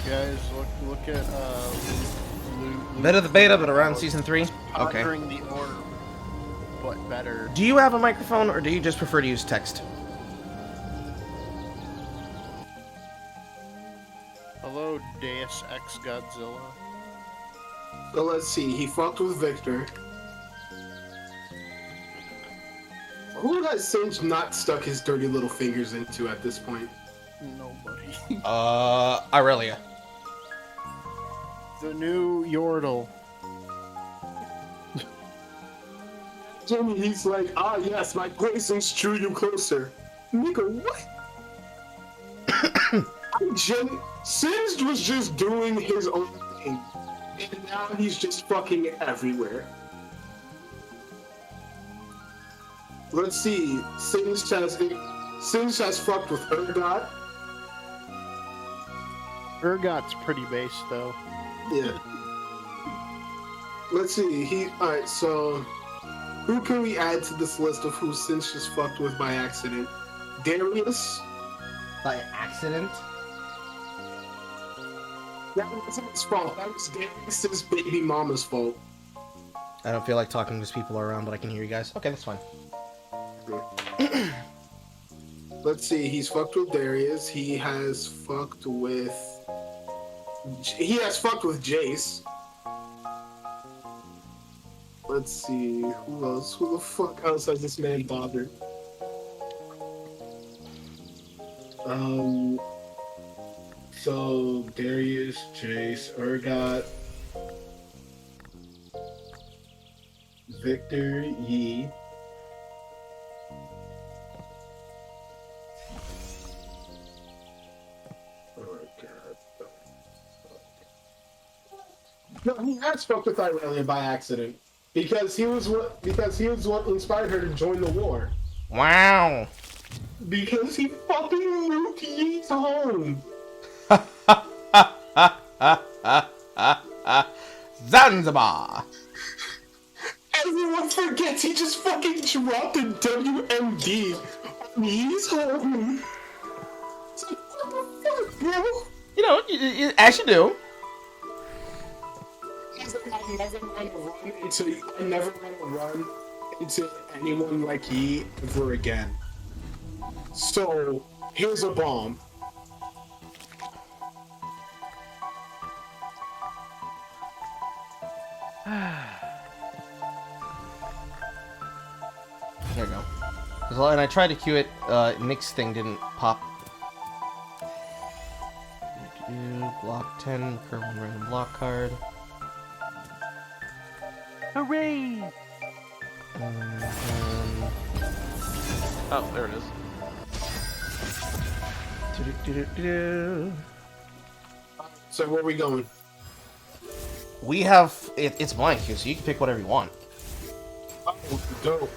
Guys, look at Beta the beta, but around season 3? Okay. Pondering the orb, but better. Do you have a microphone, or do you just prefer to use text? Hello, Deus Ex Godzilla. So let's see. He fucked with Victor. Who has Singe not stuck his dirty little fingers into at this point? Nobody. Aurelia. The new Yordle. Jimmy, he's like, ah, yes, my poisons drew you closer. Nigga, what? Singe was just doing his own thing, and now he's just fucking everywhere. Let's see. Singe has fucked with Urgot. Urgot's pretty base, though. Yeah. Let's see. Alright, so who can we add to this list of who Singe just fucked with by accident? Darius? By accident? That wasn't his fault. That was Darius's baby mama's fault. I don't feel like talking because people are around, but I can hear you guys. Okay, that's fine. Let's see. He's fucked with Darius. He has fucked with Jace. Let's see. Who else? Who the fuck else has this man bothered? So Darius, Jace, Urgot, Victor, Yi. Oh god. No, he has fucked with Irelia by accident. Because he was what inspired her to join the war. Wow. Because he fucking nuked Yi's home. Zanzibar. Everyone forgets he just fucking dropped a WMD on Yi's home. It's like, what the fuck, bro? You know, as you do. He's like, I never want to run into anyone like Yi ever again. So, here's a bomb. There we go. And I tried to cue it, Nick's thing didn't pop. Block 10, curve one random block card. Hooray! Oh, there it is. So where are we going? We have it's blank here, so you can pick whatever you want. Oh, dope.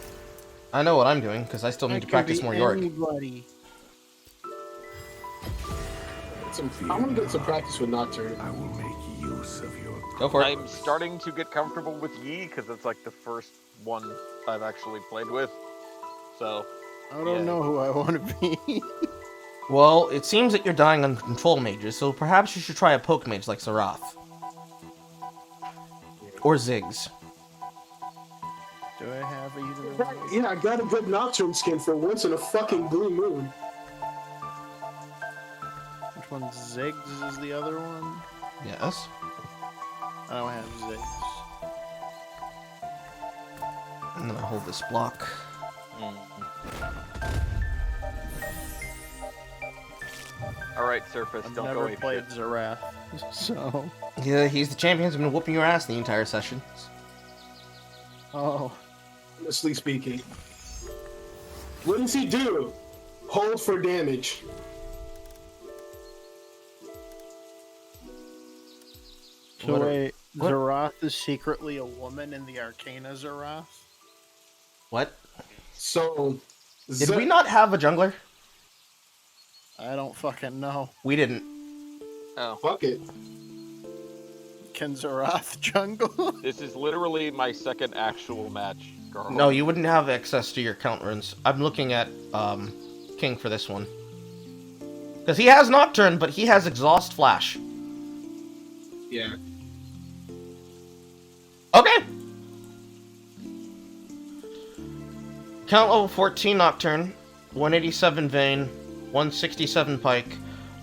I know what I'm doing because I still need to practice more Yorick. Anybody. I want to get some practice with Nocturne. I will make use of your Go for it. I'm starting to get comfortable with Yi because it's like the first one I've actually played with. So I don't know who I want to be. Well, it seems that you're dying on control mages, so perhaps you should try a poke mage like Sarath. Or Ziggs. Do I have either of those? Yeah, I got a good Nocturne skin for once in a fucking blue moon. Which one's Ziggs is the other one? Yes. I don't have Ziggs. And then I hold this block. Alright, Surface, I've don't never go ape played shit. Zarath, so... Yeah, he's the champion who's been whooping your ass the entire session. Oh. Honestly speaking. What does he do? Hold for damage. So wait, Zarath is secretly a woman in the Arcana Zarath? What? So, Did we not have a jungler? I don't fucking know. We didn't. Oh, Fuck it. Can Zarath jungle? this is literally my second actual match, girl. No, you wouldn't have access to your count runes. I'm looking at King for this one. Because he has Nocturne, but he has Exhaust Flash. Yeah. Okay! Count level 14 Nocturne, 187 Vayne, 167 Pike,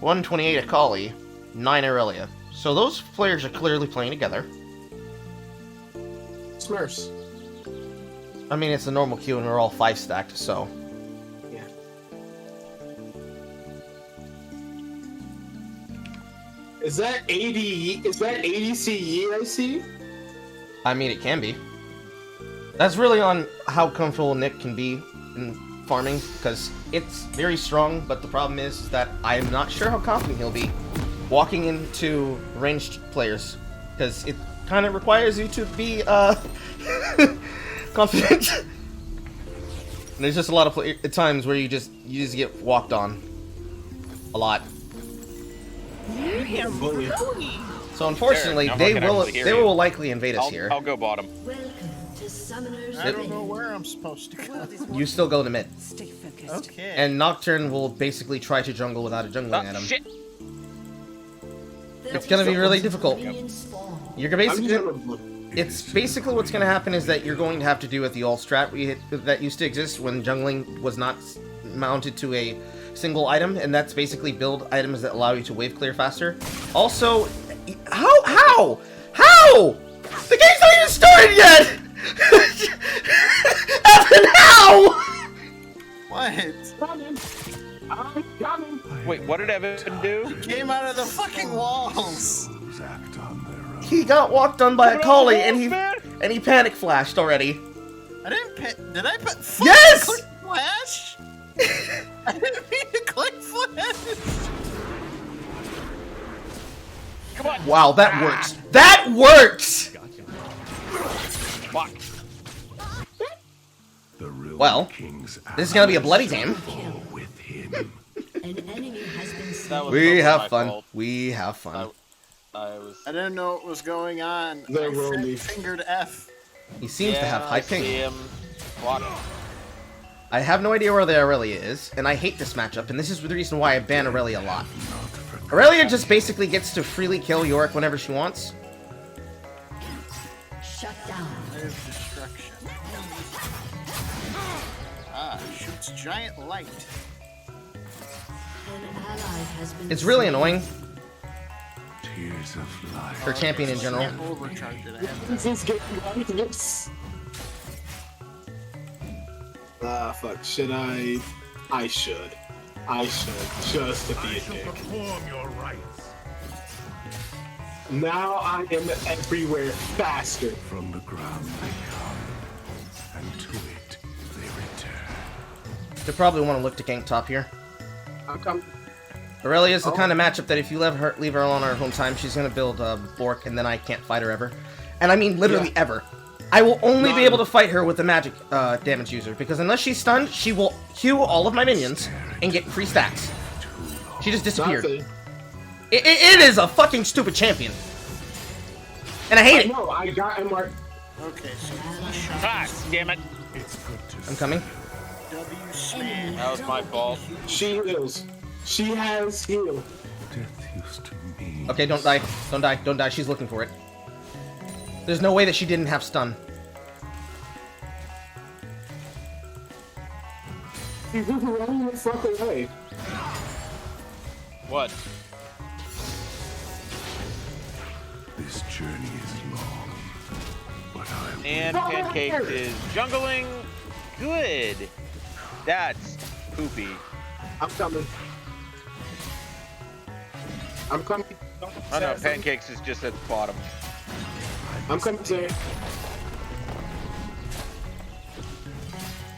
128 Akali, 9 Aurelia. So those players are clearly playing together. Smurfs. I mean, it's a normal queue and we're all 5 stacked, so... Yeah. Is that ADE? Is that ADCE I see? I mean, it can be. That's really on how comfortable Nick can be in farming, because it's very strong, but the problem is that I'm not sure how confident he'll be walking into ranged players, because it kind of requires you to be, confident. And there's just a lot of times where you just get walked on. A lot. So unfortunately, There, they I can actually hear will you. likely invade us here. I'll go bottom. Welcome to Summoner's I don't Rift. know where I'm supposed to go. You still go to mid. Stay focused. Okay. And Nocturne will basically try to jungle without a jungling Oh, item. shit! It's gonna be really difficult. Minions spawn. You're I'm basically... gonna It's basically what's going to happen is that you're going to have to do with the all strat that used to exist when jungling was not mounted to a single item, and that's basically build items that allow you to wave clear faster. Also, how? The game's not even started yet! Evan, how? What? I'm coming. Wait, what did Evan do? Came out of the fucking walls. Souls act on their own. He got walked on by a collie, and Man? he panic flashed already. I didn't did I put Yes! click flash? I didn't mean to click flash. Come on! Wow, that works. That works! Fuck. The real Well, king's this is gonna be a bloody game. fall with him. An enemy has been That slain. was We totally have my fun. fault. We have fun. I was. I didn't know what was going on. There I will be. fingered F. He seems to have high I see ping. him. Fuck. I have no idea where the Aurelia is, and I hate this matchup, and this is the reason why I ban Aurelia a lot. Aurelia just basically gets to freely kill Yorick whenever she wants. Shut down. There's destruction. Shoots giant light. An ally has been It's really slain. annoying Tears of life. for champion in general. Can't overcharge it. I have This is getting like this. Fuck. Should I? I should. Just to be a dick. Perform your rites. Now I am everywhere faster. From the ground they come, and to it they return. They probably want to look to gank top here. I'm coming. Aurelia is the kind of matchup that if you leave her alone on her home time, she's gonna build Bork, and then I can't fight her ever. And I mean literally ever. I will only be able to fight her with the magic damage user, because unless she's stunned, she will Q all of my minions and get free stacks. She just disappeared. Nothing. It is a fucking stupid champion. And I hate it. No, I got him. Okay, so he shot Ah, damn it. It's good to I'm coming. W smash. That was my fault. She heals. She has heal. death used to mean. Okay, don't die. Don't die. Don't die. She's looking for it. There's no way that she didn't have stun. She's just running the fuck away. What? This journey is long, but I And Pancakes is jungling. Good. That's poopy. I'm coming. I'm coming. Oh no, Pancakes is just at the bottom. I'm coming, sir.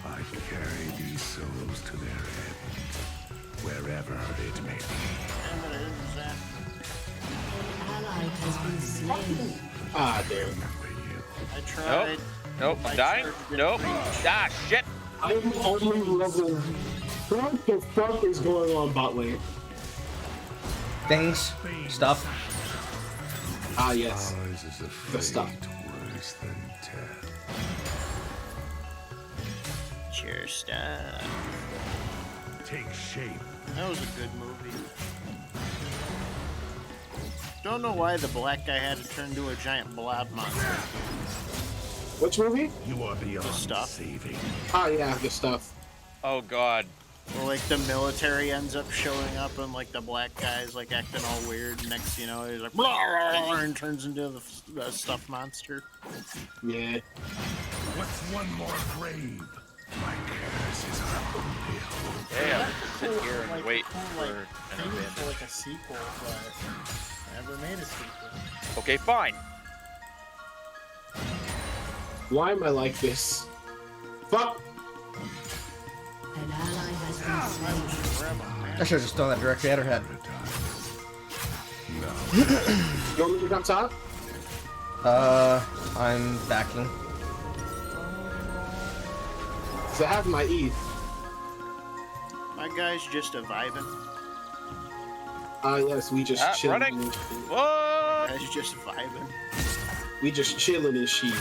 I carry these souls to their end, wherever it may be. An ally has been slain. Ah, damn. Remember you. I tried. Nope, I'm dying. Nope. Ah, shit. I'm only level. What the fuck is going on bot lane? Things, stuff. Ah, yes. Ours is a The stuff. fate worse than death. Cheer stuff. Take shape. That was a good movie. Don't know why the black guy had to turn into a giant blob monster. Which movie? You are beyond stuff. saving. Ah, yeah, the stuff. Oh god. Well, like the military ends up showing up and like the black guy's like acting all weird. Next, you know, he's like blah, blah, blah, and turns into the stuffed monster. Yeah. What's one more grave? My curse is our only hope. Yeah, sit here and Like, wait cool, for like, an maybe event. for like a sequel, but never made a sequel. Okay, fine. Why am I like this? Fuck! An ally has been slain. I should have just thrown that directly at her head. You want me to come top? I'm backing. So I have my ETH. My guy's just a vibing. Ah, yes, we just chilling. running. and shit. What? Guy's just vibing, We just chilling and shit.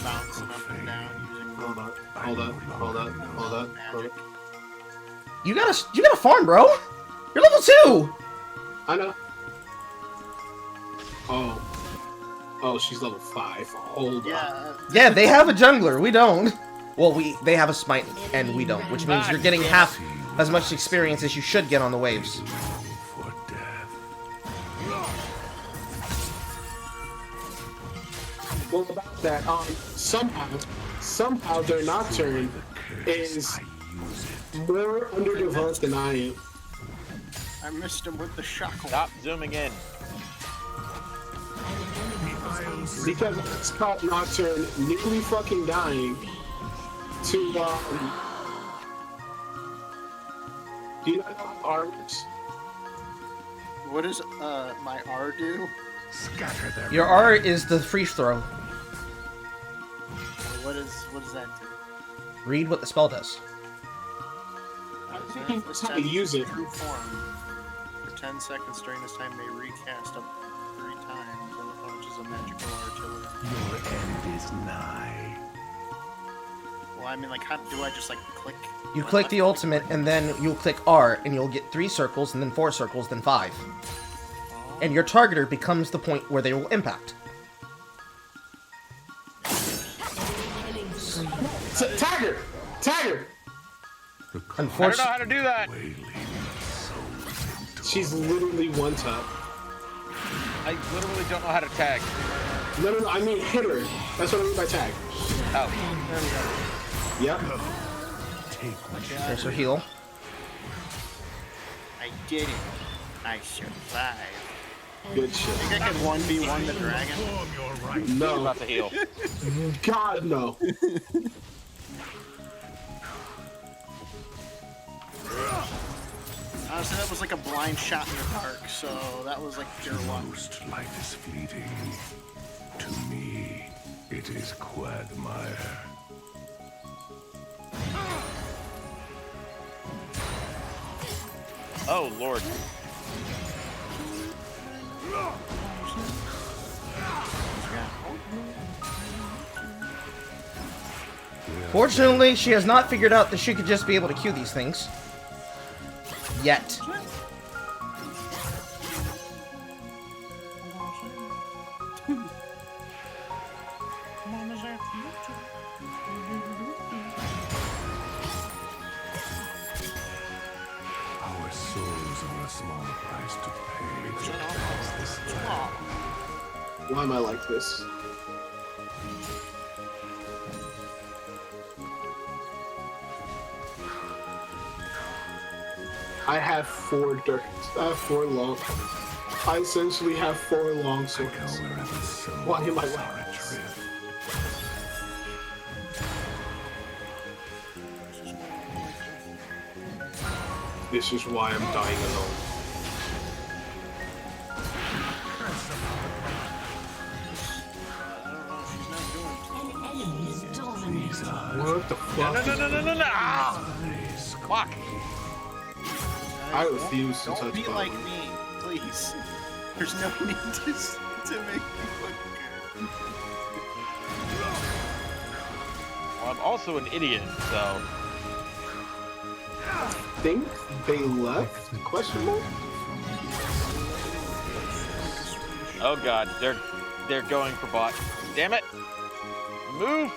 bouncing up and down using Hold up, hold up, hold up, hold up, hold up. You gotta farm, bro. You're level 2. I know. Oh. Oh, she's level 5. Hold on. Yeah, Yeah, they have a jungler. We don't. Well, they have a smite and we don't, which means you're getting half as much experience as you should get on the waves. For death. Well, about that, somehow their Nocturne is more underdeveloped than I am. I missed him with the Shotcalling. Stop zooming in. Because it's called Nocturne nearly fucking dying to, do you know how R works? What does my R do? Scatter them. Your R is the freeze throw. What does that do? Read what the spell does. That's how you use it. True form. For 10 seconds during this time, may recast up 3 times and it launches a magical artillery. Your end is nigh. Well, I mean, like, how do I just like click? You click the ultimate, and then you'll click R, and you'll get 3 circles, and then 4 circles, then 5. And your targeter becomes the point where they will impact. Tagger! Tagger! I don't know Unfortunately, how to do that. She's literally one tap. I literally don't know how to tag. No, I mean hit her. That's what I mean by tag. Oh. Yep. there's her heal. I did it. I survived. Good shit. I think I can 1v1 the dragon. He's No. about to heal. God, no. Honestly, that was like a blind shot in the dark, so that was like pure luck. Most life is fleeting. To me, it is quagmire. Oh, Lord. Fortunately, she has not figured out that she could just be able to Q these things. Yet. Our souls are a small price to pay to cleanse this land. Why am I like this? I have 4 dirts. I have 4 long. I essentially have 4 long swords. Go wherever souls Why am I are like this? adrift. This is why I'm dying alone. I don't know, she's not doing too What the fuck? No. Ah! Fuck. I refuse to Don't touch be Bobby. like me, please. There's no need to make me look good. Well, I'm also an idiot, so. Think they left? Question mark? Oh god, they're going for bot. Damn it! Move!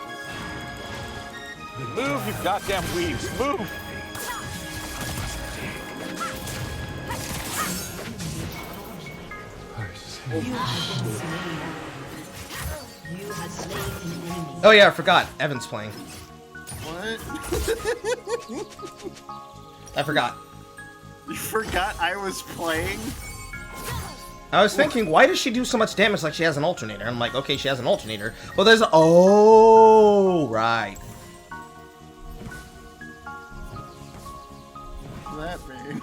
Move, you goddamn weaves! Move! You have slain an enemy. Oh yeah, I forgot. Evan's playing. What? I forgot. You forgot I was playing? I was thinking, why does she do so much damage like she has an alternator? I'm like, okay, she has an alternator. Well, there's a... Oh, right. That mean?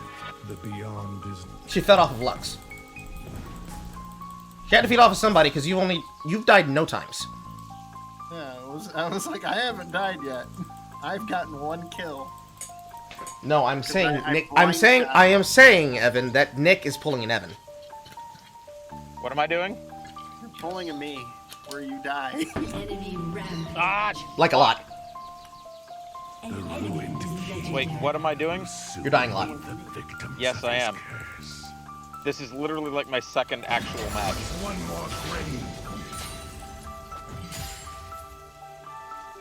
The beyond is She fed off of Lux. She had to feed off of somebody because you've died no times. Yeah, I was like, I haven't died yet. I've gotten one kill. No, I'm saying I Nick. I am saying, Evan, that Nick is pulling an Evan. What am I doing? You're pulling a me where you die. Enemy rampage. Ah! Like a lot. An enemy is legendary. Wait, what am I doing? You're dying a lot. the victims Yes, of I his am. curse. This is literally like my second actual match. One more grave.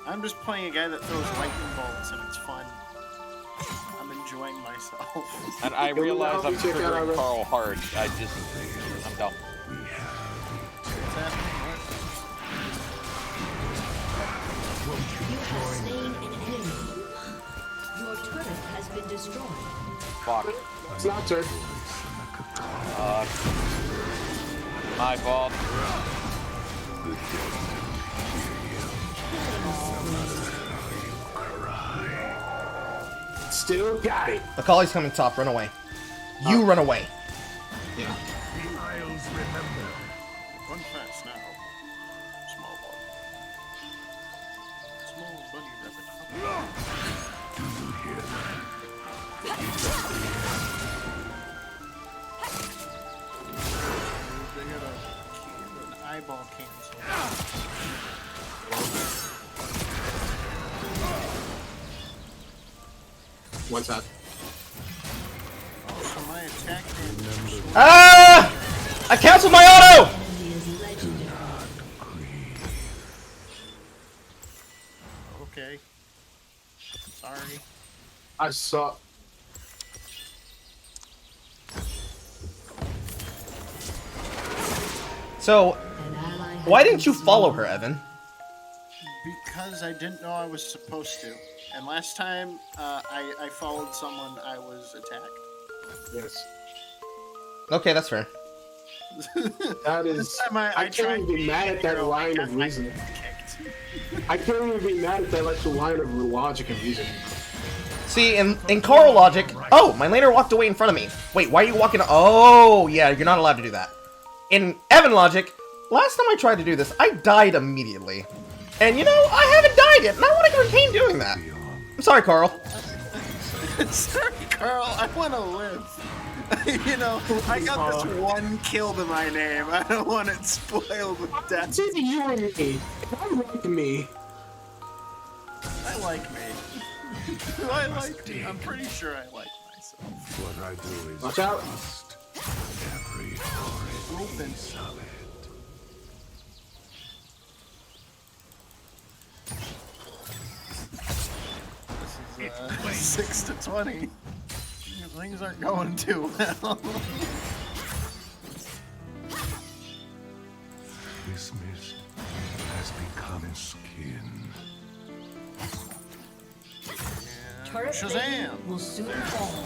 I'm just playing a guy that throws lightning bolts and it's fun. I'm enjoying myself. And I realize I'm check out our- triggering Carl hard. I'm dumb. What's happening? You have slain an enemy. Your turret has been destroyed. Fuck. It's not turn. My fault. Still got it. Macaulay's coming top. Run away. You run away. Yeah. The Isles remember. Run fast now. Small ball. Small bunny rabbit. Do you hear that? They got an eyeball cancel. One shot. So my attack damage. Ah! I canceled my auto. Enemy is legendary. Okay. Sorry. I saw. So, An ally has why been didn't you follow slain. her, Evan? Because I didn't know I was supposed to. And last time I followed someone, I was attacked. Yes. Okay, that's fair. That This is. time I tried can't even be mad at that to line I of got my reasoning. kicked. I can't even be mad at that actual line of logic and reasoning. See, in Carl logic... Oh, my laner walked away in front of me. Wait, why are you walking... Oh, yeah, you're not allowed to do that. In Evan logic, last time I tried to do this, I died immediately. And, you know, I haven't died yet, and I want to retain doing that. I'm sorry, Carl. Sorry, Carl. I want to live. You know, I got this one kill to my name. I don't want it spoiled with death. It's either you or me. I like me. I like me. Do I like me? I'm pretty sure I like myself. What I do is Watch out. just every horrid Open. piece of it. This is 6 to 20. Things aren't going too well. This mist has become skin. Turret Shazam! plating will soon fall.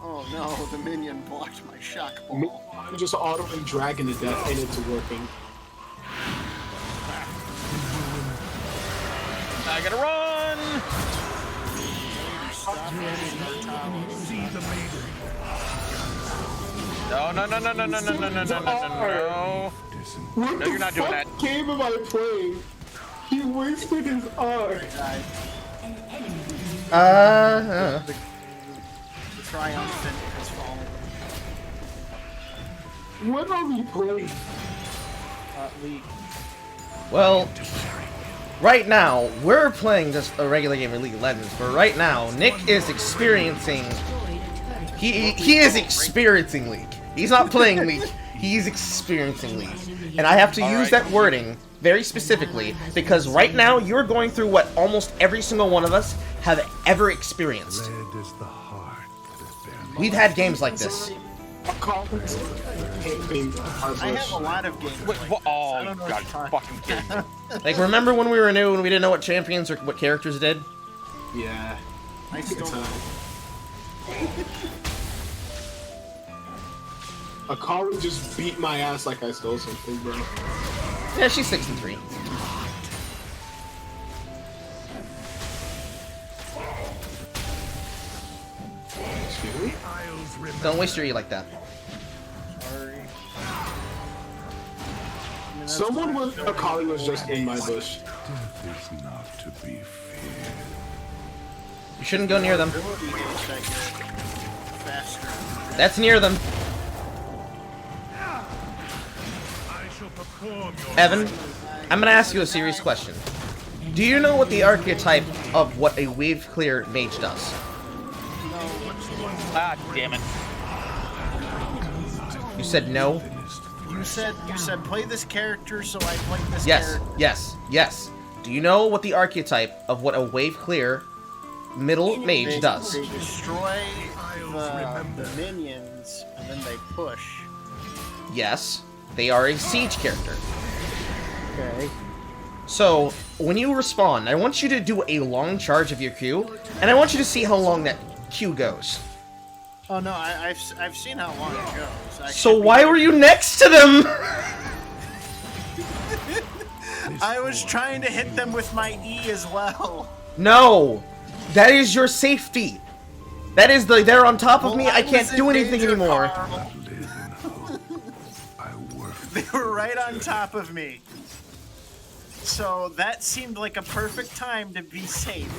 Oh no, the minion blocked my shock Me, ball. I'm just autoing dragging to death and it's working. I gotta run! See the maiden. No. What No, the you're not doing fuck that. game am I playing? He wasted his R. The triumphant has fallen. What are we playing? League. Well, right now, we're playing just a regular game of League of Legends, but right now, Nick is experiencing... He is experiencing League. He's not playing League. He's experiencing League. And I have to use that wording very specifically, because right now, you're going through what almost every single one of us have ever experienced. We've had games like this. I have a lot of games. Wait, like oh, I don't know what God, you're talking fucking kidding me. Like, remember when we were new and we didn't know what champions or what characters did? Yeah. I still don't. A caller just beat my ass like I stole something, bro. Yeah, she's 6-3. Excuse me? Don't waste your E like that. Sorry. Someone with a caller was just in my bush. Death is not to be feared. You shouldn't go near them. Ability gauge that get faster. That's near them. I shall perform your Evan, I'm gonna ask you a serious question. Do you know what the archetype of what a wave clear mage does? Ah, damn it. You said no? You said play this character, so I played this Yes, character. yes. Do you know what the archetype of what a wave clear middle mage does? They destroy the minions, and then they push. Yes, they are a siege character. Okay. So, when you respawn, I want you to do a long charge of your Q, and I want you to see how long that Q goes. Oh no, I've seen how long it goes. So why were you next to them? I was trying to hit them with my E as well. No! That is your safety! That is they're on top of me, I can't was do in anything danger, anymore. Carl. They were right on top of me. So that seemed like a perfect time to be safe.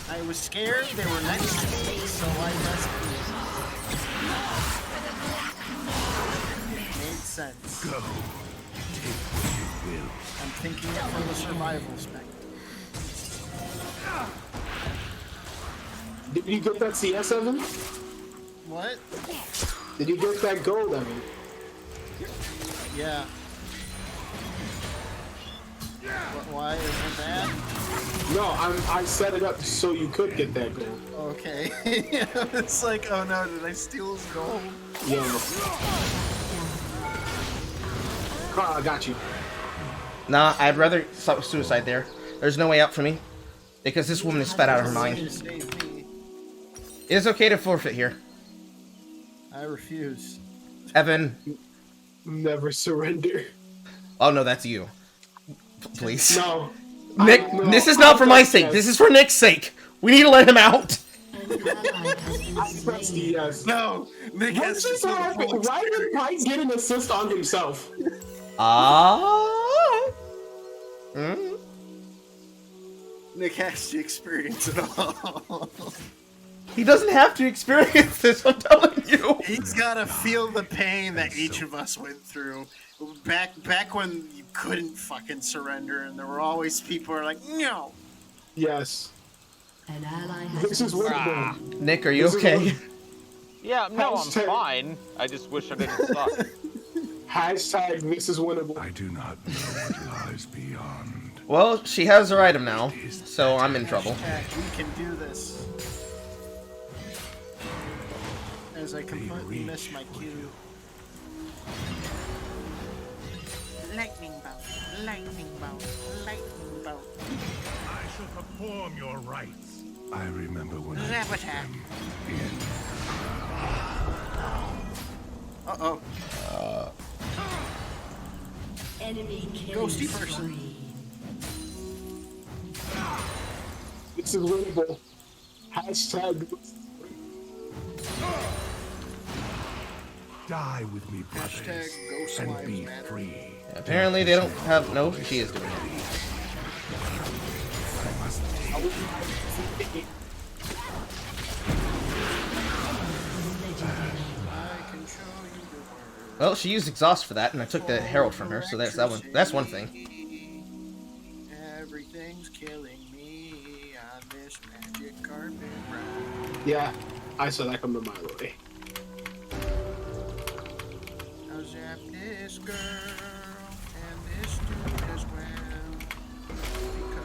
I was scared, they were next to me, so I just... Made sense. Go. Take what you will. I'm thinking it from the survival spectrum. Did you get that CS, Evan? What? Did you get that gold, Evan? Yeah. Why isn't that? No, I set it up so you could get that gold. Okay. It's like, oh no, did I steal his gold? Yo. Carl, I got you. Nah, I'd rather suicide there. There's no way out for me. Because this woman is fed out of her mind. Save me. It is okay to forfeit here. I refuse. Evan. Never surrender. Oh no, that's you. Please. No. Nick, no, this is not for my pressed sake. yes. This is for Nick's sake. We need to let him out. I pressed yes. No! Nick What has just to happened? Why did Mike get an assist on himself? Nick has to experience it all. He doesn't have to experience this, I'm telling you. He's gotta feel the pain that each of us went through. Back when you couldn't fucking surrender, and there were always people who are like, no. Yes. An ally This is what Nick, are you This is okay? Yeah, no, I'm Hashtag- fine. I just wish I didn't suck. Hashtag this is winnable. I do not know what lies beyond. Well, she has her item now, so I'm in trouble. We can do this. As I completely miss my cue. Lightning bolt, lightning bolt, lightning bolt. I shall perform your rites. I remember when Zap I attack. in. Uh-oh. enemy killing Ghosty person. spree. This is winnable. Hashtag. Die with me, brothers, Hashtag ghost and lives be matter. free. Apparently they don't have... No, she is doing it. I can show you the world. Well, she used exhaust for that, and I took the herald from her, so that's that one. That's one thing. Everything's killing me on this magic carpet ride. Yeah, I saw that coming a mile away. I'll zap this girl and this dude as well.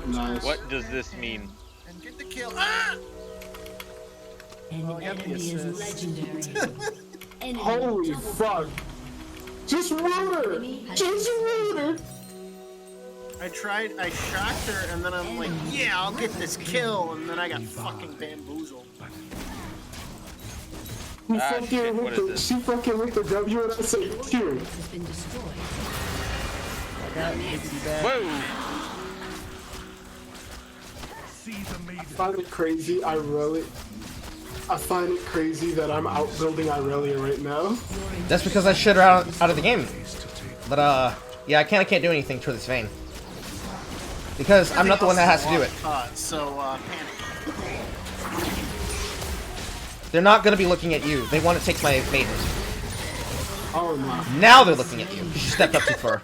Because Nice. What does this mean? And get the kill. Ah! An Oh, I got the enemy is assist. legendary. Enemy Holy double fuck! Just root her! Enemy has Just root her! I shocked her, and then I'm like, yeah, I'll get this kill, and then I got fucking bamboozled. She Ah, fucking shit, hit what the, is this? she fucking hit the W and I said, here. has been destroyed. I got hippity bad. Whoa! See the maiden. I find it crazy, I find it crazy that I'm outbuilding Irelia right now. That's because I shut her out of the game. But, yeah, I can't do anything for this vein. Because I'm not the one that has to do it. Panic. They're not going to be looking at you. They want to take my maiden. Oh no. Now they're looking at you. You stepped up too far.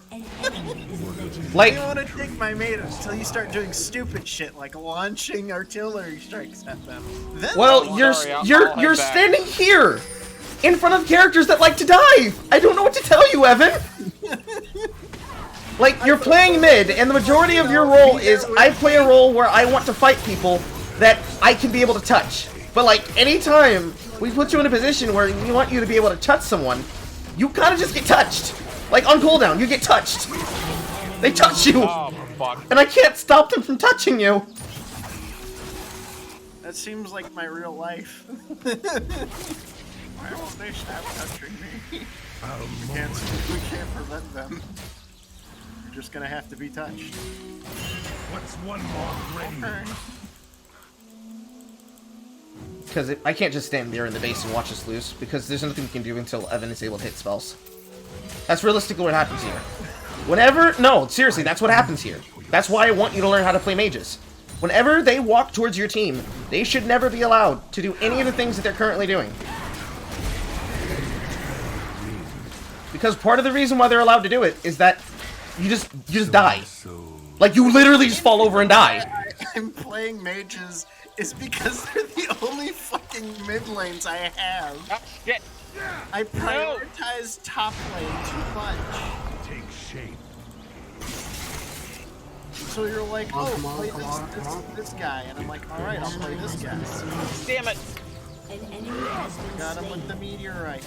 Like, You want to take my maiden until you start doing stupid shit like launching artillery strikes at them. Then well, they'll- Sorry, I'll you're head back. standing here in front of characters that like to dive. I don't know what to tell you, Evan. Like, you're playing mid, and the majority of your role is I play a role where I want to fight people that I can be able to touch. But, like, anytime we put you in a position where we want you to be able to touch someone, you kind of just get touched. Like, on cooldown, you get touched. They touch you, Oh, fuck. and I can't stop them from touching you. That seems like my real life. Why won't they stop touching me? We can't prevent them. You're just gonna have to be touched. What's one more ready? Okay. Because I can't just stand there in the base and watch us lose, because there's nothing we can do until Evan is able to hit spells. That's realistically what happens here. No, seriously, that's what happens here. That's why I want you to learn how to play mages. Whenever they walk towards your team, they should never be allowed to do any of the things that they're currently doing. Because part of the reason why they're allowed to do it is that you just die. Like, you literally just fall over and die. I'm playing mages is because they're the only fucking mid lanes I have. Ah, shit. I prioritize top lane too much. Take shape. So you're like, oh, Come on, play come on, come on. this guy, and I'm like, all right, I'll play this guy. Damn it. An enemy has been Got him slain. with the meteorite,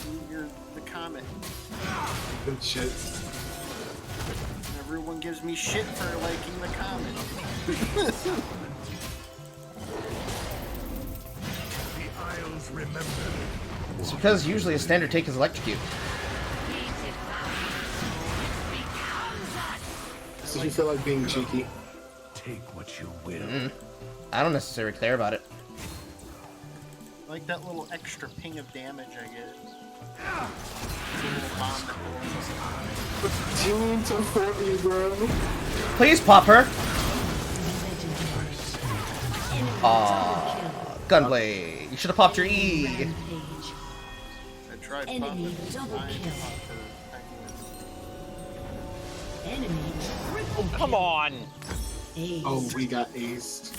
the comet. Good shit. And everyone gives me shit for liking the comet. The Isles remember. It's because usually a standard take is electrocute. So you feel like being cheeky? Take what you will. I don't necessarily care about it. I like that little extra ping of damage I get. It's a little bomb that blows. Team to 40, bro. Please pop her. Aww, Gunblade. You should have popped your E. Rampage. I tried Enemy popping it. double I kill. popped her. Enemy triple kill. Come on. Ace. Oh, we got aced.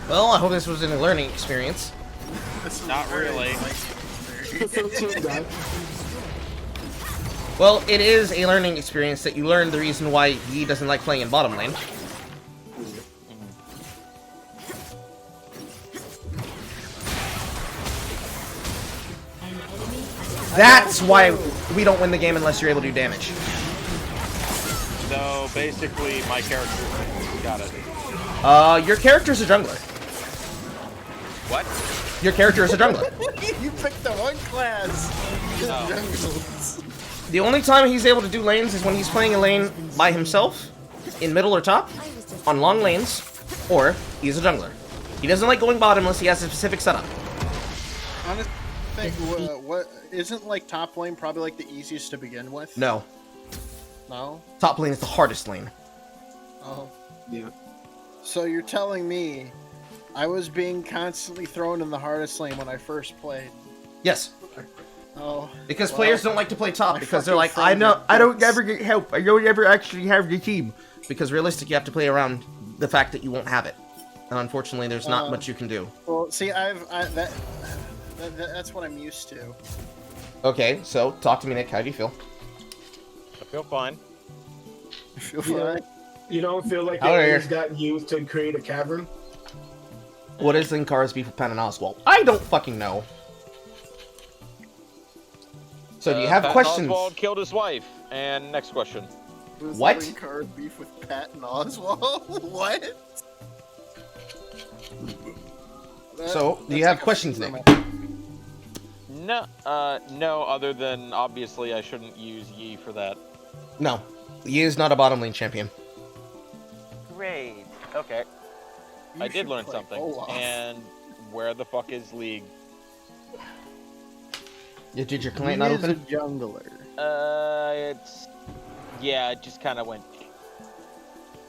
Well, I hope this was a learning experience. This is Not very really. exciting. 15 guy. Well, it is a learning experience that you learn the reason why he doesn't like playing in bottom lane. An enemy has That's why we don't win the game unless you're able to do damage. So basically, my character got it. Your character's a jungler. What? Your character is a jungler. You picked the one class. Oh. Jungles. The only time he's able to do lanes is when he's playing a lane by himself, in middle or top, on long lanes, or he's a jungler. He doesn't like going bottom unless he has a specific setup. Honestly, what isn't like top lane probably like the easiest to begin with? No. No? Top lane is the hardest lane. Oh. Yeah. So you're telling me I was being constantly thrown in the hardest lane when I first played? Yes. Oh. Because players don't like to play top because they're like, fucking I don't ever get help. I don't ever actually have the team. Because realistically, you have to play around the fact that you won't have it. And unfortunately, there's not much you can do. Well, see, that's what I'm used to. Okay, so talk to me, Nick. How do you feel? I feel fine. I feel fine. You don't feel like How are it you? got used to create a cavern? What is Linkar's beef with Patton Oswald? I don't fucking know. So do you have Patton questions? Oswald killed his wife. And next question. What? Card beef with Patton Oswald? What? So, do you have questions, Nick? No, no, other than obviously I shouldn't use Yi for that. No. Yi is not a bottom lane champion. Great. Okay. I did learn something. And where the fuck is League? Did your client not open? A jungler. Yeah, it just kind of went.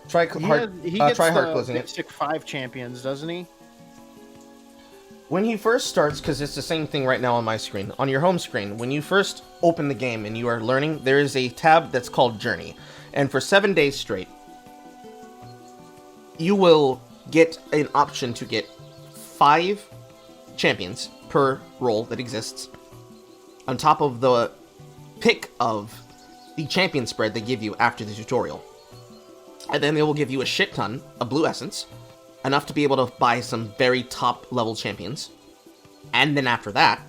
Try hard. He gets try hard the closing it. basic 5 champions, doesn't he? When he first starts, because it's the same thing right now on my screen, on your home screen, when you first open the game and you are learning, there is a tab that's called Journey. And for 7 days straight, you will get an option to get 5 champions per role that exists, on top of the pick of the champion spread they give you after the tutorial. And then they will give you a shit ton of blue essence, enough to be able to buy some very top level champions. And then after that,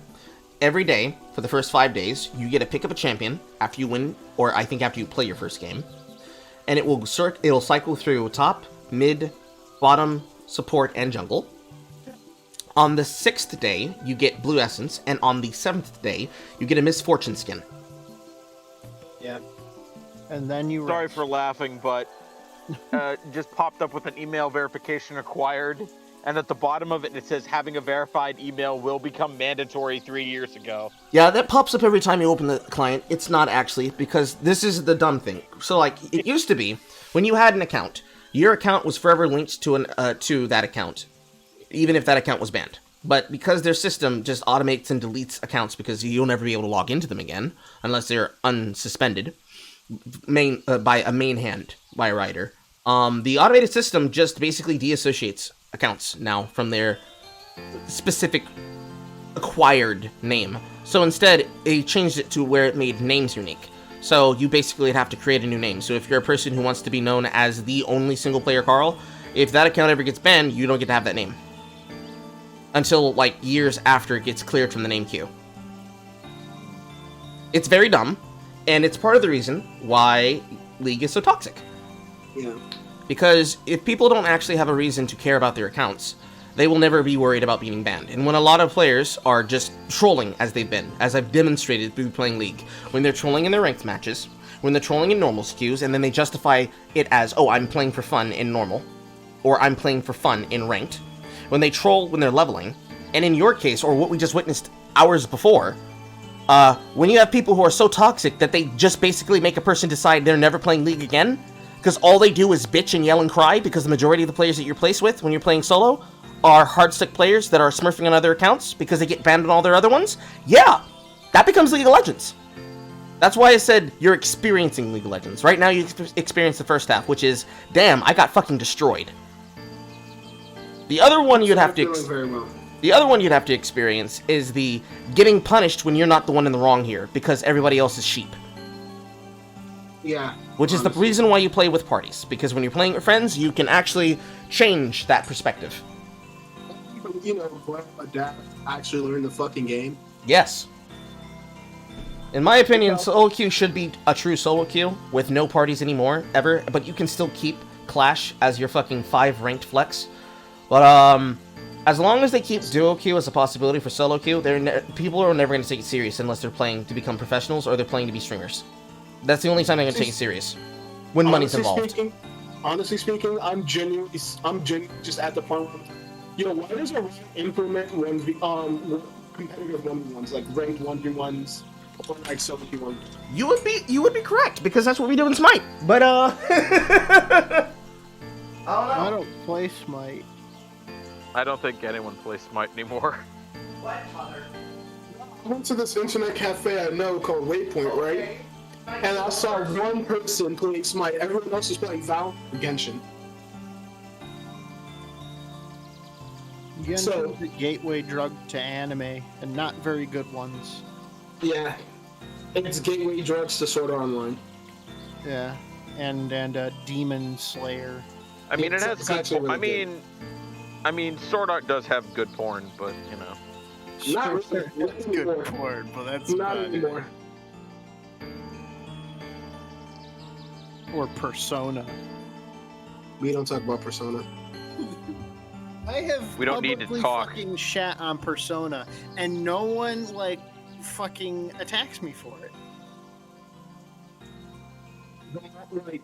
every day for the first 5 days, you get to pick up a champion after you win, or I think after you play your first game. And it'll cycle through top, mid, bottom, support, and jungle. On the 6th day, you get blue essence, and on the 7th day, you get a misfortune skin. Yeah. And then you Sorry for laughing, but just popped up with an email verification required, and at the bottom of it says having a verified email will become mandatory 3 years ago. Yeah, that pops up every time you open the client. It's not actually, because this is the dumb thing. So, like, it used to be, when you had an account, your account was forever linked to that account, even if that account was banned. But because their system just automates and deletes accounts because you'll never be able to log into them again, unless they're unsuspended, by a main hand by a writer. The automated system just basically deassociates accounts now from their specific acquired name. So instead, it changed it to where it made names unique. So you basically have to create a new name. So if you're a person who wants to be known as the only single player Carl, if that account ever gets banned, you don't get to have that name. Until, like, years after it gets cleared from the name queue. It's very dumb, and it's part of the reason why League is so toxic. Yeah. Because if people don't actually have a reason to care about their accounts, they will never be worried about being banned. And when a lot of players are just trolling, as they've been, as I've demonstrated through playing League, when they're trolling in their ranked matches, when they're trolling in normal queues, and then they justify it as, oh, I'm playing for fun in normal, or I'm playing for fun in ranked, when they troll when they're leveling, and in your case, or what we just witnessed hours before, when you have people who are so toxic that they just basically make a person decide they're never playing League again, because all they do is bitch and yell and cry, because the majority of the players that you're placed with when you're playing solo are hardstick players that are smurfing on other accounts because they get banned on all their other ones, yeah, that becomes League of Legends. That's why I said you're experiencing League of Legends. Right now you experience the first half, which is, damn, I got fucking destroyed. The other one you'd have to very well. The other one you'd have to experience is the getting punished when you're not the one in the wrong here, because everybody else is sheep. Yeah. Which is the reason why you play with parties, because when you're playing with friends, you can actually change that perspective. You know, adapt, actually learn the fucking game. Yes. In my opinion, solo queue should be a true solo queue, with no parties anymore, ever, but you can still keep Clash as your fucking 5 ranked flex. But, as long as they keep duo queue as a possibility for solo queue, people are never going to take it serious unless they're playing to become professionals or they're playing to be streamers. That's the only time they're going to take it serious. When money's involved. honestly speaking, I'm genuinely just at the point where, why does a rank implement competitive 1v1s, like ranked 1v1s or like solo 1v1? You would be correct, because that's what we do in Smite. But I don't know. I don't play Smite. I don't think anyone plays Smite anymore. What, mother? I went to this internet cafe I know called Waypoint, right? And I saw one person playing Smite. Everyone else was playing Valorant or Genshin. Genshin's the gateway drug to anime, and not very good ones. Yeah, it's gateway drugs to Sword Art Online. Yeah, and Demon Slayer. I mean, it has It's good. actually really good. I mean, Sword Art does have good porn, but you know. Not really. That's good porn, but that's Not bad. anymore. Or Persona. We don't talk about Persona. I have We don't need to publicly talk. fucking shat on Persona, and no one fucking attacks me for it. Like,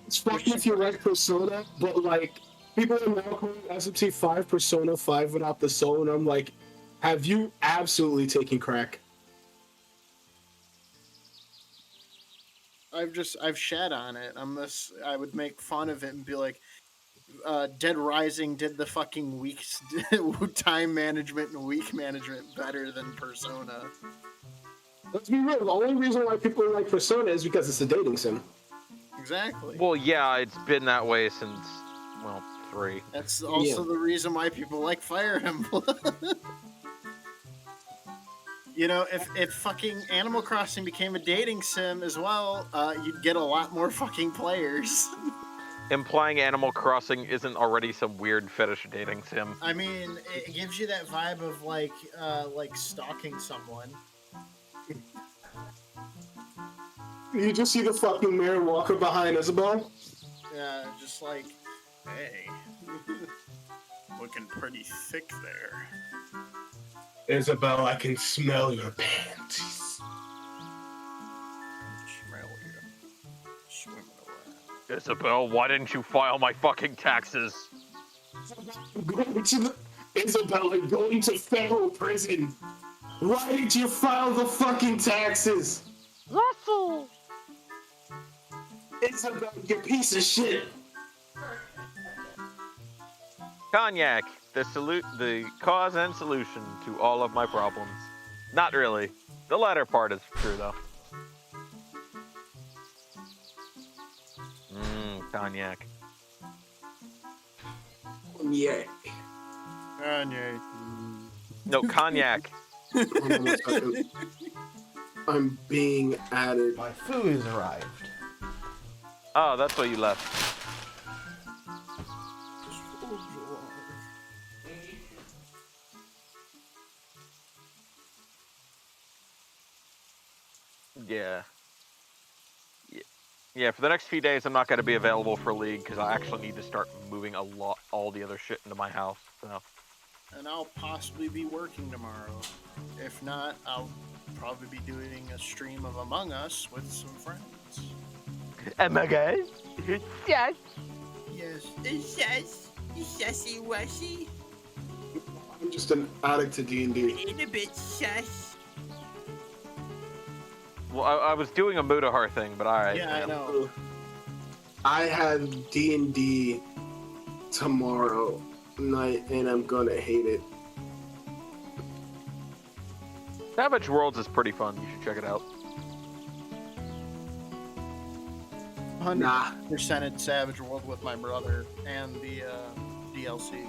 it's fucking if you like Persona, but like, people are now calling SMT5 Persona 5 without the soul, and I'm like, have you absolutely taken crack? I've shat on it. I would make fun of it and be like, Dead Rising did the fucking time management and week management better than Persona. Let's be real, the only reason why people like Persona is because it's a dating sim. Exactly. Well, yeah, it's been that way since 3. That's also the reason why people like Fire Emblem. If fucking Animal Crossing became a dating sim as well, you'd get a lot more fucking players. Implying Animal Crossing isn't already some weird fetish dating sim. I mean, it gives you that vibe of like stalking someone. You just see the fucking Mary Walker behind Isabel? Yeah, just like, hey, looking pretty thick there. Isabel, I can smell your panties. Smell you. Swimming around. Isabel, why didn't you file my fucking taxes? Isabel, I'm going to federal prison. Why did you file the fucking taxes? Russell! Isabel, you piece of shit. Cognac, the cause and solution to all of my problems. Not really. The latter part is true, though. Cognac. Yeah. Kanye. No, cognac. Hold on a second. I'm being added. My food has arrived. Oh, that's why you left. Yeah, for the next few days, I'm not going to be available for League because I actually need to start moving all the other shit into my house. So. And I'll possibly be working tomorrow. If not, I'll probably be doing a stream of Among Us with some friends. Among Us? Yes. Yes. Yes. Sassy washy. I'm just an addict to D&D. In a bit sus. Well, I was doing a Mudahar thing, but alright. Yeah, I know. I have D&D tomorrow night, and I'm gonna hate it. Savage Worlds is pretty fun. You should check it out. 100% Savage World with my brother and the DLC.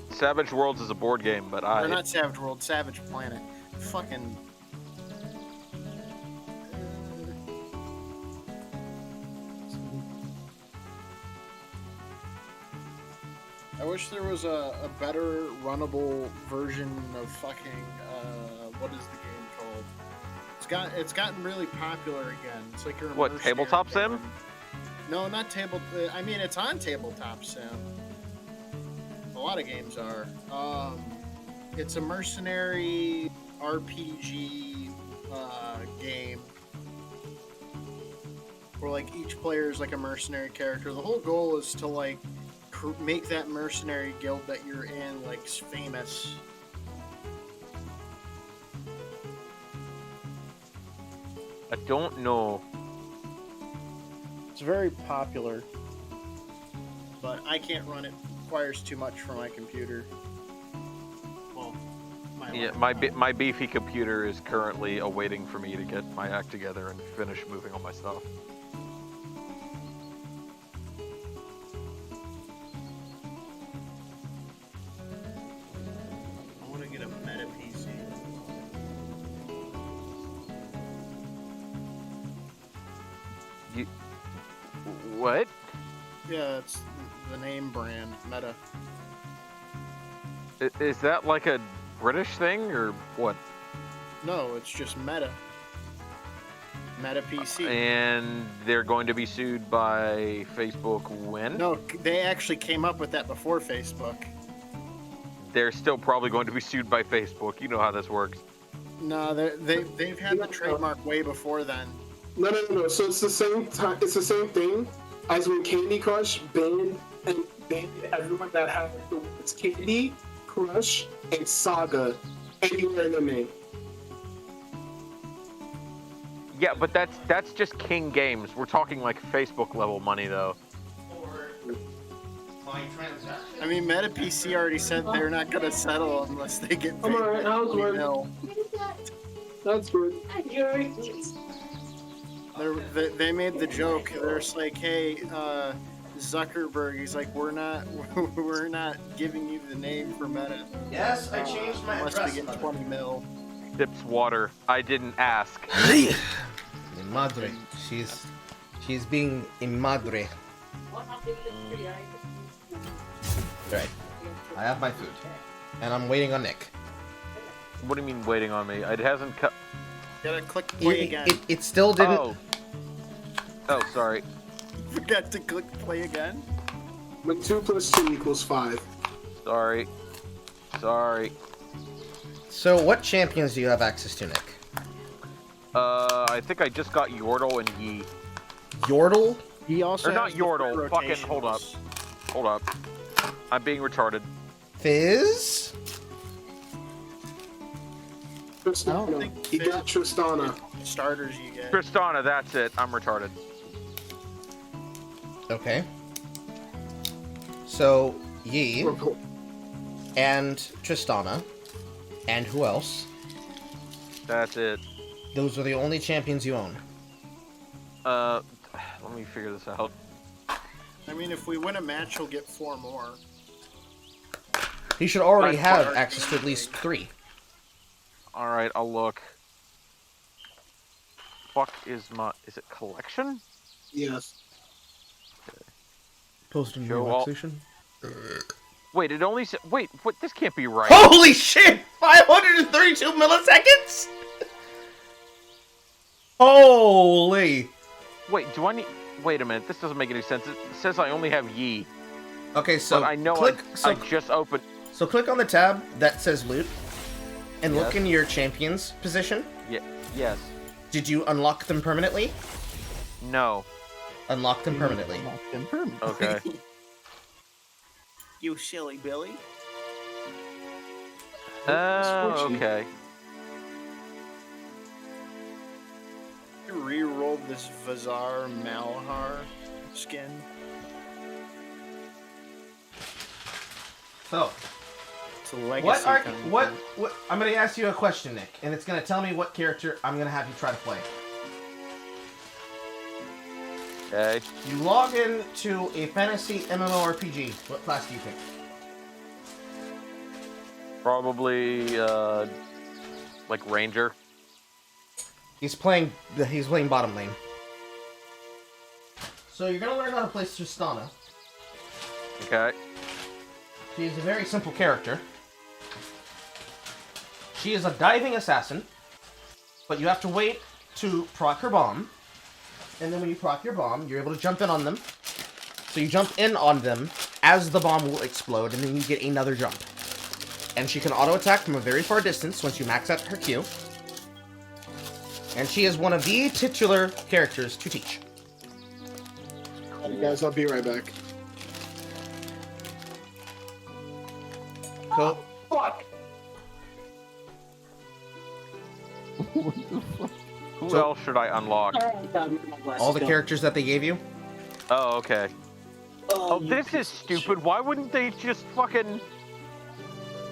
Savage Worlds is a board game, but Or not Savage World, Savage Planet. Fucking... I wish there was a better runnable version of fucking what is the game called? It's gotten really popular again. It's like your what, Tabletop Sim? No, not table. I mean, it's on Tabletop Sim. A lot of games are. It's a mercenary RPG game. where like each player is like a mercenary character. The whole goal is to like make that mercenary guild that you're in like famous. I don't know. It's very popular, but I can't run it. It requires too much for my computer. Well, Yeah, my beefy computer is currently awaiting for me to get my act together and finish moving all my stuff. I want to get a meta PC. What? Yeah, it's the name brand, Meta. Is that like a British thing or what? No, it's just Meta. Meta PC. And they're going to be sued by Facebook when? No, they actually came up with that before Facebook. They're still probably going to be sued by Facebook. You know how this works. No, they've had the trademark way before then. No. So it's the same time. It's the same thing as when Candy Crush banned everyone that had the words Candy Crush and Saga anywhere in the name. Yeah, but that's just King Games. We're talking like Facebook level money though. I mean, Meta PC already said they're not gonna settle unless they get paid. I'm alright. How's work? That's good. They made the joke. They're just like, hey, Zuckerberg. He's like, we're not giving you the name for Meta. Yes, I changed my unless address. we get 20 mil. Sips water. I didn't ask. Mi madre. She's being a madre. Right. I have my food, and I'm waiting on Nick. What do you mean waiting on me? It hasn't cut. Gotta click play again. It still didn't. Oh, sorry. Forgot to click play again. When 2 + 2 = 5. Sorry. So, what champions do you have access to, Nick? I think I just got Yordle and Yi. Yordle? He also Or not has the Yordle. free Fucking hold up. rotations. Hold up. I'm being retarded. Fizz? Tristana. think He got Tristana. Starters you get. Tristana, that's it. I'm retarded. Okay. So, Yi and Tristana. And who else? That's it. Those are the only champions you own. Let me figure this out. I mean, if we win a match, he'll get 4 more. He should already That's have hard. access to at least 3. Alright, I'll look. Fuck is it collection? Yes. Post in Show all- relaxation. Wait, it only wait, what? This can't be right. Holy shit! 532 milliseconds? Holy! Wait, do I need? Wait a minute, this doesn't make any sense. It says I only have Yi, Okay, so but I know click. I just opened. So click on the tab that says loot, and look Yes. in your champion's position. Yeah, yes, Did you unlock them permanently? no. Unlock them permanently. Okay. You silly Billy. Okay. You re-rolled this Vazar Malhar skin. So, It's a legacy. what are content. what? I'm gonna ask you a question, Nick, and it's gonna tell me what character I'm gonna have you try to play. Okay. You log in to a fantasy MMORPG. What class do you pick? Probably like Ranger. He's playing bottom lane. So you're gonna learn how to play Tristana. Okay. She is a very simple character. She is a diving assassin, but you have to wait to proc her bomb. And then when you proc your bomb, you're able to jump in on them. So you jump in on them as the bomb will explode, and then you get another jump. And she can auto-attack from a very far distance once you max out her Q. And she is one of the titular characters to teach. Alright, guys, I'll be right back. Cool. Fuck! Who So- else should I unlock? All the characters that they gave you. Oh, okay. Oh, this is stupid. Why wouldn't they just fucking...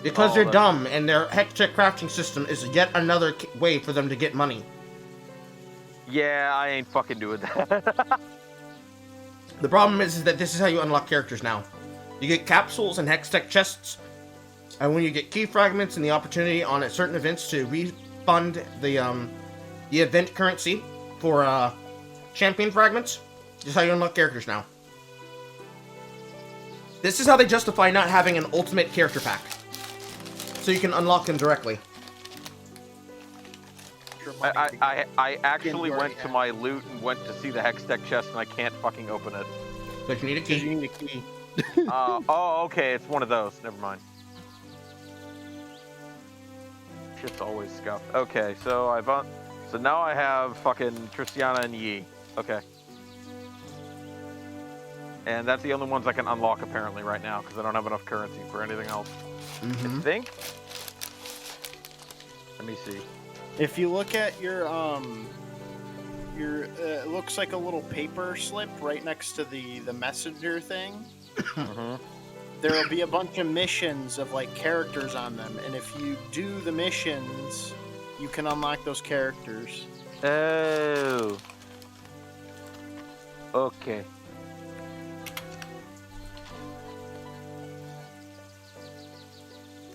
Because Oh, they're that's- dumb, and their Hextech crafting system is yet another way for them to get money. Yeah, I ain't fucking doing that. The problem is that this is how you unlock characters now. You get capsules and Hextech chests, and when you get key fragments and the opportunity on at certain events to refund the event currency for champion fragments, this is how you unlock characters now. This is how they justify not having an ultimate character pack, so you can unlock them directly. I actually went to my loot and went to see the Hextech chest, and I can't fucking open it. But you need a key. You need a key. Oh, okay, it's one of those. Never mind. Shit's always scuffed. Okay, so so now I have fucking Tristiana and Yi. Okay. And that's the only ones I can unlock apparently right now, because I don't have enough currency for anything else. I think? Let me see. If you look at your it looks like a little paper slip right next to the messenger thing. There'll be a bunch of missions of like characters on them, and if you do the missions, you can unlock those characters. Oh. Okay.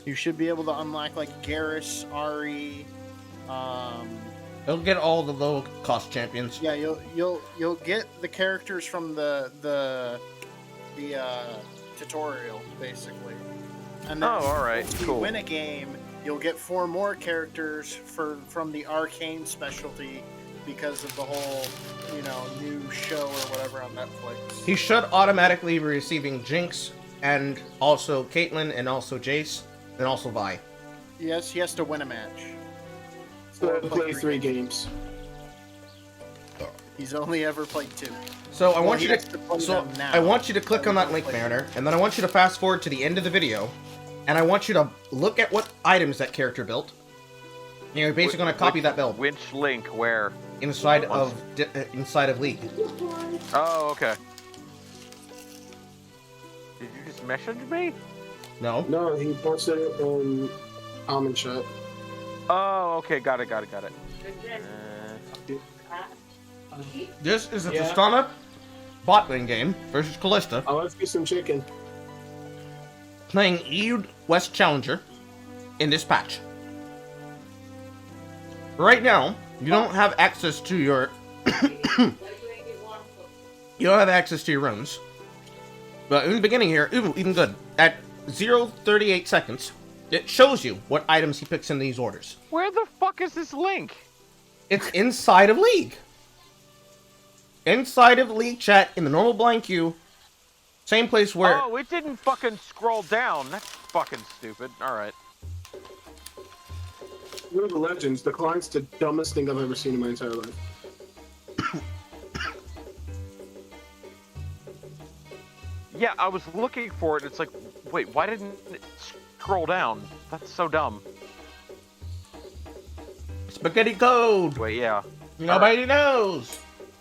You should be able to unlock like Garrus, Ari. You'll get all the low cost champions. Yeah, you'll get the characters from the tutorial basically. And then all right, if you cool. win a game, you'll get 4 more characters from the arcane specialty because of the whole, new show or whatever on Netflix. He should automatically be receiving Jinx, and also Caitlyn, and also Jace, and also Vi. Yes, he has to win a match. So I play 3 games. He's only ever played 2. So I Well, want he you has to play to. So them now. I want you to click on that He link, doesn't play Mariner, and then I want you to fast forward to the end of the video, and I want you to look at what items that character built. And you're basically going to copy that build Which link? Where? inside of League. Oh, okay. Did you just message me? No. No, he posted it in comment chat. Oh, okay, got it. This is a Tristana bot lane game versus Callista, I'll let's get some chicken. playing EU West Challenger in this patch. Right now, you don't have access to your you don't have access to your runes. But in the beginning here, even good. At 0:38 seconds, it shows you what items he picks in these orders. Where the fuck is this link? It's inside of League. Inside of League chat in the normal blind queue. Same place where... Oh, it didn't fucking scroll down. That's fucking stupid. Alright. League of Legends, the client's the dumbest thing I've ever seen in my entire life. Yeah, I was looking for it. It's like, wait, why didn't it scroll down? That's so dumb. Spaghetti code! Wait, yeah. Nobody knows!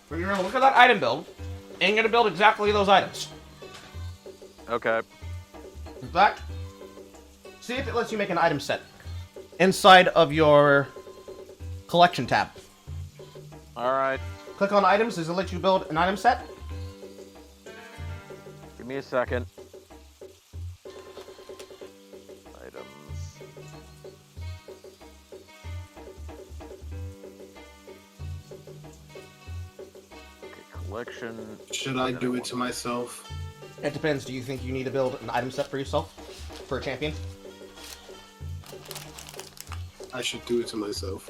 But you're gonna look at that item build, and you're gonna build exactly those items. Okay. In fact, see if it lets you make an item set inside of your collection tab. Alright. Click on items. Does it let you build an item set? Give me a second. Items. Okay, collection. Should I do it to myself? It depends. Do you think you need to build an item set for yourself? For a champion? I should do it to myself.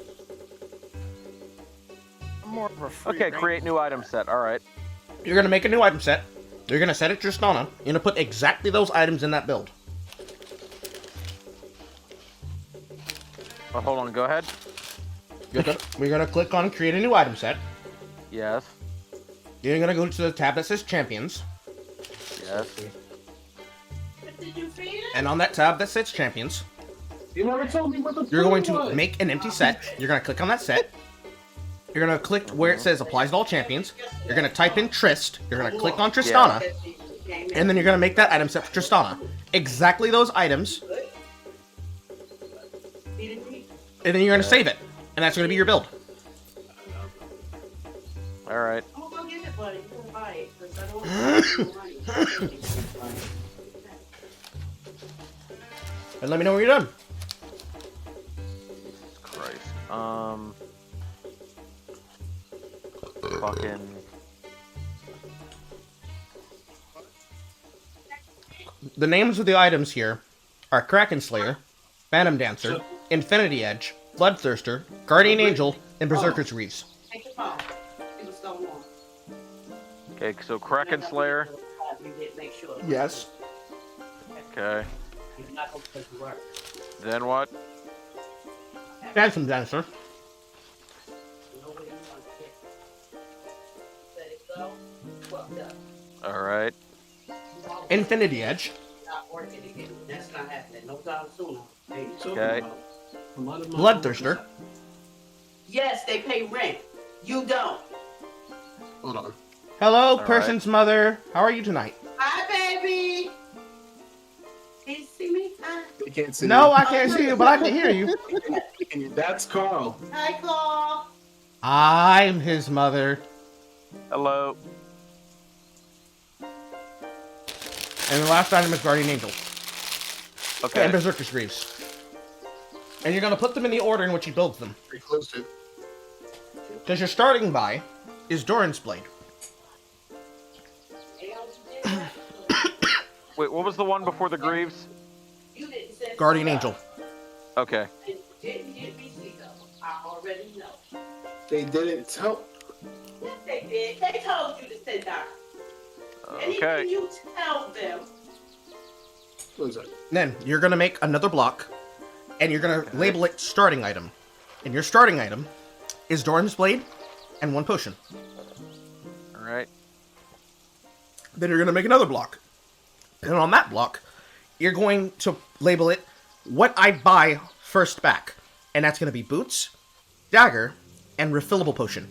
I'm more of a free Okay, range. create new item set. Alright. You're gonna make a new item set. You're gonna set it to Tristana. You're gonna put exactly those items in that build. Oh, hold on, go ahead. We're gonna click on create a new item set. Yes. You're gonna go to the tab that says Champions. Yes. And on that tab that says Champions, You never told me what the you're going to was. make an empty set. You're gonna click on that set. You're gonna click where it says Applies to all champions. You're gonna type in Trist. You're gonna click on Tristana. And then you're gonna make that item set for Tristana. Exactly those items. And then you're gonna save it. And that's gonna be your build. Alright. And let me know when you're done. Jesus Christ. Fucking. The names of the items here are Kraken Slayer, Phantom Dancer, Infinity Edge, Bloodthirster, Guardian Angel, and Berserker's Reefs. Okay, so Kraken Slayer. Yes. Okay. Then what? Phantom Dancer. Alright. Infinity Edge. Okay. Bloodthirster. Yes, they pay rent. You don't. Hold on. Hello, right. person's mother. How are you tonight? Hi, baby. Can you see me? Hi. They can't see No, me. I can't see you, but I can hear you. That's Carl. Hi, Carl. I'm his mother. Hello. And the last item is Guardian Angel. Okay. And Berserker's Greaves. And you're going to put them in the order in which he builds them. Pretty close to. Because your starting buy is Doran's Blade. Wait, what was the one before the Greaves? Guardian Angel. Okay. Didn't get me see though. I already know. They didn't tell. Yes, they did. They told you to sit down. Anything Okay. you tell them. What is that? Then you're going to make another block. And you're going to label it starting item. And your starting item is Doran's Blade and one potion. Alright. Then you're going to make another block. And on that block, you're going to label it what I buy first back. And that's going to be boots, dagger, and refillable potion.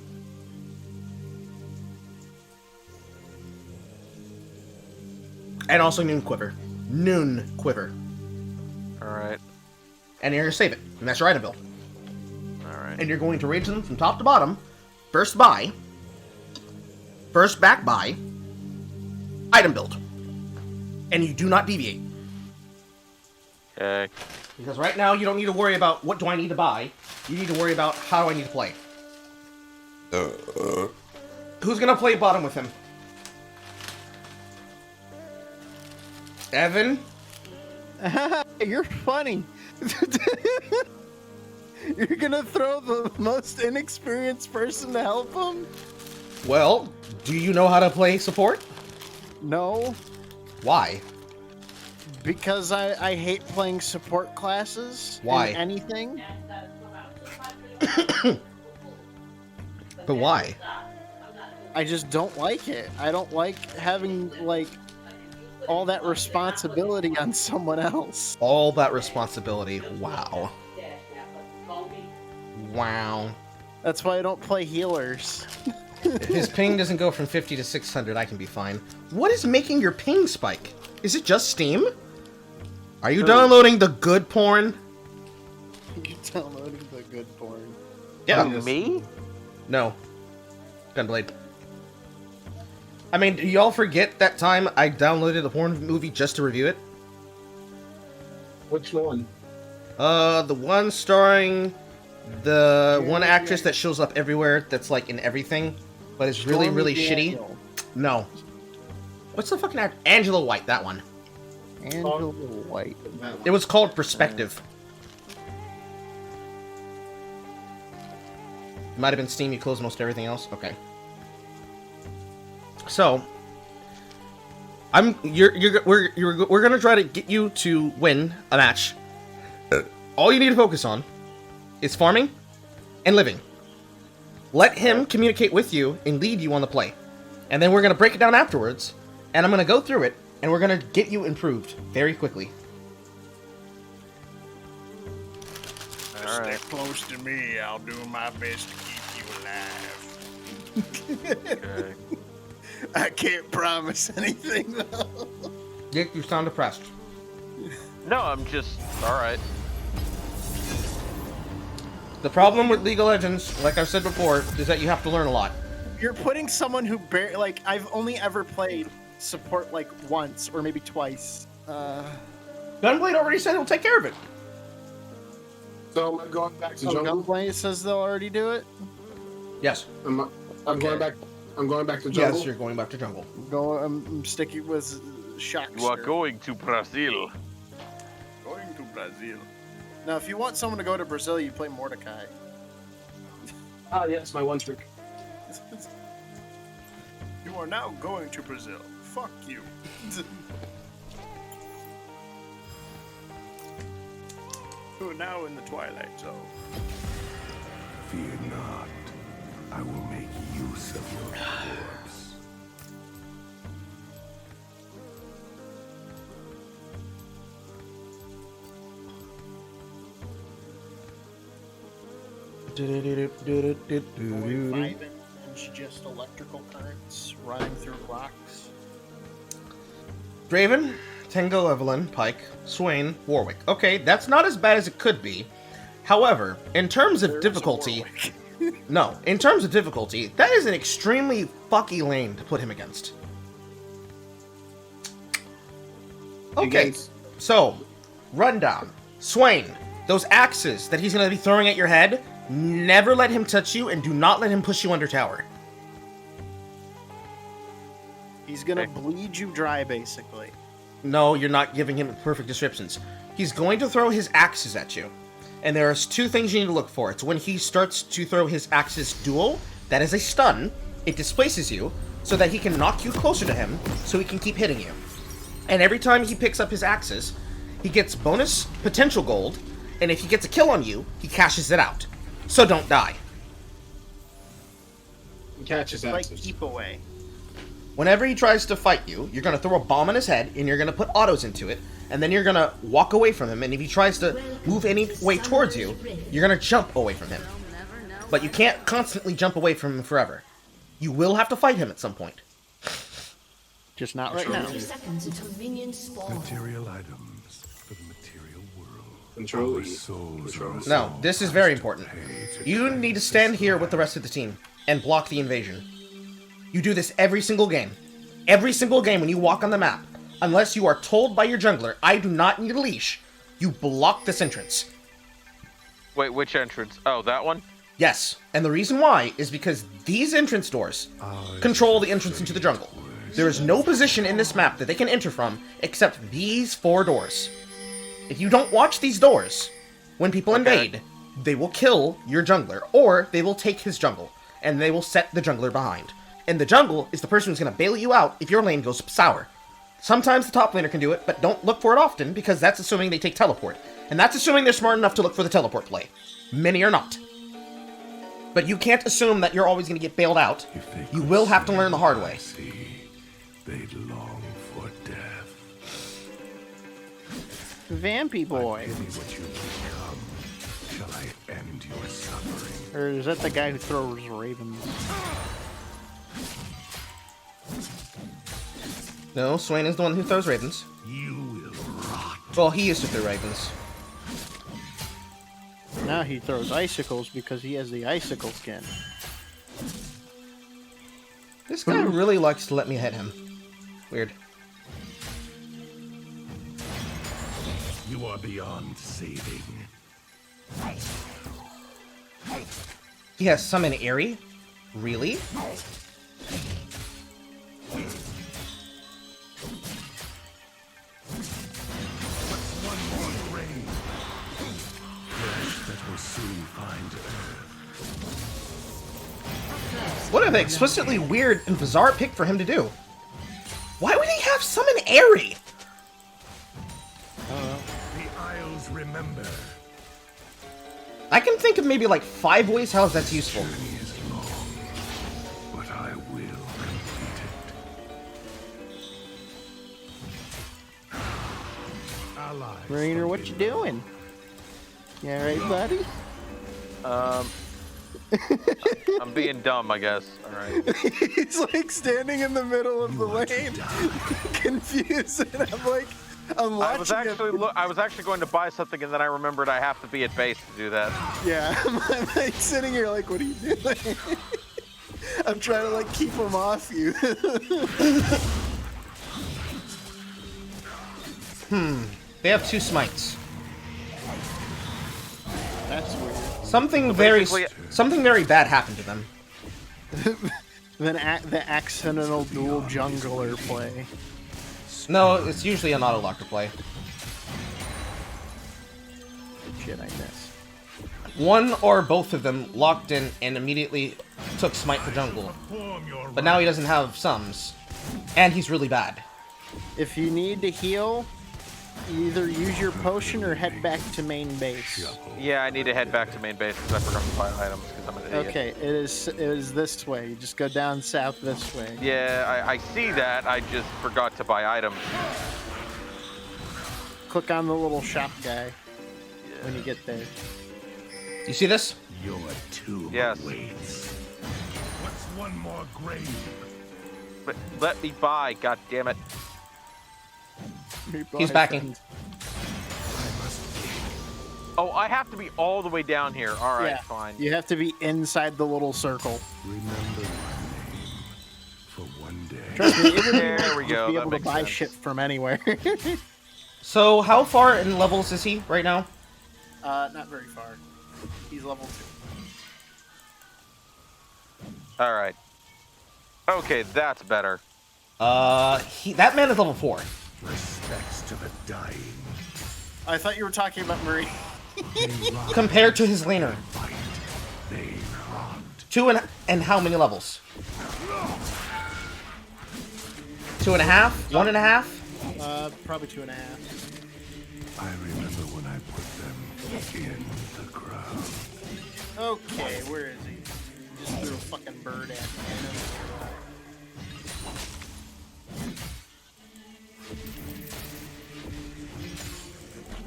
And also Noon Quiver. Noon Quiver. Alright. And you're going to save it. And that's your item build. Alright. And you're going to range them from top to bottom. First buy. First back buy. Item build. And you do not deviate. Okay. Because right now you don't need to worry about what do I need to buy. You need to worry about how do I need to play. Who's going to play bottom with him? Evan? You're funny. You're gonna throw the most inexperienced person to help him? Well, do you know how to play support? No, Why? because I hate playing support classes. Why? In anything. But why? I just don't like it. I don't like having like all that responsibility on someone else. All that responsibility. Wow. Wow. That's why I don't play healers. If his ping doesn't go from 50 to 600, I can be fine. What is making your ping spike? Is it just Steam? Are you downloading the good porn? You're downloading the good porn. Yeah. Me? No. Gunblade. I mean, do y'all forget that time I downloaded a porn movie just to review it? Which one? The one starring the one actress that shows up everywhere that's like in everything, but it's really, really shitty. No. What's the fucking act? Angela White, that one. Angela White. It was called Perspective. It might have been Steam, you closed most everything else? Okay. So, we're gonna try to get you to win a match. All you need to focus on is farming and living. Let him communicate with you and lead you on the play. And then we're going to break it down afterwards, and I'm going to go through it, and we're going to get you improved very quickly. Stay close to me. I'll do my best to keep you alive. Okay. I can't promise anything, though. Dick, you sound depressed. No, I'm just all right. The problem with League of Legends, like I've said before, is that you have to learn a lot. You're putting someone who like, I've only ever played support like once or maybe twice. Gunblade already said he'll take care of it. So I'm going back to Oh, jungle. Gunblade says they'll already do it. Yes. I'm Okay. going back. I'm going back to jungle. Yes, you're going back to jungle. I'm sticking with Shockster. You are going to Brazil. Going to Brazil. Now, if you want someone to go to Brazil, you play Mordecai. Ah, yes, my one trick. You are now going to Brazil. Fuck you. You are now in the Twilight Zone. Fear not. I will make use of your corpse. And just electrical currents running through blocks. Draven, Tengo, Evelyn, Pike, Swain, Warwick. Okay, that's not as bad as it could be. However, in terms of difficulty... No, in terms of difficulty, that is an extremely fucky lane to put him against. Okay, so, rundown. Swain, those axes that he's going to be throwing at your head, never let him touch you and do not let him push you under tower. He's gonna bleed you dry, basically. No, you're not giving him perfect descriptions. He's going to throw his axes at you. And there's two things you need to look for. It's when he starts to throw his axes dual, that is a stun. It displaces you, so that he can knock you closer to him, so he can keep hitting you. And every time he picks up his axes, he gets bonus potential gold, and if he gets a kill on you, he cashes it out. So don't die. He catches Like axes. keep away. Whenever he tries to fight you, you're going to throw a bomb on his head, and you're going to put autos into it, and then you're going to walk away from him, and if he tries to move any way towards you, you're going to jump away from him. But you can't constantly jump away from him forever. You will have to fight him at some point. Just not right now. 30 seconds until minions spawn. Material items for the material world. Control Our E. souls are No, this is very important. You need to stand here with the rest of the team and block the invasion. You do this every single game. Every single game when you walk on the map. Unless you are told by your jungler, I do not need a leash, you block this entrance. Wait, which entrance? Oh, that one? Yes, and the reason why is because these entrance doors control the entrance into the jungle. There is no position in this map that they can enter from except these 4 doors. If you don't watch these doors, when people invade, they will kill your jungler, or they will take his jungle, and they will set the jungler behind. And the jungle is the person who's going to bail you out if your lane goes sour. Sometimes the top laner can do it, but don't look for it often, because that's assuming they take teleport. And that's assuming they're smart enough to look for the teleport play. Many are not. But you can't assume that you're always going to get bailed out. You will have to learn the hard way. They'd long for death. Vampy boy. Give me what you become. Shall I end your suffering? Or is that the guy who throws ravens? No, Swain is the one who throws ravens. You will rot. Well, he used to throw ravens. Now he throws icicles because he has the icicle skin. This guy really likes to let me hit him. Weird. You are beyond saving. He has summon Airy? Really? One more rain. Flesh that will soon find earth. What an explicitly weird and bizarre pick for him to do. Why would he have summon Airy? The Isles remember. I can think of maybe like 5 ways how that's useful. Journey is long, but I will complete allies. Mariner, what you doing? You alright, buddy? I'm being dumb, I guess. All right. He's like standing in the middle of the lane, confused, and I'm watching I was actually going to buy something, and then I remembered I have to be at base to do that. Yeah, I'm like sitting here like, what are you doing? I'm trying to like keep him off you. They have 2 smites. That's weird. Something very bad happened to them. Then the accidental dual jungler play. No, it's usually an auto-locker play. Shit, I miss. One or both of them locked in and immediately took smite for jungle. But now he doesn't have sums. And he's really bad. If you need to heal, either use your potion or head back to main base. Yeah, I need to head back to main base because I forgot to buy items because I'm an idiot. Okay, it is this way. You just go down south this way. Yeah, I see that. I just forgot to buy items. Click on the little shop guy when you get there. You see this? Your tomb Yes. awaits. What's one more grave? But let me buy, god damn it. He's backing. Oh, I have to be all the way down here. All right, Yeah. fine. You have to be inside the little circle. Remember my name for one day. Trust me, it would There be nice we to go, be that able to makes buy sense. shit from anywhere. So, how far in levels is he right now? Not very far. He's level 2. All right. Okay, that's better. That man is level 4. Respects to the dying. I thought you were talking about Marie. Compared to his laner. Fight. They rot. 2 and how many levels? 2.5? 1.5? Probably 2.5. I remember when I put them in the ground. Okay, where is he? Just threw a fucking bird at me.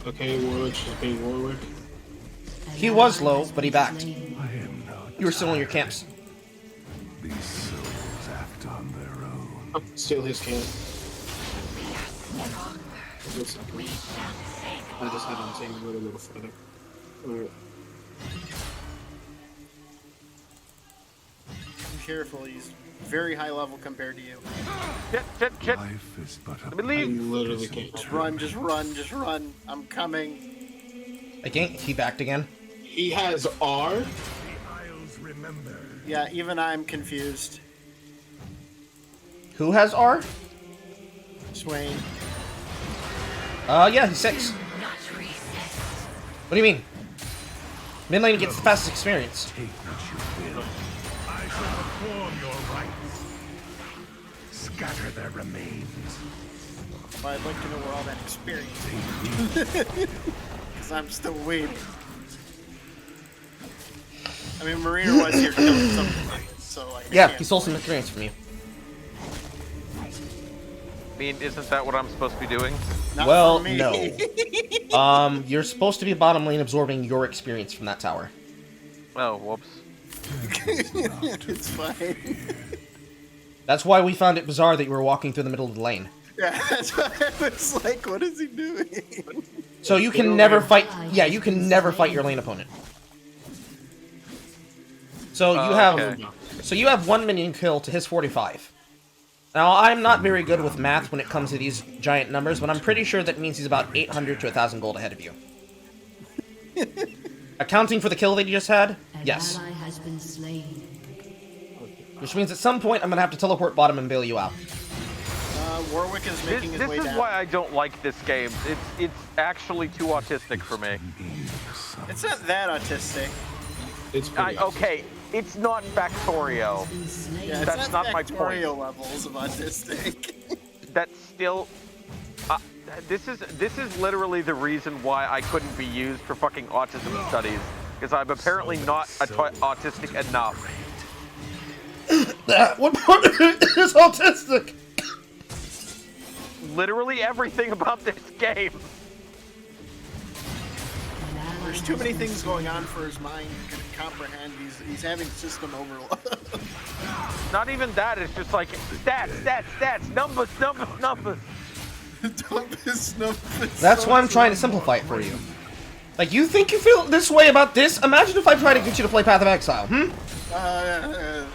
Okay, Warwick's just being Warwick. He was low, but he backed. I am no You were still in your camps. These souls act on their own. Steal his camp. Looks like I just had him saying a little further. Alright. Be careful, he's very high level compared to you. Shit. Life is but a Let me I leave. literally can't. Just run. I'm coming. Again, he backed again. He has R. The Isles remember. Yeah, even I'm confused. Who has R? Swain. Yeah, he's 6. What do you mean? Mid lane gets the fastest experience. Take what you will. I shall perform your rites. Scatter their remains. But I'd like to know where all that experience is. Because I'm still waiting. I mean, Marina was here killing something, so like. I Yeah, can't- he stole some experience from you. I mean, isn't that what I'm supposed to be doing? Not Well, for me. no. You're supposed to be bottom lane absorbing your experience from that tower. Oh, whoops. It's fine. That's why we found it bizarre that you were walking through the middle of the lane. Yeah, that's why I was like, what is he doing? So you can never fight. Yeah, you can never fight your lane opponent. So you have. Okay. So you have 1 minion kill to his 45. Now I'm not very good with math when it comes to these giant numbers, but I'm pretty sure that means he's about 800 to 1,000 gold ahead of you. Accounting for the kill that you just had, yes. Ally has been slain. Which means at some point I'm gonna have to teleport bottom and bail you out. Warwick is making his This way is down. why I don't like this game. It's actually too autistic for me. It's not that autistic. It's pretty Okay, it's not Factorio. Been slain. Yeah, it's That's not my Factorio levels of autistic. That's still. This is literally the reason why I couldn't be used for fucking autism studies, because I'm apparently not autistic enough. What part of it is autistic? Literally everything about this game. There's too many things going on for his mind to comprehend. He's having system overload. Not even that. It's just like stats, numbers. That's why I'm trying to simplify it for you. Like, you think you feel this way about this? Imagine if I try to get you to play Path of Exile, I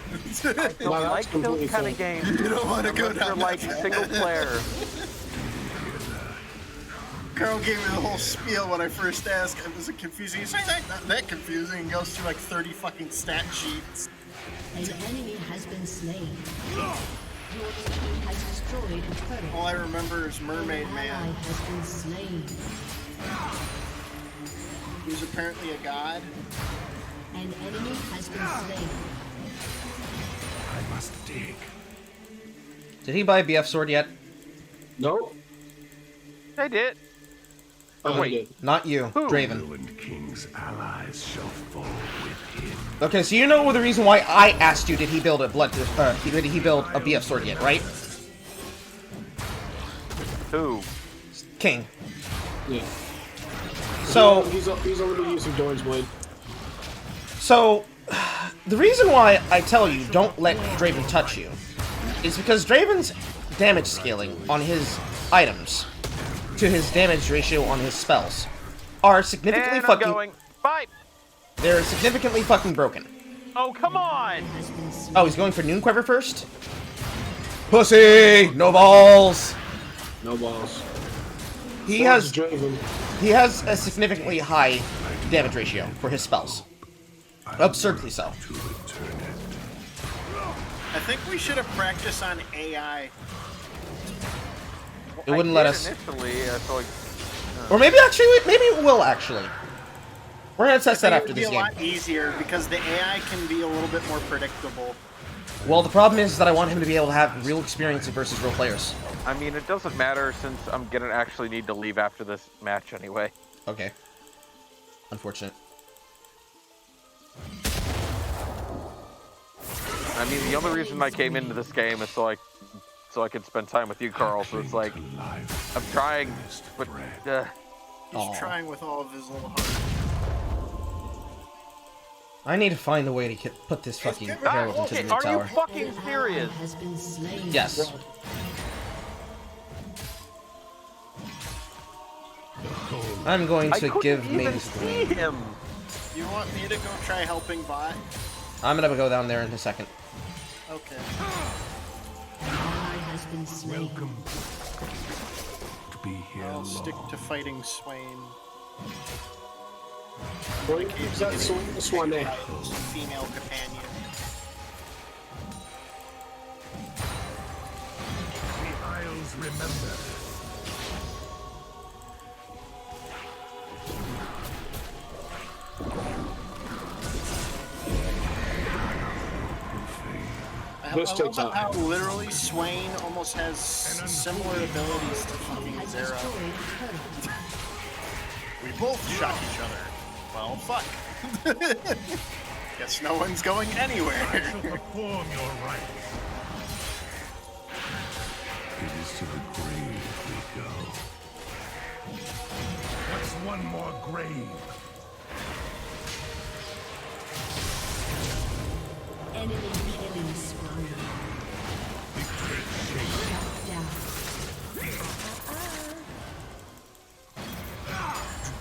don't like those kind of games. You don't want to go down like single player. Carl gave me the whole spiel when I first asked. Was it confusing? He's like, not that confusing. He goes through like 30 fucking stat sheets. An enemy has been slain. Your team has destroyed a turret. All I remember is Mermaid An Man. ally has been slain. Who's apparently a god. An enemy has been slain. I must dig. Did he buy a BF sword yet? No. I did. Oh, wait. he did. Not you, Draven. Ruined king's allies shall fall with him. Okay, so you know the reason why I asked you, did he build a did he build a BF sword yet, right? Who? King. Yeah. So he's already using Doran's Blade. So, the reason why I tell you don't let Draven touch you is because Draven's damage scaling on his items to his damage ratio on his spells are significantly And fucking. I'm going. Bye. They're significantly fucking broken. Oh, come on. Oh, he's going for Noon Quiver first? Pussy! No balls! No balls. He So has is Draven. he has a significantly high damage ratio for his spells. Absurdly so. I think we should have practiced on AI. It wouldn't let us. Initially, I feel like. Or maybe it will actually. We're gonna test that after this It would be a game. lot easier because the AI can be a little bit more predictable. Well, the problem is that I want him to be able to have real experience versus real players. I mean, it doesn't matter since I'm gonna actually need to leave after this match anyway. Okay. Unfortunate. I mean, the only reason I came into this game is so I could spend time with you, Carl. So it's like I'm trying, but He's trying with all of his little heart. I need to find a way to put this fucking herald into the okay, mid are you tower. fucking serious? Has been slain. Yes. I'm going I to couldn't give even Maiden's see Queen. him. You want me to go try helping bot? I'm gonna go down there in a second. Okay. An ally has been slain. Welcome to be here I'll long. stick to fighting Swain. Is that Swan there? Female companion. The Isles remember. This takes about how out. literally Swain almost has similar abilities to fucking Has Zero. destroyed a turret. We both shot each other. Well, fuck. Guess no one's going anywhere. Perform your rites. It is to the grave we go. What's one more grave? Enemy killing spree. Shut down.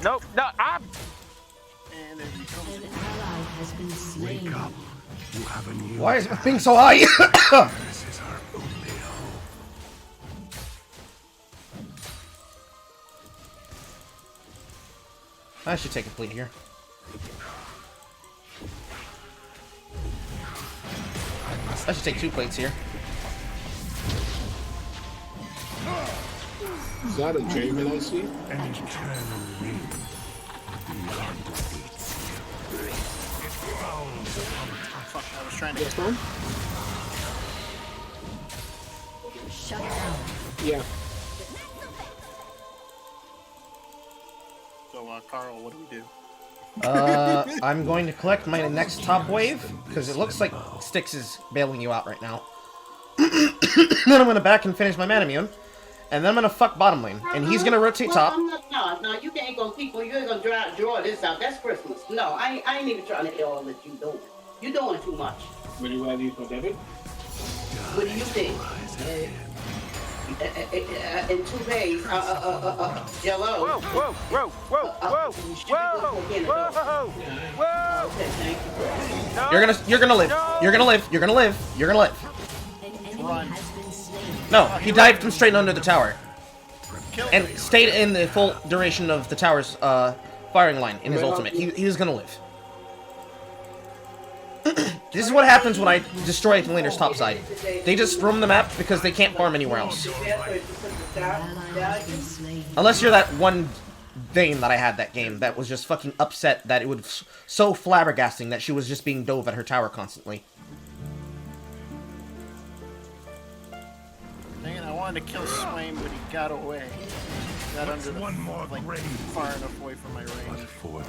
Nope, no, I'm. And it becomes An ally has been slain. Wake up. You have a new Why is my thing so high? This is our only hope. I should take a plate here. I should take 2 plates here. Is that a Draven I see? An eternal ring beyond defeats. It frowns upon fuck. I was trying to Yes, get. ma'am? Shut down. Yeah. So, Carl, what do we do? I'm going to collect my next top wave, because it looks like Styx is bailing you out right now. Then I'm going to back and finish my Manamune, and then I'm going to fuck bottom lane, and he's going to rotate top. No, no, you ain't gonna keep. You ain't gonna draw this out. That's Christmas. No, I ain't even trying to hear all that you doing. You doing too much. Would you rather use my debit? What do you think? In 2 days, Jello. Whoa, whoa, whoa, whoa, whoa, whoa, whoa, Okay, thank you. No, You're gonna live. no. You're gonna live. You're gonna live. You're gonna live. An enemy has been slain. No, he dived from straight under the tower Kill and stayed in the full duration of the tower's firing line in his ultimate. He was gonna live. This is what happens when I destroy Laner's top side. They just roam the map because they can't farm anywhere else. Ally has been slain. Unless you're that one Vayne that I had that game that was just fucking upset that it was so flabbergasting that she was just being dove at her tower constantly. Dang it, I wanted to kill Swain, but he got away. Got under the, one more like, grave? far enough away from my range. For the waters,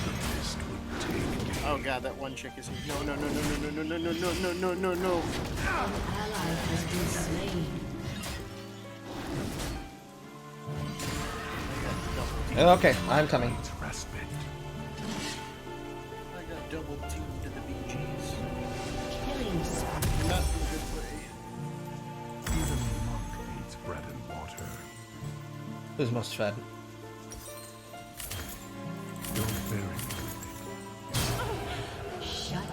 the mist would take me. Oh god, that one chick is here. No, no, no, no, no, no, no, no, no, no, no, no. An ally has been slain. Okay, I'm coming. It's respite. I got double teamed to the BGs. Killing spree. Not in a good way. Even the monk needs bread and water. Who's most fed? Don't bury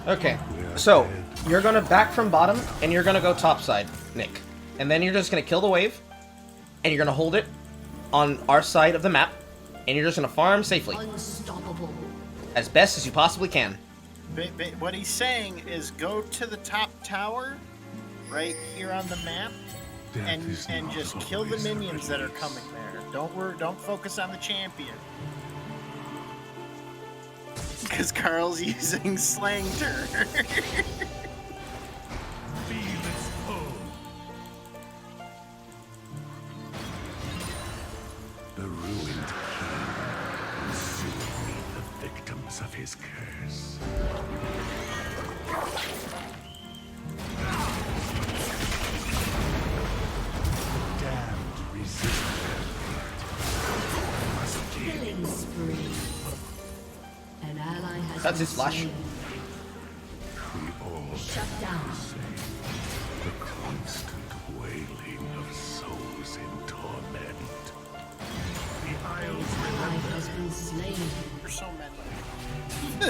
Okay, so you're gonna back from bottom and you're gonna go top side, Nick. And then you're just gonna kill the wave and you're gonna hold it on our side of the map and you're just gonna farm safely Unstoppable. as best as you possibly can. What he's saying is go to the top tower, right here on the map, and just kill the minions that are coming there. Don't focus on the champion. Because Carl's using slang term. Feel its pull. The ruined king will soon meet the victims of his curse. Damned resist their fate. Must Killing spree. An ally has That's been his flash. slain. we all Shut down. the constant wailing of souls in torment. The Isles Ally has been slain. You're so many. I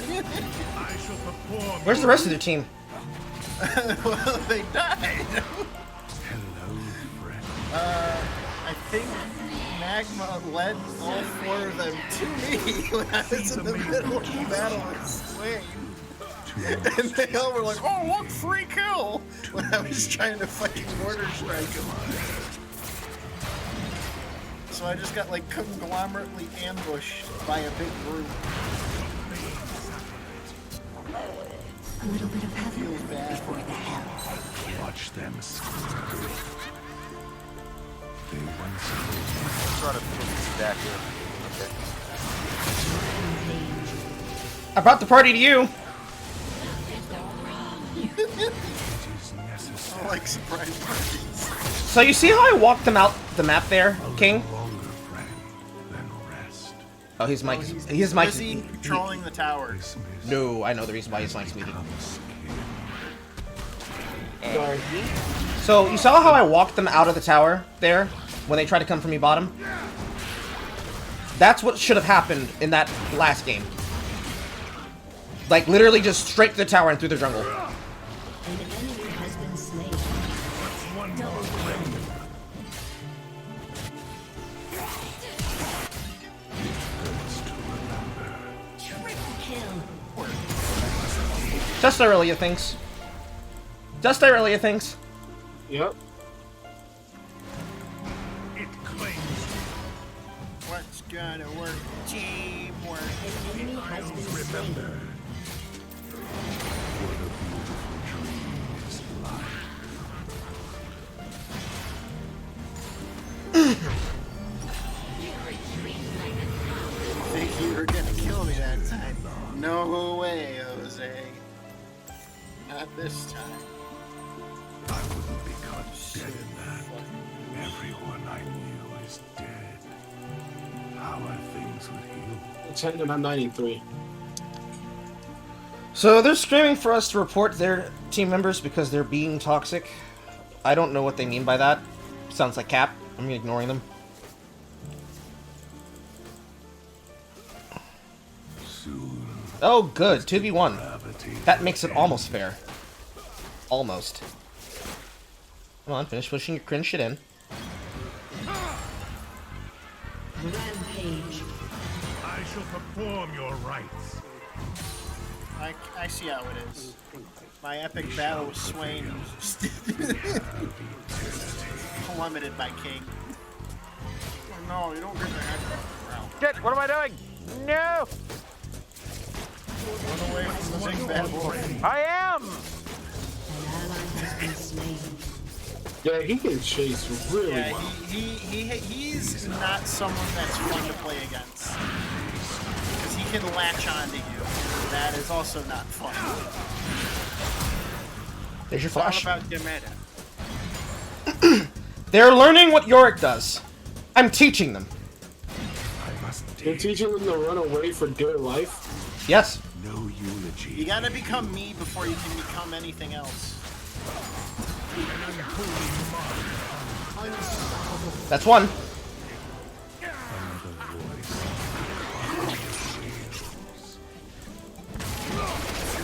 shall perform. Where's the rest of their team? Well, they died. Hello, friend. I think Magma led all 4 of them to me when I was in the middle of the battle with Swain. And they all were like, oh, look, free kill! When I was trying to fucking mortar strike him. So I just got, like, conglomerately ambushed by a big group. A little bit of heaven Feels bad. before the hell. Watch them scream. They once Try to put this back here. Okay. I brought the party to you. it is necessary. I like surprise parties. So you see how I walked them out the map there, King? Longer, friend, than rest. Oh, his mic. He's His mic. busy controlling the tower. No, I know the reason why his mic's muted. Sorry. So you saw how I walked them out of the tower there when they tried to come from me bottom? That's what should have happened in that last game. Like literally just straight to the tower and through the jungle. An enemy has been slain. One more friend. Hurts to remember. Triple kill. Just Aurelia thinks. Just Aurelia thinks. Yep. It claims What's gonna work? Teamwork. An enemy has been slain. remember. What a beautiful dream is life. Think you were gonna kill me that time? No way, Jose. Not this time. I wouldn't be caught dead in that. Everyone I knew is dead. 10 and I'm 93. So they're screaming for us to report their team members because they're being toxic. I don't know what they mean by that. Sounds like cap. I'm ignoring them. Soon, Oh, good. 2v1. That makes it almost fair. Almost. Come on, finish pushing your cringe shit in. Rampage. I shall perform your rites. I see how it is. My epic battle with Swain plummeted by King. Oh no, you don't get the heck around. Shit, what am I doing? No! Run away from the big bad boy. I am! An ally has been slain. Yeah, he can chase really Yeah, well. he's not someone that's fun to play against. Because he can latch onto you. That is also not fun. There's your It's all flash. about the meta. They're learning what Yorick does. I'm teaching them. I must You're dig. teaching them to run away for dear life. Yes. No eulogy. You gotta become me before you can become anything else. That's one.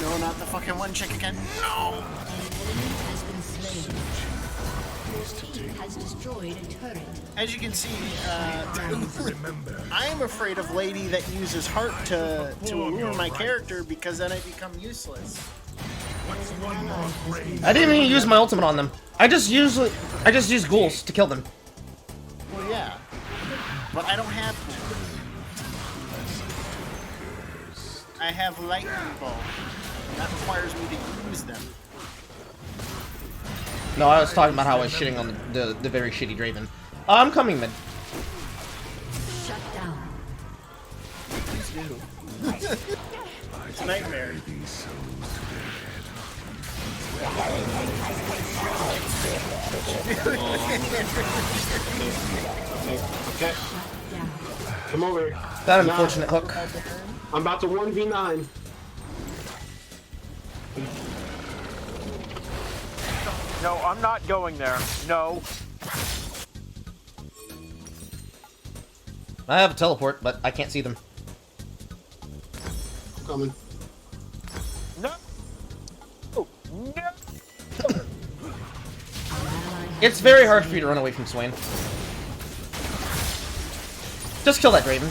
No, not the fucking one chick again. No! An enemy has been slain. Your team has destroyed a turret. As you can see, Remember, I am afraid of Lady that uses heart to allure my character because then I become useless. what's one more grave? I didn't even use my ultimate on them. I just use ghouls to kill them. Well, yeah. But I don't have to. I have lightning bolt. That requires me to use them. No, I was talking about how I was shitting on the very shitty Draven. I'm coming mid. Shut down. Please do. It's a nightmare. Okay, come over here. That unfortunate hook. I'm about to 1v9. No, I'm not going there. No. I have a teleport, but I can't see them. Coming. No. Oh, no. It's very hard for you to run away from Swain. Just kill that Draven.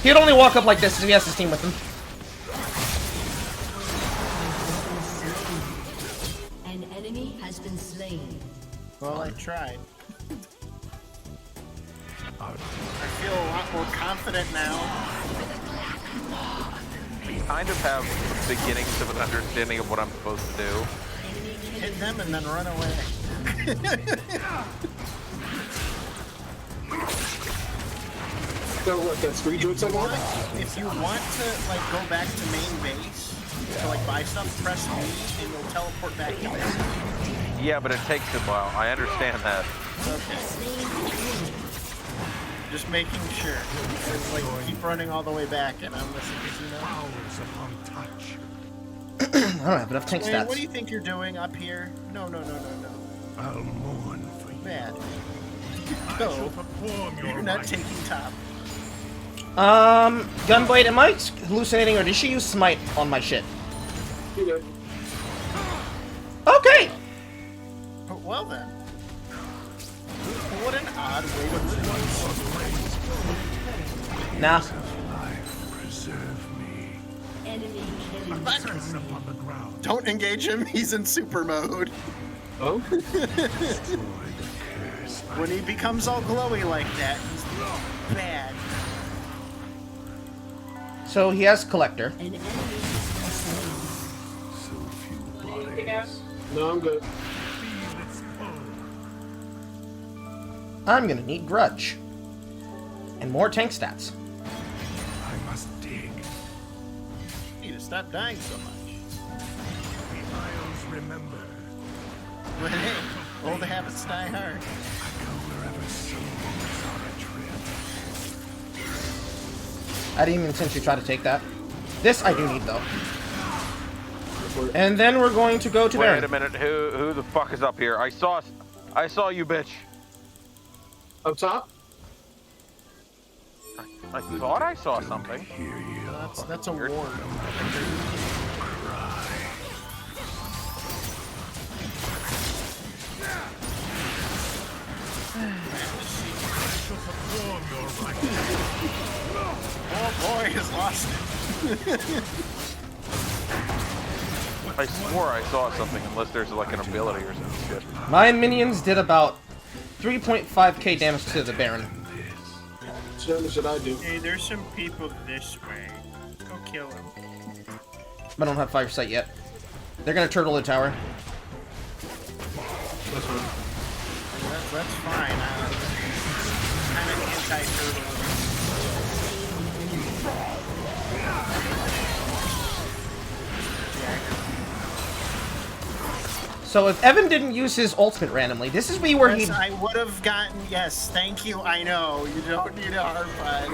He'd only walk up like this if he has his team with him. An enemy has been slain. Well, I tried. I feel a lot more confident now. Kind of have the beginnings of an understanding of what I'm supposed to do. Hit them and then run away. So what, that's 3 druids I want? If you want to like go back to main base to like buy stuff, press me and you'll teleport back to base. Yeah, but it takes a while. I understand that. Okay. Just making sure. It's like keep running all the way back and I'm listening to you know. Hours upon touch. I don't have enough tank Wait, what do stats. you think you're doing up here? No. I'll mourn for you. Man. I Go. shall perform your You're not rites. taking top. Gunblade, am I hallucinating or did she use smite on my shit? You did. Okay! But well then. What an odd way to Nah. Preserve me. Enemy killing. Turn upon the ground. Don't engage him, he's in super mode. Oh? When he becomes all glowy like that, he's bad. So he has Collector. An enemy has been slain. So few bodies. No, I'm good. Feel its pull. I'm gonna need Grudge. And more tank stats. I must dig. You need to stop dying so much. The Isles remember. But hey, old habits die hard. I go wherever souls are adrift. I didn't even intentionally try to take that. This I do need, though. And then we're going to go to Baron. Wait a minute, who the fuck is up here? I saw you, bitch. Up top? I thought I saw something. That's a ward. Oh boy, he's lost it. I swore I saw something, unless there's like an ability or some shit. My minions did about 3.5k damage to the Baron. So should I do? Hey, there's some people this way. Let's go kill them. I don't have fire sight yet. They're gonna turtle the tower. That's fine. That's fine. I'm kind of anti-turtle. So if Evan didn't use his ultimate randomly, this is where he... Yes, I would have gotten... Yes, thank you, I know. You don't need a hard fight.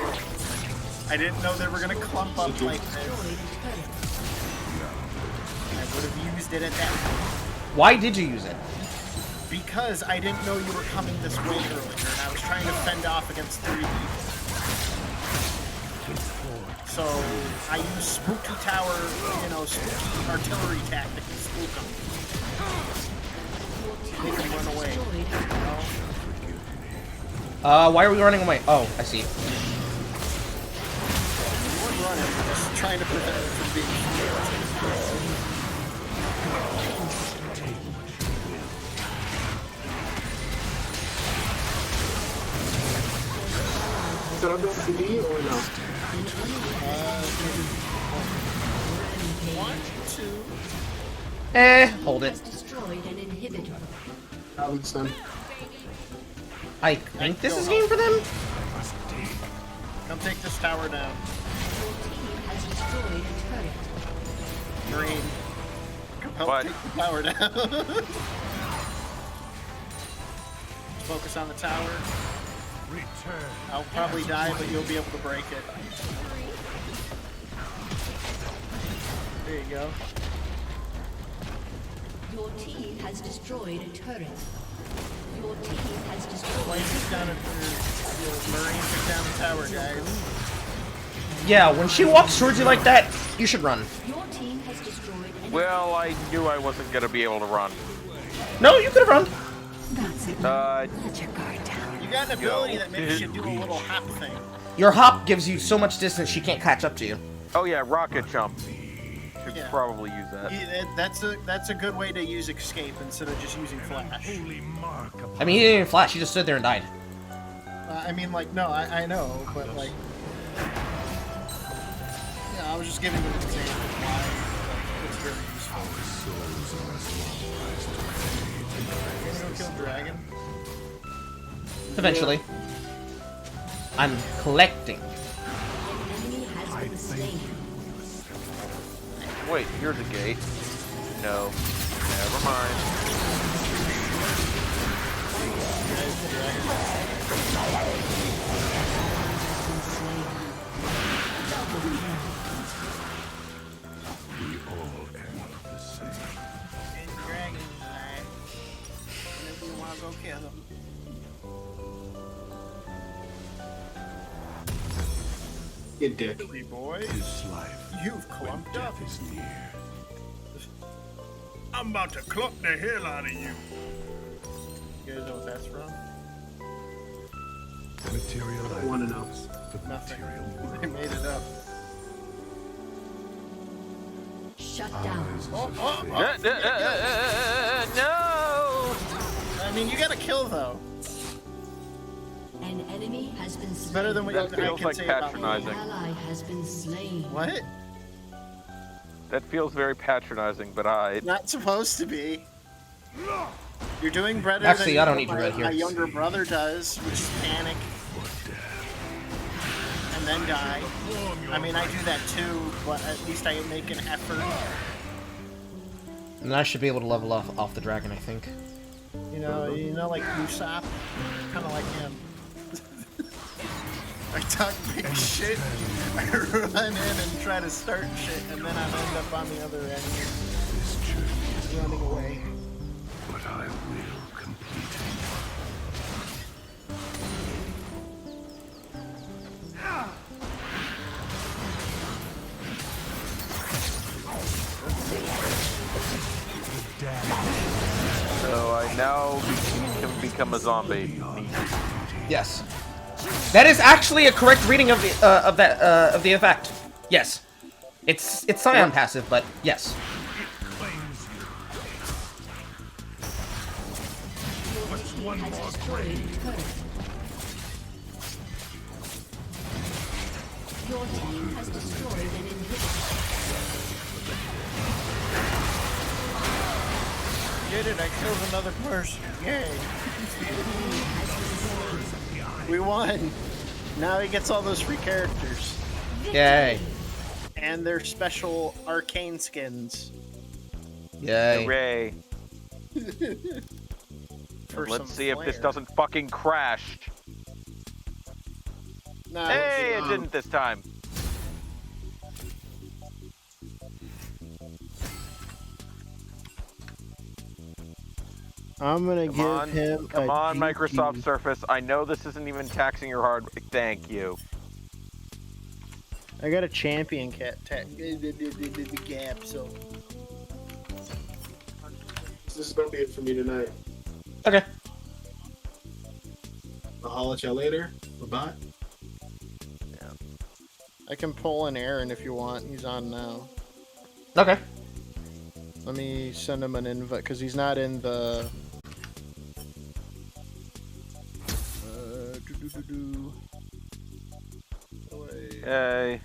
I didn't know they were going to clump up like this. I would have used it at that point. Why did you use it? Because I didn't know you were coming this way earlier, and I was trying to fend off against 3 people. So I use spooky tower, spooky artillery tactic to spook them. Make them run away. Why are we running away? Oh, I see. We're running, we're just trying to prevent them from being Should I go CD or no? 1, 2. Hold it. Destroyed an inhibitor. Robinson. I think this is game for them? Come take this tower down. Has destroyed a turret. Marine. Come help What? take the tower down. Focus on the tower. I'll probably die, but you'll be able to break it. There you go. Your team has destroyed a turret. Your team has destroyed. Why took down Marine took down the tower, guys. Yeah, when she walks towards you like that, you should run. Your team has destroyed an Well, I knew I wasn't gonna be able to run. No, you could have run. That's it. Uh, Put your guard down. You got an ability that makes you do a little hop thing. Your hop gives you so much distance she can't catch up to you. oh yeah, rocket jump. Could Yeah. probably use that. That's a good way to use escape instead of just using flash. I mean, he didn't even flash, he just stood there and died. I mean, like, no, I know, but like, yeah, I was just giving you an example of why it's very useful. You gonna go kill dragon? Eventually. I'm collecting. An enemy has been slain. Wait, here's a gate. No. Never mind. Go kill him. You dick. Three boys, His life you've clumped up. death is near. I'm about to clump the hell out of you. You guys know what that's from? Material I wanna know. items for the Nothing. material world. They made it up. Shut down. No! I mean, you gotta kill though. An enemy has been slain. Better than what That I feels can like say about patronizing. An ally has been slain. What? That feels very patronizing, but Not supposed to be. You're doing better Actually, than I don't need to my, read here. my younger brother does, which is panic and then die. I mean, I do that too, but at least I make an effort. And I should be able to level off the dragon, I think. You know, like Usopp, kind of like him. I talk big shit. I run in and try to start shit, and then I end up on the other end, This journey is running long, away. but I will complete it. So I now can become a zombie. Yes. That is actually a correct reading of the effect. Yes. It's Scion passive, but yes. What's one more grave? Your team has destroyed an inhibitor. Did it, I killed another person. Yay. We won. Now he gets all those free characters. Yay. And their special arcane skins. Yay. Hooray. For Let's some see if this flair. doesn't fucking crash. No, Hey, it didn't this time. I'm gonna give him Come a on, GG. Microsoft Surface. I know this isn't even taxing your hardware. Thank you. I got a champion gap, so This is gonna be it for me tonight. Okay. I'll holler at y'all later. Bye-bye. I can pull an Aaron if you want. He's on now. Okay. Let me send him an invite because he's not in the. Hey.